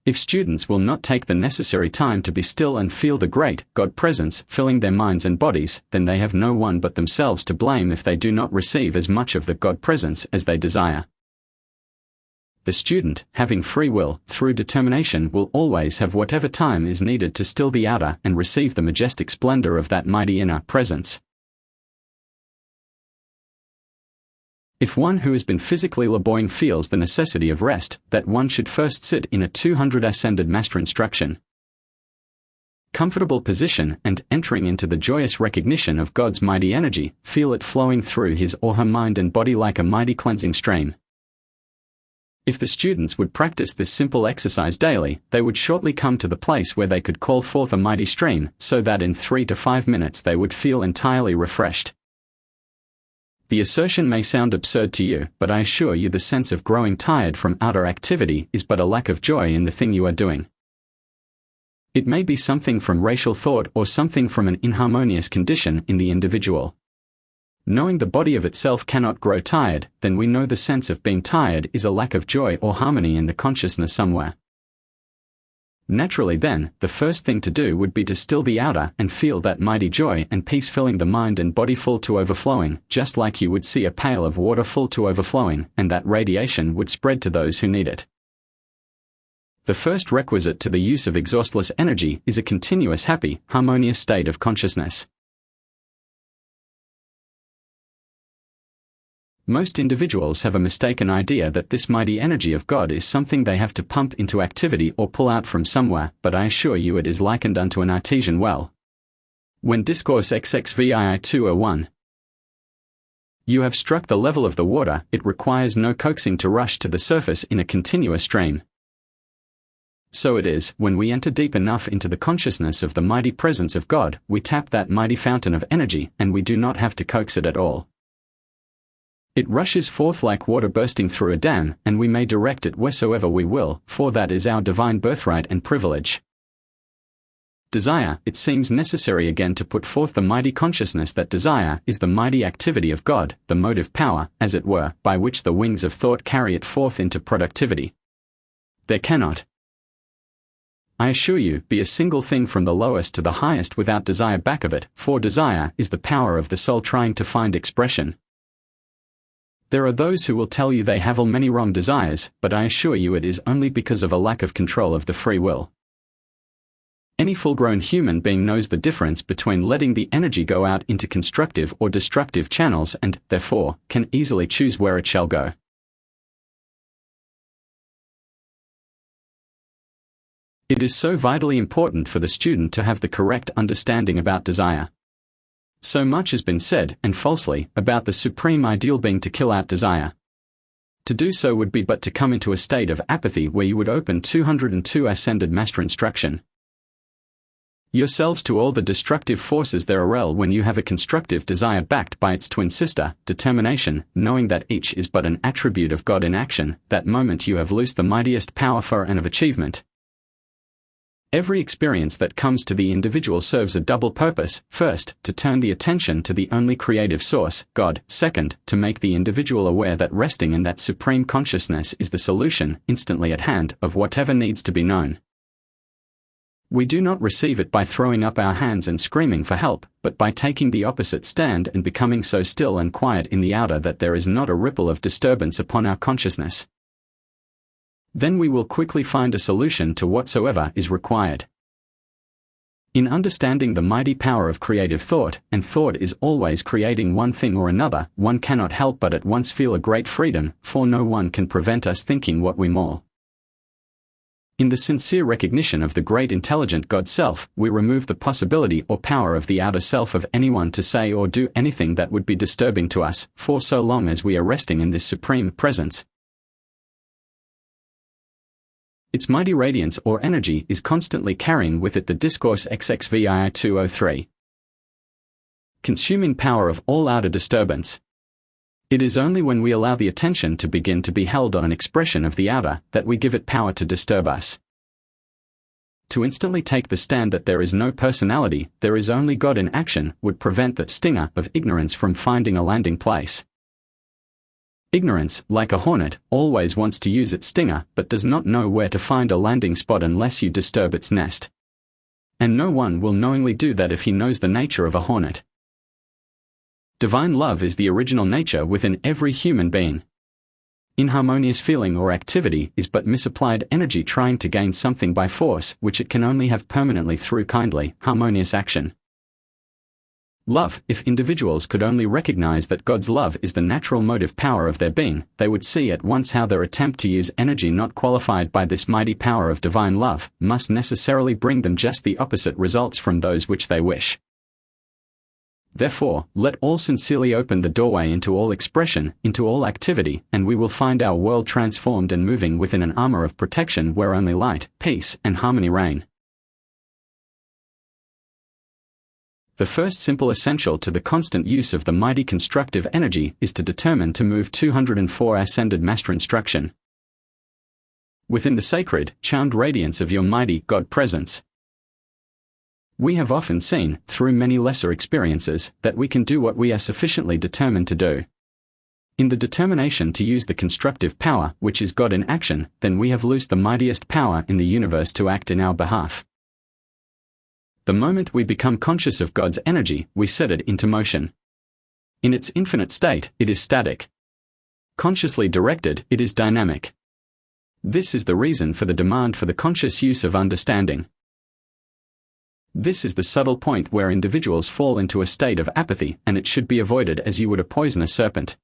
If students will not take the necessary time to be still and feel the great God presence filling their minds and bodies, then they have no one but themselves to blame if they do not receive as much of the God presence as they desire. the student, having free will, through determination, will always have whatever time is needed to still the outer and receive the majestic splendor of that mighty inner presence. If one who has been physically laboring feels the necessity of rest, that one should first sit in a 200 ascended master instruction comfortable position and, entering into the joyous recognition of God's mighty energy, feel it flowing through his or her mind and body like a mighty cleansing stream. If the students would practice this simple exercise daily, they would shortly come to the place where they could call forth a mighty stream, so that in 3 to 5 minutes they would feel entirely refreshed. The assertion may sound absurd to you, but I assure you the sense of growing tired from outer activity is but a lack of joy in the thing you are doing. It may be something from racial thought or something from an inharmonious condition in the individual. Knowing the body of itself cannot grow tired, then we know the sense of being tired is a lack of joy or harmony in the consciousness somewhere. Naturally then, the first thing to do would be to still the outer and feel that mighty joy and peace filling the mind and body full to overflowing, just like you would see a pail of water full to overflowing, and that radiation would spread to those who need it. The first requisite to the use of exhaustless energy is a continuous happy, harmonious state of consciousness. Most individuals have a mistaken idea that this mighty energy of God is something they have to pump into activity or pull out from somewhere, but I assure you it is likened unto an artesian well. When Discourses Volume 201 you have struck the level of the water, it requires no coaxing to rush to the surface in a continuous stream. So it is, when we enter deep enough into the consciousness of the mighty presence of God, we tap that mighty fountain of energy, and we do not have to coax it at all. It rushes forth like water bursting through a dam, and we may direct it wheresoever we will, for that is our divine birthright and privilege. Desire, it seems necessary again to put forth the mighty consciousness that desire is the mighty activity of God, the motive power, as it were, by which the wings of thought carry it forth into productivity. There cannot, I assure you, be a single thing from the lowest to the highest without desire back of it, for desire is the power of the soul trying to find expression. There are those who will tell you they have many wrong desires, but I assure you it is only because of a lack of control of the free will. Any full-grown human being knows the difference between letting the energy go out into constructive or destructive channels and, therefore, can easily choose where it shall go. It is so vitally important for the student to have the correct understanding about desire. So much has been said, and falsely, about the supreme ideal being to kill out desire. To do so would be but to come into a state of apathy where you would open 202 ascended master instruction yourselves to all the destructive forces there are when you have a constructive desire backed by its twin sister, determination, knowing that each is but an attribute of God in action. That moment you have loosed the mightiest power for and of achievement. Every experience that comes to the individual serves a double purpose: first, to turn the attention to the only creative source, God; second, to make the individual aware that resting in that supreme consciousness is the solution, instantly at hand, of whatever needs to be known. We do not receive it by throwing up our hands and screaming for help, but by taking the opposite stand and becoming so still and quiet in the outer that there is not a ripple of disturbance upon our consciousness. Then we will quickly find a solution to whatsoever is required. In understanding the mighty power of creative thought, and thought is always creating one thing or another, one cannot help but at once feel a great freedom, for no one can prevent us thinking what we will. In the sincere recognition of the great intelligent God Self, we remove the possibility or power of the outer self of anyone to say or do anything that would be disturbing to us, for so long as we are resting in this supreme presence, its mighty radiance or energy is constantly carrying with it the Discourses Volume 203. Consuming power of all outer disturbance. It is only when we allow the attention to begin to be held on an expression of the outer that we give it power to disturb us. To instantly take the stand that there is no personality, there is only God in action, would prevent that stinger of ignorance from finding a landing place. Ignorance, like a hornet, always wants to use its stinger, but does not know where to find a landing spot unless you disturb its nest. And no one will knowingly do that if he knows the nature of a hornet. Divine love is the original nature within every human being. Inharmonious feeling or activity is but misapplied energy trying to gain something by force, which it can only have permanently through kindly, harmonious action. Love. If individuals could only recognize that God's love is the natural motive power of their being, they would see at once how their attempt to use energy not qualified by this mighty power of divine love must necessarily bring them just the opposite results from those which they wish. Therefore, let all sincerely open the doorway into all expression, into all activity, and we will find our world transformed and moving within an armor of protection where only light, peace, and harmony reign. The first simple essential to the constant use of the mighty constructive energy is to determine to move 204 ascended master instruction within the sacred, charmed radiance of your mighty God presence. We have often seen, through many lesser experiences, that we can do what we are sufficiently determined to do. In the determination to use the constructive power, which is God in action, then we have loosed the mightiest power in the universe to act in our behalf. The moment we become conscious of God's energy, we set it into motion. In its infinite state, it is static. Consciously directed, it is dynamic. This is the reason for the demand for the conscious use of understanding. This is the subtle point where individuals fall into a state of apathy, and it should be avoided as you would a poisonous serpent.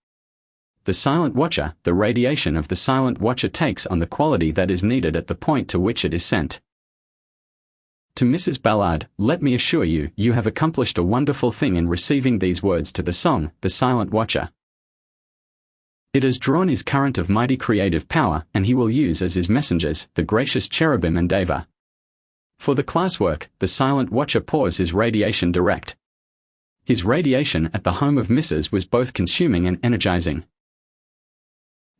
The silent watcher, the radiation of the silent watcher takes on the quality that is needed at the point to which it is sent. To Mrs. Ballard, let me assure you, you have accomplished a wonderful thing in receiving these words to the song, The Silent Watcher. It has drawn his current of mighty creative power, and he will use as his messengers, the gracious cherubim and Deva. For the classwork, the silent watcher pours his radiation direct. His radiation at the home of Mrs. was both consuming and energizing.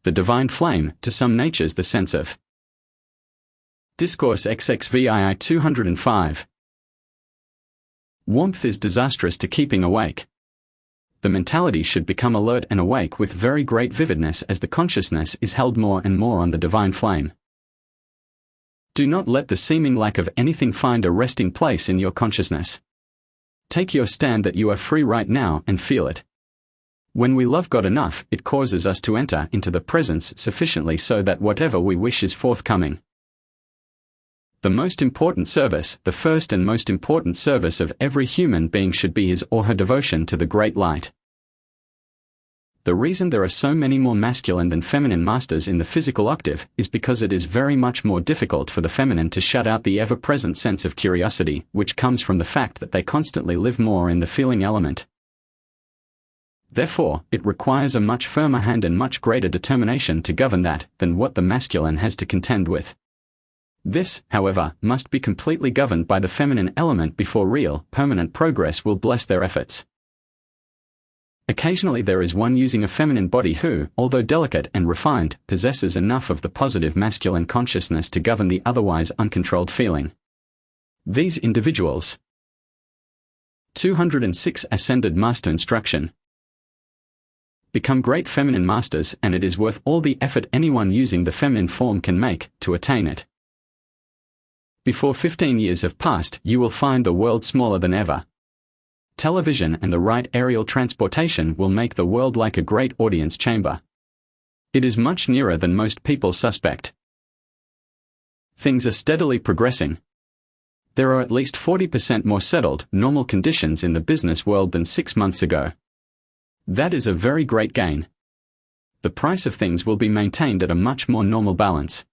The divine flame, to some natures the sense of. Discourses Volume 205. Warmth is disastrous to keeping awake. The mentality should become alert and awake with very great vividness as the consciousness is held more and more on the divine flame. Do not let the seeming lack of anything find a resting place in your consciousness. Take your stand that you are free right now and feel it. When we love God enough, it causes us to enter into the presence sufficiently so that whatever we wish is forthcoming. The most important service, the first and most important service of every human being should be his or her devotion to the great light. The reason there are so many more masculine than feminine masters in the physical octave is because it is very much more difficult for the feminine to shut out the ever-present sense of curiosity, which comes from the fact that they constantly live more in the feeling element. Therefore, it requires a much firmer hand and much greater determination to govern that than what the masculine has to contend with. This, however, must be completely governed by the feminine element before real, permanent progress will bless their efforts. Occasionally there is one using a feminine body who, although delicate and refined, possesses enough of the positive masculine consciousness to govern the otherwise uncontrolled feeling. These individuals. 206 Ascended Master Instruction. Become great feminine masters, and it is worth all the effort anyone using the feminine form can make to attain it. Before 15 years have passed, you will find the world smaller than ever. Television and the right aerial transportation will make the world like a great audience chamber. It is much nearer than most people suspect. Things are steadily progressing. There are at least 40% more settled, normal conditions in the business world than 6 months ago. That is a very great gain. The price of things will be maintained at a much more normal balance.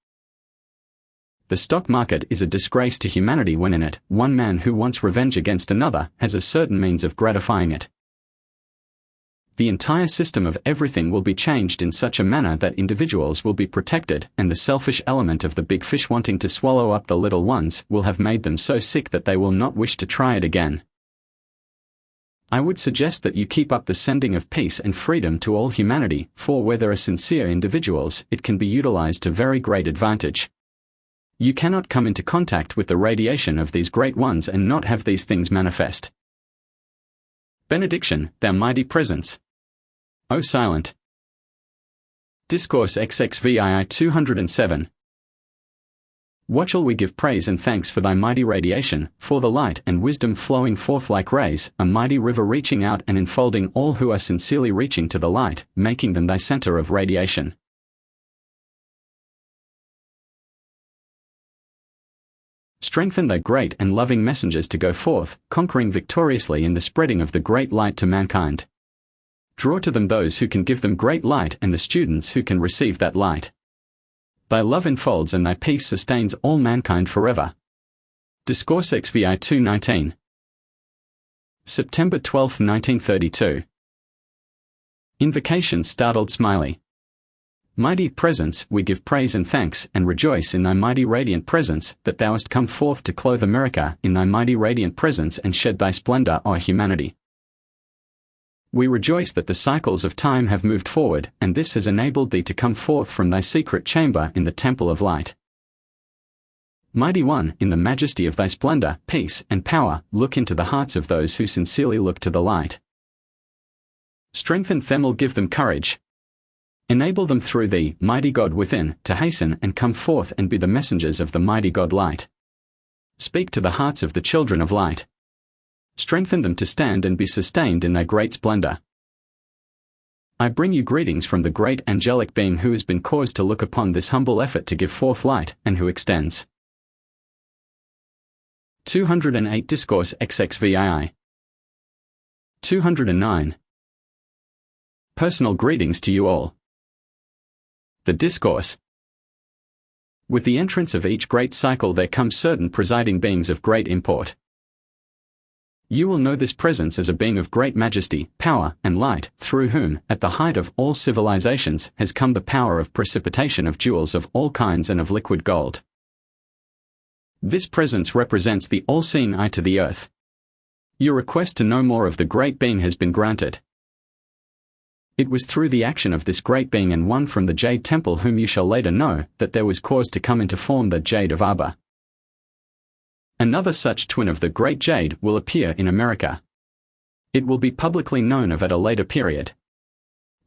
The stock market is a disgrace to humanity when in it, one man who wants revenge against another has a certain means of gratifying it. The entire system of everything will be changed in such a manner that individuals will be protected, and the selfish element of the big fish wanting to swallow up the little ones will have made them so sick that they will not wish to try it again. I would suggest that you keep up the sending of peace and freedom to all humanity, for where there are sincere individuals, it can be utilized to very great advantage. You cannot come into contact with the radiation of these great ones and not have these things manifest. Benediction, thou mighty presence. O silent. Discourses Volume 207. What shall we give praise and thanks for thy mighty radiation, for the light and wisdom flowing forth like rays, a mighty river reaching out and enfolding all who are sincerely reaching to the light, making them thy center of radiation. Strengthen thy great and loving messengers to go forth, conquering victoriously in the spreading of the great light to mankind. Draw to them those who can give them great light and the students who can receive that light. Thy love enfolds and thy peace sustains all mankind forever. Discourses VI 2:19. September 12, 1932. Invocation startled Smiley. Mighty Presence, we give praise and thanks, and rejoice in thy mighty radiant presence, that thou hast come forth to clothe America in thy mighty radiant presence and shed thy splendor o'er humanity. We rejoice that the cycles of time have moved forward, and this has enabled thee to come forth from thy secret chamber in the temple of light. Mighty One, in the majesty of thy splendor, peace, and power, look into the hearts of those who sincerely look to the light. Strengthen them, will give them courage. Enable them through thee, mighty God within, to hasten and come forth and be the messengers of the mighty God light. Speak to the hearts of the children of light. Strengthen them to stand and be sustained in thy great splendor. I bring you greetings from the great angelic being who has been caused to look upon this humble effort to give forth light, and who extends. 208 Discourses VI 209. Personal greetings to you all. The Discourse. With the entrance of each great cycle there come certain presiding beings of great import. You will know this presence as a being of great majesty, power, and light, through whom, at the height of all civilizations, has come the power of precipitation of jewels of all kinds and of liquid gold. This presence represents the all-seeing eye to the earth. Your request to know more of the great being has been granted. It was through the action of this great being and one from the Jade Temple whom you shall later know, that there was cause to come into form the Jade of Abba. Another such twin of the great Jade will appear in America. It will be publicly known of at a later period.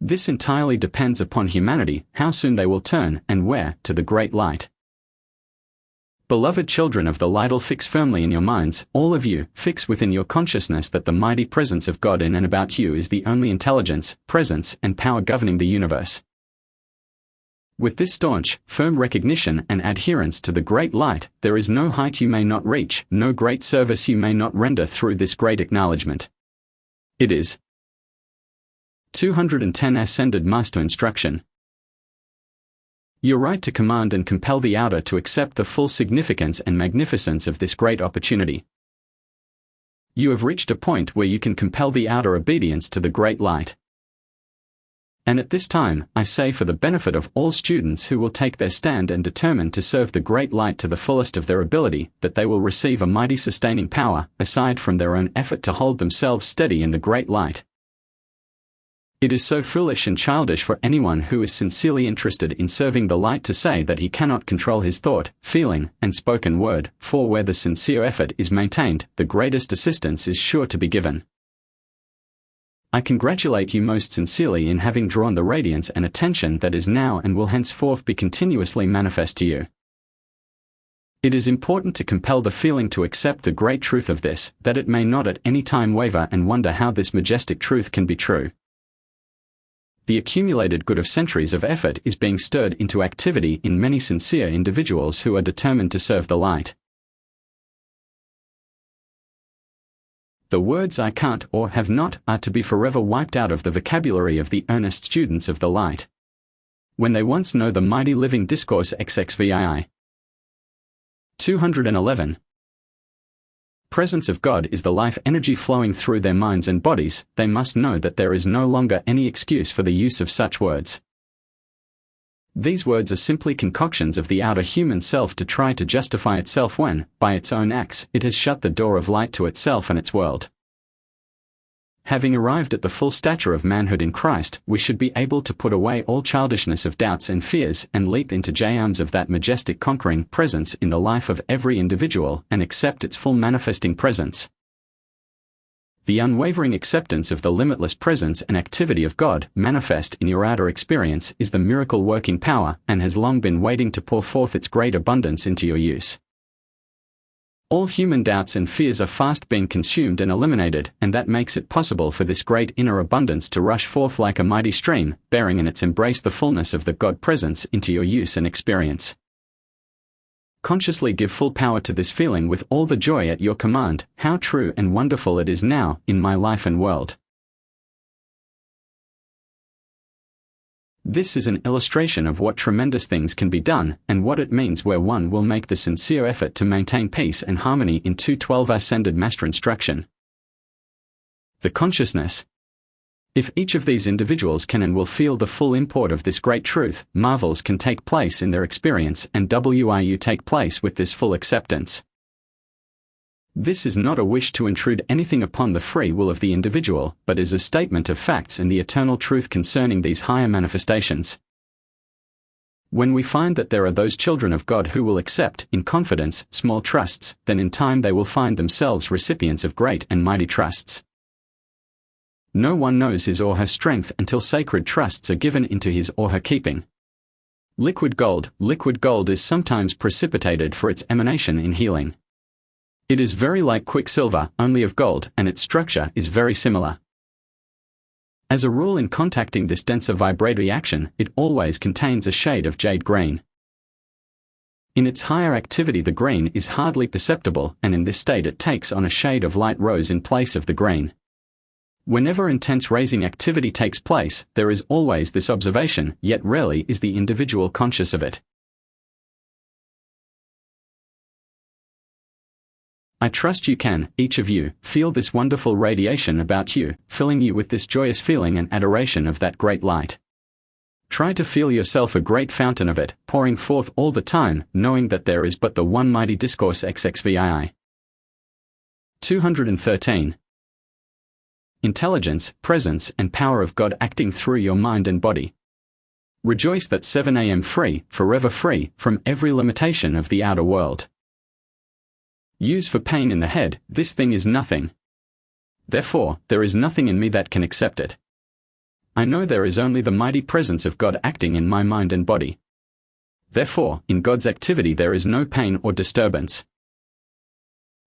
This entirely depends upon humanity, how soon they will turn, and where, to the great light. Beloved children of the light, fix firmly in your minds, all of you, fix within your consciousness that the mighty presence of God in and about you is the only intelligence, presence, and power governing the universe. With this staunch, firm recognition and adherence to the great light, there is no height you may not reach, no great service you may not render through this great acknowledgement. It is 210 Ascended Master Instruction. Your right to command and compel the outer to accept the full significance and magnificence of this great opportunity. You have reached a point where you can compel the outer obedience to the great light. And at this time, I say for the benefit of all students who will take their stand and determine to serve the great light to the fullest of their ability, that they will receive a mighty sustaining power, aside from their own effort to hold themselves steady in the great light. It is so foolish and childish for anyone who is sincerely interested in serving the light to say that he cannot control his thought, feeling, and spoken word, for where the sincere effort is maintained, the greatest assistance is sure to be given. I congratulate you most sincerely in having drawn the radiance and attention that is now and will henceforth be continuously manifest to you. It is important to compel the feeling to accept the great truth of this, that it may not at any time waver and wonder how this majestic truth can be true. The accumulated good of centuries of effort is being stirred into activity in many sincere individuals who are determined to serve the light. The words I can't or have not are to be forever wiped out of the vocabulary of the earnest students of the light. When they once know the mighty living discourse XXVII. 211. Presence of God is the life energy flowing through their minds and bodies, they must know that there is no longer any excuse for the use of such words. These words are simply concoctions of the outer human self to try to justify itself when, by its own acts, it has shut the door of light to itself and its world. Having arrived at the full stature of manhood in Christ, we should be able to put away all childishness of doubts and fears and leap into arms of that majestic conquering presence in the life of every individual and accept its full manifesting presence. The unwavering acceptance of the limitless presence and activity of God manifest in your outer experience is the miracle-working power and has long been waiting to pour forth its great abundance into your use. All human doubts and fears are fast being consumed and eliminated, and that makes it possible for this great inner abundance to rush forth like a mighty stream, bearing in its embrace the fullness of the God presence into your use and experience. Consciously give full power to this feeling with all the joy at your command. How true and wonderful it is now, in my life and world. This is an illustration of what tremendous things can be done, and what it means where one will make the sincere effort to maintain peace and harmony in 212 Ascended Master Instruction. The consciousness. If each of these individuals can and will feel the full import of this great truth, marvels can take place in their experience and WIU take place with this full acceptance. This is not a wish to intrude anything upon the free will of the individual, but is a statement of facts and the eternal truth concerning these higher manifestations. When we find that there are those children of God who will accept, in confidence, small trusts, then in time they will find themselves recipients of great and mighty trusts. No one knows his or her strength until sacred trusts are given into his or her keeping. Liquid gold is sometimes precipitated for its emanation in healing. It is very like quicksilver, only of gold, and its structure is very similar. As a rule, in contacting this denser vibratory action, it always contains a shade of jade green. In its higher activity the green is hardly perceptible, and in this state it takes on a shade of light rose in place of the green. Whenever intense raising activity takes place, there is always this observation, yet rarely is the individual conscious of it. I trust you can, each of you, feel this wonderful radiation about you, filling you with this joyous feeling and adoration of that great light. Try to feel yourself a great fountain of it, pouring forth all the time, knowing that there is but the one mighty Discourse XXVII. 213. Intelligence, presence, and power of God acting through your mind and body. Rejoice that 7 a.m. free, forever free, from every limitation of the outer world. Use for pain in the head, this thing is nothing. Therefore, there is nothing in me that can accept it. I know there is only the mighty presence of God acting in my mind and body. Therefore, in God's activity there is no pain or disturbance.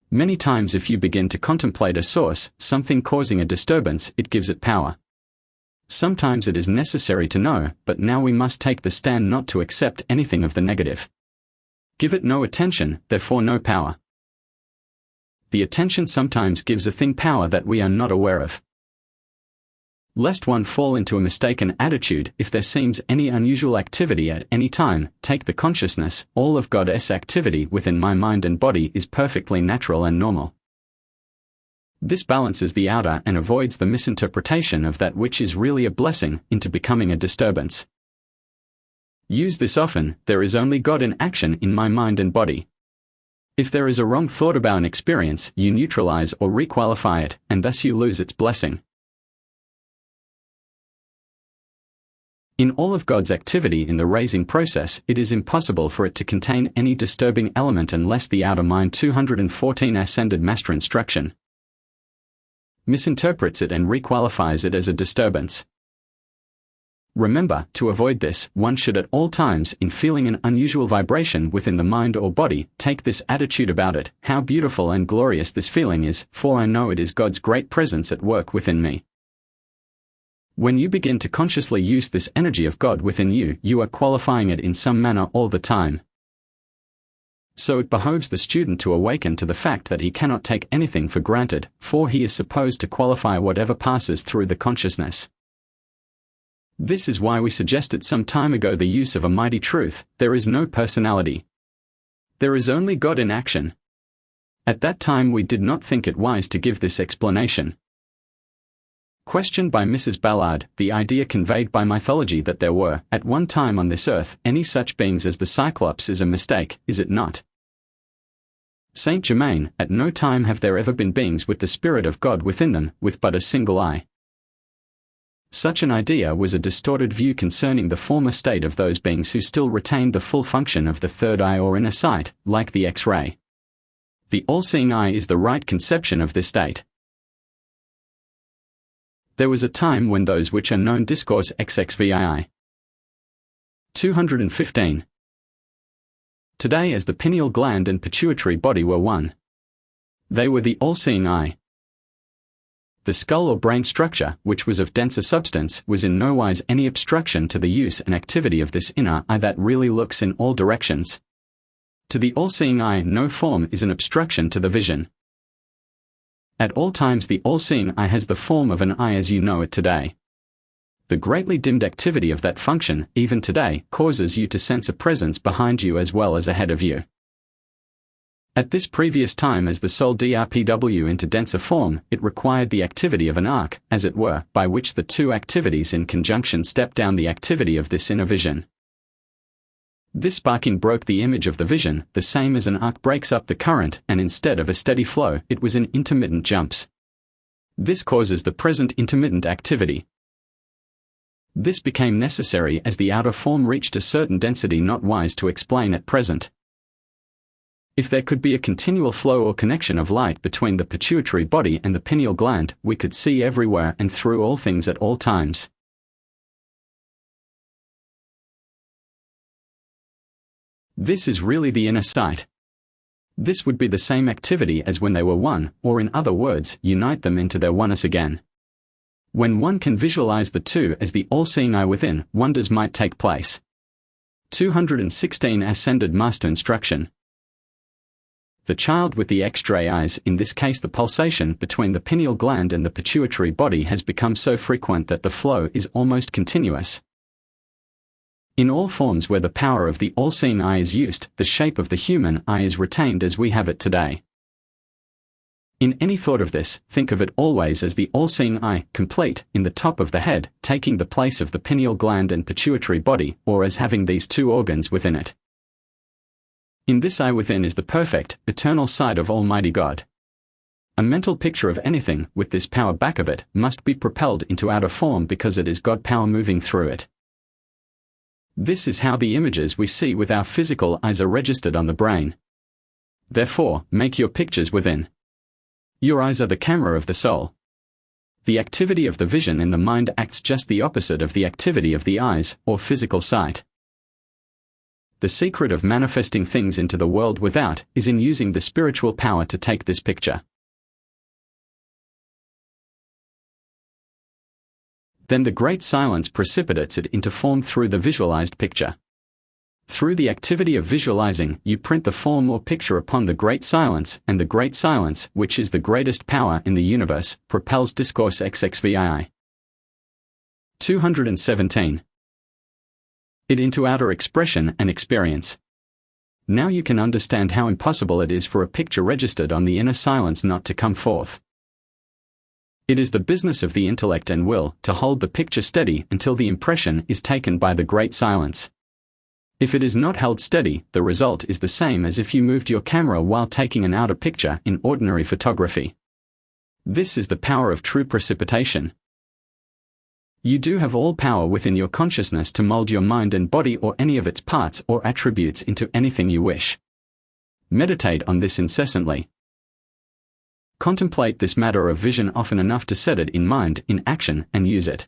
Many times if you begin to contemplate a source, something causing a disturbance, it gives it power. Sometimes it is necessary to know, but now we must take the stand not to accept anything of the negative. Give it no attention, therefore no power. The attention sometimes gives a thing power that we are not aware of. Lest one fall into a mistaken attitude, if there seems any unusual activity at any time, take the consciousness, all of God's activity within my mind and body is perfectly natural and normal. This balances the outer and avoids the misinterpretation of that which is really a blessing, into becoming a disturbance. Use this often, there is only God in action in my mind and body. If there is a wrong thought about an experience, you neutralize or requalify it, and thus you lose its blessing. In all of God's activity in the raising process, it is impossible for it to contain any disturbing element unless the outer mind 214 Ascended Master Instruction misinterprets it and requalifies it as a disturbance. Remember, to avoid this, one should at all times, in feeling an unusual vibration within the mind or body, take this attitude about it: how beautiful and glorious this feeling is, for I know it is God's great presence at work within me. When you begin to consciously use this energy of God within you, you are qualifying it in some manner all the time. So it behoves the student to awaken to the fact that he cannot take anything for granted, for he is supposed to qualify whatever passes through the consciousness. This is why we suggested some time ago the use of a mighty truth: there is no personality. There is only God in action. At that time we did not think it wise to give this explanation. Question by Mrs. Ballard: the idea conveyed by mythology that there were, at one time on this earth, any such beings as the Cyclops is a mistake, is it not? Saint Germain: at no time have there ever been beings with the Spirit of God within them, with but a single eye. Such an idea was a distorted view concerning the former state of those beings who still retained the full function of the third eye or inner sight, like the X-ray. The all-seeing eye is the right conception of this state. There was a time when those which are known Discourse XXVII. 215. Today as the pineal gland and pituitary body were one. They were the all-seeing eye. The skull or brain structure, which was of denser substance, was in no wise any obstruction to the use and activity of this inner eye that really looks in all directions. To the all-seeing eye, no form is an obstruction to the vision. At all times the all-seeing eye has the form of an eye as you know it today. The greatly dimmed activity of that function, even today, causes you to sense a presence behind you as well as ahead of you. At this previous time as the soul DRPW into denser form, it required the activity of an arc, as it were, by which the two activities in conjunction step down the activity of this inner vision. This sparking broke the image of the vision, the same as an arc breaks up the current, and instead of a steady flow, it was in intermittent jumps. This causes the present intermittent activity. This became necessary as the outer form reached a certain density not wise to explain at present. If there could be a continual flow or connection of light between the pituitary body and the pineal gland, we could see everywhere and through all things at all times. This is really the inner sight. This would be the same activity as when they were one, or in other words, unite them into their oneness again. When one can visualize the two as the all-seeing eye within, wonders might take place. 216 Ascended Master Instruction. The child with the X-ray eyes, in this case the pulsation between the pineal gland and the pituitary body has become so frequent that the flow is almost continuous. In all forms where the power of the all-seeing eye is used, the shape of the human eye is retained as we have it today. In any thought of this, think of it always as the all-seeing eye, complete, in the top of the head, taking the place of the pineal gland and pituitary body, or as having these two organs within it. In this eye within is the perfect, eternal sight of Almighty God. A mental picture of anything, with this power back of it, must be propelled into outer form because it is God power moving through it. This is how the images we see with our physical eyes are registered on the brain. Therefore, make your pictures within. Your eyes are the camera of the soul. The activity of the vision in the mind acts just the opposite of the activity of the eyes, or physical sight. The secret of manifesting things into the world without is in using the spiritual power to take this picture. Then the great silence precipitates it into form through the visualized picture. Through the activity of visualizing, you print the form or picture upon the great silence, and the great silence, which is the greatest power in the universe, propels Discourses VI. 217. It into outer expression and experience. Now you can understand how impossible it is for a picture registered on the inner silence not to come forth. It is the business of the intellect and will to hold the picture steady until the impression is taken by the great silence. If it is not held steady, the result is the same as if you moved your camera while taking an outer picture in ordinary photography. This is the power of true precipitation. You do have all power within your consciousness to mold your mind and body or any of its parts or attributes into anything you wish. Meditate on this incessantly. Contemplate this matter of vision often enough to set it in mind, in action, and use it.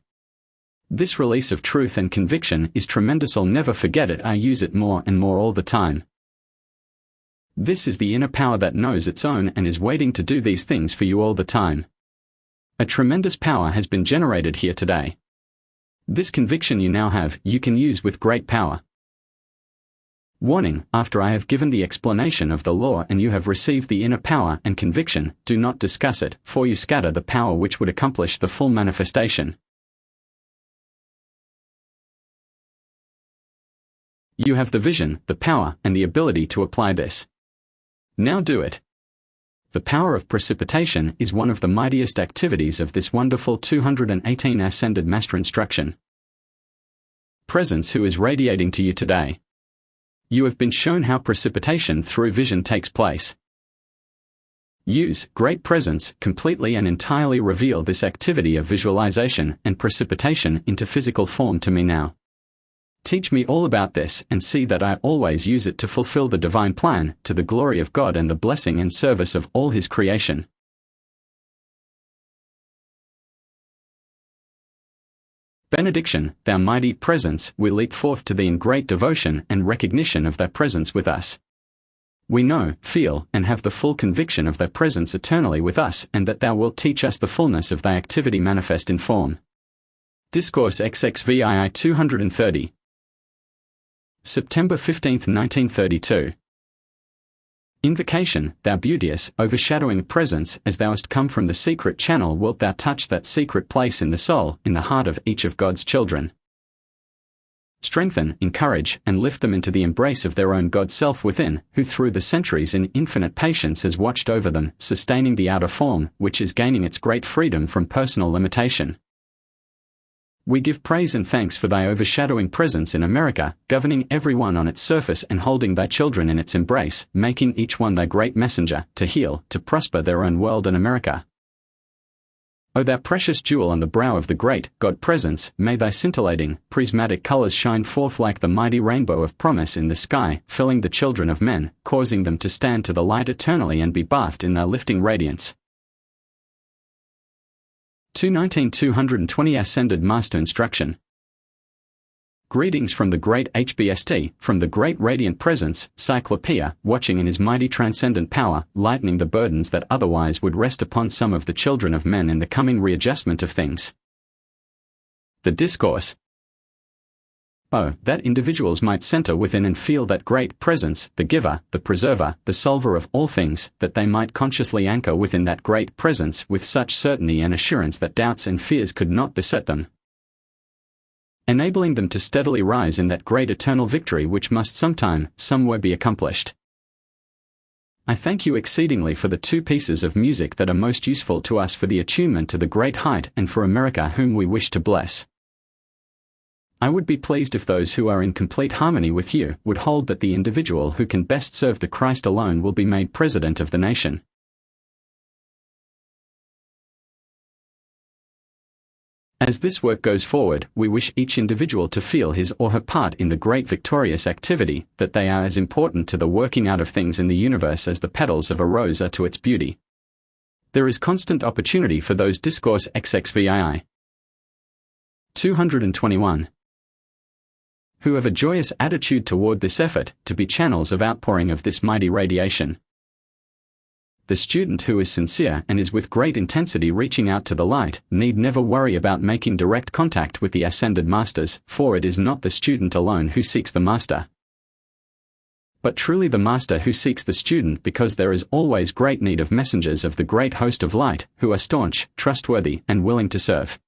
This release of truth and conviction is tremendous. I'll never forget it. I use it more and more all the time. This is the inner power that knows its own and is waiting to do these things for you all the time. A tremendous power has been generated here today. This conviction you now have, you can use with great power. Warning: after I have given the explanation of the law and you have received the inner power and conviction, do not discuss it, for you scatter the power which would accomplish the full manifestation. You have the vision, the power, and the ability to apply this. Now do it. The power of precipitation is one of the mightiest activities of this wonderful 218 Ascended Master Instruction. Presence who is radiating to you today. You have been shown how precipitation through vision takes place. Use Great Presence completely and entirely reveal this activity of visualization and precipitation into physical form to me now. Teach me all about this and see that I always use it to fulfill the divine plan, to the glory of God and the blessing and service of all His creation. Benediction: Thou mighty Presence, we leap forth to Thee in great devotion and recognition of Thy presence with us. We know, feel, and have the full conviction of Thy presence eternally with us, and that Thou wilt teach us the fullness of Thy activity manifest in form. Discourses VI 230. September 15, 1932. Invocation, thou beauteous, overshadowing presence, as thou hast come from the secret channel, wilt thou touch that secret place in the soul, in the heart of each of God's children. Strengthen, encourage, and lift them into the embrace of their own God self within, who through the centuries in infinite patience has watched over them, sustaining the outer form, which is gaining its great freedom from personal limitation. We give praise and thanks for thy overshadowing presence in America, governing every one on its surface and holding thy children in its embrace, making each one thy great messenger, to heal, to prosper their own world and America. O thou precious jewel on the brow of the great God presence, may thy scintillating, prismatic colors shine forth like the mighty rainbow of promise in the sky, filling the children of men, causing them to stand to the light eternally and be bathed in thy lifting radiance. 219-220 Ascended Master Instruction. Greetings from the great HBST, from the great radiant presence, Cyclopeia, watching in his mighty transcendent power, lightening the burdens that otherwise would rest upon some of the children of men in the coming readjustment of things. The Discourse. Oh, that individuals might center within and feel that great presence, the giver, the preserver, the solver of all things, that they might consciously anchor within that great presence with such certainty and assurance that doubts and fears could not beset them, enabling them to steadily rise in that great eternal victory which must sometime, somewhere be accomplished. I thank you exceedingly for the two pieces of music that are most useful to us for the attunement to the great height and for America whom we wish to bless. I would be pleased if those who are in complete harmony with you would hold that the individual who can best serve the Christ alone will be made president of the nation. As this work goes forward, we wish each individual to feel his or her part in the great victorious activity, that they are as important to the working out of things in the universe as the petals of a rose are to its beauty. There is constant opportunity for those Discourses VII. 221. Who have a joyous attitude toward this effort, to be channels of outpouring of this mighty radiation. The student who is sincere and is with great intensity reaching out to the light need never worry about making direct contact with the ascended masters, for it is not the student alone who seeks the master, but truly the master who seeks the student, because there is always great need of messengers of the great host of light, who are staunch, trustworthy, and willing to serve.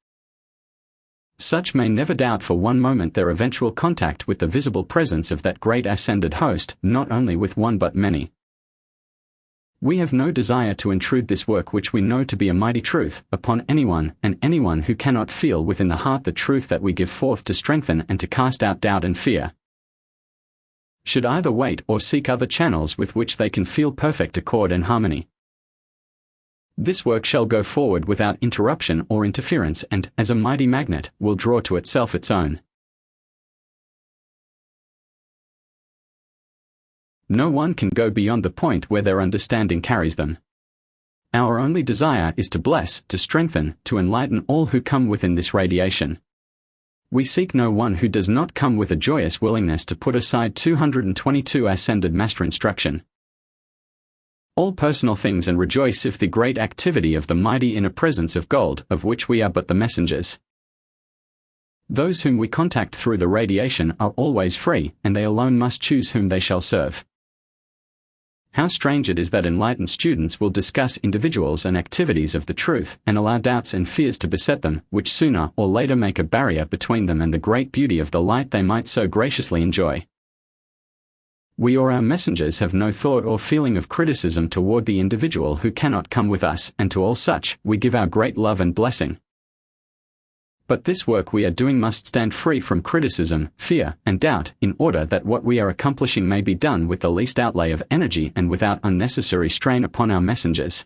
Such may never doubt for one moment their eventual contact with the visible presence of that great ascended host, not only with one but many. We have no desire to intrude this work which we know to be a mighty truth, upon anyone, and anyone who cannot feel within the heart the truth that we give forth to strengthen and to cast out doubt and fear, should either wait or seek other channels with which they can feel perfect accord and harmony. This work shall go forward without interruption or interference and, as a mighty magnet, will draw to itself its own. No one can go beyond the point where their understanding carries them. Our only desire is to bless, to strengthen, to enlighten all who come within this radiation. We seek no one who does not come with a joyous willingness to put aside 222 Ascended Master Instruction. All personal things, and rejoice if the great activity of the mighty inner presence of gold, of which we are but the messengers. Those whom we contact through the radiation are always free, and they alone must choose whom they shall serve. How strange it is that enlightened students will discuss individuals and activities of the truth, and allow doubts and fears to beset them, which sooner or later make a barrier between them and the great beauty of the light they might so graciously enjoy. We or our messengers have no thought or feeling of criticism toward the individual who cannot come with us, and to all such, we give our great love and blessing. But this work we are doing must stand free from criticism, fear, and doubt, in order that what we are accomplishing may be done with the least outlay of energy and without unnecessary strain upon our messengers.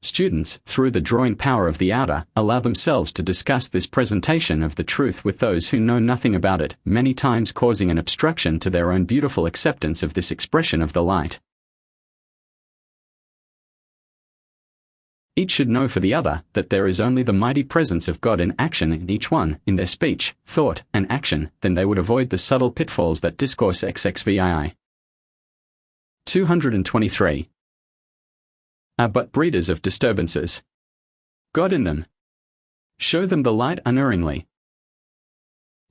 Students, through the drawing power of the outer, allow themselves to discuss this presentation of the truth with those who know nothing about it, many times causing an obstruction to their own beautiful acceptance of this expression of the light. Each should know for the other that there is only the mighty presence of God in action in each one, in their speech, thought, and action, then they would avoid the subtle pitfalls that Discourses VII. 223. Are but breeders of disturbances. God in them. Show them the light unerringly.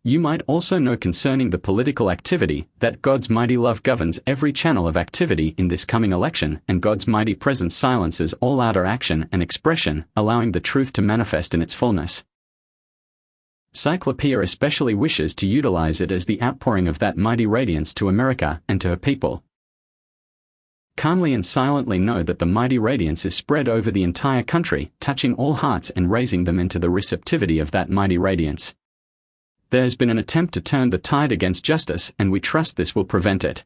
You might also know concerning the political activity that God's mighty love governs every channel of activity in this coming election, and God's mighty presence silences all outer action and expression, allowing the truth to manifest in its fullness. Cyclopeia especially wishes to utilize it as the outpouring of that mighty radiance to America and to her people. Calmly and silently know that the mighty radiance is spread over the entire country, touching all hearts and raising them into the receptivity of that mighty radiance. There has been an attempt to turn the tide against justice, and we trust this will prevent it.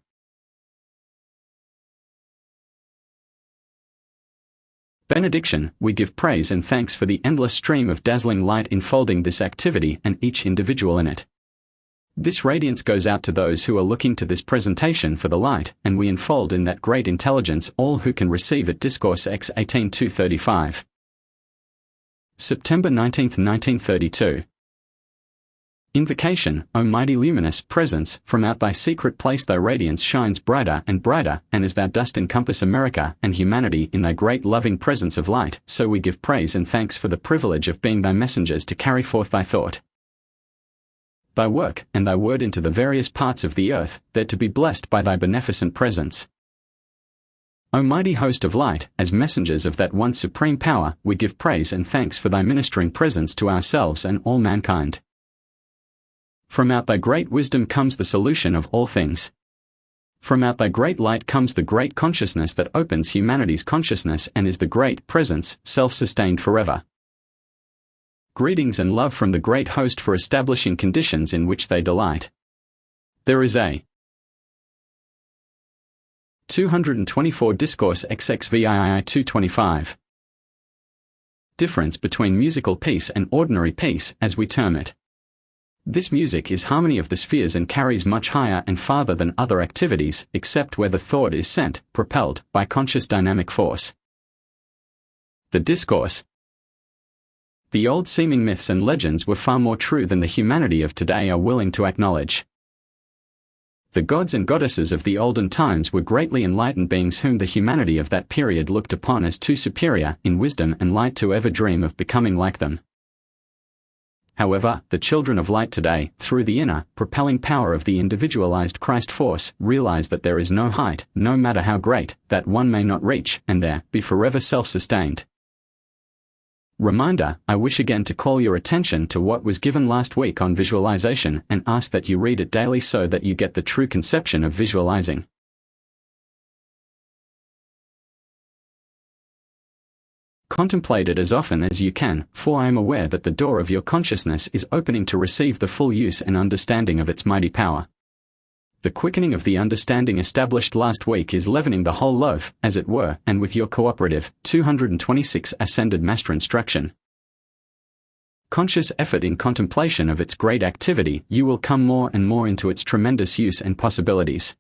Benediction. We give praise and thanks for the endless stream of dazzling light enfolding this activity and each individual in it. This radiance goes out to those who are looking to this presentation for the light, and we enfold in that great intelligence all who can receive it. Discourses 18:235. September 19, 1932. Invocation. O mighty luminous presence, from out thy secret place thy radiance shines brighter and brighter, and as thou dost encompass America and humanity in thy great loving presence of light, so we give praise and thanks for the privilege of being thy messengers to carry forth thy thought, thy work, and thy word into the various parts of the earth, there to be blessed by thy beneficent presence. O mighty host of light, as messengers of that one supreme power, we give praise and thanks for thy ministering presence to ourselves and all mankind. From out thy great wisdom comes the solution of all things. From out thy great light comes the great consciousness that opens humanity's consciousness and is the great presence, self-sustained forever. Greetings and love from the great host for establishing conditions in which they delight. There is a 224 Discourse XXVII 225 difference between musical peace and ordinary peace, as we term it. This music is harmony of the spheres and carries much higher and farther than other activities, except where the thought is sent, propelled, by conscious dynamic force. The discourse. The old seeming myths and legends were far more true than the humanity of today are willing to acknowledge. The gods and goddesses of the olden times were greatly enlightened beings whom the humanity of that period looked upon as too superior in wisdom and light to ever dream of becoming like them. However, the children of light today, through the inner, propelling power of the individualized Christ force, realize that there is no height, no matter how great, that one may not reach, and there, be forever self-sustained. Reminder, I wish again to call your attention to what was given last week on visualization and ask that you read it daily so that you get the true conception of visualizing. Contemplate it as often as you can, for I am aware that the door of your consciousness is opening to receive the full use and understanding of its mighty power. The quickening of the understanding established last week is leavening the whole loaf, as it were, and with your cooperative, 226 Ascended Master instruction. Conscious effort in contemplation of its great activity, you will come more and more into its tremendous use and possibilities.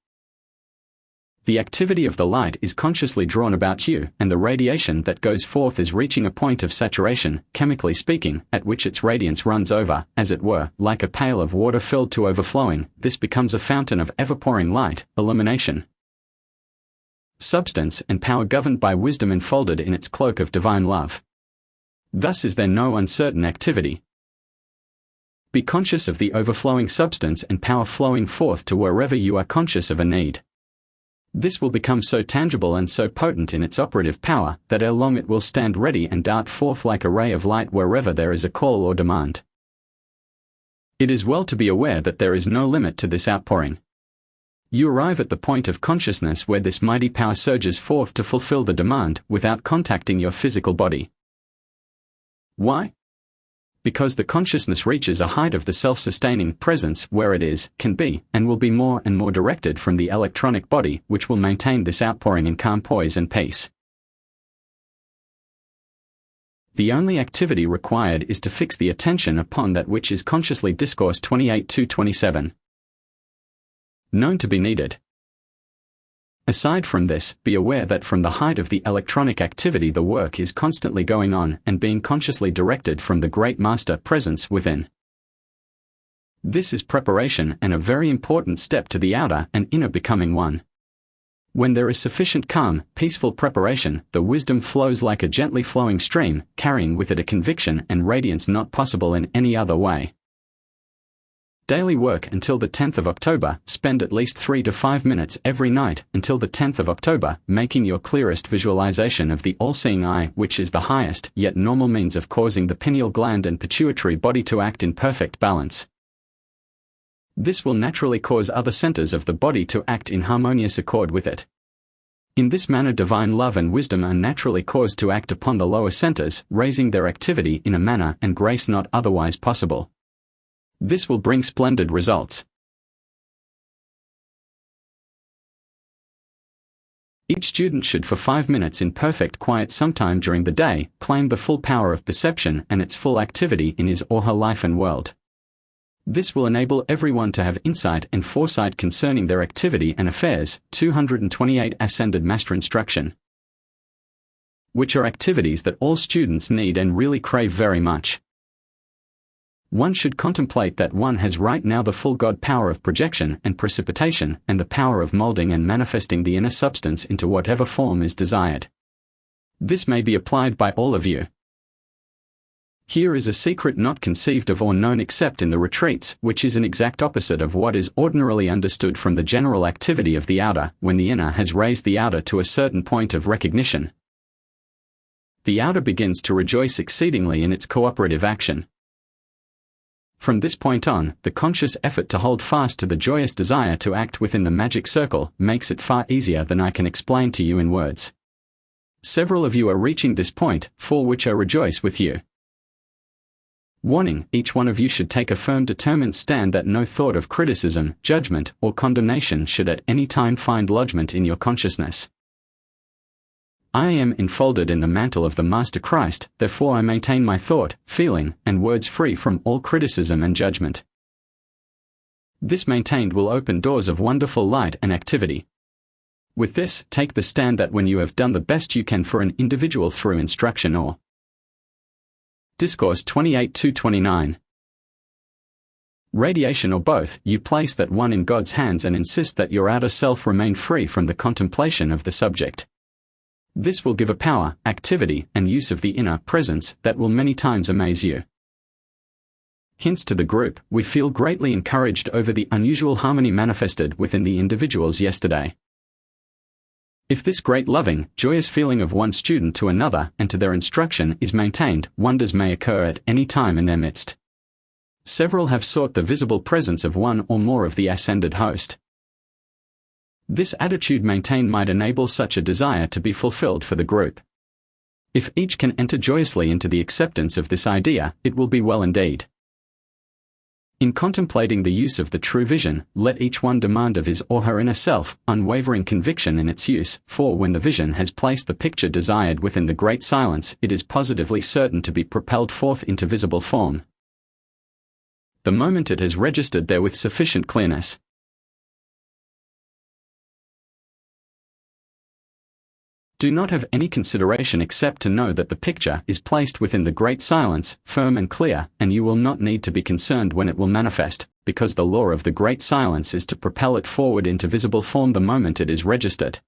The activity of the light is consciously drawn about you, and the radiation that goes forth is reaching a point of saturation, chemically speaking, at which its radiance runs over, as it were, like a pail of water filled to overflowing. This becomes a fountain of ever-pouring light, illumination, substance and power governed by wisdom enfolded in its cloak of divine love. Thus is there no uncertain activity. Be conscious of the overflowing substance and power flowing forth to wherever you are conscious of a need. This will become so tangible and so potent in its operative power, that ere long it will stand ready and dart forth like a ray of light wherever there is a call or demand. It is well to be aware that there is no limit to this outpouring. You arrive at the point of consciousness where this mighty power surges forth to fulfill the demand, without contacting your physical body. Why? Because the consciousness reaches a height of the self-sustaining presence where it is, can be, and will be more and more directed from the electronic body, which will maintain this outpouring in calm poise and peace. The only activity required is to fix the attention upon that which is consciously. Discourse 28:227. Known to be needed. Aside from this, be aware that from the height of the electronic activity the work is constantly going on and being consciously directed from the Great Master presence within. This is preparation and a very important step to the outer and inner becoming one. When there is sufficient calm, peaceful preparation, the wisdom flows like a gently flowing stream, carrying with it a conviction and radiance not possible in any other way. Daily work until the 10th of October. Spend at least 3 to 5 minutes every night until the 10th of October, making your clearest visualization of the all-seeing eye, which is the highest yet normal means of causing the pineal gland and pituitary body to act in perfect balance. This will naturally cause other centers of the body to act in harmonious accord with it. In this manner, divine love and wisdom are naturally caused to act upon the lower centers, raising their activity in a manner and grace not otherwise possible. This will bring splendid results. Each student should, for 5 minutes in perfect quiet sometime during the day, claim the full power of perception and its full activity in his or her life and world. This will enable everyone to have insight and foresight concerning their activity and affairs. 228 Ascended Master Instruction, which are activities that all students need and really crave very much. One should contemplate that one has right now the full God power of projection and precipitation and the power of molding and manifesting the inner substance into whatever form is desired. This may be applied by all of you. Here is a secret not conceived of or known except in the retreats, which is an exact opposite of what is ordinarily understood from the general activity of the outer. When the inner has raised the outer to a certain point of recognition, the outer begins to rejoice exceedingly in its cooperative action. From this point on, the conscious effort to hold fast to the joyous desire to act within the magic circle makes it far easier than I can explain to you in words. Several of you are reaching this point, for which I rejoice with you. Warning: each one of you should take a firm, determined stand that no thought of criticism, judgment, or condemnation should at any time find lodgment in your consciousness. I am enfolded in the mantle of the Master Christ, therefore I maintain my thought, feeling, and words free from all criticism and judgment. This maintained will open doors of wonderful light and activity. With this, take the stand that when you have done the best you can for an individual through instruction or Discourse 28-29. Radiation or both, you place that one in God's hands and insist that your outer self remain free from the contemplation of the subject. This will give a power, activity, and use of the inner presence that will many times amaze you. Hints to the group: we feel greatly encouraged over the unusual harmony manifested within the individuals yesterday. If this great loving, joyous feeling of one student to another and to their instruction is maintained, wonders may occur at any time in their midst. Several have sought the visible presence of one or more of the ascended host. This attitude maintained might enable such a desire to be fulfilled for the group. If each can enter joyously into the acceptance of this idea, it will be well indeed. In contemplating the use of the true vision, let each one demand of his or her inner self unwavering conviction in its use, for when the vision has placed the picture desired within the great silence, it is positively certain to be propelled forth into visible form, the moment it has registered there with sufficient clearness. Do not have any consideration except to know that the picture is placed within the great silence, firm and clear, and you will not need to be concerned when it will manifest, because the law of the great silence is to propel it forward into visible form the moment it is registered.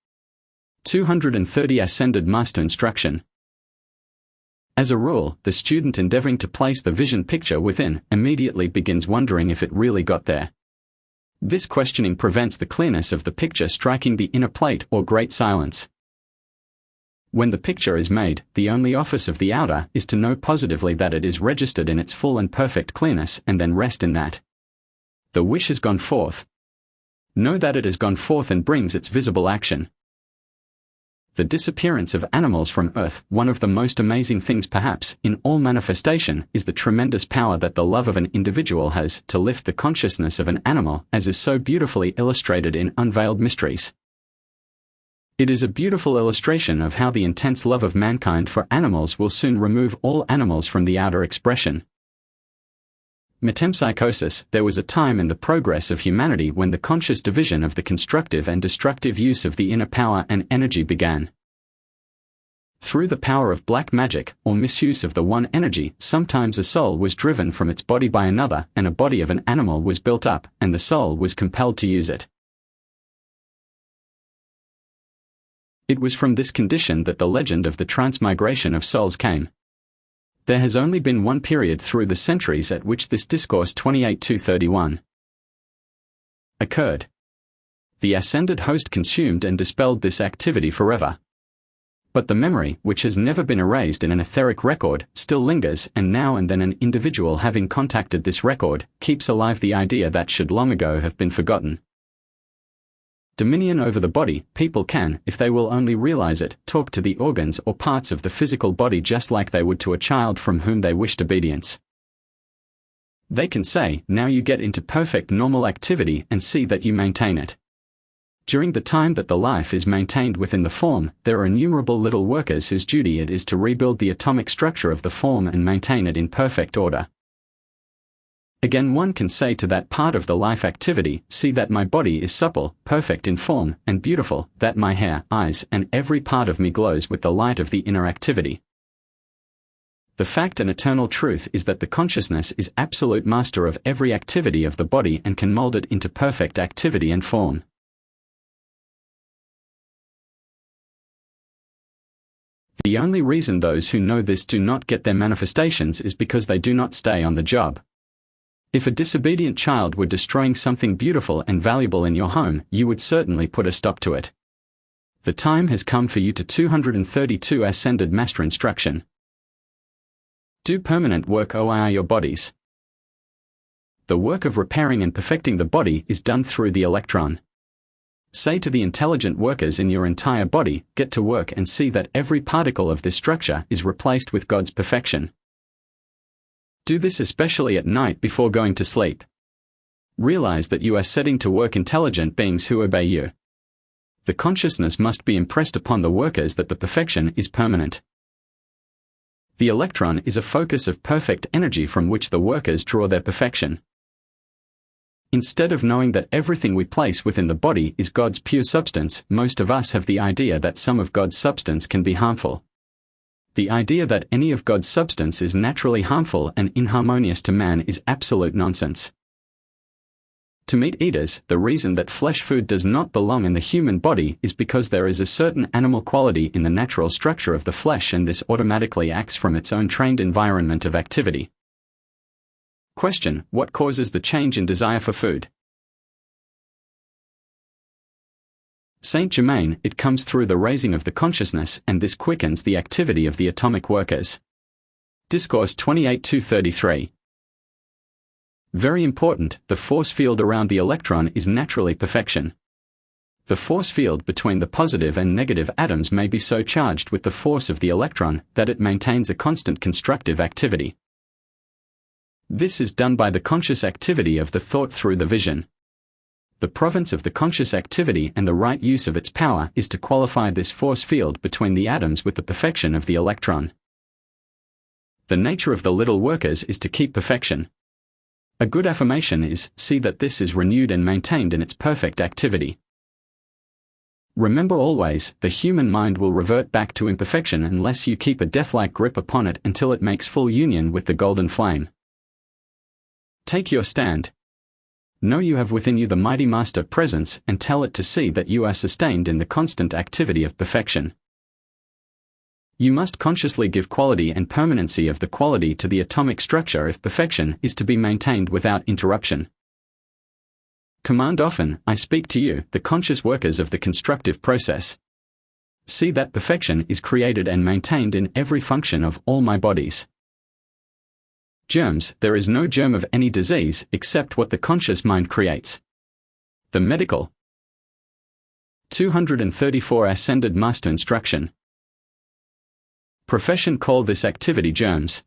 230 Ascended Master Instruction. As a rule, the student endeavoring to place the vision picture within immediately begins wondering if it really got there. This questioning prevents the clearness of the picture striking the inner plate or great silence. When the picture is made, the only office of the outer is to know positively that it is registered in its full and perfect clearness and then rest in that. The wish has gone forth. Know that it has gone forth and brings its visible action. The disappearance of animals from earth, one of the most amazing things perhaps in all manifestation, is the tremendous power that the love of an individual has to lift the consciousness of an animal, as is so beautifully illustrated in Unveiled Mysteries. It is a beautiful illustration of how the intense love of mankind for animals will soon remove all animals from the outer expression. Metempsychosis. There was a time in the progress of humanity when the conscious division of the constructive and destructive use of the inner power and energy began. Through the power of black magic, or misuse of the one energy, sometimes a soul was driven from its body by another, and a body of an animal was built up, and the soul was compelled to use it. It was from this condition that the legend of the transmigration of souls came. There has only been one period through the centuries at which this Discourse 28-31 occurred. The ascended host consumed and dispelled this activity forever. But the memory, which has never been erased in an etheric record, still lingers, and now and then an individual having contacted this record, keeps alive the idea that should long ago have been forgotten. Dominion over the body, people can, if they will only realize it, talk to the organs or parts of the physical body just like they would to a child from whom they wished obedience. They can say, now you get into perfect normal activity and see that you maintain it. During the time that the life is maintained within the form, there are innumerable little workers whose duty it is to rebuild the atomic structure of the form and maintain it in perfect order. Again, one can say to that part of the life activity, see that my body is supple, perfect in form, and beautiful, that my hair, eyes, and every part of me glows with the light of the inner activity. The fact and eternal truth is that the consciousness is absolute master of every activity of the body and can mold it into perfect activity and form. The only reason those who know this do not get their manifestations is because they do not stay on the job. If a disobedient child were destroying something beautiful and valuable in your home, you would certainly put a stop to it. The time has come for you to 232 ascended master instruction. Do permanent work OIR your bodies. The work of repairing and perfecting the body is done through the electron. Say to the intelligent workers in your entire body, get to work and see that every particle of this structure is replaced with God's perfection. Do this especially at night before going to sleep. Realize that you are setting to work intelligent beings who obey you. The consciousness must be impressed upon the workers that the perfection is permanent. The electron is a focus of perfect energy from which the workers draw their perfection. Instead of knowing that everything we place within the body is God's pure substance, most of us have the idea that some of God's substance can be harmful. The idea that any of God's substance is naturally harmful and inharmonious to man is absolute nonsense. To meat eaters, the reason that flesh food does not belong in the human body is because there is a certain animal quality in the natural structure of the flesh, and this automatically acts from its own trained environment of activity. Question: what causes the change in desire for food? Saint Germain: it comes through the raising of the consciousness, and this quickens the activity of the atomic workers. Discourse 28-233. Very important, the force field around the electron is naturally perfection. The force field between the positive and negative atoms may be so charged with the force of the electron that it maintains a constant constructive activity. This is done by the conscious activity of the thought through the vision. The province of the conscious activity and the right use of its power is to qualify this force field between the atoms with the perfection of the electron. The nature of the little workers is to keep perfection. A good affirmation is, see that this is renewed and maintained in its perfect activity. Remember always, the human mind will revert back to imperfection unless you keep a death-like grip upon it until it makes full union with the golden flame. Take your stand. Know you have within you the mighty Master presence, and tell it to see that you are sustained in the constant activity of perfection. You must consciously give quality and permanency of the quality to the atomic structure if perfection is to be maintained without interruption. Command often, I speak to you, the conscious workers of the constructive process. See that perfection is created and maintained in every function of all my bodies. Germs: there is no germ of any disease except what the conscious mind creates. The medical 234 Ascended Master Instruction. Profession call this activity germs.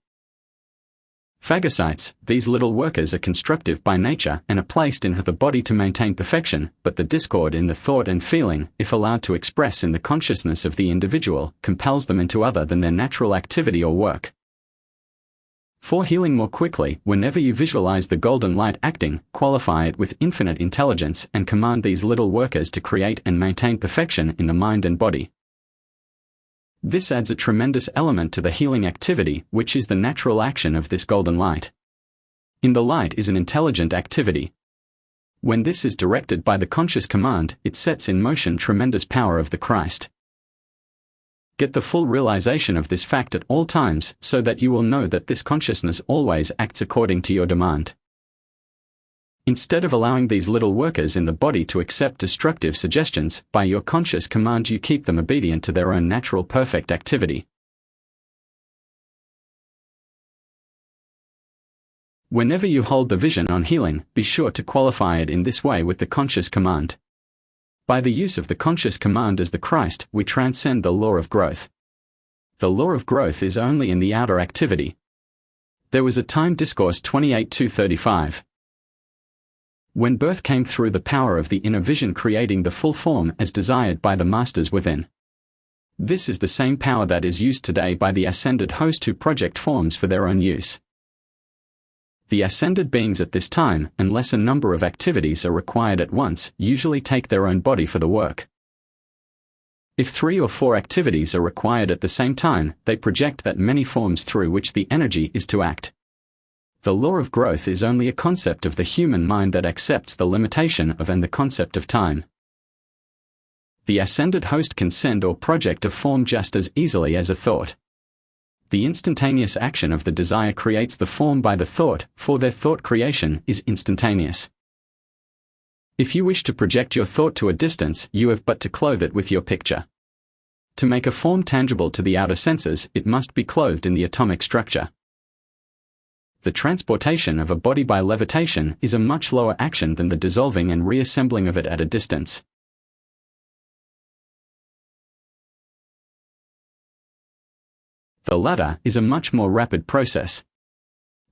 Phagocytes: these little workers are constructive by nature and are placed in the body to maintain perfection, but the discord in the thought and feeling, if allowed to express in the consciousness of the individual, compels them into other than their natural activity or work. For healing more quickly, whenever you visualize the golden light acting, qualify it with infinite intelligence and command these little workers to create and maintain perfection in the mind and body. This adds a tremendous element to the healing activity, which is the natural action of this golden light. In the light is an intelligent activity. When this is directed by the conscious command, it sets in motion tremendous power of the Christ. Get the full realization of this fact at all times, so that you will know that this consciousness always acts according to your demand. Instead of allowing these little workers in the body to accept destructive suggestions, by your conscious command you keep them obedient to their own natural perfect activity. Whenever you hold the vision on healing, be sure to qualify it in this way with the conscious command. By the use of the conscious command as the Christ, we transcend the law of growth. The law of growth is only in the outer activity. There was a time, Discourse 28:235. When birth came through the power of the inner vision creating the full form as desired by the masters within. This is the same power that is used today by the ascended host who project forms for their own use. The ascended beings at this time, unless a number of activities are required at once, usually take their own body for the work. If 3 or 4 activities are required at the same time, they project that many forms through which the energy is to act. The law of growth is only a concept of the human mind that accepts the limitation of and the concept of time. The ascended host can send or project a form just as easily as a thought. The instantaneous action of the desire creates the form by the thought, for their thought creation is instantaneous. If you wish to project your thought to a distance, you have but to clothe it with your picture. To make a form tangible to the outer senses, it must be clothed in the atomic structure. The transportation of a body by levitation is a much lower action than the dissolving and reassembling of it at a distance. The latter is a much more rapid process.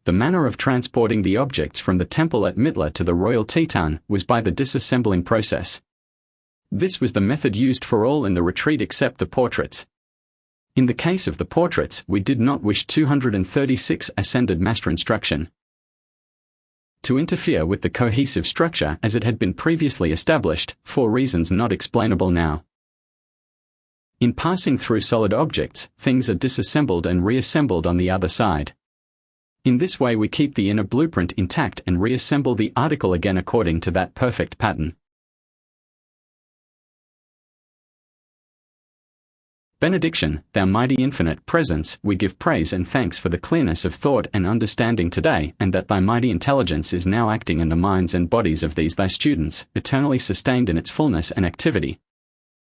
The manner of transporting the objects from the temple at Mitla to the royal Teton was by the disassembling process. This was the method used for all in the retreat except the portraits. In the case of the portraits, we did not wish 236 ascended master instruction to interfere with the cohesive structure as it had been previously established, for reasons not explainable now. In passing through solid objects, things are disassembled and reassembled on the other side. In this way we keep the inner blueprint intact and reassemble the article again according to that perfect pattern. Benediction, thou mighty infinite presence, we give praise and thanks for the clearness of thought and understanding today, and that thy mighty intelligence is now acting in the minds and bodies of these thy students, eternally sustained in its fullness and activity.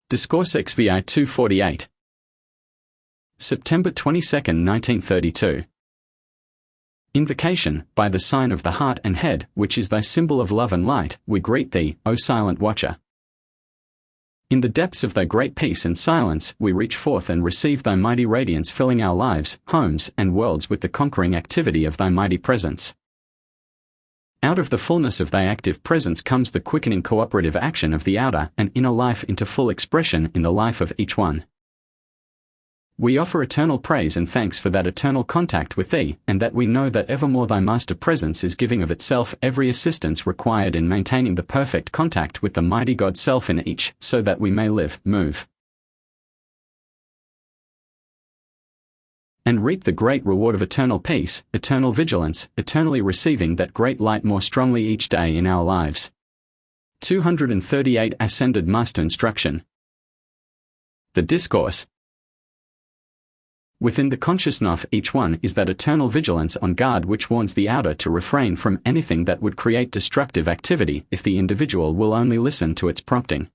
Discourses Volume 248. September 22, 1932. Invocation, by the sign of the heart and head, which is thy symbol of love and light, we greet thee, O silent watcher. In the depths of thy great peace and silence, we reach forth and receive thy mighty radiance filling our lives, homes, and worlds with the conquering activity of thy mighty presence. Out of the fullness of thy active presence comes the quickening cooperative action of the outer and inner life into full expression in the life of each one. We offer eternal praise and thanks for that eternal contact with thee, and that we know that evermore thy master presence is giving of itself every assistance required in maintaining the perfect contact with the mighty God self in each, so that we may live, move, and reap the great reward of eternal peace, eternal vigilance, eternally receiving that great light more strongly each day in our lives. 238 Ascended Master Instruction. The Discourse. Within the consciousness of each one is that eternal vigilance on guard which warns the outer to refrain from anything that would create destructive activity if the individual will only listen to its prompting.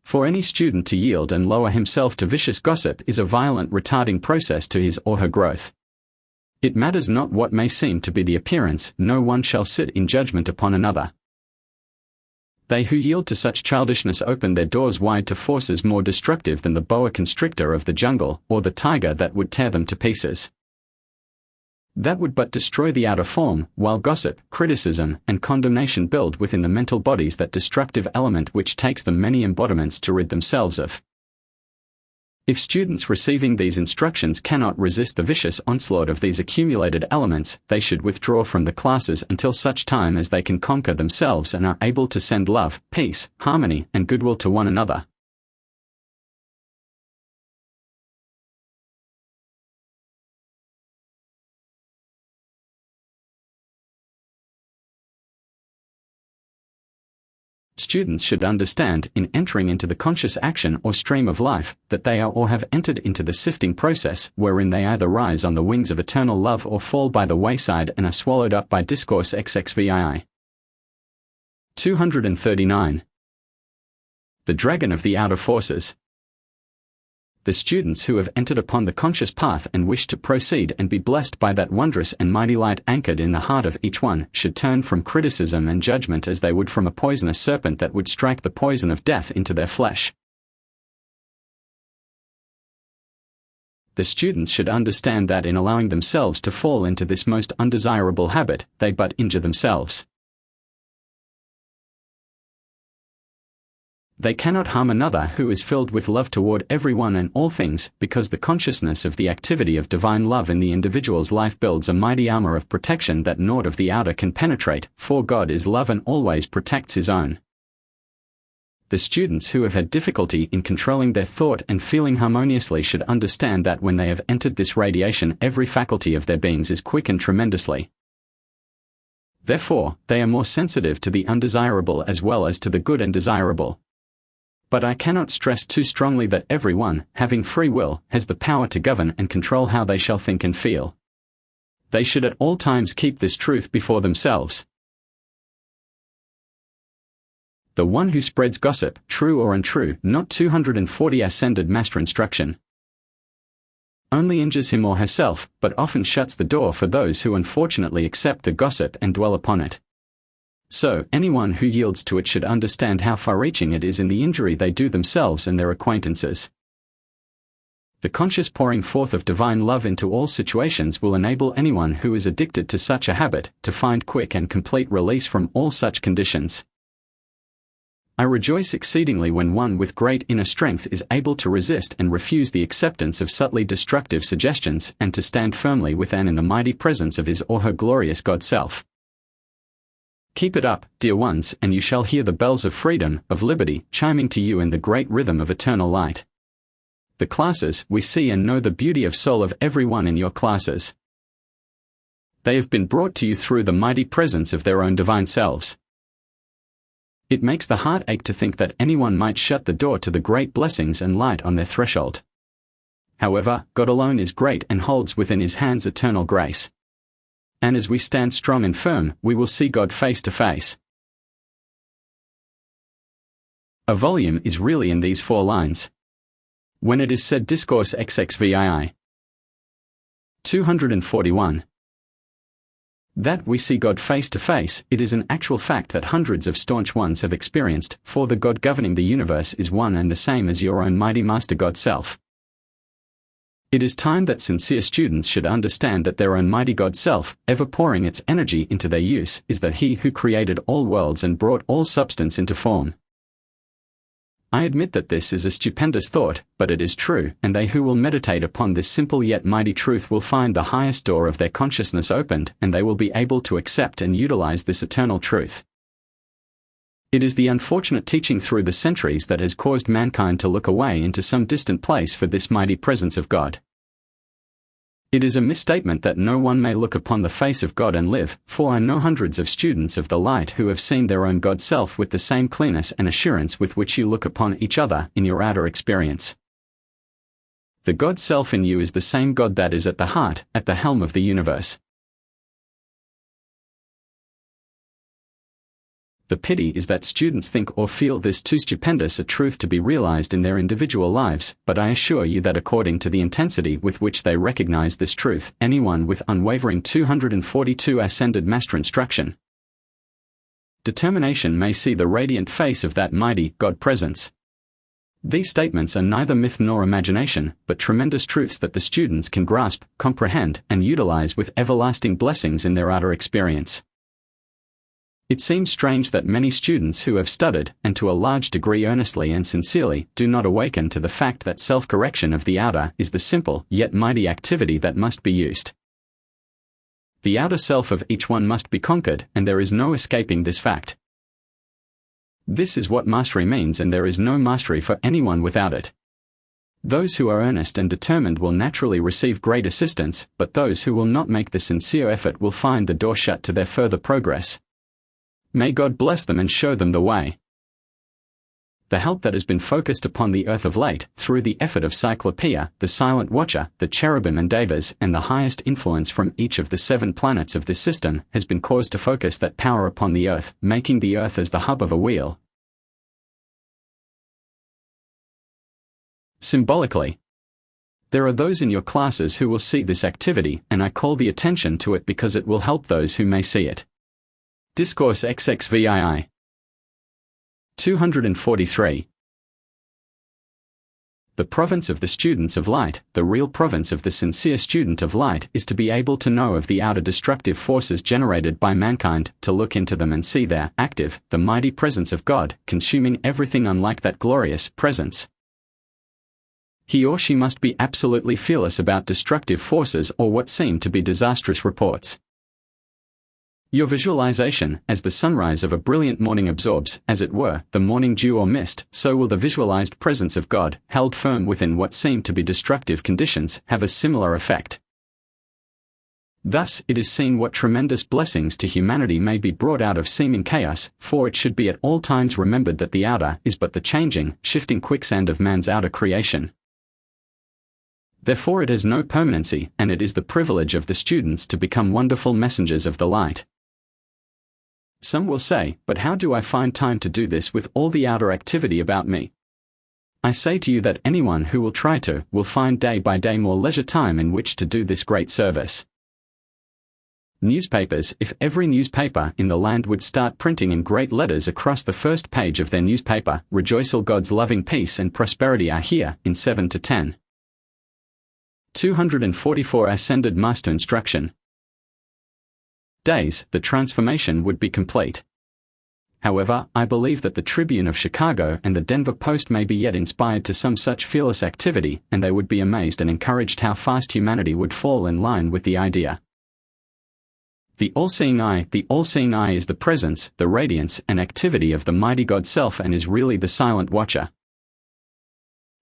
For any student to yield and lower himself to vicious gossip is a violent retarding process to his or her growth. It matters not what may seem to be the appearance, no one shall sit in judgment upon another. They who yield to such childishness open their doors wide to forces more destructive than the boa constrictor of the jungle, or the tiger that would tear them to pieces. That would but destroy the outer form, while gossip, criticism, and condemnation build within the mental bodies that destructive element which takes them many embodiments to rid themselves of. If students receiving these instructions cannot resist the vicious onslaught of these accumulated elements, they should withdraw from the classes until such time as they can conquer themselves and are able to send love, peace, harmony, and goodwill to one another. Students should understand, in entering into the conscious action or stream of life, that they are or have entered into the sifting process, wherein they either rise on the wings of eternal love or fall by the wayside and are swallowed up by Discourses Volume. 239. The Dragon of the Outer Forces. The students who have entered upon the conscious path and wish to proceed and be blessed by that wondrous and mighty light anchored in the heart of each one should turn from criticism and judgment as they would from a poisonous serpent that would strike the poison of death into their flesh. The students should understand that in allowing themselves to fall into this most undesirable habit, they but injure themselves. They cannot harm another who is filled with love toward everyone and all things, because the consciousness of the activity of divine love in the individual's life builds a mighty armor of protection that naught of the outer can penetrate, for God is love and always protects his own. The students who have had difficulty in controlling their thought and feeling harmoniously should understand that when they have entered this radiation, every faculty of their beings is quickened tremendously. Therefore, they are more sensitive to the undesirable as well as to the good and desirable. But I cannot stress too strongly that everyone, having free will, has the power to govern and control how they shall think and feel. They should at all times keep this truth before themselves. The one who spreads gossip, true or untrue, not 240 ascended master instruction, only injures him or herself, but often shuts the door for those who unfortunately accept the gossip and dwell upon it. So, anyone who yields to it should understand how far-reaching it is in the injury they do themselves and their acquaintances. The conscious pouring forth of divine love into all situations will enable anyone who is addicted to such a habit to find quick and complete release from all such conditions. I rejoice exceedingly when one with great inner strength is able to resist and refuse the acceptance of subtly destructive suggestions and to stand firmly within in the mighty presence of his or her glorious God Self. Keep it up, dear ones, and you shall hear the bells of freedom, of liberty, chiming to you in the great rhythm of eternal light. The classes, we see and know the beauty of soul of every one in your classes. They have been brought to you through the mighty presence of their own divine selves. It makes the heart ache to think that anyone might shut the door to the great blessings and light on their threshold. However, God alone is great and holds within his hands eternal grace. And as we stand strong and firm, we will see God face to face. A volume is really in these 4 lines. When it is said Discourses Volume. 241. That we see God face to face, it is an actual fact that hundreds of staunch ones have experienced, for the God governing the universe is one and the same as your own mighty Master God Self. It is time that sincere students should understand that their own mighty God Self, ever pouring its energy into their use, is that He who created all worlds and brought all substance into form. I admit that this is a stupendous thought, but it is true, and they who will meditate upon this simple yet mighty truth will find the highest door of their consciousness opened, and they will be able to accept and utilize this eternal truth. It is the unfortunate teaching through the centuries that has caused mankind to look away into some distant place for this mighty presence of God. It is a misstatement that no one may look upon the face of God and live, for I know hundreds of students of the light who have seen their own God Self with the same clearness and assurance with which you look upon each other in your outer experience. The God Self in you is the same God that is at the heart, at the helm of the universe. The pity is that students think or feel this too stupendous a truth to be realized in their individual lives, but I assure you that according to the intensity with which they recognize this truth, anyone with unwavering 242 ascended master instruction determination may see the radiant face of that mighty God presence. These statements are neither myth nor imagination, but tremendous truths that the students can grasp, comprehend, and utilize with everlasting blessings in their outer experience. It seems strange that many students who have studied, and to a large degree earnestly and sincerely, do not awaken to the fact that self-correction of the outer is the simple, yet mighty activity that must be used. The outer self of each one must be conquered, and there is no escaping this fact. This is what mastery means, and there is no mastery for anyone without it. Those who are earnest and determined will naturally receive great assistance, but those who will not make the sincere effort will find the door shut to their further progress. May God bless them and show them the way. The help that has been focused upon the earth of late, through the effort of Cyclopeia, the Silent Watcher, the Cherubim and Devas, and the highest influence from each of the 7 planets of this system, has been caused to focus that power upon the earth, making the earth as the hub of a wheel. Symbolically, there are those in your classes who will see this activity, and I call the attention to it because it will help those who may see it. Discourses Volume 243. The province of the students of light, the real province of the sincere student of light, is to be able to know of the outer destructive forces generated by mankind, to look into them and see their active, the mighty presence of God, consuming everything unlike that glorious presence. He or she must be absolutely fearless about destructive forces or what seem to be disastrous reports. Your visualization, as the sunrise of a brilliant morning absorbs, as it were, the morning dew or mist, so will the visualized presence of God, held firm within what seem to be destructive conditions, have a similar effect. Thus, it is seen what tremendous blessings to humanity may be brought out of seeming chaos, for it should be at all times remembered that the outer is but the changing, shifting quicksand of man's outer creation. Therefore it has no permanency, and it is the privilege of the students to become wonderful messengers of the light. Some will say, but how do I find time to do this with all the outer activity about me? I say to you that anyone who will try to, will find day by day more leisure time in which to do this great service. Newspapers, if every newspaper in the land would start printing in great letters across the first page of their newspaper, "Rejoice, all God's loving peace and prosperity are here," in 7 to 10. 244 Ascended Master Instruction. Days, the transformation would be complete. However, I believe that the Tribune of Chicago and the Denver Post may be yet inspired to some such fearless activity, and they would be amazed and encouraged how fast humanity would fall in line with the idea. The all-seeing eye is the presence, the radiance, and activity of the mighty God Self and is really the silent watcher.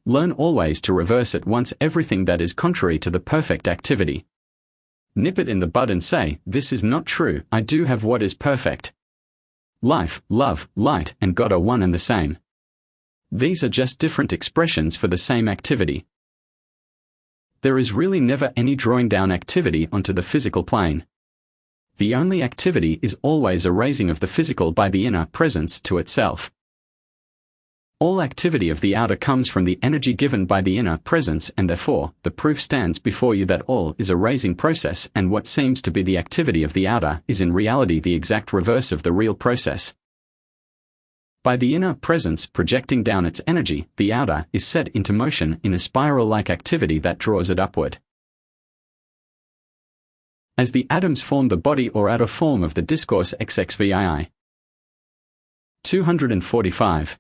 Learn always to reverse at once everything that is contrary to the perfect activity. Nip it in the bud and say, "This is not true, I do have what is perfect." Life, love, light, and God are one and the same. These are just different expressions for the same activity. There is really never any drawing down activity onto the physical plane. The only activity is always a raising of the physical by the inner presence to itself. All activity of the outer comes from the energy given by the inner presence, and therefore, the proof stands before you that all is a raising process, and what seems to be the activity of the outer is in reality the exact reverse of the real process. By the inner presence projecting down its energy, the outer is set into motion in a spiral-like activity that draws it upward. As the atoms form the body or outer form of the Discourses Volume 245.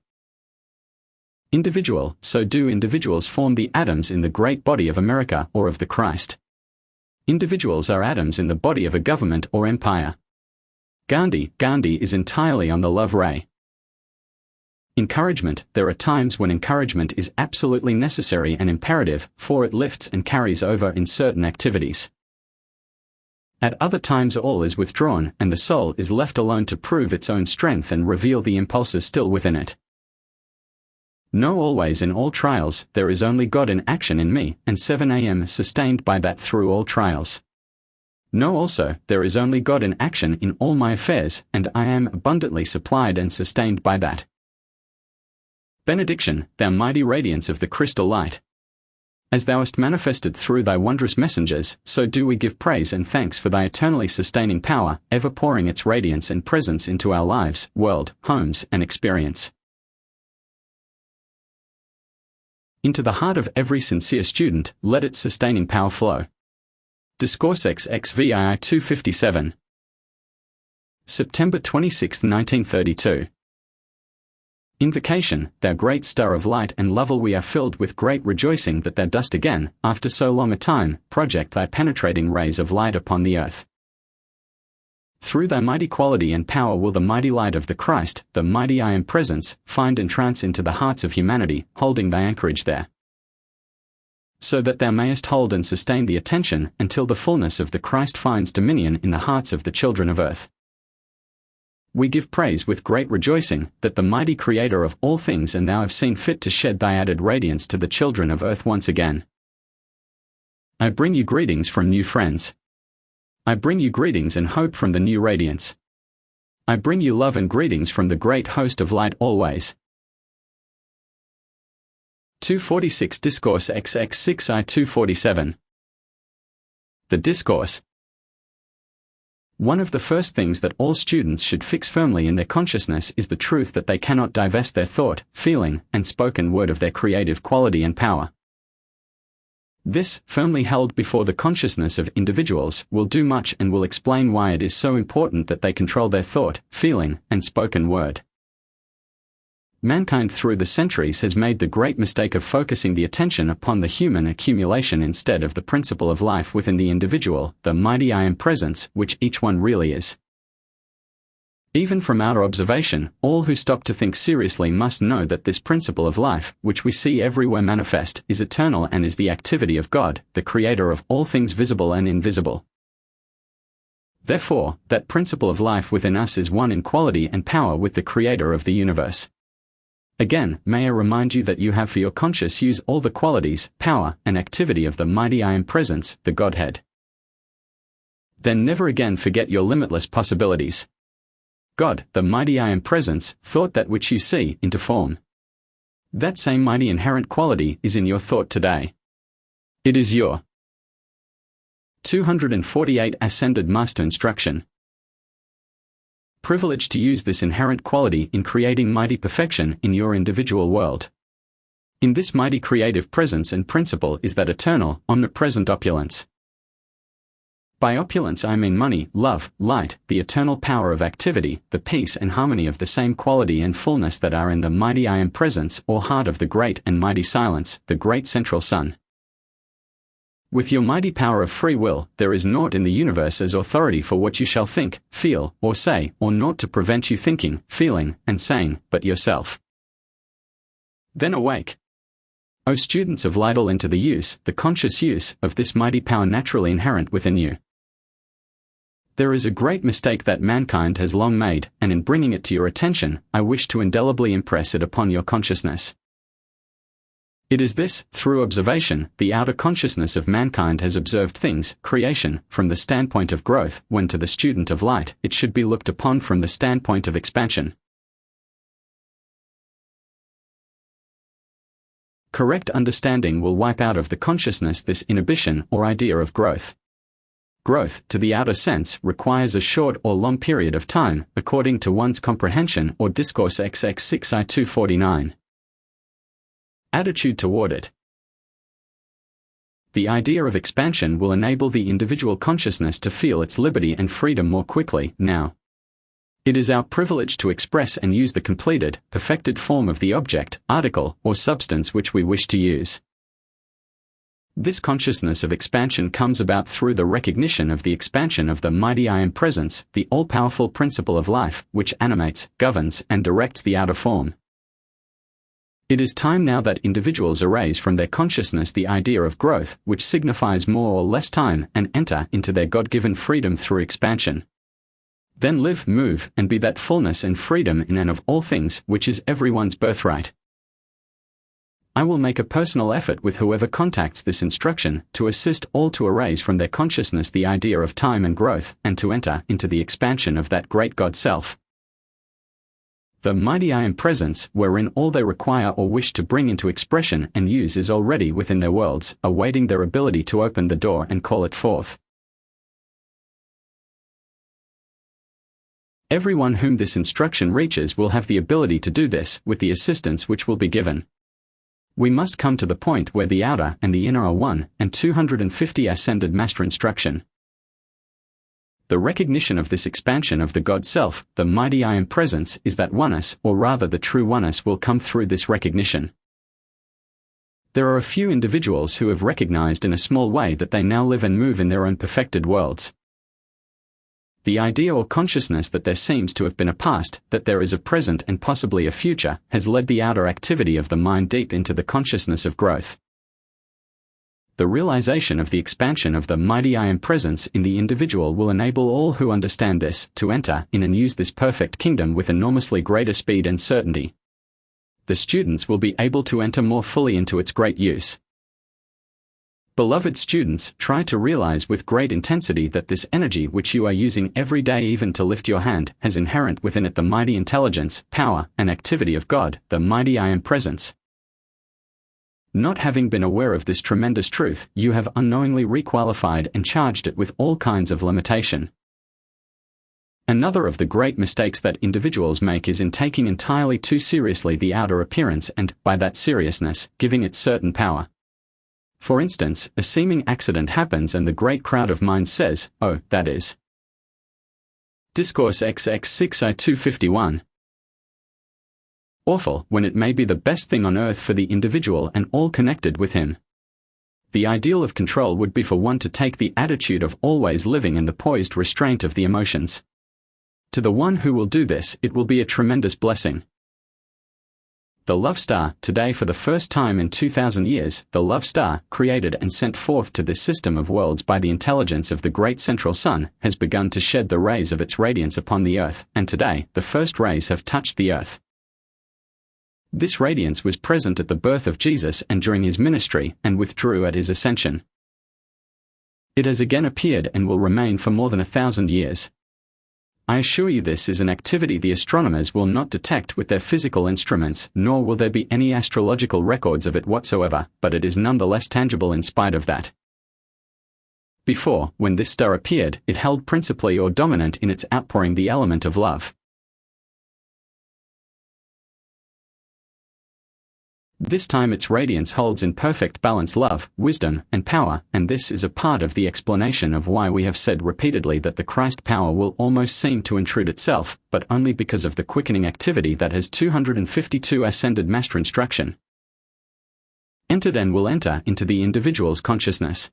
Individual, so do individuals form the atoms in the great body of America or of the Christ. Individuals are atoms in the body of a government or empire. Gandhi is entirely on the love ray. Encouragement, there are times when encouragement is absolutely necessary and imperative, for it lifts and carries over in certain activities. At other times all is withdrawn, and the soul is left alone to prove its own strength and reveal the impulses still within it. Know always in all trials, there is only God in action in me, and 7 am sustained by that through all trials. Know also, there is only God in action in all my affairs, and I am abundantly supplied and sustained by that. Benediction, thou mighty radiance of the crystal light. As thou hast manifested through thy wondrous messengers, so do we give praise and thanks for thy eternally sustaining power, ever pouring its radiance and presence into our lives, world, homes, and experience. Into the heart of every sincere student, let its sustaining power flow. Discourses Volume 257. September 26, 1932. Invocation, thou great star of light and love, we are filled with great rejoicing that thou dost again, after so long a time, project thy penetrating rays of light upon the earth. Through thy mighty quality and power will the mighty light of the Christ, the mighty I Am presence, find entrance into the hearts of humanity, holding thy anchorage there. So that thou mayest hold and sustain the attention, until the fullness of the Christ finds dominion in the hearts of the children of earth. We give praise with great rejoicing, that the mighty Creator of all things and thou have seen fit to shed thy added radiance to the children of earth once again. I bring you greetings from new friends. I bring you greetings and hope from the new radiance. I bring you love and greetings from the great host of light always. 246 Discourse XX6I 247. The Discourse. One of the first things that all students should fix firmly in their consciousness is the truth that they cannot divest their thought, feeling, and spoken word of their creative quality and power. This, firmly held before the consciousness of individuals, will do much and will explain why it is so important that they control their thought, feeling, and spoken word. Mankind through the centuries has made the great mistake of focusing the attention upon the human accumulation instead of the principle of life within the individual, the mighty I Am presence, which each one really is. Even from outer observation, all who stop to think seriously must know that this principle of life, which we see everywhere manifest, is eternal and is the activity of God, the Creator of all things visible and invisible. Therefore, that principle of life within us is one in quality and power with the Creator of the universe. Again, may I remind you that you have for your conscious use all the qualities, power, and activity of the mighty I Am presence, the Godhead. Then never again forget your limitless possibilities. God, the mighty I Am presence, thought that which you see into form. That same mighty inherent quality is in your thought today. It is your 248 Ascended Master Instruction. Privilege to use this inherent quality in creating mighty perfection in your individual world. In this mighty creative presence and principle is that eternal, omnipresent opulence. By opulence I mean money, love, light, the eternal power of activity, the peace and harmony of the same quality and fullness that are in the mighty I Am presence or heart of the great and mighty silence, the great central sun. With your mighty power of free will, there is naught in the universe as authority for what you shall think, feel, or say, or naught to prevent you thinking, feeling, and saying, but yourself. Then awake. O students of light, all into the use, the conscious use, of this mighty power naturally inherent within you. There is a great mistake that mankind has long made, and in bringing it to your attention, I wish to indelibly impress it upon your consciousness. It is this, through observation, the outer consciousness of mankind has observed things, creation, from the standpoint of growth, when to the student of light, it should be looked upon from the standpoint of expansion. Correct understanding will wipe out of the consciousness this inhibition or idea of growth. Growth, to the outer sense, requires a short or long period of time, according to one's comprehension or Discourse XX6I 249. Attitude toward it. The idea of expansion will enable the individual consciousness to feel its liberty and freedom more quickly, now. It is our privilege to express and use the completed, perfected form of the object, article, or substance which we wish to use. This consciousness of expansion comes about through the recognition of the expansion of the mighty I Am presence, the all-powerful principle of life, which animates, governs, and directs the outer form. It is time now that individuals erase from their consciousness the idea of growth, which signifies more or less time, and enter into their God-given freedom through expansion. Then live, move, and be that fullness and freedom in and of all things, which is everyone's birthright. I will make a personal effort with whoever contacts this instruction, to assist all to erase from their consciousness the idea of time and growth, and to enter into the expansion of that great God Self. The mighty I Am presence, wherein all they require or wish to bring into expression and use is already within their worlds, awaiting their ability to open the door and call it forth. Everyone whom this instruction reaches will have the ability to do this, with the assistance which will be given. We must come to the point where the outer and the inner are one, and 250 Ascended Master Instruction. The recognition of this expansion of the God Self, the mighty I Am presence, is that oneness, or rather the true oneness, will come through this recognition. There are a few individuals who have recognized in a small way that they now live and move in their own perfected worlds. The idea or consciousness that there seems to have been a past, that there is a present and possibly a future, has led the outer activity of the mind deep into the consciousness of growth. The realization of the expansion of the mighty I Am presence in the individual will enable all who understand this to enter in and use this perfect kingdom with enormously greater speed and certainty. The students will be able to enter more fully into its great use. Beloved students, try to realize with great intensity that this energy which you are using every day even to lift your hand has inherent within it the mighty intelligence, power, and activity of God, the mighty I Am presence. Not having been aware of this tremendous truth, you have unknowingly requalified and charged it with all kinds of limitation. Another of the great mistakes that individuals make is in taking entirely too seriously the outer appearance and, by that seriousness, giving it certain power. For instance, a seeming accident happens and the great crowd of minds says, "Oh, that is Discourses XX6 251. Awful, when it may be the best thing on earth for the individual and all connected with him. The ideal of control would be for one to take the attitude of always living in the poised restraint of the emotions. To the one who will do this, it will be a tremendous blessing. The love star, today for the first time in 2000 years, the love star, created and sent forth to this system of worlds by the intelligence of the great central sun, has begun to shed the rays of its radiance upon the earth, and today, the first rays have touched the earth. This radiance was present at the birth of Jesus and during his ministry, and withdrew at his ascension. It has again appeared and will remain for more than 1,000 years. I assure you this is an activity the astronomers will not detect with their physical instruments, nor will there be any astrological records of it whatsoever, but it is nonetheless tangible in spite of that. Before, when this star appeared, it held principally or dominant in its outpouring the element of love. This time its radiance holds in perfect balance love, wisdom, and power, and this is a part of the explanation of why we have said repeatedly that the Christ power will almost seem to intrude itself, but only because of the quickening activity that has 252 ascended master instruction entered and will enter into the individual's consciousness.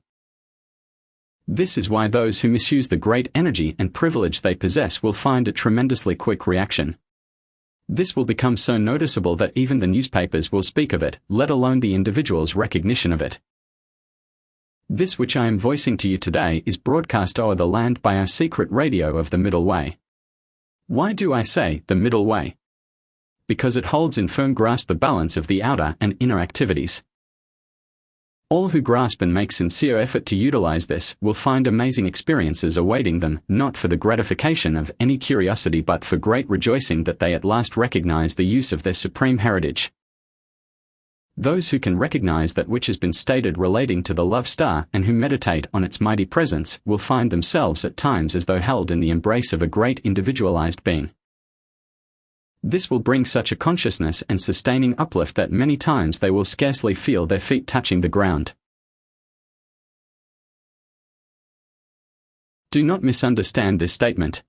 This is why those who misuse the great energy and privilege they possess will find a tremendously quick reaction. This will become so noticeable that even the newspapers will speak of it, let alone the individual's recognition of it. This which I am voicing to you today is broadcast o'er the land by our secret radio of the Middle Way. Why do I say the Middle Way? Because it holds in firm grasp the balance of the outer and inner activities. All who grasp and make sincere effort to utilize this will find amazing experiences awaiting them, not for the gratification of any curiosity but for great rejoicing that they at last recognize the use of their supreme heritage. Those who can recognize that which has been stated relating to the love star and who meditate on its mighty presence will find themselves at times as though held in the embrace of a great individualized being. This will bring such a consciousness and sustaining uplift that many times they will scarcely feel their feet touching the ground. Do not misunderstand this statement.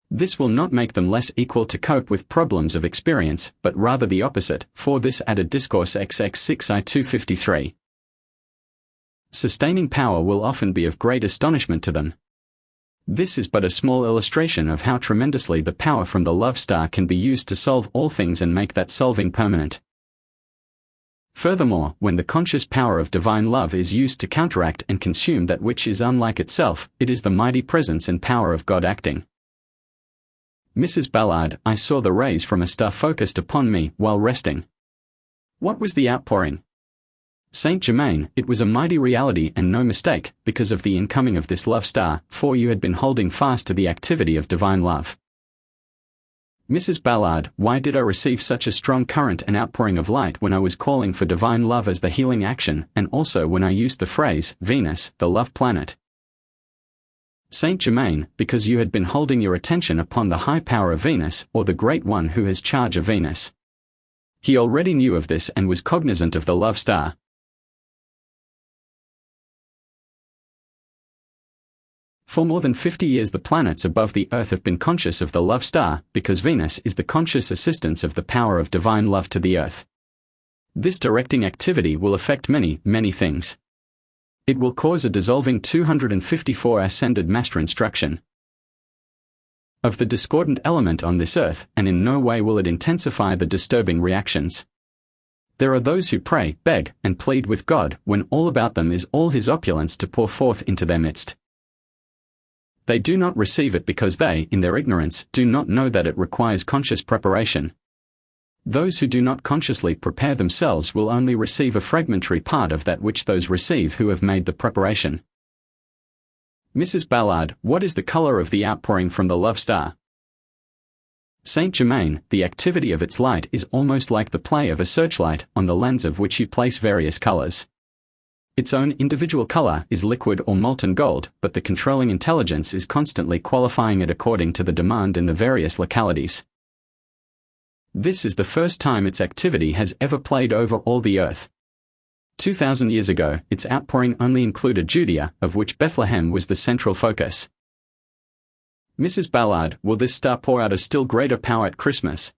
This will not make them less equal to cope with problems of experience, but rather the opposite, for this added Discourses XX6 253. Sustaining power will often be of great astonishment to them. This is but a small illustration of how tremendously the power from the love star can be used to solve all things and make that solving permanent. Furthermore, when the conscious power of divine love is used to counteract and consume that which is unlike itself, it is the mighty presence and power of God acting. Mrs. Ballard, I saw the rays from a star focused upon me while resting. What was the outpouring? Saint Germain, it was a mighty reality and no mistake, because of the incoming of this love star, for you had been holding fast to the activity of divine love. Mrs. Ballard, why did I receive such a strong current and outpouring of light when I was calling for divine love as the healing action, and also when I used the phrase, Venus, the love planet? Saint Germain, because you had been holding your attention upon the high power of Venus, or the Great One who has charge of Venus. He already knew of this and was cognizant of the love star. For more than 50 years the planets above the Earth have been conscious of the love star, because Venus is the conscious assistance of the power of divine love to the Earth. This directing activity will affect many, many things. It will cause a dissolving 254 ascended master instruction of the discordant element on this Earth, and in no way will it intensify the disturbing reactions. There are those who pray, beg, and plead with God when all about them is all his opulence to pour forth into their midst. They do not receive it because they, in their ignorance, do not know that it requires conscious preparation. Those who do not consciously prepare themselves will only receive a fragmentary part of that which those receive who have made the preparation. Mrs. Ballard, what is the color of the outpouring from the love star? Saint Germain, the activity of its light is almost like the play of a searchlight on the lens of which you place various colors. Its own individual color is liquid or molten gold, but the controlling intelligence is constantly qualifying it according to the demand in the various localities. This is the first time its activity has ever played over all the earth. 2,000 years ago, its outpouring only included Judea, of which Bethlehem was the central focus. Mrs. Ballard, will this star pour out a still greater power at Christmas?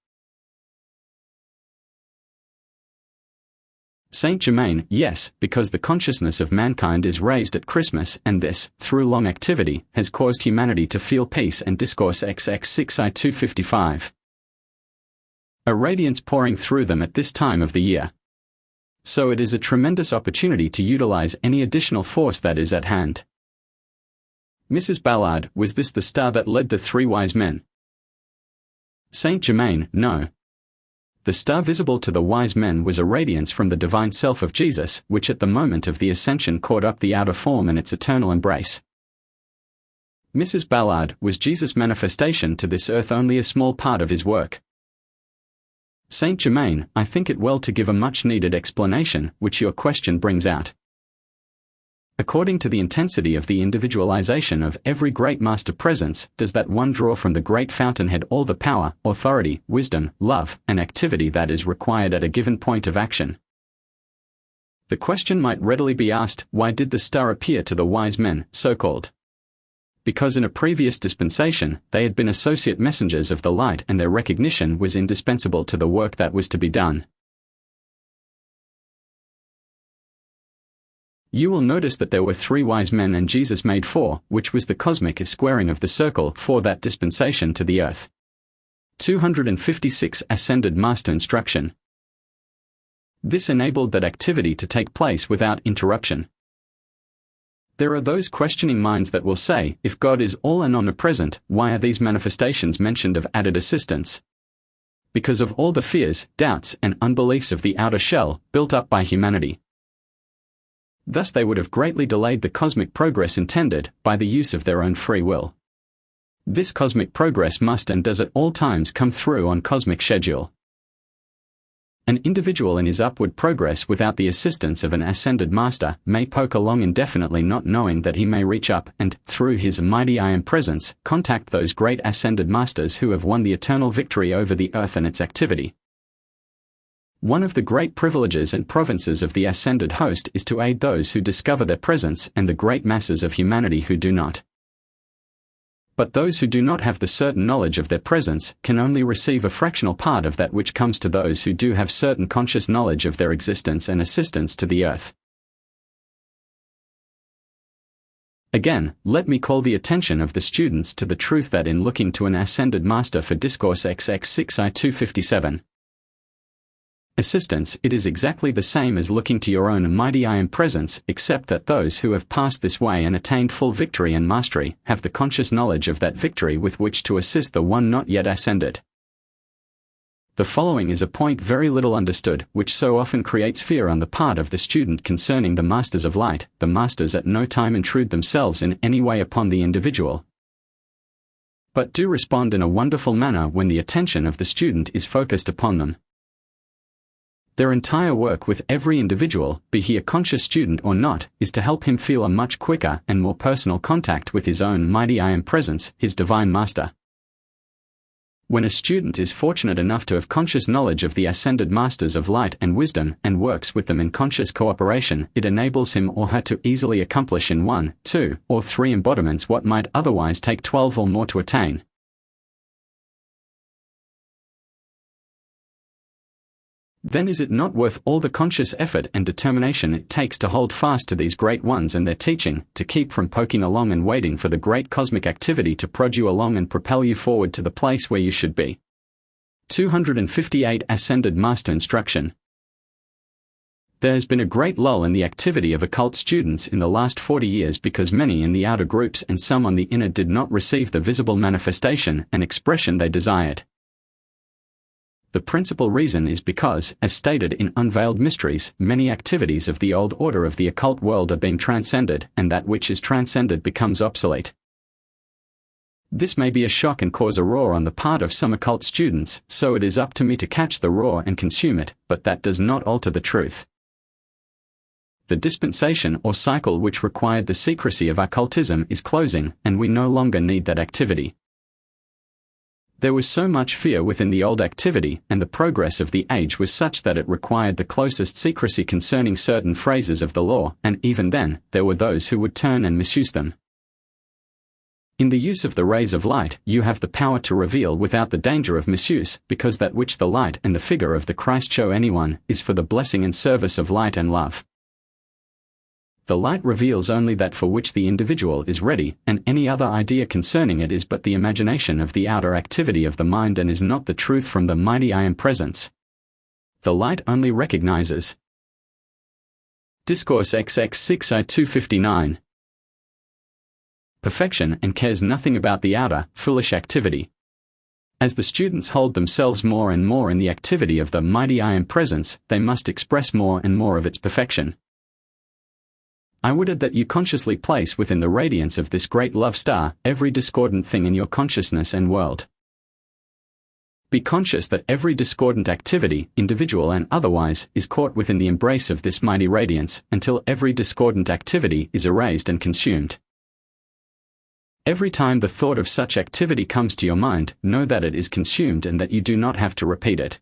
Saint Germain, yes, because the consciousness of mankind is raised at Christmas, and this, through long activity, has caused humanity to feel peace and Discourses Volume 255. A radiance pouring through them at this time of the year. So it is a tremendous opportunity to utilize any additional force that is at hand. Mrs. Ballard, was this the star that led the three wise men? Saint Germain, no. The star visible to the wise men was a radiance from the divine self of Jesus, which at the moment of the ascension caught up the outer form in its eternal embrace. Mrs. Ballard, was Jesus' manifestation to this earth only a small part of his work? Saint Germain, I think it well to give a much-needed explanation, which your question brings out. According to the intensity of the individualization of every great master presence, does that one draw from the great fountainhead all the power, authority, wisdom, love, and activity that is required at a given point of action? The question might readily be asked, why did the star appear to the wise men, so-called? Because in a previous dispensation, they had been associate messengers of the light and their recognition was indispensable to the work that was to be done. You will notice that there were three wise men and Jesus made four, which was the cosmic squaring of the circle for that dispensation to the earth. 256 Ascended Master Instruction. This enabled that activity to take place without interruption. There are those questioning minds that will say, if God is all and omnipresent, why are these manifestations mentioned of added assistance? Because of all the fears, doubts, and unbeliefs of the outer shell, built up by humanity. Thus they would have greatly delayed the cosmic progress intended, by the use of their own free will. This cosmic progress must and does at all times come through on cosmic schedule. An individual in his upward progress without the assistance of an ascended master may poke along indefinitely, not knowing that he may reach up and, through his mighty I Am presence, contact those great ascended masters who have won the eternal victory over the earth and its activity. One of the great privileges and provinces of the ascended host is to aid those who discover their presence and the great masses of humanity who do not. But those who do not have the certain knowledge of their presence can only receive a fractional part of that which comes to those who do have certain conscious knowledge of their existence and assistance to the earth. Again, let me call the attention of the students to the truth that in looking to an ascended master for Discourses Volume 257 assistance, it is exactly the same as looking to your own mighty I Am presence, except that those who have passed this way and attained full victory and mastery, have the conscious knowledge of that victory with which to assist the one not yet ascended. The following is a point very little understood, which so often creates fear on the part of the student concerning the masters of light. The masters at no time intrude themselves in any way upon the individual, but do respond in a wonderful manner when the attention of the student is focused upon them. Their entire work with every individual, be he a conscious student or not, is to help him feel a much quicker and more personal contact with his own mighty I Am presence, his divine master. When a student is fortunate enough to have conscious knowledge of the ascended masters of light and wisdom and works with them in conscious cooperation, it enables him or her to easily accomplish in 1, 2, or 3 embodiments what might otherwise take 12 or more to attain. Then is it not worth all the conscious effort and determination it takes to hold fast to these great ones and their teaching, to keep from poking along and waiting for the great cosmic activity to prod you along and propel you forward to the place where you should be? 258 Ascended Master Instruction. There has been a great lull in the activity of occult students in the last 40 years because many in the outer groups and some on the inner did not receive the visible manifestation and expression they desired. The principal reason is because, as stated in Unveiled Mysteries, many activities of the old order of the occult world are being transcended, and that which is transcended becomes obsolete. This may be a shock and cause a roar on the part of some occult students, so it is up to me to catch the roar and consume it, but that does not alter the truth. The dispensation or cycle which required the secrecy of occultism is closing, and we no longer need that activity. There was so much fear within the old activity, and the progress of the age was such that it required the closest secrecy concerning certain phrases of the law, and even then, there were those who would turn and misuse them. In the use of the rays of light, you have the power to reveal without the danger of misuse, because that which the light and the figure of the Christ show anyone, is for the blessing and service of light and love. The light reveals only that for which the individual is ready, and any other idea concerning it is but the imagination of the outer activity of the mind and is not the truth from the mighty I Am presence. The light only recognizes. Discourse XX6 I 259. Perfection and cares nothing about the outer, foolish activity. As the students hold themselves more and more in the activity of the mighty I Am presence, they must express more and more of its perfection. I would add that you consciously place within the radiance of this great love star every discordant thing in your consciousness and world. Be conscious that every discordant activity, individual and otherwise, is caught within the embrace of this mighty radiance, until every discordant activity is erased and consumed. Every time the thought of such activity comes to your mind, know that it is consumed and that you do not have to repeat it.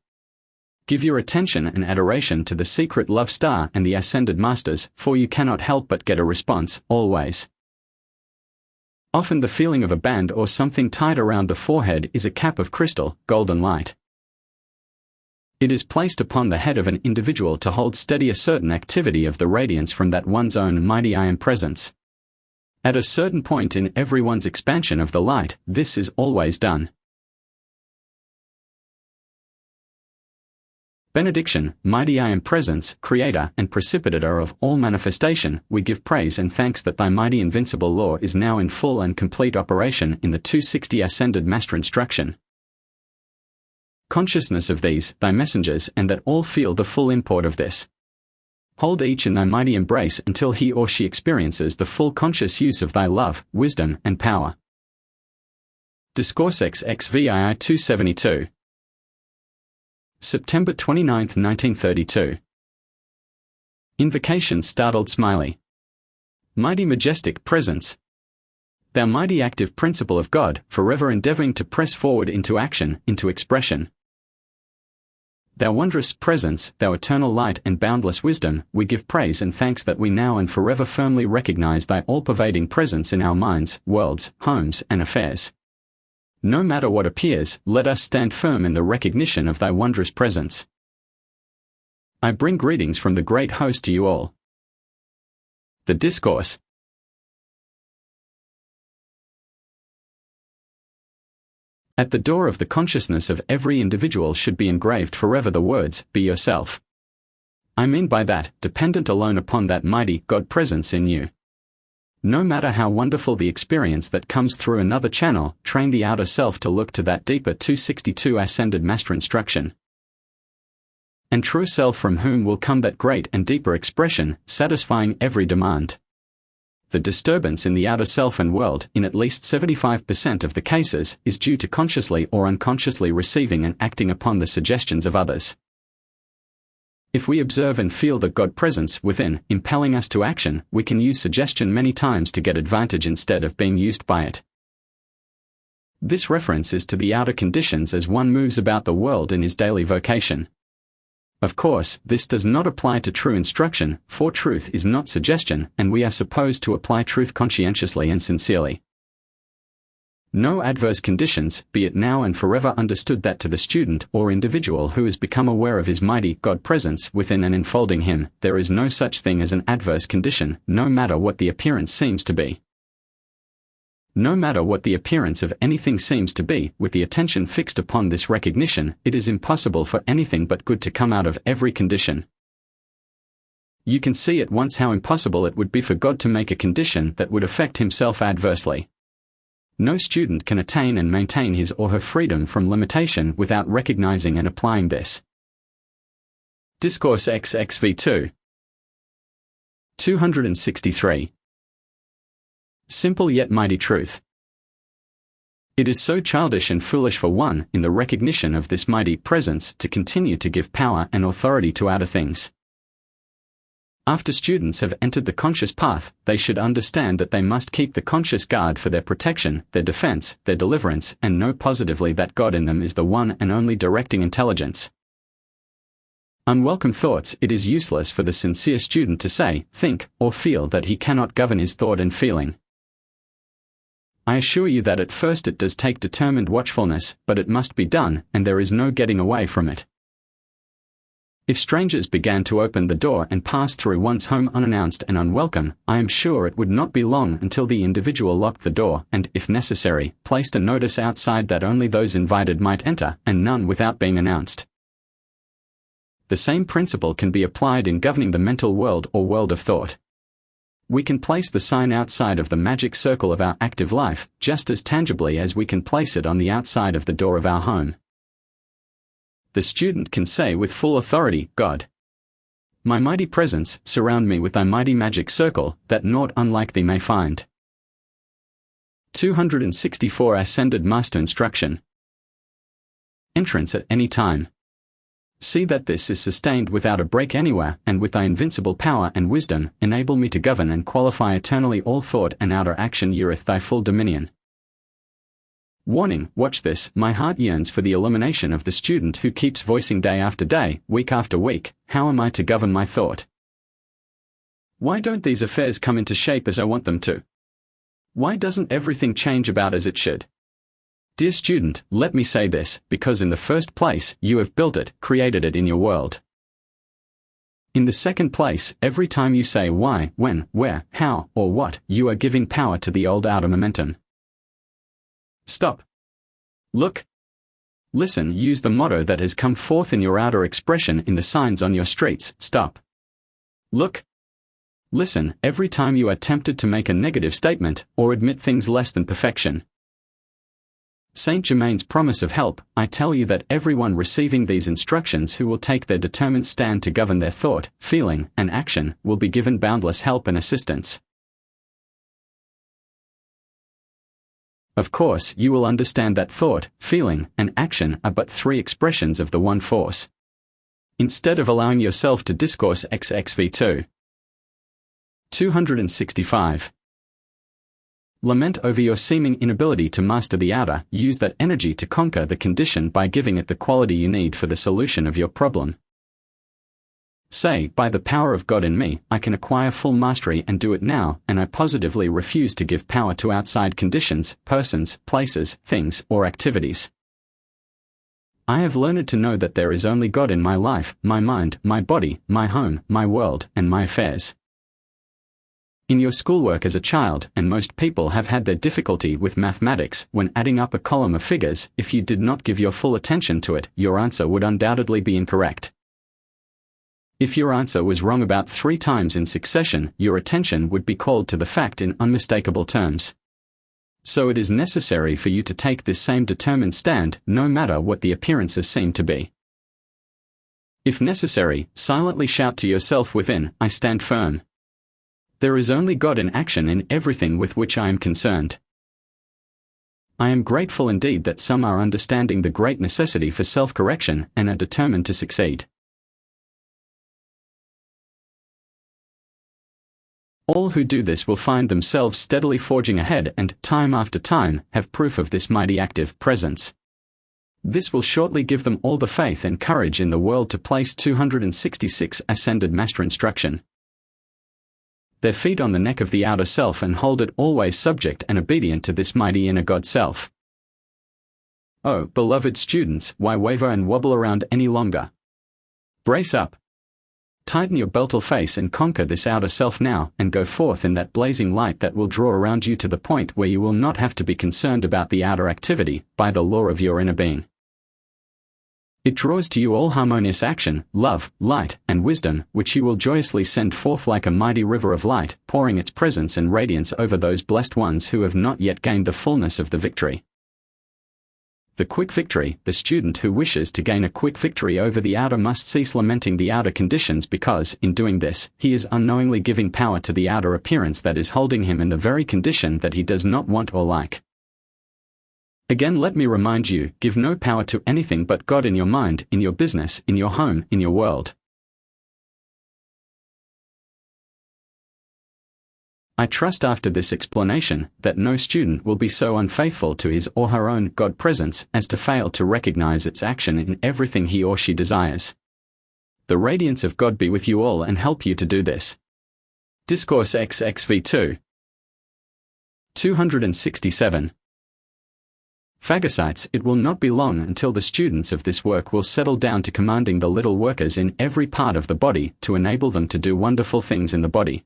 Give your attention and adoration to the secret love star and the ascended masters, for you cannot help but get a response, always. Often the feeling of a band or something tied around the forehead is a cap of crystal, golden light. It is placed upon the head of an individual to hold steady a certain activity of the radiance from that one's own mighty I Am presence. At a certain point in everyone's expansion of the light, this is always done. Benediction, mighty I Am presence, creator and precipitator of all manifestation, we give praise and thanks that thy mighty invincible law is now in full and complete operation in the 260 ascended master instruction. Consciousness of these, thy messengers, and that all feel the full import of this. Hold each in thy mighty embrace until he or she experiences the full conscious use of thy love, wisdom, and power. Discourses VI 272. September 29, 1932. Invocation startled Smiley. Mighty majestic presence. Thou mighty active principle of God, forever endeavoring to press forward into action, into expression. Thou wondrous presence, thou eternal light and boundless wisdom, we give praise and thanks that we now and forever firmly recognize thy all-pervading presence in our minds, worlds, homes, and affairs. No matter what appears, let us stand firm in the recognition of thy wondrous presence. I bring greetings from the great host to you all. The Discourse. At the door of the consciousness of every individual should be engraved forever the words, be yourself. I mean by that, dependent alone upon that mighty God presence in you. No matter how wonderful the experience that comes through another channel, train the outer self to look to that deeper 262 ascended master instruction. And true self from whom will come that great and deeper expression, satisfying every demand. The disturbance in the outer self and world, in at least 75% of the cases, is due to consciously or unconsciously receiving and acting upon the suggestions of others. If we observe and feel the God presence within, impelling us to action, we can use suggestion many times to get advantage instead of being used by it. This reference is to the outer conditions as one moves about the world in his daily vocation. Of course, this does not apply to true instruction, for truth is not suggestion, and we are supposed to apply truth conscientiously and sincerely. No adverse conditions, be it now and forever understood that to the student or individual who has become aware of his mighty God presence within and enfolding him, there is no such thing as an adverse condition, no matter what the appearance seems to be. No matter what the appearance of anything seems to be, with the attention fixed upon this recognition, it is impossible for anything but good to come out of every condition. You can see at once how impossible it would be for God to make a condition that would affect himself adversely. No student can attain and maintain his or her freedom from limitation without recognizing and applying this. Discourses V 263. Simple yet mighty truth. It is so childish and foolish for one, in the recognition of this mighty presence, to continue to give power and authority to outer things. After students have entered the conscious path, they should understand that they must keep the conscious guard for their protection, their defense, their deliverance, and know positively that God in them is the one and only directing intelligence. Unwelcome thoughts. It is useless for the sincere student to say, think, or feel that he cannot govern his thought and feeling. I assure you that at first it does take determined watchfulness, but it must be done, and there is no getting away from it. If strangers began to open the door and pass through one's home unannounced and unwelcome, I am sure it would not be long until the individual locked the door and, if necessary, placed a notice outside that only those invited might enter, and none without being announced. The same principle can be applied in governing the mental world or world of thought. We can place the sign outside of the magic circle of our active life, just as tangibly as we can place it on the outside of the door of our home. The student can say with full authority, God, my mighty presence, surround me with thy mighty magic circle, that naught unlike thee may find. 264 Ascended Master Instruction. Entrance at any time. See that this is sustained without a break anywhere, and with thy invincible power and wisdom, enable me to govern and qualify eternally all thought and outer action ureth thy full dominion. Warning, watch this, my heart yearns for the illumination of the student who keeps voicing day after day, week after week, how am I to govern my thought? Why don't these affairs come into shape as I want them to? Why doesn't everything change about as it should? Dear student, let me say this, because in the first place, you have built it, created it in your world. In the second place, every time you say why, when, where, how, or what, you are giving power to the old outer momentum. Stop. Look. Listen. Use the motto that has come forth in your outer expression in the signs on your streets. Stop. Look. Listen. Every time you are tempted to make a negative statement, or admit things less than perfection. Saint Germain's promise of help, I tell you that everyone receiving these instructions who will take their determined stand to govern their thought, feeling, and action, will be given boundless help and assistance. Of course, you will understand that thought, feeling, and action are but three expressions of the one force. Instead of allowing yourself to discourse XXV 265. Lament over your seeming inability to master the outer, use that energy to conquer the condition by giving it the quality you need for the solution of your problem. Say, by the power of God in me, I can acquire full mastery and do it now, and I positively refuse to give power to outside conditions, persons, places, things, or activities. I have learned to know that there is only God in my life, my mind, my body, my home, my world, and my affairs. In your schoolwork as a child, and most people have had their difficulty with mathematics, when adding up a column of figures, if you did not give your full attention to it, your answer would undoubtedly be incorrect. If your answer was wrong about 3 times in succession, your attention would be called to the fact in unmistakable terms. So it is necessary for you to take this same determined stand, no matter what the appearances seem to be. If necessary, silently shout to yourself within, I stand firm. There is only God in action in everything with which I am concerned. I am grateful indeed that some are understanding the great necessity for self-correction and are determined to succeed. All who do this will find themselves steadily forging ahead and, time after time, have proof of this mighty active presence. This will shortly give them all the faith and courage in the world to place 266 Ascended Master Instruction. Their feet on the neck of the outer self and hold it always subject and obedient to this mighty inner God self. Oh, beloved students, why waver and wobble around any longer? Brace up. Tighten your beltle face and conquer this outer self now, and go forth in that blazing light that will draw around you to the point where you will not have to be concerned about the outer activity, by the law of your inner being. It draws to you all harmonious action, love, light, and wisdom, which you will joyously send forth like a mighty river of light, pouring its presence and radiance over those blessed ones who have not yet gained the fullness of the victory. The quick victory. The student who wishes to gain a quick victory over the outer must cease lamenting the outer conditions because, in doing this, he is unknowingly giving power to the outer appearance that is holding him in the very condition that he does not want or like. Again, let me remind you, give no power to anything but God in your mind, in your business, in your home, in your world. I trust after this explanation that no student will be so unfaithful to his or her own God presence as to fail to recognize its action in everything he or she desires. The radiance of God be with you all and help you to do this. Discourses V 267. Phagocytes. It will not be long until the students of this work will settle down to commanding the little workers in every part of the body to enable them to do wonderful things in the body.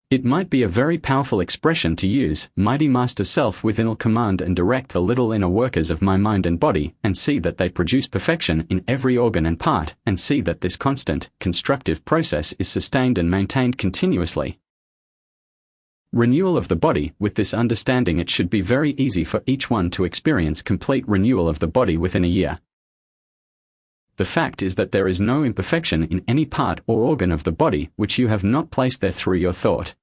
It might be a very powerful expression to use, mighty master self within will command and direct the little inner workers of my mind and body, and see that they produce perfection in every organ and part, and see that this constant, constructive process is sustained and maintained continuously. Renewal of the body. With this understanding, it should be very easy for each one to experience complete renewal of the body within a year. The fact is that there is no imperfection in any part or organ of the body which you have not placed there through your thought.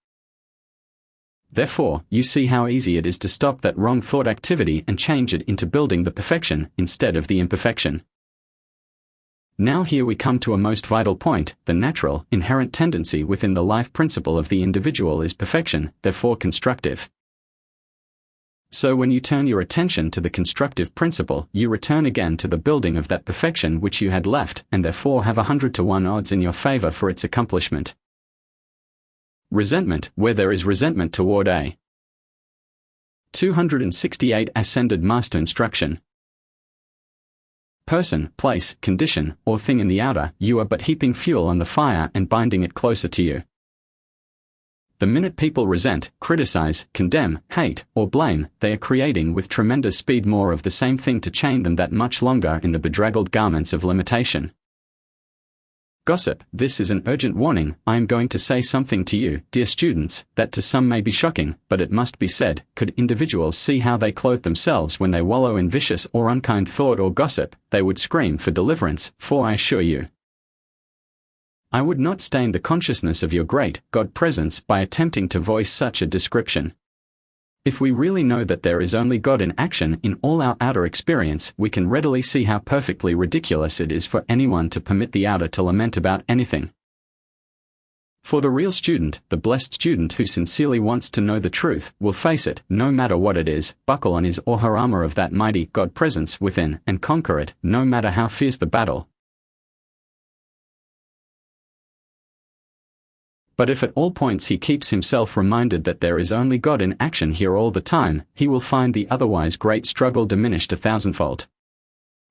Therefore, you see how easy it is to stop that wrong thought activity and change it into building the perfection instead of the imperfection. Now here we come to a most vital point. The natural, inherent tendency within the life principle of the individual is perfection, therefore constructive. So when you turn your attention to the constructive principle, you return again to the building of that perfection which you had left, and therefore have 100-to-1 odds in your favor for its accomplishment. Resentment. Where there is resentment toward a 268 Ascended Master Instruction. Person, place, condition, or thing in the outer, you are but heaping fuel on the fire and binding it closer to you. The minute people resent, criticize, condemn, hate, or blame, they are creating with tremendous speed more of the same thing to chain them that much longer in the bedraggled garments of limitation. Gossip. This is an urgent warning. I am going to say something to you, dear students, that to some may be shocking, but it must be said. Could individuals see how they clothe themselves when they wallow in vicious or unkind thought or gossip, they would scream for deliverance, for I assure you, I would not stain the consciousness of your great God presence by attempting to voice such a description. If we really know that there is only God in action in all our outer experience, we can readily see how perfectly ridiculous it is for anyone to permit the outer to lament about anything. For the real student, the blessed student who sincerely wants to know the truth, will face it, no matter what it is, buckle on his or her armor of that mighty God presence within, and conquer it, no matter how fierce the battle. But if at all points he keeps himself reminded that there is only God in action here all the time, he will find the otherwise great struggle diminished 1,000-fold.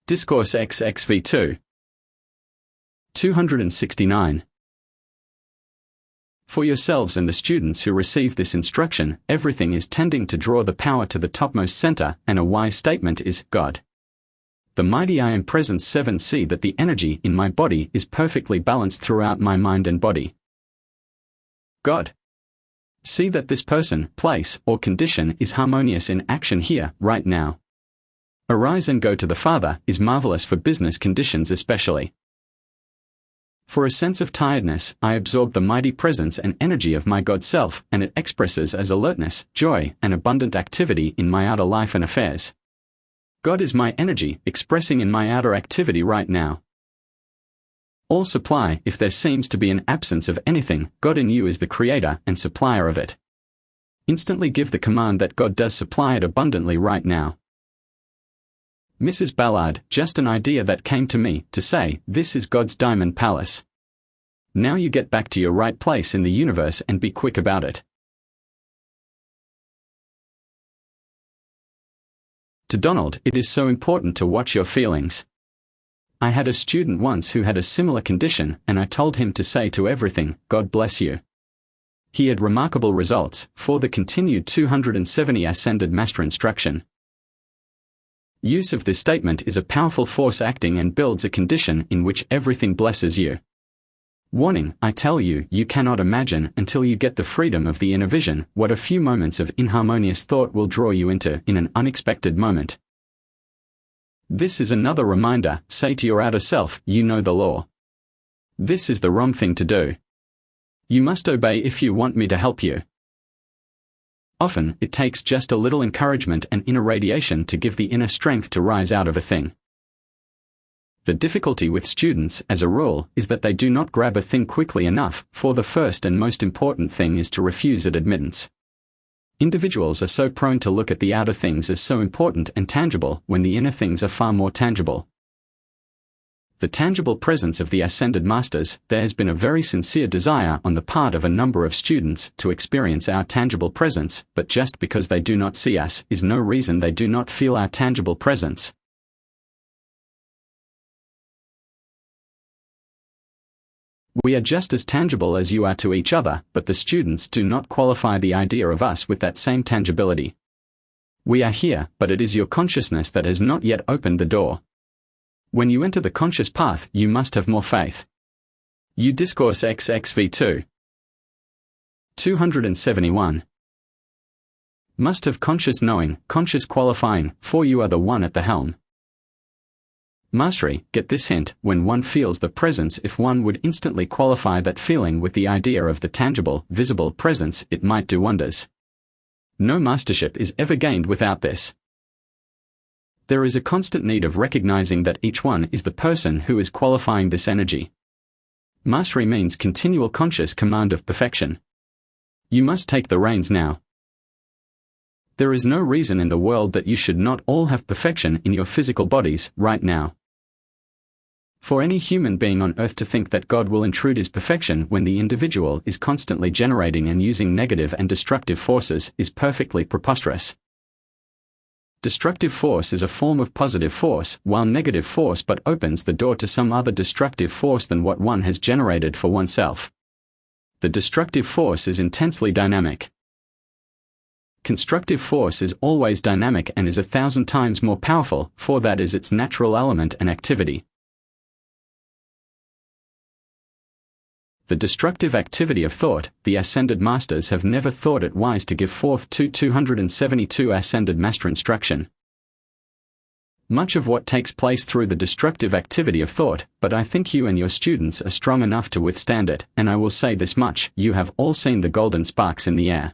Discourses V 269. For yourselves and the students who receive this instruction, everything is tending to draw the power to the topmost center, and a wise statement is, God. The mighty I am presence 7. See that the energy in my body is perfectly balanced throughout my mind and body. God. See that this person, place, or condition is harmonious in action here, right now. Arise and go to the Father is marvelous for business conditions especially. For a sense of tiredness, I absorb the mighty presence and energy of my God self, and it expresses as alertness, joy, and abundant activity in my outer life and affairs. God is my energy, expressing in my outer activity right now. All supply. If there seems to be an absence of anything, God in you is the creator and supplier of it. Instantly give the command that God does supply it abundantly right now. Mrs. Ballard, just an idea that came to me, to say, this is God's diamond palace. Now you get back to your right place in the universe and be quick about it. To Donald, it is so important to watch your feelings. I had a student once who had a similar condition, and I told him to say to everything, God bless you. He had remarkable results, for the continued 270 Ascended Master Instruction. Use of this statement is a powerful force acting and builds a condition in which everything blesses you. Warning, I tell you, you cannot imagine until you get the freedom of the inner vision what a few moments of inharmonious thought will draw you into in an unexpected moment. This is another reminder, say to your outer self, you know the law. This is the wrong thing to do. You must obey if you want me to help you. Often, it takes just a little encouragement and inner radiation to give the inner strength to rise out of a thing. The difficulty with students, as a rule, is that they do not grab a thing quickly enough, for the first and most important thing is to refuse it admittance. Individuals are so prone to look at the outer things as so important and tangible when the inner things are far more tangible. The tangible presence of the Ascended Masters, there has been a very sincere desire on the part of a number of students to experience our tangible presence, but just because they do not see us is no reason they do not feel our tangible presence. We are just as tangible as you are to each other, but the students do not qualify the idea of us with that same tangibility. We are here, but it is your consciousness that has not yet opened the door. When you enter the conscious path, you must have more faith. You Discourses V 271. Must have conscious knowing, conscious qualifying, for you are the one at the helm. Mastery, get this hint, when one feels the presence, if one would instantly qualify that feeling with the idea of the tangible, visible presence, it might do wonders. No mastership is ever gained without this. There is a constant need of recognizing that each one is the person who is qualifying this energy. Mastery means continual conscious command of perfection. You must take the reins now. There is no reason in the world that you should not all have perfection in your physical bodies right now. For any human being on earth to think that God will intrude his perfection when the individual is constantly generating and using negative and destructive forces is perfectly preposterous. Destructive force is a form of positive force, while negative force but opens the door to some other destructive force than what one has generated for oneself. The destructive force is intensely dynamic. Constructive force is always dynamic and is 1,000 times more powerful, for that is its natural element and activity. The destructive activity of thought, the Ascended Masters have never thought it wise to give forth 272 Ascended Master instruction. Much of what takes place through the destructive activity of thought, but I think you and your students are strong enough to withstand it, and I will say this much, you have all seen the golden sparks in the air.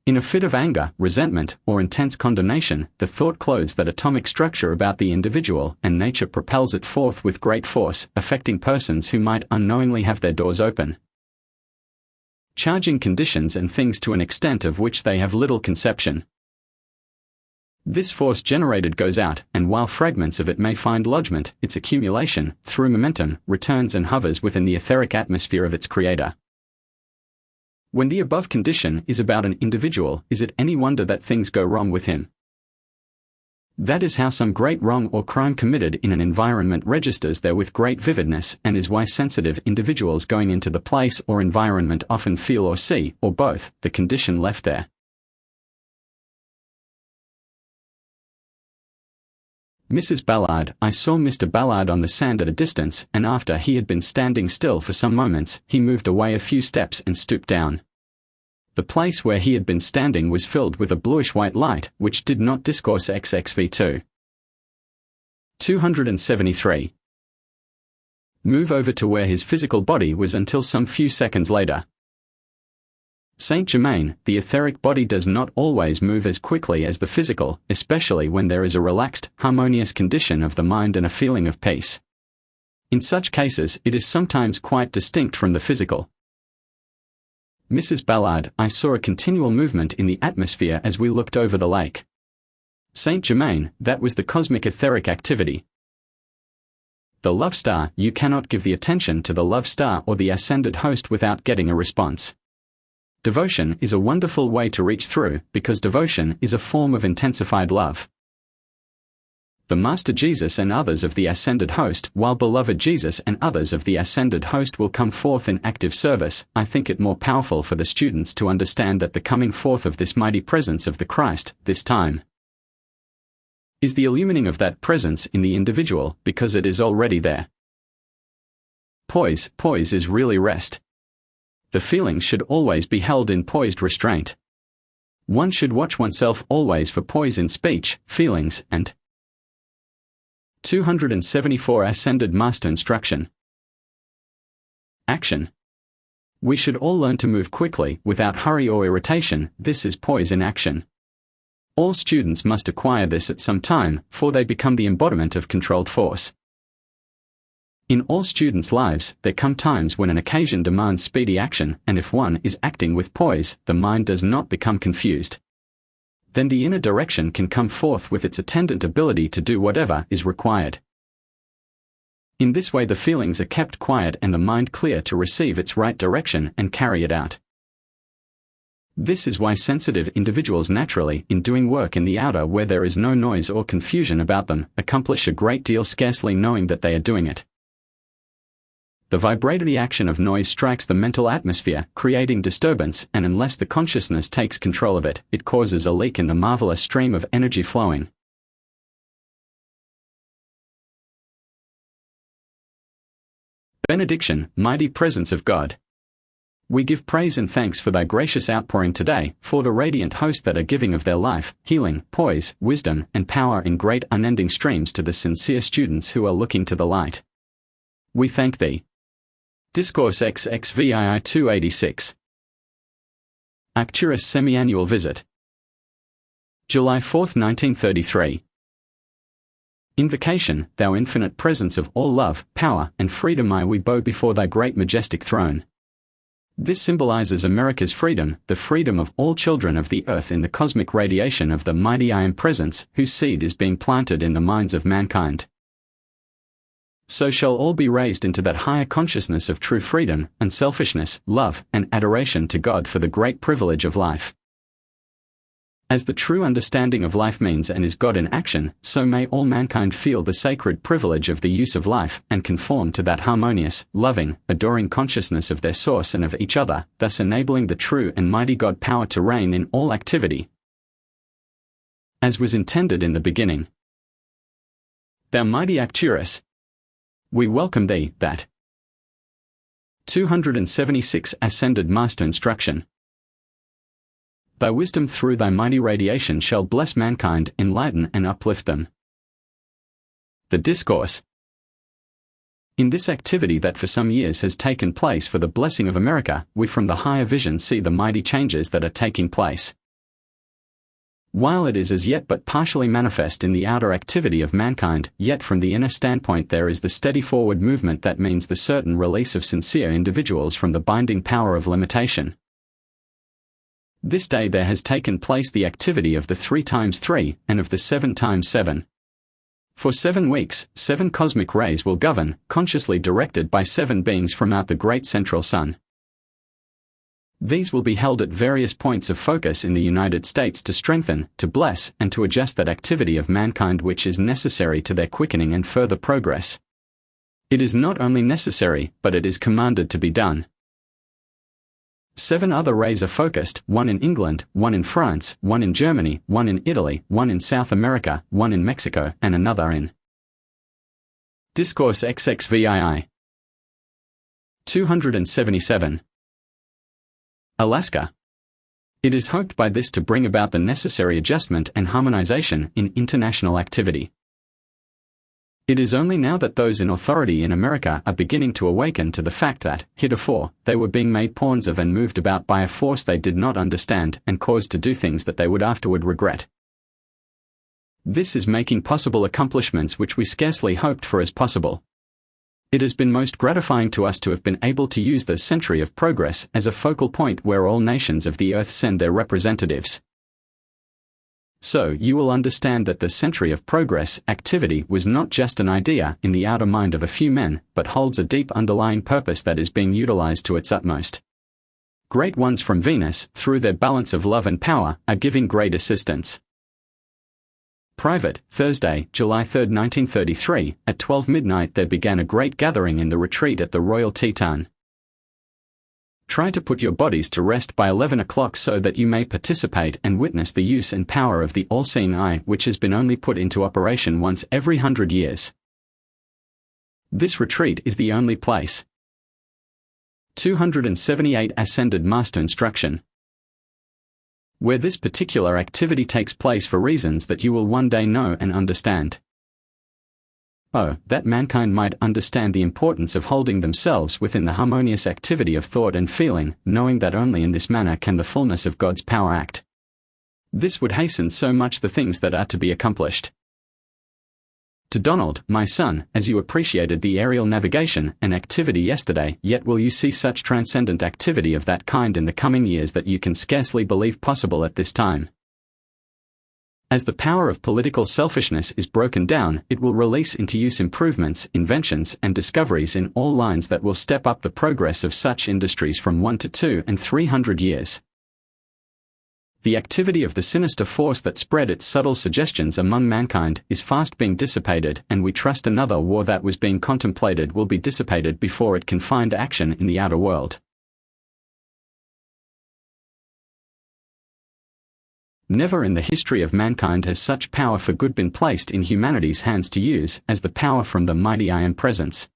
In a fit of anger, resentment, or intense condemnation, the thought clothes that atomic structure about the individual, and nature propels it forth with great force, affecting persons who might unknowingly have their doors open, charging conditions and things to an extent of which they have little conception. This force generated goes out, and while fragments of it may find lodgment, its accumulation, through momentum, returns and hovers within the etheric atmosphere of its creator. When the above condition is about an individual, is it any wonder that things go wrong with him? That is how some great wrong or crime committed in an environment registers there with great vividness, and is why sensitive individuals going into the place or environment often feel or see, or both, the condition left there. Mrs. Ballard, I saw Mr. Ballard on the sand at a distance, and after he had been standing still for some moments, he moved away a few steps and stooped down. The place where he had been standing was filled with a bluish-white light, which did not Discourses V 273. Move over to where his physical body was until some few seconds later. Saint Germain, the etheric body does not always move as quickly as the physical, especially when there is a relaxed, harmonious condition of the mind and a feeling of peace. In such cases, it is sometimes quite distinct from the physical. Mrs. Ballard, I saw a continual movement in the atmosphere as we looked over the lake. Saint Germain, that was the cosmic etheric activity. The love star, you cannot give the attention to the love star or the ascended host without getting a response. Devotion is a wonderful way to reach through, because devotion is a form of intensified love. The Master Jesus and others of the ascended host, while beloved Jesus and others of the ascended host will come forth in active service, I think it more powerful for the students to understand that the coming forth of this mighty presence of the Christ, this time is the illumining of that presence in the individual because it is already there. Poise is really rest. The feelings should always be held in poised restraint. One should watch oneself always for poise in speech, feelings, and 274 Ascended Master Instruction. Action. We should all learn to move quickly, without hurry or irritation. This is poise in action. All students must acquire this at some time, for they become the embodiment of controlled force. In all students' lives, there come times when an occasion demands speedy action, and if one is acting with poise, the mind does not become confused. Then the inner direction can come forth with its attendant ability to do whatever is required. In this way the feelings are kept quiet and the mind clear to receive its right direction and carry it out. This is why sensitive individuals naturally, in doing work in the outer where there is no noise or confusion about them, accomplish a great deal scarcely knowing that they are doing it. The vibratory action of noise strikes the mental atmosphere, creating disturbance, and unless the consciousness takes control of it, it causes a leak in the marvelous stream of energy flowing. Benediction, mighty presence of God. We give praise and thanks for thy gracious outpouring today, for the radiant host that are giving of their life, healing, poise, wisdom, and power in great unending streams to the sincere students who are looking to the light. We thank thee. Discourses VII 286. Arcturus Semi-Annual Visit. July 4, 1933. Invocation, thou infinite presence of all love, power, and freedom, we bow before thy great majestic throne. This symbolizes America's freedom, the freedom of all children of the earth in the cosmic radiation of the mighty I Am Presence, whose seed is being planted in the minds of mankind. So shall all be raised into that higher consciousness of true freedom, unselfishness, love, and adoration to God for the great privilege of life. As the true understanding of life means and is God in action, so may all mankind feel the sacred privilege of the use of life and conform to that harmonious, loving, adoring consciousness of their source and of each other, thus enabling the true and mighty God power to reign in all activity, as was intended in the beginning. Thou mighty Arcturus, we welcome thee, that 276 Ascended Master Instruction. Thy wisdom through thy mighty radiation shall bless mankind, enlighten and uplift them. The Discourse. In this activity that for some years has taken place for the blessing of America, we from the higher vision see the mighty changes that are taking place. While it is as yet but partially manifest in the outer activity of mankind, yet from the inner standpoint there is the steady forward movement that means the certain release of sincere individuals from the binding power of limitation. This day there has taken place the activity of the 3x3 and of the 7x7. For 7 weeks, 7 cosmic rays will govern, consciously directed by 7 beings from out the great central sun. These will be held at various points of focus in the United States to strengthen, to bless, and to adjust that activity of mankind which is necessary to their quickening and further progress. It is not only necessary, but it is commanded to be done. 7 other rays are focused, 1 in England, 1 in France, 1 in Germany, 1 in Italy, 1 in South America, 1 in Mexico, and another in Discourses VII 277. Alaska. It is hoped by this to bring about the necessary adjustment and harmonization in international activity. It is only now that those in authority in America are beginning to awaken to the fact that, heretofore, they were being made pawns of and moved about by a force they did not understand and caused to do things that they would afterward regret. This is making possible accomplishments which we scarcely hoped for as possible. It has been most gratifying to us to have been able to use the century of progress as a focal point where all nations of the earth send their representatives. So you will understand that the century of progress activity was not just an idea in the outer mind of a few men, but holds a deep underlying purpose that is being utilized to its utmost. Great ones from Venus, through their balance of love and power, are giving great assistance. Private, Thursday, July 3, 1933, at 12 midnight there began a great gathering in the retreat at the Royal Teton. Try to put your bodies to rest by 11 o'clock so that you may participate and witness the use and power of the all-seeing eye, which has been only put into operation once every 100 years. This retreat is the only place. 278 Ascended Master Instruction. Where this particular activity takes place for reasons that you will one day know and understand. Oh, that mankind might understand the importance of holding themselves within the harmonious activity of thought and feeling, knowing that only in this manner can the fullness of God's power act. This would hasten so much the things that are to be accomplished. To Donald, my son, as you appreciated the aerial navigation and activity yesterday, yet will you see such transcendent activity of that kind in the coming years that you can scarcely believe possible at this time. As the power of political selfishness is broken down, it will release into use improvements, inventions, and discoveries in all lines that will step up the progress of such industries from 1 to 2 and 300 years. The activity of the sinister force that spread its subtle suggestions among mankind is fast being dissipated, and we trust another war that was being contemplated will be dissipated before it can find action in the outer world. Never in the history of mankind has such power for good been placed in humanity's hands to use as the power from the mighty I Am Presence.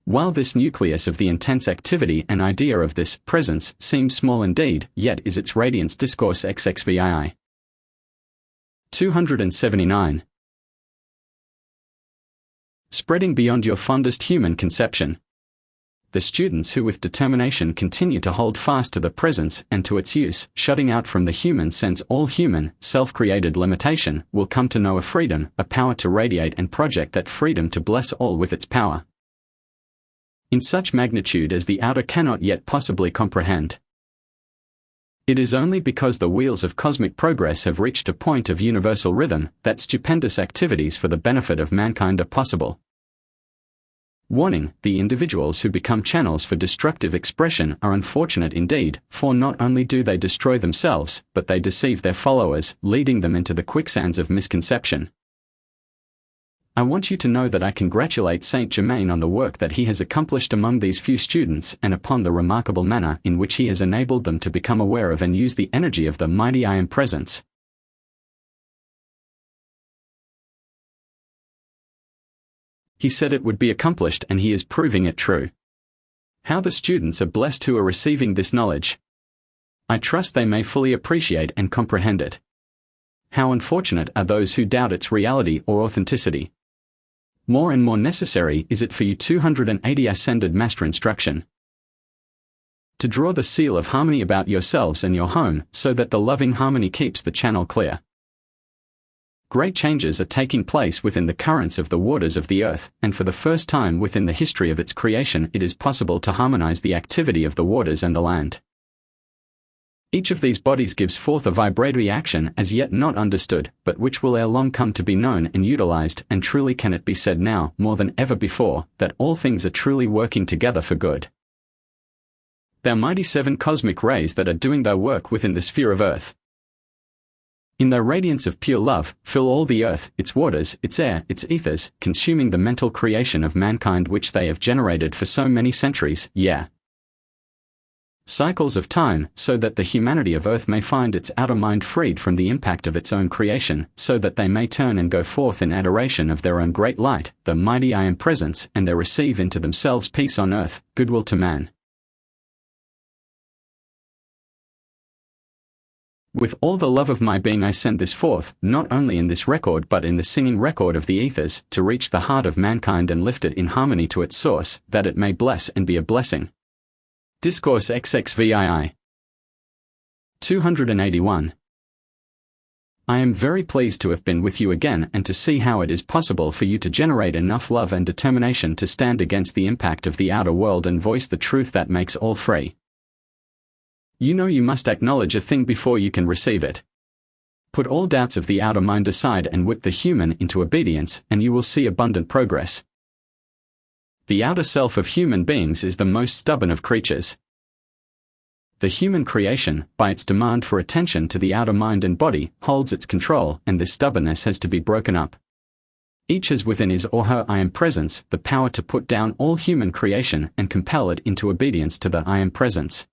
While this nucleus of the intense activity and idea of this presence seems small indeed, yet is its radiance. Discourse XXVII. 279. Spreading beyond your fondest human conception. The students who with determination continue to hold fast to the presence and to its use, shutting out from the human sense all human, self-created limitation, will come to know a freedom, a power to radiate and project that freedom to bless all with its power. In such magnitude as the outer cannot yet possibly comprehend. It is only because the wheels of cosmic progress have reached a point of universal rhythm that stupendous activities for the benefit of mankind are possible. Warning: the individuals who become channels for destructive expression are unfortunate indeed, for not only do they destroy themselves, but they deceive their followers, leading them into the quicksands of misconception. I want you to know that I congratulate Saint Germain on the work that he has accomplished among these few students and upon the remarkable manner in which he has enabled them to become aware of and use the energy of the mighty I Am Presence. He said it would be accomplished, and he is proving it true. How the students are blessed who are receiving this knowledge. I trust they may fully appreciate and comprehend it. How unfortunate are those who doubt its reality or authenticity. More and more necessary is it for you 280 Ascended Master Instruction. To draw the seal of harmony about yourselves and your home, so that the loving harmony keeps the channel clear. Great changes are taking place within the currents of the waters of the earth, and for the first time within the history of its creation it is possible to harmonize the activity of the waters and the land. Each of these bodies gives forth a vibratory action as yet not understood, but which will ere long come to be known and utilized, and truly can it be said now, more than ever before, that all things are truly working together for good. Their mighty 7 cosmic rays that are doing their work within the sphere of earth. In their radiance of pure love, fill all the earth, its waters, its air, its ethers, consuming the mental creation of mankind which they have generated for so many centuries, cycles of time, so that the humanity of earth may find its outer mind freed from the impact of its own creation, so that they may turn and go forth in adoration of their own great light, the mighty I Am Presence, and they receive into themselves peace on earth, goodwill to man. With all the love of my being I send this forth, not only in this record but in the singing record of the ethers, to reach the heart of mankind and lift it in harmony to its source, that it may bless and be a blessing. Discourse XXVII. 281. I am very pleased to have been with you again and to see how it is possible for you to generate enough love and determination to stand against the impact of the outer world and voice the truth that makes all free. You know you must acknowledge a thing before you can receive it. Put all doubts of the outer mind aside and whip the human into obedience, and you will see abundant progress. The outer self of human beings is the most stubborn of creatures. The human creation, by its demand for attention to the outer mind and body, holds its control, and this stubbornness has to be broken up. Each has within his or her I Am presence the power to put down all human creation and compel it into obedience to the I Am presence.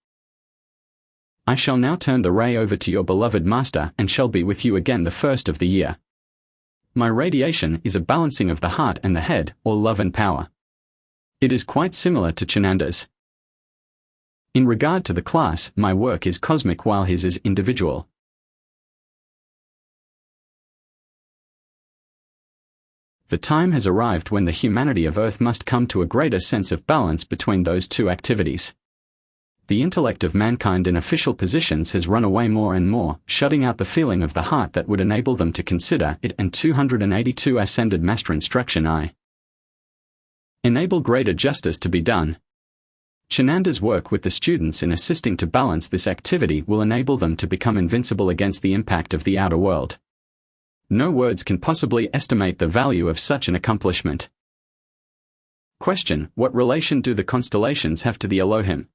I shall now turn the ray over to your beloved Master and shall be with you again the first of the year. My radiation is a balancing of the heart and the head, or love and power. It is quite similar to Chananda's. In regard to the class, my work is cosmic while his is individual. The time has arrived when the humanity of Earth must come to a greater sense of balance between those two activities. The intellect of mankind in official positions has run away more and more, shutting out the feeling of the heart that would enable them to consider it, and 282 Ascended Master Instruction I. Enable greater justice to be done. Chananda's work with the students in assisting to balance this activity will enable them to become invincible against the impact of the outer world. No words can possibly estimate the value of such an accomplishment. Question: what relation do the constellations have to the Elohim?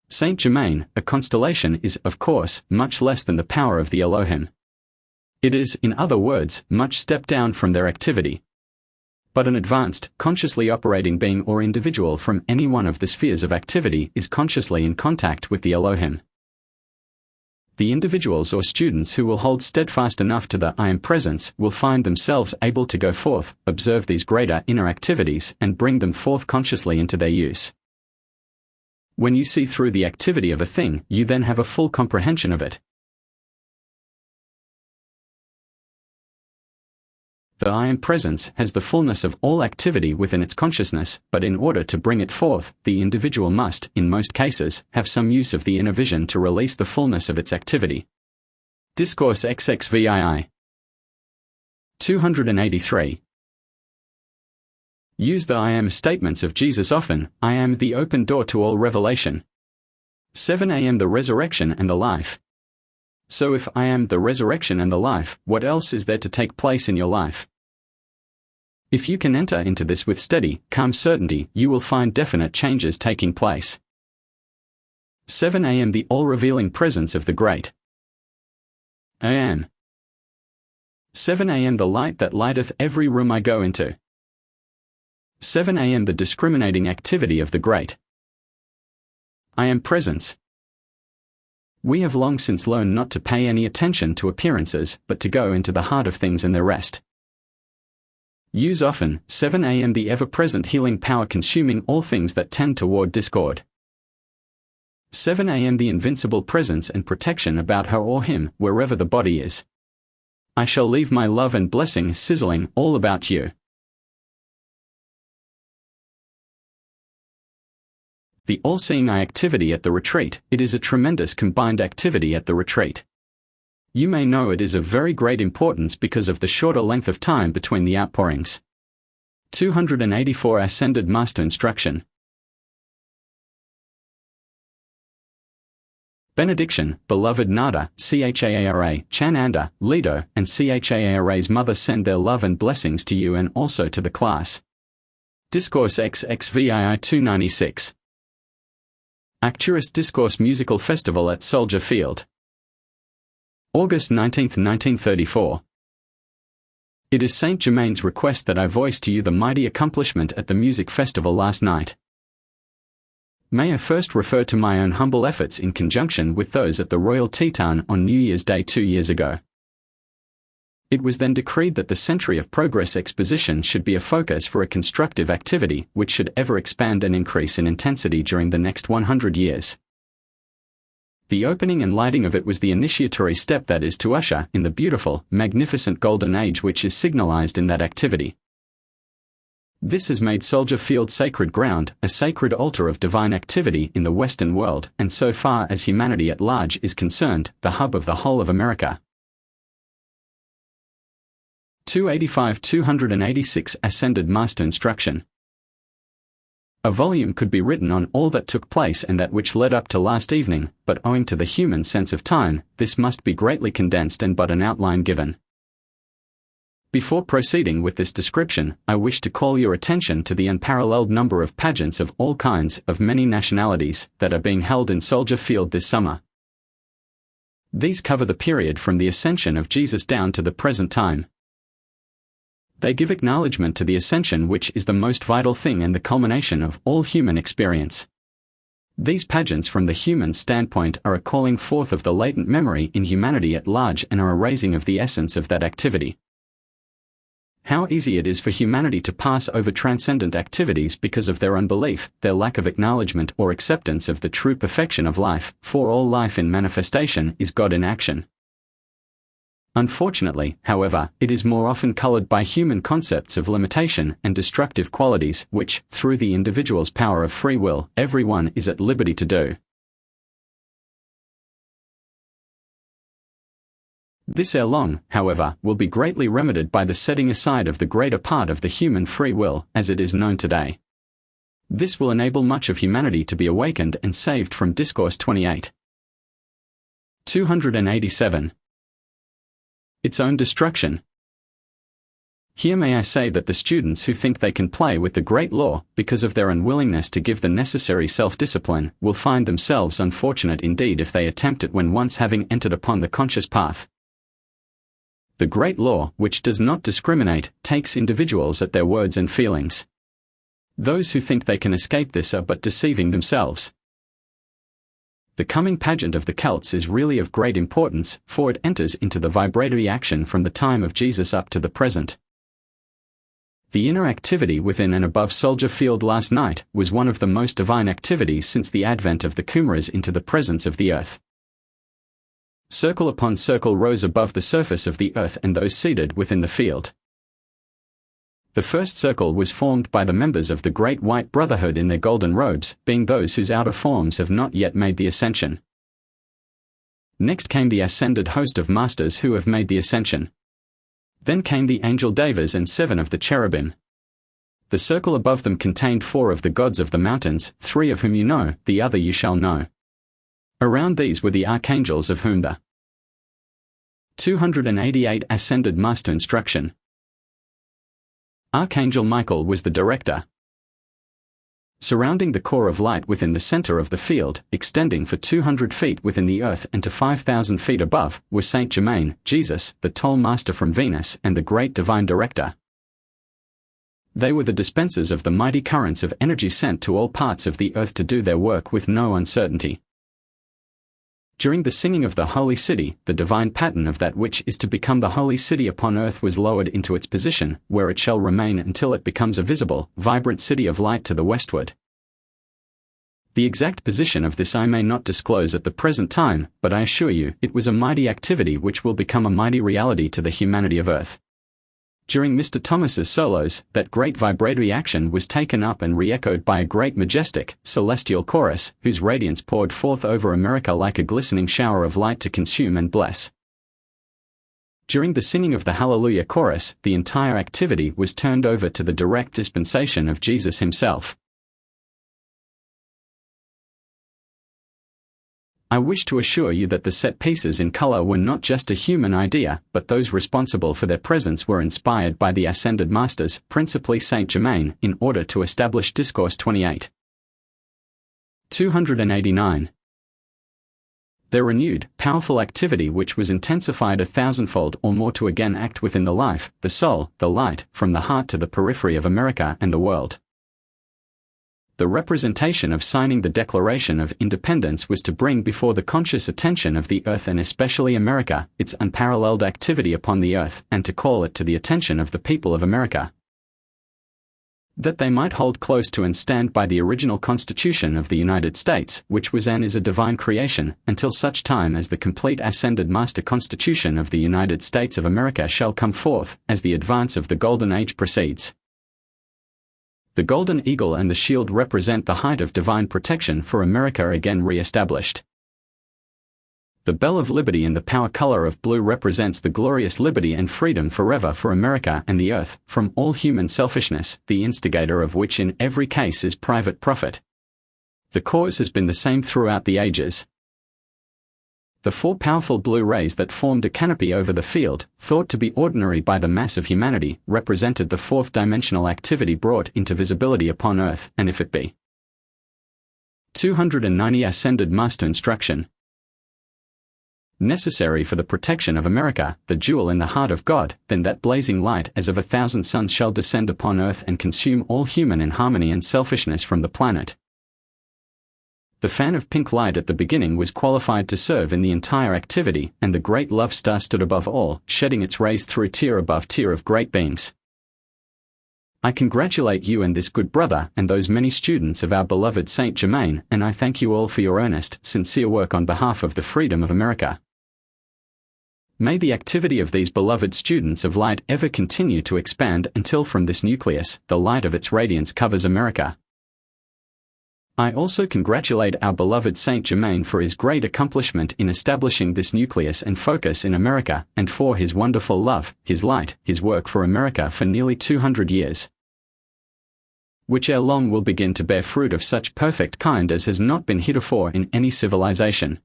Saint Germain, a constellation is, of course, much less than the power of the Elohim. It is, in other words, much stepped down from their activity. But an advanced, consciously operating being or individual from any one of the spheres of activity is consciously in contact with the Elohim. The individuals or students who will hold steadfast enough to the I Am presence will find themselves able to go forth, observe these greater inner activities, and bring them forth consciously into their use. When you see through the activity of a thing, you then have a full comprehension of it. The I Am presence has the fullness of all activity within its consciousness, but in order to bring it forth, the individual must, in most cases, have some use of the inner vision to release the fullness of its activity. Discourses Volume 283. Use the I Am statements of Jesus often. I am the open door to all revelation. 7 I am the resurrection and the life. So if I am the resurrection and the life, what else is there to take place in your life? If you can enter into this with steady, calm certainty, you will find definite changes taking place. 7 I am the all-revealing presence of the great I Am. 7 I am the light that lighteth every room I go into. 7 I am the discriminating activity of the great I Am presence. We have long since learned not to pay any attention to appearances, but to go into the heart of things and their rest. Use often. 7 I am the ever-present healing power consuming all things that tend toward discord. 7 I am the invincible presence and protection about her or him, wherever the body is. I shall leave my love and blessing sizzling all about you. The all-seeing eye activity at the retreat. It is a tremendous combined activity at the retreat. You may know it is of very great importance because of the shorter length of time between the outpourings. 284 Ascended Master Instruction. Benediction. Beloved Nada, Chara, Chananda, Lido, and Chara's mother send their love and blessings to you and also to the class. Discourses Volume 296. Arcturus Discourse Musical Festival at Soldier Field. August 19, 1934. It is Saint Germain's request that I voice to you the mighty accomplishment at the music festival last night. May I first refer to my own humble efforts in conjunction with those at the Royal Teton on New Year's Day 2 years ago. It was then decreed that the Century of Progress exposition should be a focus for a constructive activity which should ever expand and increase in intensity during the next 100 years. The opening and lighting of it was the initiatory step that is to usher in the beautiful, magnificent golden age which is signalized in that activity. This has made Soldier Field sacred ground, a sacred altar of divine activity in the Western world, and so far as humanity at large is concerned, the hub of the whole of America. 286 Ascended Master Instruction. A volume could be written on all that took place and that which led up to last evening, but owing to the human sense of time, this must be greatly condensed and but an outline given. Before proceeding with this description, I wish to call your attention to the unparalleled number of pageants of all kinds, of many nationalities, that are being held in Soldier Field this summer. These cover the period from the ascension of Jesus down to the present time. They give acknowledgement to the ascension, which is the most vital thing and the culmination of all human experience. These pageants from the human standpoint are a calling forth of the latent memory in humanity at large and are a raising of the essence of that activity. How easy it is for humanity to pass over transcendent activities because of their unbelief, their lack of acknowledgement or acceptance of the true perfection of life, for all life in manifestation is God in action. Unfortunately, however, it is more often colored by human concepts of limitation and destructive qualities which, through the individual's power of free will, everyone is at liberty to do. This ere long, however, will be greatly remedied by the setting aside of the greater part of the human free will, as it is known today. This will enable much of humanity to be awakened and saved from Discourse 28. 287. Its own destruction. Here may I say that the students who think they can play with the great law, because of their unwillingness to give the necessary self-discipline, will find themselves unfortunate indeed if they attempt it when once having entered upon the conscious path. The great law, which does not discriminate, takes individuals at their words and feelings. Those who think they can escape this are but deceiving themselves. The coming pageant of the Celts is really of great importance, for it enters into the vibratory action from the time of Jesus up to the present. The inner activity within and above Soldier Field last night was one of the most divine activities since the advent of the Kumaras into the presence of the earth. Circle upon circle rose above the surface of the earth and those seated within the field. The first circle was formed by the members of the Great White Brotherhood in their golden robes, being those whose outer forms have not yet made the ascension. Next came the ascended host of masters who have made the ascension. Then came the angel Devas and 7 of the cherubim. The circle above them contained 4 of the gods of the mountains, 3 of whom you know, the other you shall know. Around these were the archangels of whom the 288 ascended master instruction. Archangel Michael was the director. Surrounding the core of light within the center of the field, extending for 200 feet within the earth and to 5,000 feet above, were Saint Germain, Jesus, the tall master from Venus, and the great divine director. They were the dispensers of the mighty currents of energy sent to all parts of the earth to do their work with no uncertainty. During the singing of the holy city, the divine pattern of that which is to become the holy city upon earth was lowered into its position, where it shall remain until it becomes a visible, vibrant city of light to the westward. The exact position of this I may not disclose at the present time, but I assure you, it was a mighty activity which will become a mighty reality to the humanity of earth. During Mr. Thomas's solos, that great vibratory action was taken up and re-echoed by a great majestic, celestial chorus, whose radiance poured forth over America like a glistening shower of light to consume and bless. During the singing of the Hallelujah chorus, the entire activity was turned over to the direct dispensation of Jesus himself. I wish to assure you that the set pieces in color were not just a human idea, but those responsible for their presence were inspired by the ascended masters, principally Saint Germain, in order to establish Discourse 28. 289. Their renewed, powerful activity which was intensified 1,000-fold or more to again act within the life, the soul, the light, from the heart to the periphery of America and the world. The representation of signing the Declaration of Independence was to bring before the conscious attention of the earth and especially America, its unparalleled activity upon the earth, and to call it to the attention of the people of America, that they might hold close to and stand by the original Constitution of the United States, which was and is a divine creation, until such time as the complete ascended master Constitution of the United States of America shall come forth, as the advance of the Golden Age proceeds. The Golden Eagle and the Shield represent the height of divine protection for America again re-established. The Bell of Liberty in the power color of blue represents the glorious liberty and freedom forever for America and the earth, from all human selfishness, the instigator of which in every case is private profit. The cause has been the same throughout the ages. The 4 powerful blue rays that formed a canopy over the field, thought to be ordinary by the mass of humanity, represented the 4th dimensional activity brought into visibility upon earth, and if it be 290 ascended master instruction. necessary for the protection of America, the jewel in the heart of God, then that blazing light as of 1,000 suns shall descend upon earth and consume all human inharmony and selfishness from the planet. The fan of pink light at the beginning was qualified to serve in the entire activity, and the great love star stood above all, shedding its rays through tier above tier of great beams. I congratulate you and this good brother and those many students of our beloved Saint Germain, and I thank you all for your earnest, sincere work on behalf of the freedom of America. May the activity of these beloved students of light ever continue to expand until from this nucleus, the light of its radiance covers America. I also congratulate our beloved Saint Germain for his great accomplishment in establishing this nucleus and focus in America, and for his wonderful love, his light, his work for America for nearly 200 years, which ere long will begin to bear fruit of such perfect kind as has not been heretofore in any civilization.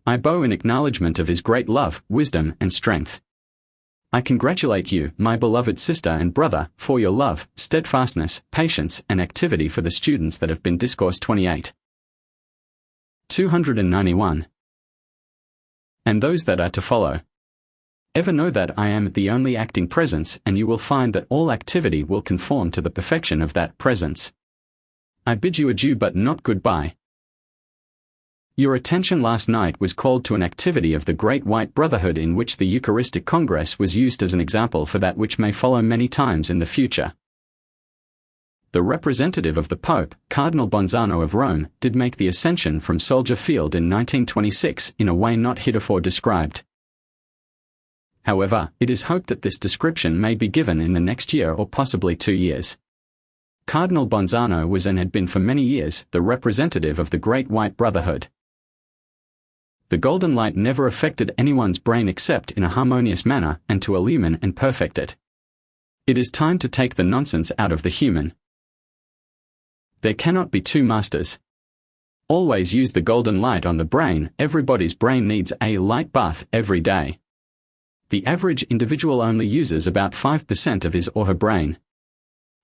I bow in acknowledgement of his great love, wisdom, and strength. I congratulate you, my beloved sister and brother, for your love, steadfastness, patience, and activity for the students that have been Discourse 28. 291. And those that are to follow. Ever know that I am the only acting presence, and you will find that all activity will conform to the perfection of that presence. I bid you adieu but not goodbye. Your attention last night was called to an activity of the Great White Brotherhood in which the Eucharistic Congress was used as an example for that which may follow many times in the future. The representative of the Pope, Cardinal Bonzano of Rome, did make the ascension from Soldier Field in 1926 in a way not heretofore described. However, it is hoped that this description may be given in the next year or possibly 2 years. Cardinal Bonzano was and had been for many years the representative of the Great White Brotherhood. The golden light never affected anyone's brain except in a harmonious manner and to illumine and perfect it. It is time to take the nonsense out of the human. There cannot be two masters. Always use the golden light on the brain. Everybody's brain needs a light bath every day. The average individual only uses about 5% of his or her brain.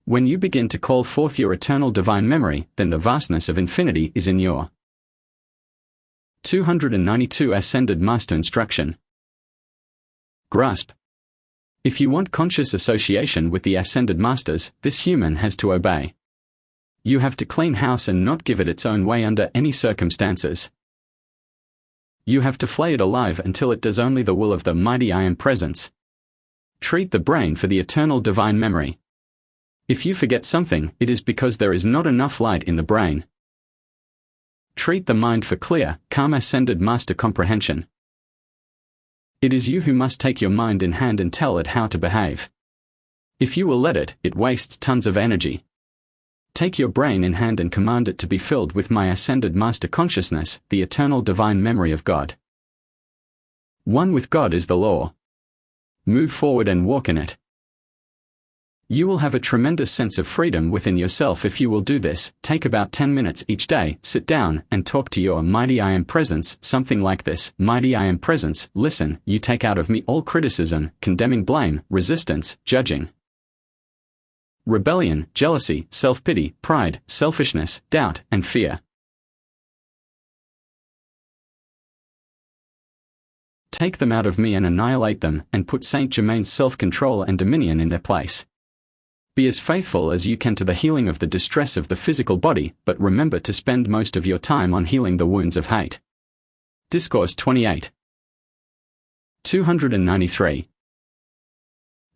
When you begin to call forth your eternal divine memory, then the vastness of infinity is in your 292 Ascended Master Instruction. Grasp. If you want conscious association with the Ascended Masters, this human has to obey. You have to clean house and not give it its own way under any circumstances. You have to flay it alive until it does only the will of the mighty I Am Presence. Treat the brain for the eternal divine memory. If you forget something, it is because there is not enough light in the brain. Treat the mind for clear, calm Ascended Master comprehension. It is you who must take your mind in hand and tell it how to behave. If you will let it, it wastes tons of energy. Take your brain in hand and command it to be filled with my Ascended Master consciousness, the eternal divine memory of God. One with God is the law. Move forward and walk in it. You will have a tremendous sense of freedom within yourself if you will do this. Take about 10 minutes each day, sit down, and talk to your mighty I Am Presence, something like this: Mighty I Am Presence, listen, you take out of me all criticism, condemning, blame, resistance, judging, rebellion, jealousy, self-pity, pride, selfishness, doubt, and fear. Take them out of me and annihilate them, and put Saint Germain's self-control and dominion in their place. Be as faithful as you can to the healing of the distress of the physical body, but remember to spend most of your time on healing the wounds of hate. Discourse 28. 293.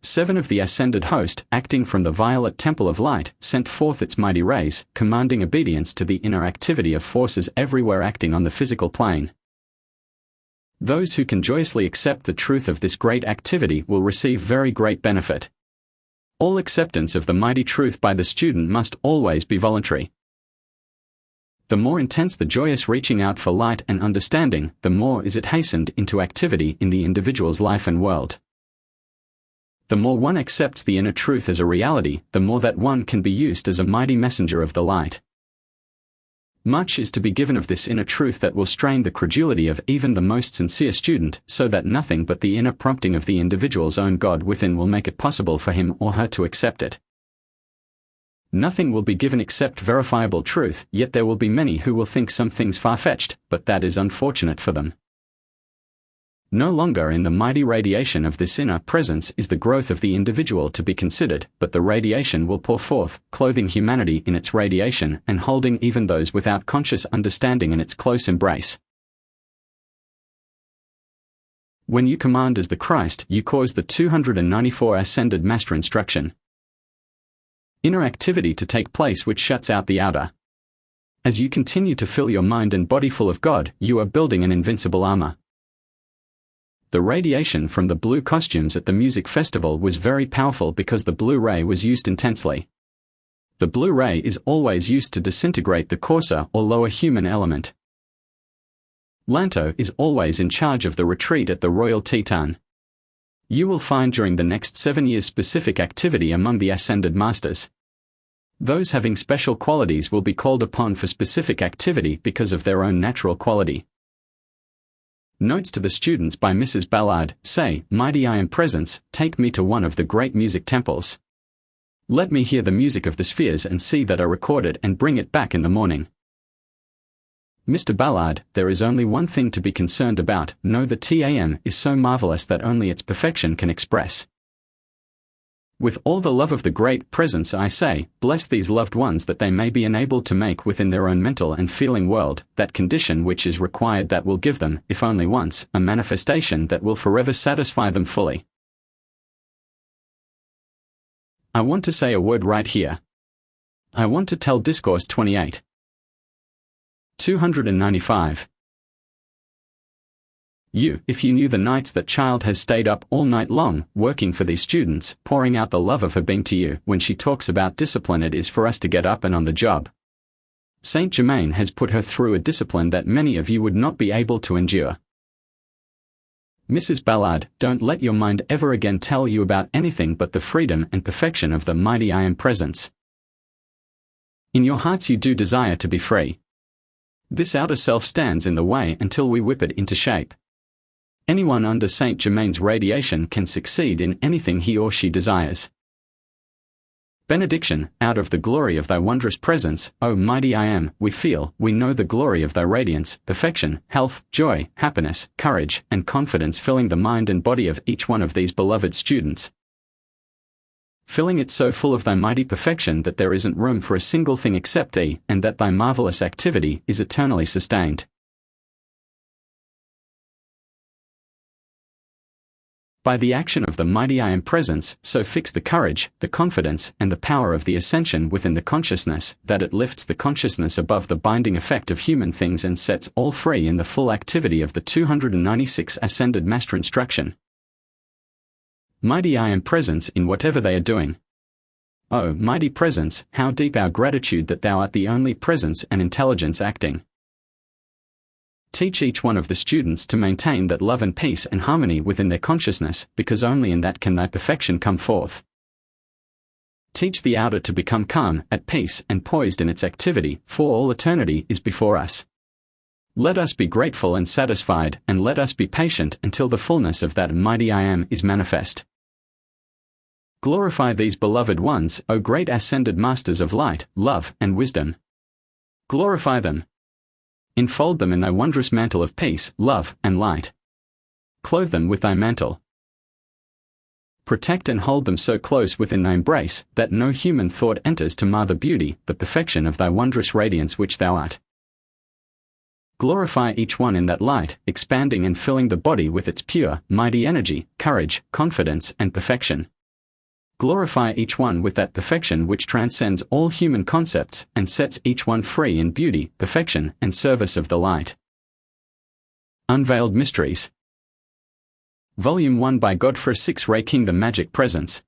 7 of the ascended host, acting from the violet temple of light, sent forth its mighty rays, commanding obedience to the inner activity of forces everywhere acting on the physical plane. Those who can joyously accept the truth of this great activity will receive very great benefit. All acceptance of the mighty truth by the student must always be voluntary. The more intense the joyous reaching out for light and understanding, the more is it hastened into activity in the individual's life and world. The more one accepts the inner truth as a reality, the more that one can be used as a mighty messenger of the light. Much is to be given of this inner truth that will strain the credulity of even the most sincere student, so that nothing but the inner prompting of the individual's own God within will make it possible for him or her to accept it. Nothing will be given except verifiable truth, yet there will be many who will think some things far-fetched, but that is unfortunate for them. No longer in the mighty radiation of this inner presence is the growth of the individual to be considered, but the radiation will pour forth, clothing humanity in its radiation and holding even those without conscious understanding in its close embrace. When you command as the Christ, you cause the 294 ascended master instruction. Inner activity to take place which shuts out the outer. As you continue to fill your mind and body full of God, you are building an invincible armor. The radiation from the blue costumes at the music festival was very powerful because the blue ray was used intensely. The blue ray is always used to disintegrate the coarser or lower human element. Lanto is always in charge of the retreat at the Royal Teton. You will find during the next 7 years specific activity among the ascended masters. Those having special qualities will be called upon for specific activity because of their own natural quality. Notes to the students by Mrs. Ballard say, "Mighty I Am Presence, take me to one of the great music temples. Let me hear the music of the spheres and see that I record it and bring it back in the morning." Mr. Ballard, there is only one thing to be concerned about. Know the TAM is so marvelous that only its perfection can express. With all the love of the great presence I say, bless these loved ones that they may be enabled to make within their own mental and feeling world, that condition which is required that will give them, if only once, a manifestation that will forever satisfy them fully. I want to say a word right here. I want to tell Discourse 28. 295. If you knew the nights that child has stayed up all night long, working for these students, pouring out the love of her being to you, when she talks about discipline it is for us to get up and on the job. Saint Germain has put her through a discipline that many of you would not be able to endure. Mrs. Ballard, don't let your mind ever again tell you about anything but the freedom and perfection of the mighty I Am Presence. In your hearts you do desire to be free. This outer self stands in the way until we whip it into shape. Anyone under Saint Germain's radiation can succeed in anything he or she desires. Benediction, out of the glory of thy wondrous presence, O mighty I Am, we feel, we know the glory of thy radiance, perfection, health, joy, happiness, courage, and confidence filling the mind and body of each one of these beloved students. Filling it so full of thy mighty perfection that there isn't room for a single thing except thee, and that thy marvelous activity is eternally sustained. By the action of the mighty I Am Presence, so fix the courage, the confidence, and the power of the ascension within the consciousness, that it lifts the consciousness above the binding effect of human things and sets all free in the full activity of the 296 ascended master instruction. Mighty I Am Presence in whatever they are doing. O mighty Presence, how deep our gratitude that thou art the only presence and intelligence acting. Teach each one of the students to maintain that love and peace and harmony within their consciousness, because only in that can thy perfection come forth. Teach the outer to become calm, at peace, and poised in its activity, for all eternity is before us. Let us be grateful and satisfied, and let us be patient until the fullness of that mighty I Am is manifest. Glorify these beloved ones, O great ascended masters of light, love, and wisdom. Glorify them. Enfold them in thy wondrous mantle of peace, love, and light. Clothe them with thy mantle. Protect and hold them so close within thy embrace, that no human thought enters to mar the beauty, the perfection of thy wondrous radiance which thou art. Glorify each one in that light, expanding and filling the body with its pure, mighty energy, courage, confidence, and perfection. Glorify each one with that perfection which transcends all human concepts, and sets each one free in beauty, perfection, and service of the light. Unveiled Mysteries. Volume 1 by Godfr6 Ray King. The Magic Presence.